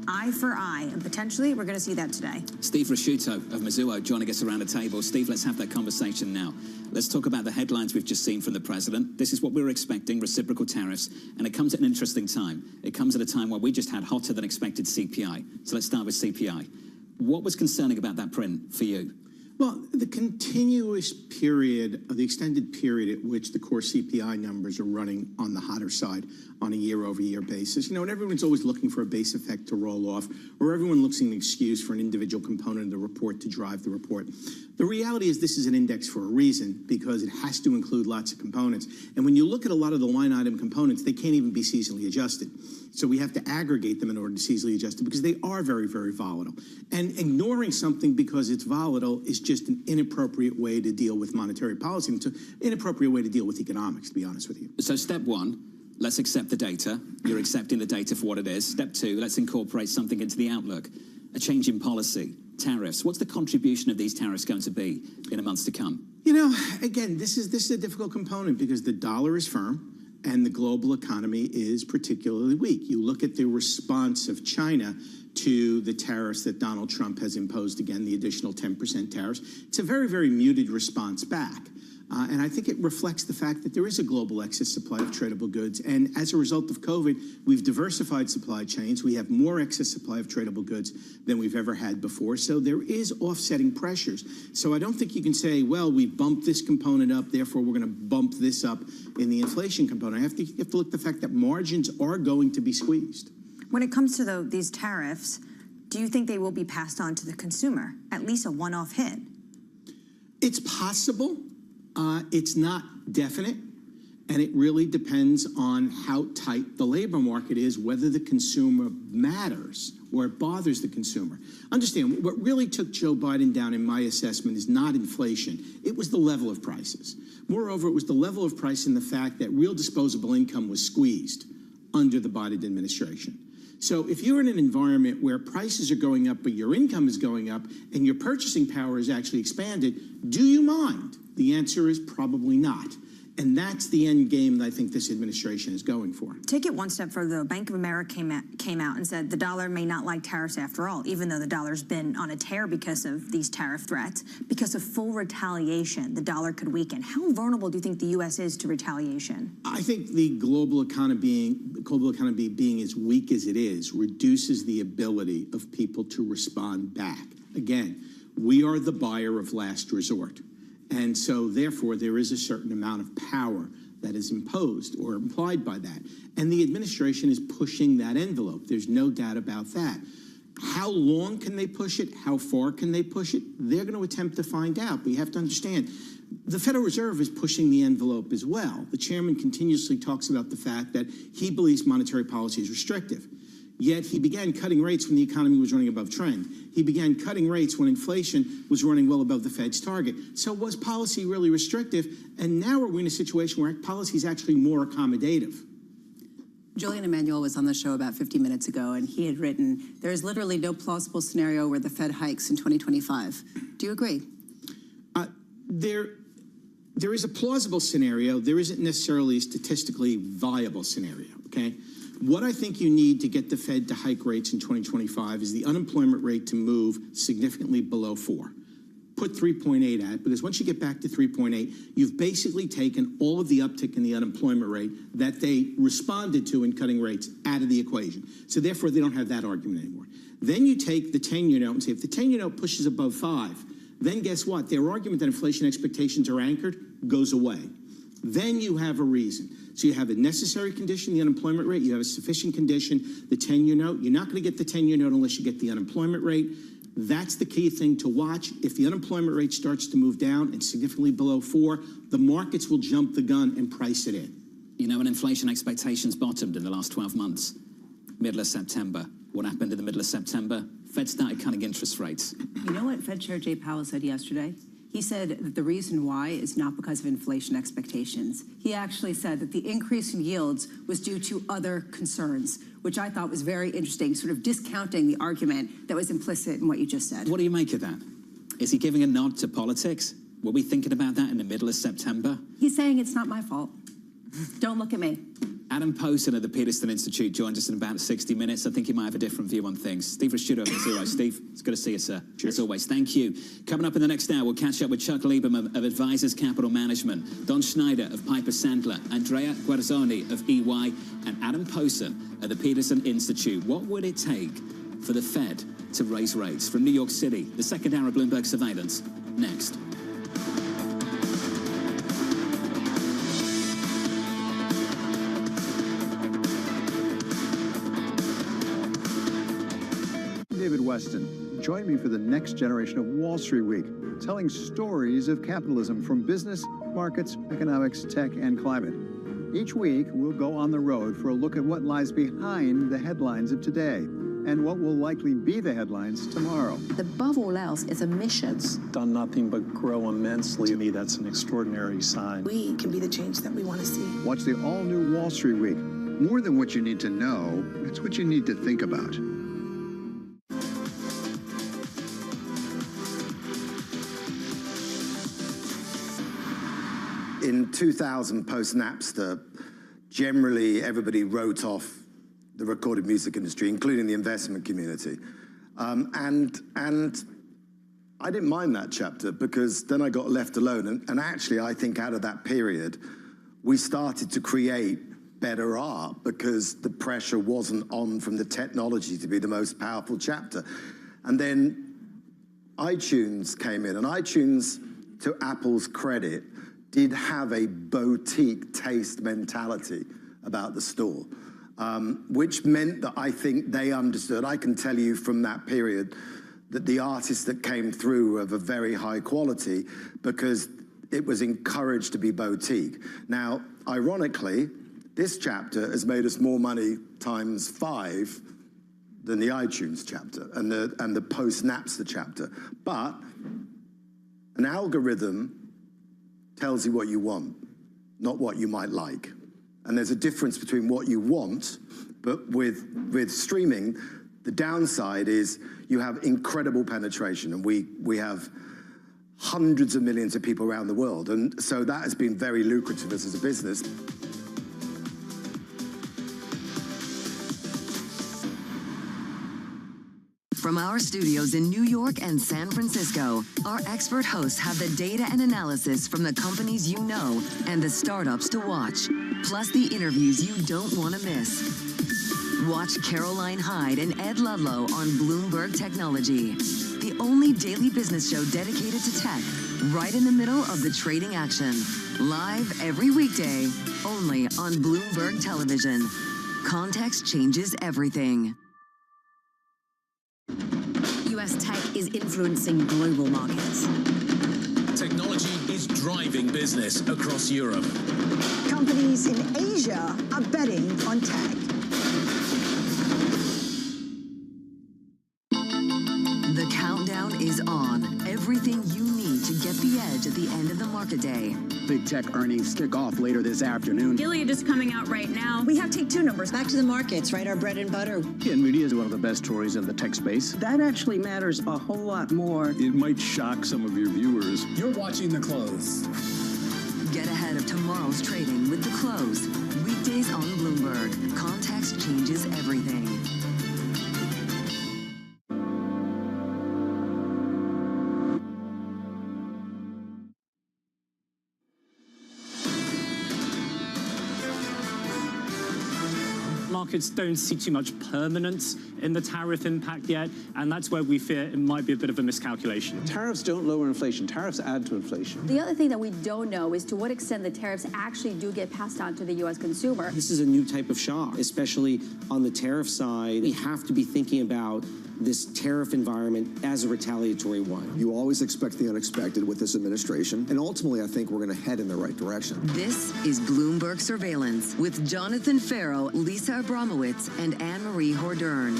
[SPEAKER 28] eye for eye, and potentially we're going to see that today.
[SPEAKER 6] Steve Rasciuto of Mizuho joining us around the table. Steve, let's have that conversation now. Let's talk about the headlines we've just seen from the president. This is what we were expecting, reciprocal tariffs, and it comes at an interesting time. It comes at a time where we just had hotter than expected CPI. So let's start with CPI. What was concerning about that print for you?
[SPEAKER 29] Well, the continuous period, the extended period at which the core CPI numbers are running on the hotter side on a year-over-year basis, and everyone's always looking for a base effect to roll off, or everyone looks for an excuse for an individual component of the report to drive the report. The reality is this is an index for a reason, because it has to include lots of components. And when you look at a lot of the line item components, they can't even be seasonally adjusted. So we have to aggregate them in order to seasonally adjust it, because they are very, very volatile. And ignoring something because it's volatile is just an inappropriate way to deal with monetary policy. It's an inappropriate way to deal with economics, to be honest with you.
[SPEAKER 6] So step one, let's accept the data. You're accepting the data for what it is. Step two, let's incorporate something into the outlook. A change in policy, tariffs. What's the contribution of these tariffs going to be in the months to come?
[SPEAKER 29] Again, this is a difficult component because the dollar is firm and the global economy is particularly weak. You look at the response of China to the tariffs that Donald Trump has imposed, again, the additional 10% tariffs. It's a very, very muted response back. And I think it reflects the fact that there is a global excess supply of tradable goods. And as a result of COVID, we've diversified supply chains. We have more excess supply of tradable goods than we've ever had before. So there is offsetting pressures. So I don't think you can say, well, we bumped this component up, therefore we're going to bump this up in the inflation component. You have to look at the fact that margins are going to be squeezed.
[SPEAKER 28] When it comes to these tariffs, do you think they will be passed on to the consumer, at least a one-off hit?
[SPEAKER 29] It's possible. It's not definite, and it really depends on how tight the labor market is, whether the consumer matters or it bothers the consumer. Understand, what really took Joe Biden down in my assessment is not inflation. It was the level of prices. Moreover, it was the level of price and the fact that real disposable income was squeezed under the Biden administration. So if you're in an environment where prices are going up, but your income is going up, and your purchasing power is actually expanded, do you mind? The answer is probably not. And that's the end game that I think this administration is going for.
[SPEAKER 28] Take it one step further. Bank of America came out and said the dollar may not like tariffs after all, even though the dollar's been on a tear because of these tariff threats. Because of full retaliation, the dollar could weaken. How vulnerable do you think the U.S. is to retaliation?
[SPEAKER 29] I think the global economy being as weak as it is reduces the ability of people to respond back. Again, we are the buyer of last resort. And so, therefore, there is a certain amount of power that is imposed or implied by that. And the administration is pushing that envelope. There's no doubt about that. How long can they push it? How far can they push it? They're going to attempt to find out. But you have to understand, the Federal Reserve is pushing the envelope as well. The chairman continuously talks about the fact that he believes monetary policy is restrictive. Yet he began cutting rates when the economy was running above trend. He began cutting rates when inflation was running well above the Fed's target. So was policy really restrictive? And now we're in a situation where policy is actually more accommodative.
[SPEAKER 3] Julian Emanuel was on the show about 50 minutes ago, and he had written, there is literally no plausible scenario where the Fed hikes in 2025. Do you agree?
[SPEAKER 29] There is a plausible scenario. There isn't necessarily a statistically viable scenario, okay? What I think you need to get the Fed to hike rates in 2025 is the unemployment rate to move significantly below 4. Put 3.8 at, because once you get back to 3.8, you've basically taken all of the uptick in the unemployment rate that they responded to in cutting rates out of the equation. So therefore, they don't have that argument anymore. Then you take the 10-year note and say, if the 10-year note pushes above 5, then guess what? Their argument that inflation expectations are anchored goes away. Then you have a reason. So you have a necessary condition, the unemployment rate. You have a sufficient condition, the 10-year note. You're not going to get the 10-year note unless you get the unemployment rate. That's the key thing to watch. If the unemployment rate starts to move down and significantly below 4, the markets will jump the gun and price it in.
[SPEAKER 6] You know, when inflation expectations bottomed in the last 12 months, middle of September. What happened in the middle of September? Fed started cutting interest rates.
[SPEAKER 3] You know what Fed Chair Jay Powell said yesterday? He said that the reason why is not because of inflation expectations. He actually said that the increase in yields was due to other concerns, which I thought was very interesting, sort of discounting the argument that was implicit in what you just said.
[SPEAKER 6] What do you make of that? Is he giving a nod to politics? Were we thinking about that in the middle of September?
[SPEAKER 3] He's saying it's not my fault. Don't look at me.
[SPEAKER 6] Adam Posen of the Peterson Institute joins us in about 60 minutes. I think he might have a different view on things. Steve Rasciuto of Zero. Steve, it's good to see you, sir. Cheers. As always, thank you. Coming up in the next hour, we'll catch up with Chuck Lieberman of Advisors Capital Management, Don Schneider of Piper Sandler, Andrea Guerzoni of EY, and Adam Posen of the Peterson Institute. What would it take for the Fed to raise rates? From New York City, the second hour of Bloomberg Surveillance, next.
[SPEAKER 2] David Weston. Join me for the next generation of Wall Street Week, telling stories of capitalism from business, markets, economics, tech, and climate. Each week, we'll go on the road for a look at what lies behind the headlines of today and what will likely be the headlines tomorrow.
[SPEAKER 4] Above all else, is emissions.
[SPEAKER 5] Done nothing but grow immensely. To me, that's an extraordinary sign.
[SPEAKER 4] We can be the change that we want to see.
[SPEAKER 2] Watch the all-new Wall Street Week. More than what you need to know, it's what you need to think about.
[SPEAKER 8] In 2000, post-Napster, generally everybody wrote off the recorded music industry, including the investment community. And I didn't mind that chapter because then I got left alone. And actually, I think out of that period, we started to create better art because the pressure wasn't on from the technology to be the most powerful chapter. And then iTunes came in, and iTunes, to Apple's credit, did have a boutique taste mentality about the store, which meant that I think they understood. I can tell you from that period that the artists that came through were of a very high quality because it was encouraged to be boutique. Now, ironically, this chapter has made us more money times 5 than the iTunes chapter and the post-Napster chapter. But an algorithm tells you what you want, not what you might like. And there's a difference between what you want, but with streaming, the downside is you have incredible penetration, and we have hundreds of millions of people around the world, and so that has been very lucrative as a business.
[SPEAKER 14] From our studios in New York and San Francisco, our expert hosts have the data and analysis from the companies you know and the startups to watch, plus the interviews you don't want to miss. Watch Caroline Hyde and Ed Ludlow on Bloomberg Technology, the only daily business show dedicated to tech, right in the middle of the trading action. Live every weekday, only on Bloomberg Television. Context changes everything.
[SPEAKER 11] U.S. tech is influencing global markets.
[SPEAKER 1] Technology is driving business across Europe.
[SPEAKER 7] Companies in Asia are betting on tech.
[SPEAKER 14] The countdown is on. Everything you need to get the edge at the end of the market day.
[SPEAKER 9] Big tech earnings kick off later this afternoon.
[SPEAKER 28] Gilead is coming out right now.
[SPEAKER 7] We have take two numbers.
[SPEAKER 11] Back to the markets, right? Our bread and butter.
[SPEAKER 9] NVIDIA is one of the best stories in the tech space.
[SPEAKER 19] That actually matters a whole lot more.
[SPEAKER 16] It might shock some of your viewers.
[SPEAKER 1] You're watching The Close.
[SPEAKER 14] Get ahead of tomorrow's trading with The Close. Weekdays on Bloomberg. Context changes everything.
[SPEAKER 25] Markets don't see too much permanence in the tariff impact yet, and that's where we fear it might be a bit of a miscalculation.
[SPEAKER 5] Tariffs don't lower inflation. Tariffs add to inflation.
[SPEAKER 10] The other thing that we don't know is to what extent the tariffs actually do get passed on to the U.S. consumer.
[SPEAKER 12] This is a new type of shock, especially on the tariff side. We have to be thinking about this tariff environment as a retaliatory one.
[SPEAKER 13] You always expect the unexpected with this administration, and ultimately I think we're going to head in the right direction.
[SPEAKER 14] This is Bloomberg Surveillance with Jonathan Farrow, Lisa Abramowitz, and Anne-Marie Hordern.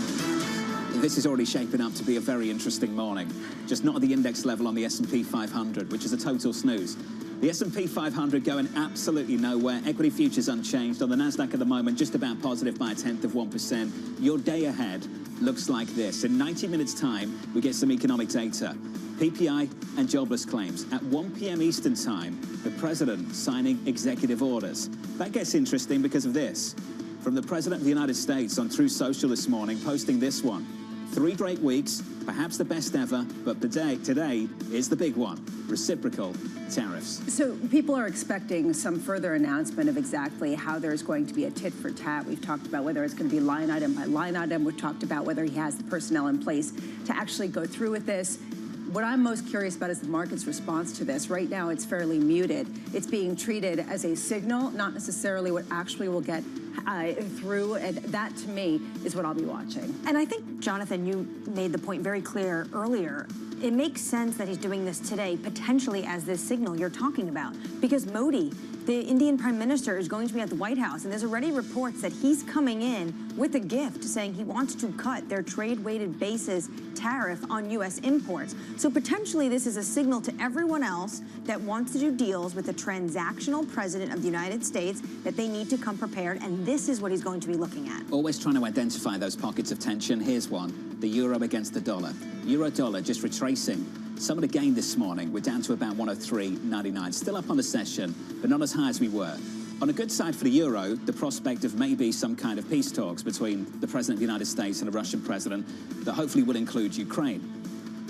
[SPEAKER 6] This is already shaping up to be a very interesting morning. Just not at the index level on the S&P 500, which is a total snooze. The S&P 500 going absolutely nowhere. Equity futures unchanged. On the Nasdaq at the moment, just about positive by 1/10%. Your day ahead looks like this. In 90 minutes' time, we get some economic data. PPI and jobless claims. At 1 p.m. Eastern time, the president signing executive orders. That gets interesting because of this. From the President of the United States on Truth Social this morning, posting this one. 3 great weeks, perhaps the best ever, but today is the big one. Reciprocal tariffs.
[SPEAKER 3] So people are expecting some further announcement of exactly how there's going to be a tit for tat. We've talked about whether it's going to be line item by line item. We've talked about whether he has the personnel in place to actually go through with this. What I'm most curious about is the market's response to this. Right now, it's fairly muted. It's being treated as a signal, not necessarily what actually will get through, and that to me is what I'll be watching.
[SPEAKER 28] And I think, Jonathan, you made the point very clear earlier. It makes sense that he's doing this today, potentially as this signal you're talking about, because Modi, the Indian Prime Minister, is going to be at the White House, and there's already reports that he's coming in with a gift saying he wants to cut their trade-weighted basis tariff on U.S. imports. So potentially this is a signal to everyone else that wants to do deals with the transactional president of the United States that they need to come prepared, and this is what he's going to be looking at.
[SPEAKER 6] Always trying to identify those pockets of tension. Here's one. The euro against the dollar. Euro-dollar just retracing. Some of the gain this morning. We're down to about 103.99. Still up on the session, but not as high as we were. On a good side for the euro, the prospect of maybe some kind of peace talks between the President of the United States and the Russian President that hopefully will include Ukraine.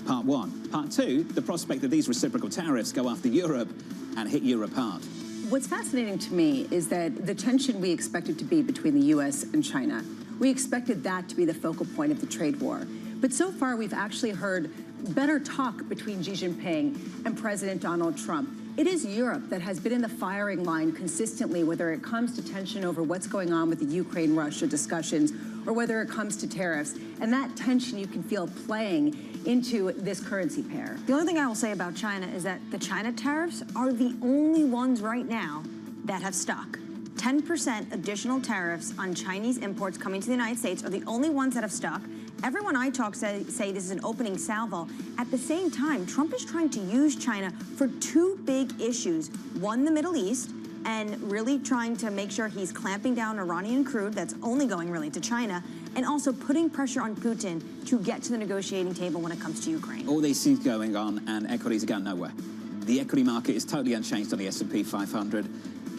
[SPEAKER 6] Part one. Part two, the prospect that these reciprocal tariffs go after Europe and hit Europe hard.
[SPEAKER 3] What's fascinating to me is that the tension we expected to be between the U.S. and China, we expected that to be the focal point of the trade war. But so far, we've actually heard better talk between Xi Jinping and President Donald Trump. It is Europe that has been in the firing line consistently, whether it comes to tension over what's going on with the Ukraine-Russia discussions or whether it comes to tariffs. And that tension you can feel playing into this currency pair.
[SPEAKER 28] The only thing I will say about China is that the China tariffs are the only ones right now that have stuck. 10% additional tariffs on Chinese imports coming to the United States are the only ones that have stuck. Everyone I talk say this is an opening salvo. At the same time, Trump is trying to use China for 2 big issues. One, the Middle East, and really trying to make sure he's clamping down Iranian crude that's only going really to China, and also putting pressure on Putin to get to the negotiating table when it comes to Ukraine.
[SPEAKER 6] All these things going on, and equities are going nowhere. The equity market is totally unchanged on the S&P 500.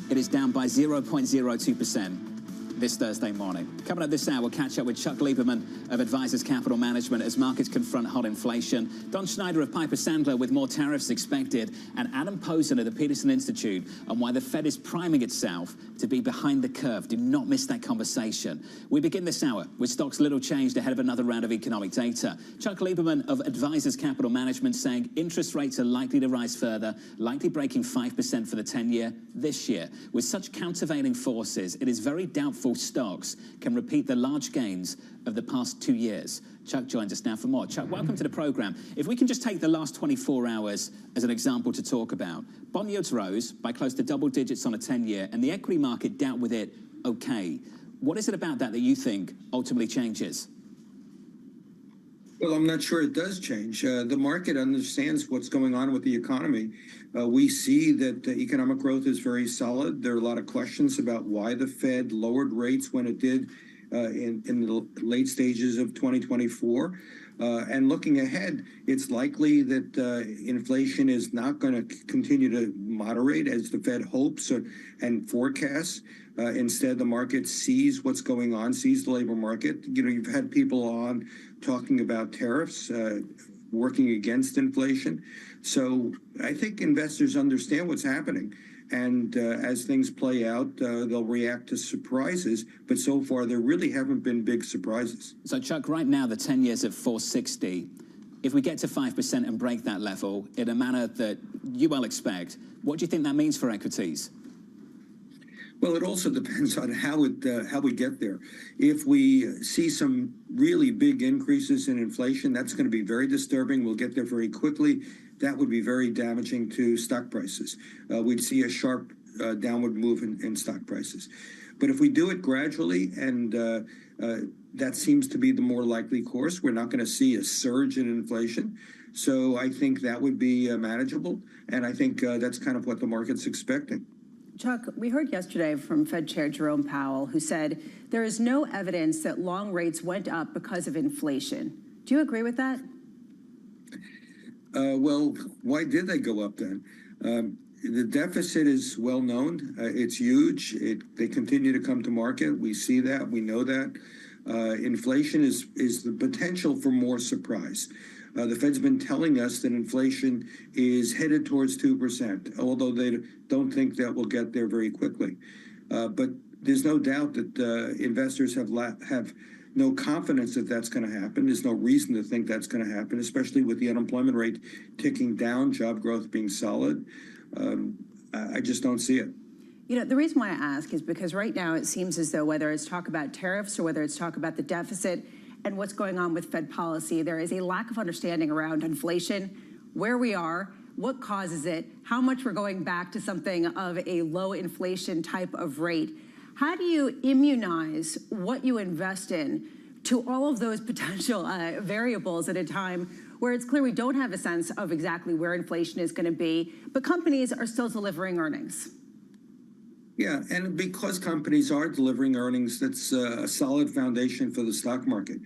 [SPEAKER 6] It is down by 0.02% this Thursday morning. Coming up this hour, we'll catch up with Chuck Lieberman of Advisors Capital Management as markets confront hot inflation, Don Schneider of Piper Sandler with more tariffs expected, and Adam Posen of the Peterson Institute on why the Fed is priming itself to be behind the curve. Do not miss that conversation. We begin this hour with stocks little changed ahead of another round of economic data. Chuck Lieberman of Advisors Capital Management saying interest rates are likely to rise further, likely breaking 5% for the 10-year this year. With such countervailing forces, it is very doubtful stocks can repeat the large gains of the past 2 years. Chuck joins us now for more. Chuck, welcome to the program. If we can just take the last 24 hours as an example to talk about, bond yields rose by close to double digits on a 10-year, and the equity market dealt with it okay. What is it about that you think ultimately changes?
[SPEAKER 15] Well, I'm not sure it does change. The market understands what's going on with the economy. We see that the economic growth is very solid. There are a lot of questions about why the Fed lowered rates when it did in the late stages of 2024. And looking ahead, it's likely that inflation is not going to continue to moderate as the Fed hopes and forecasts. Instead, the market sees what's going on, sees the labor market. You know, you've had people on talking about tariffs, working against inflation. So I think investors understand what's happening. And as things play out, they'll react to surprises. But so far, there really haven't been big surprises.
[SPEAKER 6] So, Chuck, right now, the 10 years at 460. If we get to 5% and break that level in a manner that you well expect, what do you think that means for equities?
[SPEAKER 15] Well, it also depends on how we get there. If we see some really big increases in inflation, that's going to be very disturbing. We'll get there very quickly. That would be very damaging to stock prices. We'd see a sharp downward move in stock prices. But if we do it gradually, and that seems to be the more likely course, we're not going to see a surge in inflation. So I think that would be manageable. And I think that's kind of what the market's expecting.
[SPEAKER 3] Chuck, we heard yesterday from Fed Chair Jerome Powell, who said there is no evidence that long rates went up because of inflation. Do you agree with that?
[SPEAKER 15] Well, why did they go up then? The deficit is well known. It's huge. They continue to come to market. We see that. We know that. Inflation is the potential for more surprise. The Fed's been telling us that inflation is headed towards 2%, although they don't think that we'll get there very quickly. But there's no doubt that investors have no confidence that that's going to happen. There's no reason to think that's going to happen, especially with the unemployment rate ticking down, job growth being solid. I just don't see it.
[SPEAKER 3] You know, the reason why I ask is because right now it seems as though whether it's talk about tariffs or whether it's talk about the deficit and what's going on with Fed policy, there is a lack of understanding around inflation, where we are, what causes it, how much we're going back to something of a low inflation type of rate. How do you immunize what you invest in to all of those potential variables at a time where it's clear we don't have a sense of exactly where inflation is going to be, but companies are still delivering earnings?
[SPEAKER 15] Yeah, and because companies are delivering earnings, that's a solid foundation for the stock market.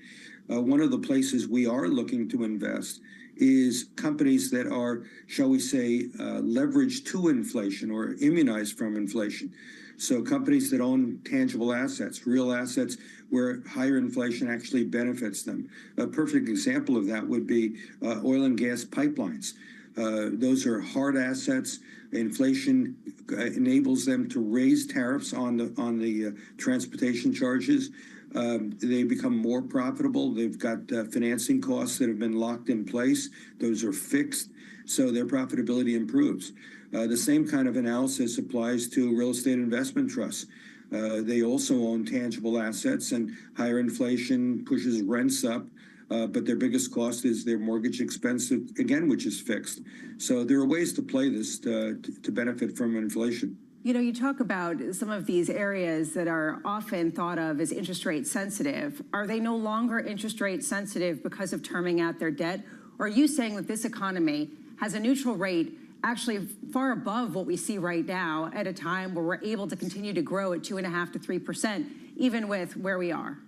[SPEAKER 15] One of the places we are looking to invest is companies that are, shall we say, leveraged to inflation or immunized from inflation. So companies that own tangible assets, real assets, where higher inflation actually benefits them. A perfect example of that would be oil and gas pipelines. Those are hard assets. Inflation enables them to raise tariffs on the transportation charges. They become more profitable. They've got financing costs that have been locked in place. Those are fixed, so their profitability improves. The same kind of analysis applies to real estate investment trusts. They also own tangible assets, and higher inflation pushes rents up. But their biggest cost is their mortgage expense, again, which is fixed. So there are ways to play this to benefit from inflation.
[SPEAKER 3] You know, you talk about some of these areas that are often thought of as interest rate sensitive. Are they no longer interest rate sensitive because of terming out their debt? Or are you saying that this economy has a neutral rate actually far above what we see right now at a time where we're able to continue to grow at 2.5% to 3%, even with where we are?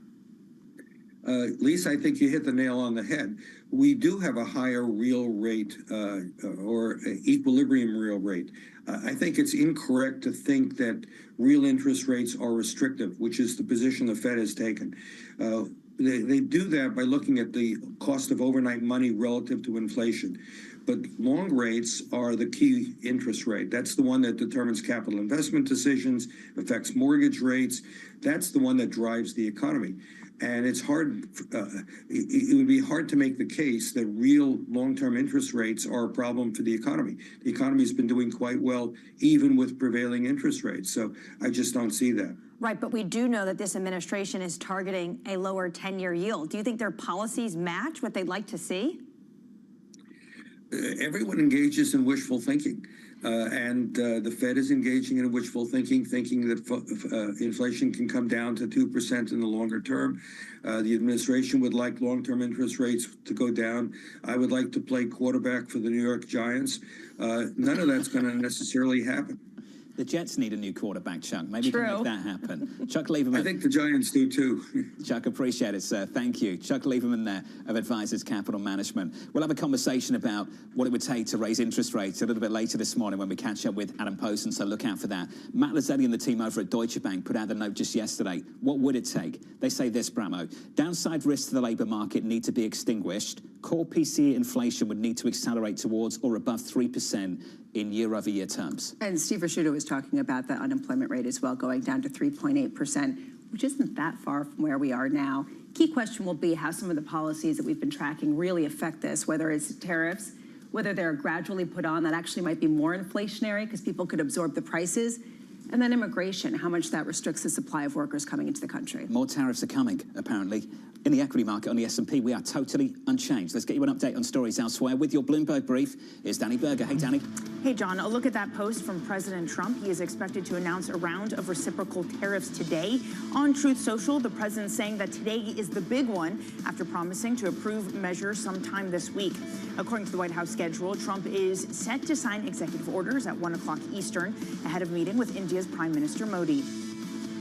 [SPEAKER 15] Lisa, I think you hit the nail on the head. We do have a higher real rate or equilibrium real rate. I think it's incorrect to think that real interest rates are restrictive, which is the position the Fed has taken. They do that by looking at the cost of overnight money relative to inflation. But long rates are the key interest rate. That's the one that determines capital investment decisions, affects mortgage rates. That's the one that drives the economy. And it's hard, it would be hard to make the case that real long-term interest rates are a problem for the economy. The economy has been doing quite well, even with prevailing interest rates. So I just don't see that.
[SPEAKER 28] Right, but we do know that this administration is targeting a lower 10-year yield. Do you think their policies match what they'd like to see?
[SPEAKER 15] Everyone engages in wishful thinking. And the Fed is engaging in wishful thinking, thinking that inflation can come down to 2% in the longer term. The administration would like long-term interest rates to go down. I would like to play quarterback for the New York Giants. None of that's going to necessarily happen.
[SPEAKER 6] The Jets need a new quarterback, Chuck. Maybe you can make that happen. Chuck Lieberman.
[SPEAKER 15] I think the Giants do too.
[SPEAKER 6] Chuck, appreciate it, sir. Thank you. Chuck Lieberman there of Advisors Capital Management. We'll have a conversation about what it would take to raise interest rates a little bit later this morning when we catch up with Adam Posen, so look out for that. Matt Lazzetti and the team over at Deutsche Bank put out a note just yesterday. What would it take? They say this, Bramo. Downside risks to the labour market need to be extinguished. Core PCE inflation would need to accelerate towards or above 3% in year-over-year terms.
[SPEAKER 3] And Steve Raschuta was talking about the unemployment rate as well, going down to 3.8%, which isn't that far from where we are now. Key question will be how some of the policies that we've been tracking really affect this, whether it's tariffs, whether they're gradually put on, that actually might be more inflationary because people could absorb the prices, and then immigration, how much that restricts the supply of workers coming into the country.
[SPEAKER 6] More tariffs are coming, apparently. In the equity market on the S&P, we are totally unchanged. Let's get you an update on stories elsewhere. With your Bloomberg brief is Danny Berger. Hey, Danny.
[SPEAKER 28] Hey, John, a look at that post from President Trump. He is expected to announce a round of reciprocal tariffs today. On Truth Social, the president saying that today is the big one after promising to approve measures sometime this week. According to the White House schedule, Trump is set to sign executive orders at 1 o'clock Eastern ahead of meeting with India's Prime Minister Modi.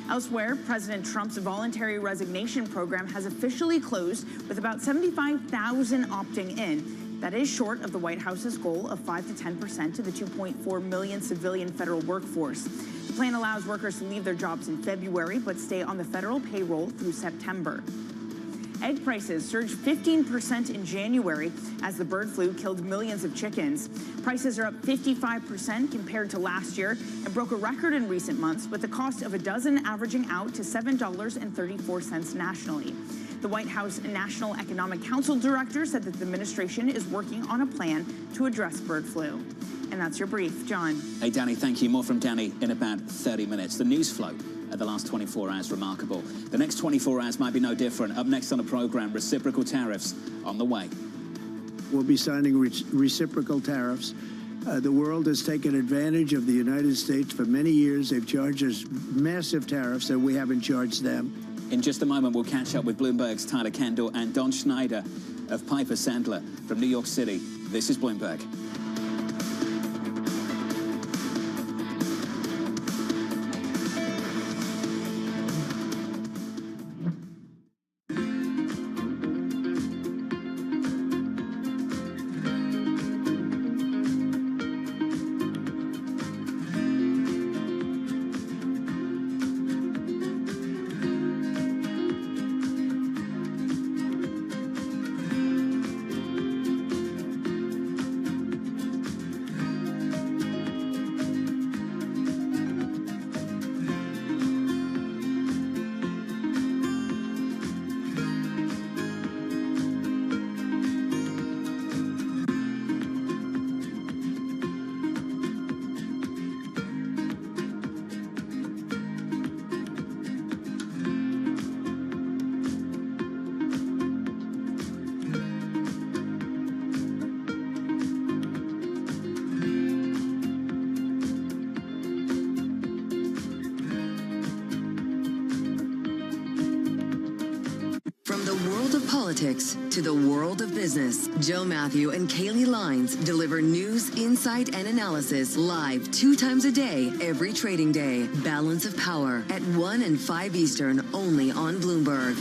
[SPEAKER 28] Elsewhere, President Trump's voluntary resignation program has officially closed with about 75,000 opting in. That is short of the White House's goal of 5 to 10% of the 2.4 million civilian federal workforce. The plan allows workers to leave their jobs in February but stay on the federal payroll through September. Egg prices surged 15% in January as the bird flu killed millions of chickens. Prices are up 55% compared to last year and broke a record in recent months, with the cost of a dozen averaging out to $7.34 nationally. The White House National Economic Council director said that the administration is working on a plan to address bird flu. And that's your brief. John.
[SPEAKER 6] Hey, Danny, thank you. More from Danny in about 30 minutes. The news flow at the last 24 hours, remarkable. The next 24 hours might be no different. Up next on the program, reciprocal tariffs on the way.
[SPEAKER 17] We'll be signing reciprocal tariffs. The world has taken advantage of the United States for many years. They've charged us massive tariffs that we haven't charged them.
[SPEAKER 6] In just a moment, we'll catch up with Bloomberg's Tyler Kendall and Don Schneider of Piper Sandler from New York City. This is Bloomberg.
[SPEAKER 14] politics to the world of business. Joe Matthew and Kaylee Lines deliver news, insight, and analysis live 2 times a day, every trading day. Balance of Power at 1 and 5 Eastern, only on Bloomberg.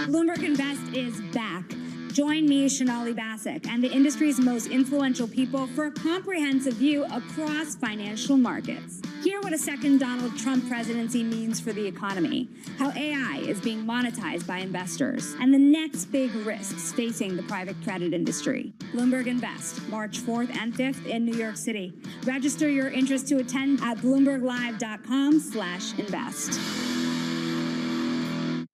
[SPEAKER 18] Bloomberg Invest is back. Join me, Shonali Basak, and the industry's most influential people for a comprehensive view across financial markets. Hear what a second Donald Trump presidency means for the economy, how AI is being monetized by investors, and the next big risks facing the private credit industry. Bloomberg Invest, March 4th and 5th in New York City. Register your interest to attend at bloomberglive.com/invest.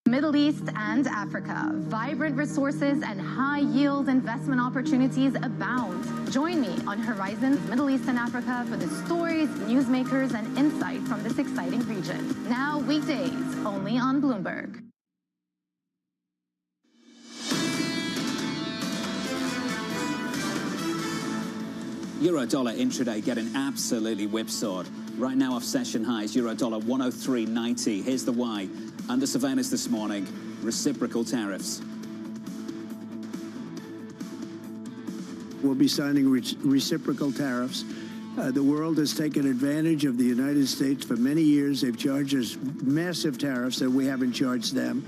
[SPEAKER 20] Middle East and Africa. Vibrant resources and high-yield investment opportunities abound. Join me on Horizons Middle East and Africa for the stories, newsmakers, and insight from this exciting region. Now weekdays, only on Bloomberg.
[SPEAKER 6] Euro-dollar intraday getting absolutely whipsawed. Right now off session highs, euro-dollar 103.90. Here's the why. Under surveillance this morning, reciprocal tariffs.
[SPEAKER 17] We'll be signing reciprocal tariffs. The world has taken advantage of the United States for many years. They've charged us massive tariffs that we haven't charged them.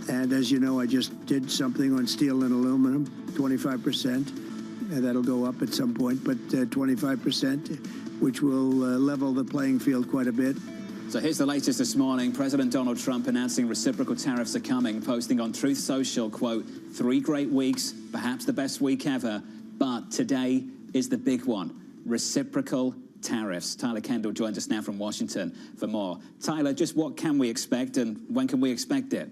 [SPEAKER 17] And as you know, I just did something on steel and aluminum, 25%. That'll go up at some point, but 25%, which will level the playing field quite a bit.
[SPEAKER 6] So here's the latest this morning. President Donald Trump announcing reciprocal tariffs are coming, posting on Truth Social, quote, 3 great weeks, perhaps the best week ever, but today is the big one, reciprocal tariffs. Tyler Kendall joins us now from Washington for more. Tyler, just what can we expect and when can we expect it?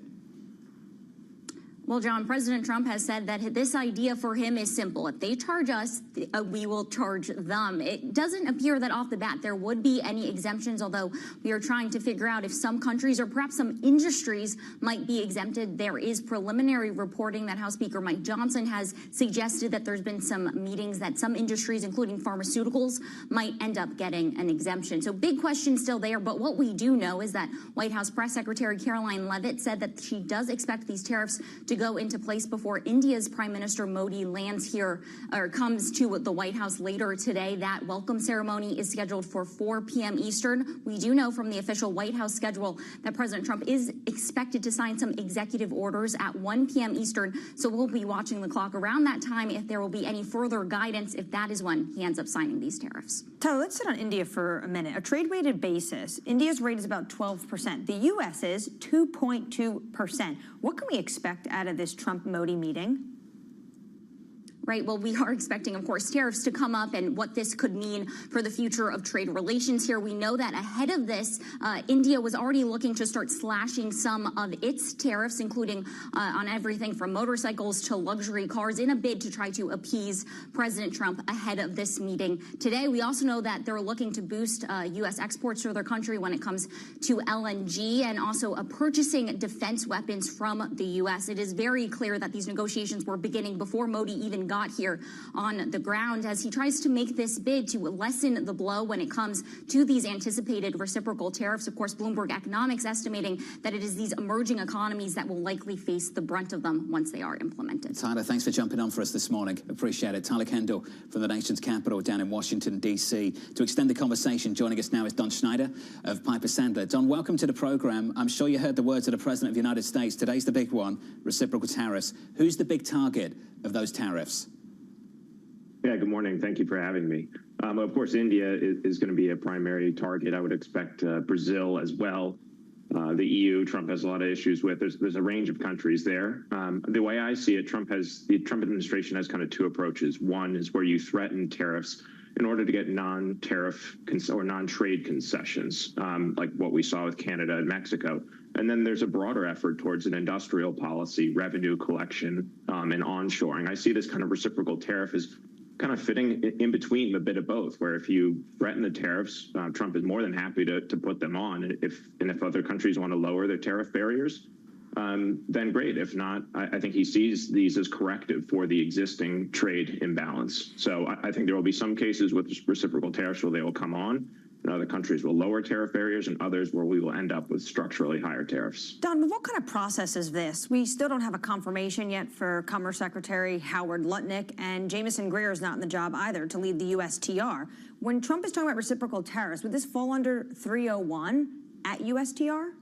[SPEAKER 21] Well, John, President Trump has said that this idea for him is simple. If they charge us, we will charge them. It doesn't appear that off the bat there would be any exemptions, although we are trying to figure out if some countries or perhaps some industries might be exempted. There is preliminary reporting that House Speaker Mike Johnson has suggested that there's been some meetings that some industries, including pharmaceuticals, might end up getting an exemption. So big question still there. But what we do know is that White House Press Secretary Caroline Leavitt said that she does expect these tariffs to go into place before India's Prime Minister Modi lands here or comes to the White House later today. That welcome ceremony is scheduled for 4 p.m. Eastern. We do know from the official White House schedule that President Trump is expected to sign some executive orders at 1 p.m. Eastern. So we'll be watching the clock around that time if there will be any further guidance, if that is when he ends up signing these tariffs.
[SPEAKER 28] Tyler, let's sit on India for a minute. A trade-weighted basis, India's rate is about 12%. The U.S. is 2.2%. What can we expect out of this Trump-Modi meeting?
[SPEAKER 21] Right. Well, we are expecting, of course, tariffs to come up and what this could mean for the future of trade relations here. We know that ahead of this, India was already looking to start slashing some of its tariffs, including on everything from motorcycles to luxury cars, in a bid to try to appease President Trump ahead of this meeting today. We also know that they're looking to boost U.S. exports to their country when it comes to LNG and also purchasing defense weapons from the U.S. It is very clear that these negotiations were beginning before Modi even got here on the ground as he tries to make this bid to lessen the blow when it comes to these anticipated reciprocal tariffs. Of course, Bloomberg Economics estimating that it is these emerging economies that will likely face the brunt of them once they are implemented.
[SPEAKER 6] Tyler, thanks for jumping on for us this morning. Appreciate it. Tyler Kendall from the nation's capital down in Washington, D.C. To extend the conversation, joining us now is Don Schneider of Piper Sandler. Don, welcome to the program. I'm sure you heard the words of the President of the United States. Today's the big one, reciprocal tariffs. Who's the big target of those tariffs?
[SPEAKER 22] Yeah, good morning. Thank you for having me. Of course, India is going to be a primary target. I would expect Brazil as well. The EU, Trump has a lot of issues with. There's a range of countries there. The way I see it, the Trump administration has kind of 2 approaches. One is where you threaten tariffs in order to get non-tariff or non-trade concessions, like what we saw with Canada and Mexico. And then there's a broader effort towards an industrial policy, revenue collection, and onshoring. I see this kind of reciprocal tariff as kind of fitting in between a bit of both, where if you threaten the tariffs, Trump is more than happy to put them on. If other countries want to lower their tariff barriers, then great. If not, I think he sees these as corrective for the existing trade imbalance. So I think there will be some cases with reciprocal tariffs where they will come on. and other countries will lower tariff barriers, and others where we will end up with structurally higher tariffs.
[SPEAKER 28] Don, what kind of process is this? We still don't have a confirmation yet for Commerce Secretary Howard Lutnick, and Jameson Greer is not in the job either to lead the USTR. When Trump is talking about reciprocal tariffs, would this fall under 301 at USTR?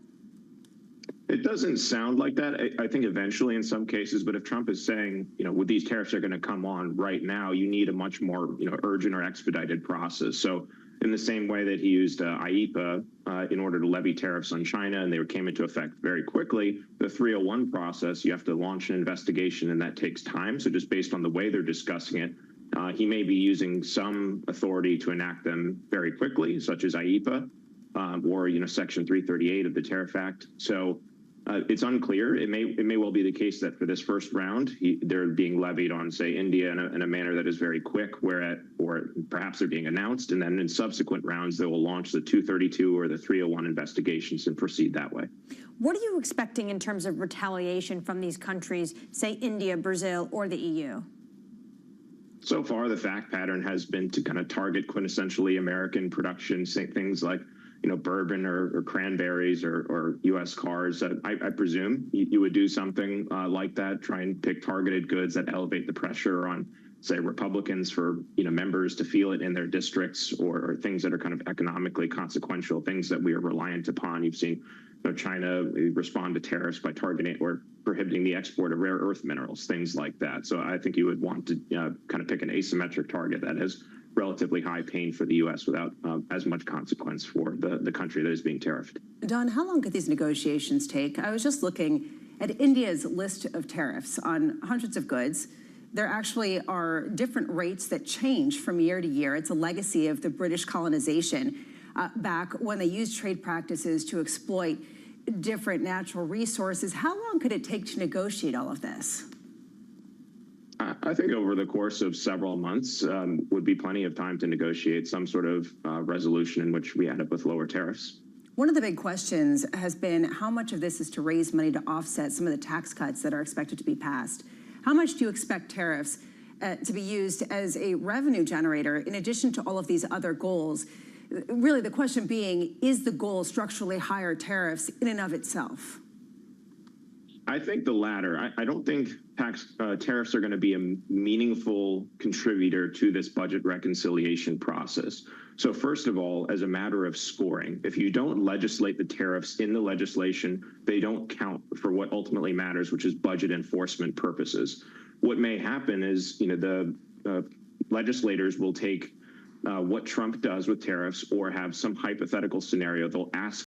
[SPEAKER 22] It doesn't sound like that. I think eventually in some cases, but if Trump is saying, with these tariffs are going to come on right now, you need a much more, urgent or expedited process. So in the same way that he used IEEPA in order to levy tariffs on China, and they came into effect very quickly, the 301 process, you have to launch an investigation, and that takes time. So just based on the way they're discussing it, he may be using some authority to enact them very quickly, such as IEEPA, or, Section 338 of the Tariff Act. So it's unclear. It may well be the case that for this first round, they're being levied on, say, India in a manner that is very quick, or perhaps they're being announced, and then in subsequent rounds, they will launch the 232 or the 301 investigations and proceed that way.
[SPEAKER 28] What are you expecting in terms of retaliation from these countries, say India, Brazil, or the EU?
[SPEAKER 22] So far, the fact pattern has been to kind of target quintessentially American production, things like bourbon or cranberries or U.S. cars. I presume you would do something like that, try and pick targeted goods that elevate the pressure on, say, Republicans for, members to feel it in their districts, or things that are kind of economically consequential, things that we are reliant upon. You've seen China respond to tariffs by targeting or prohibiting the export of rare earth minerals, things like that. So I think you would want to kind of pick an asymmetric target that has relatively high pain for the U.S. without as much consequence for the country that is being tariffed.
[SPEAKER 3] Don, how long could these negotiations take? I was just looking at India's list of tariffs on hundreds of goods. There actually are different rates that change from year to year. It's a legacy of the British colonization back when they used trade practices to exploit different natural resources. How long could it take to negotiate all of this?
[SPEAKER 22] I think over the course of several months would be plenty of time to negotiate some sort of resolution in which we end up with lower tariffs.
[SPEAKER 3] One of the big questions has been how much of this is to raise money to offset some of the tax cuts that are expected to be passed. How much do you expect tariffs to be used as a revenue generator in addition to all of these other goals? Really, the question being, is the goal structurally higher tariffs in and of itself?
[SPEAKER 22] I think the latter. I don't think tariffs are going to be a meaningful contributor to this budget reconciliation process. So first of all, as a matter of scoring, if you don't legislate the tariffs in the legislation, they don't count for what ultimately matters, which is budget enforcement purposes. What may happen is, the legislators will take what Trump does with tariffs, or have some hypothetical scenario. They'll ask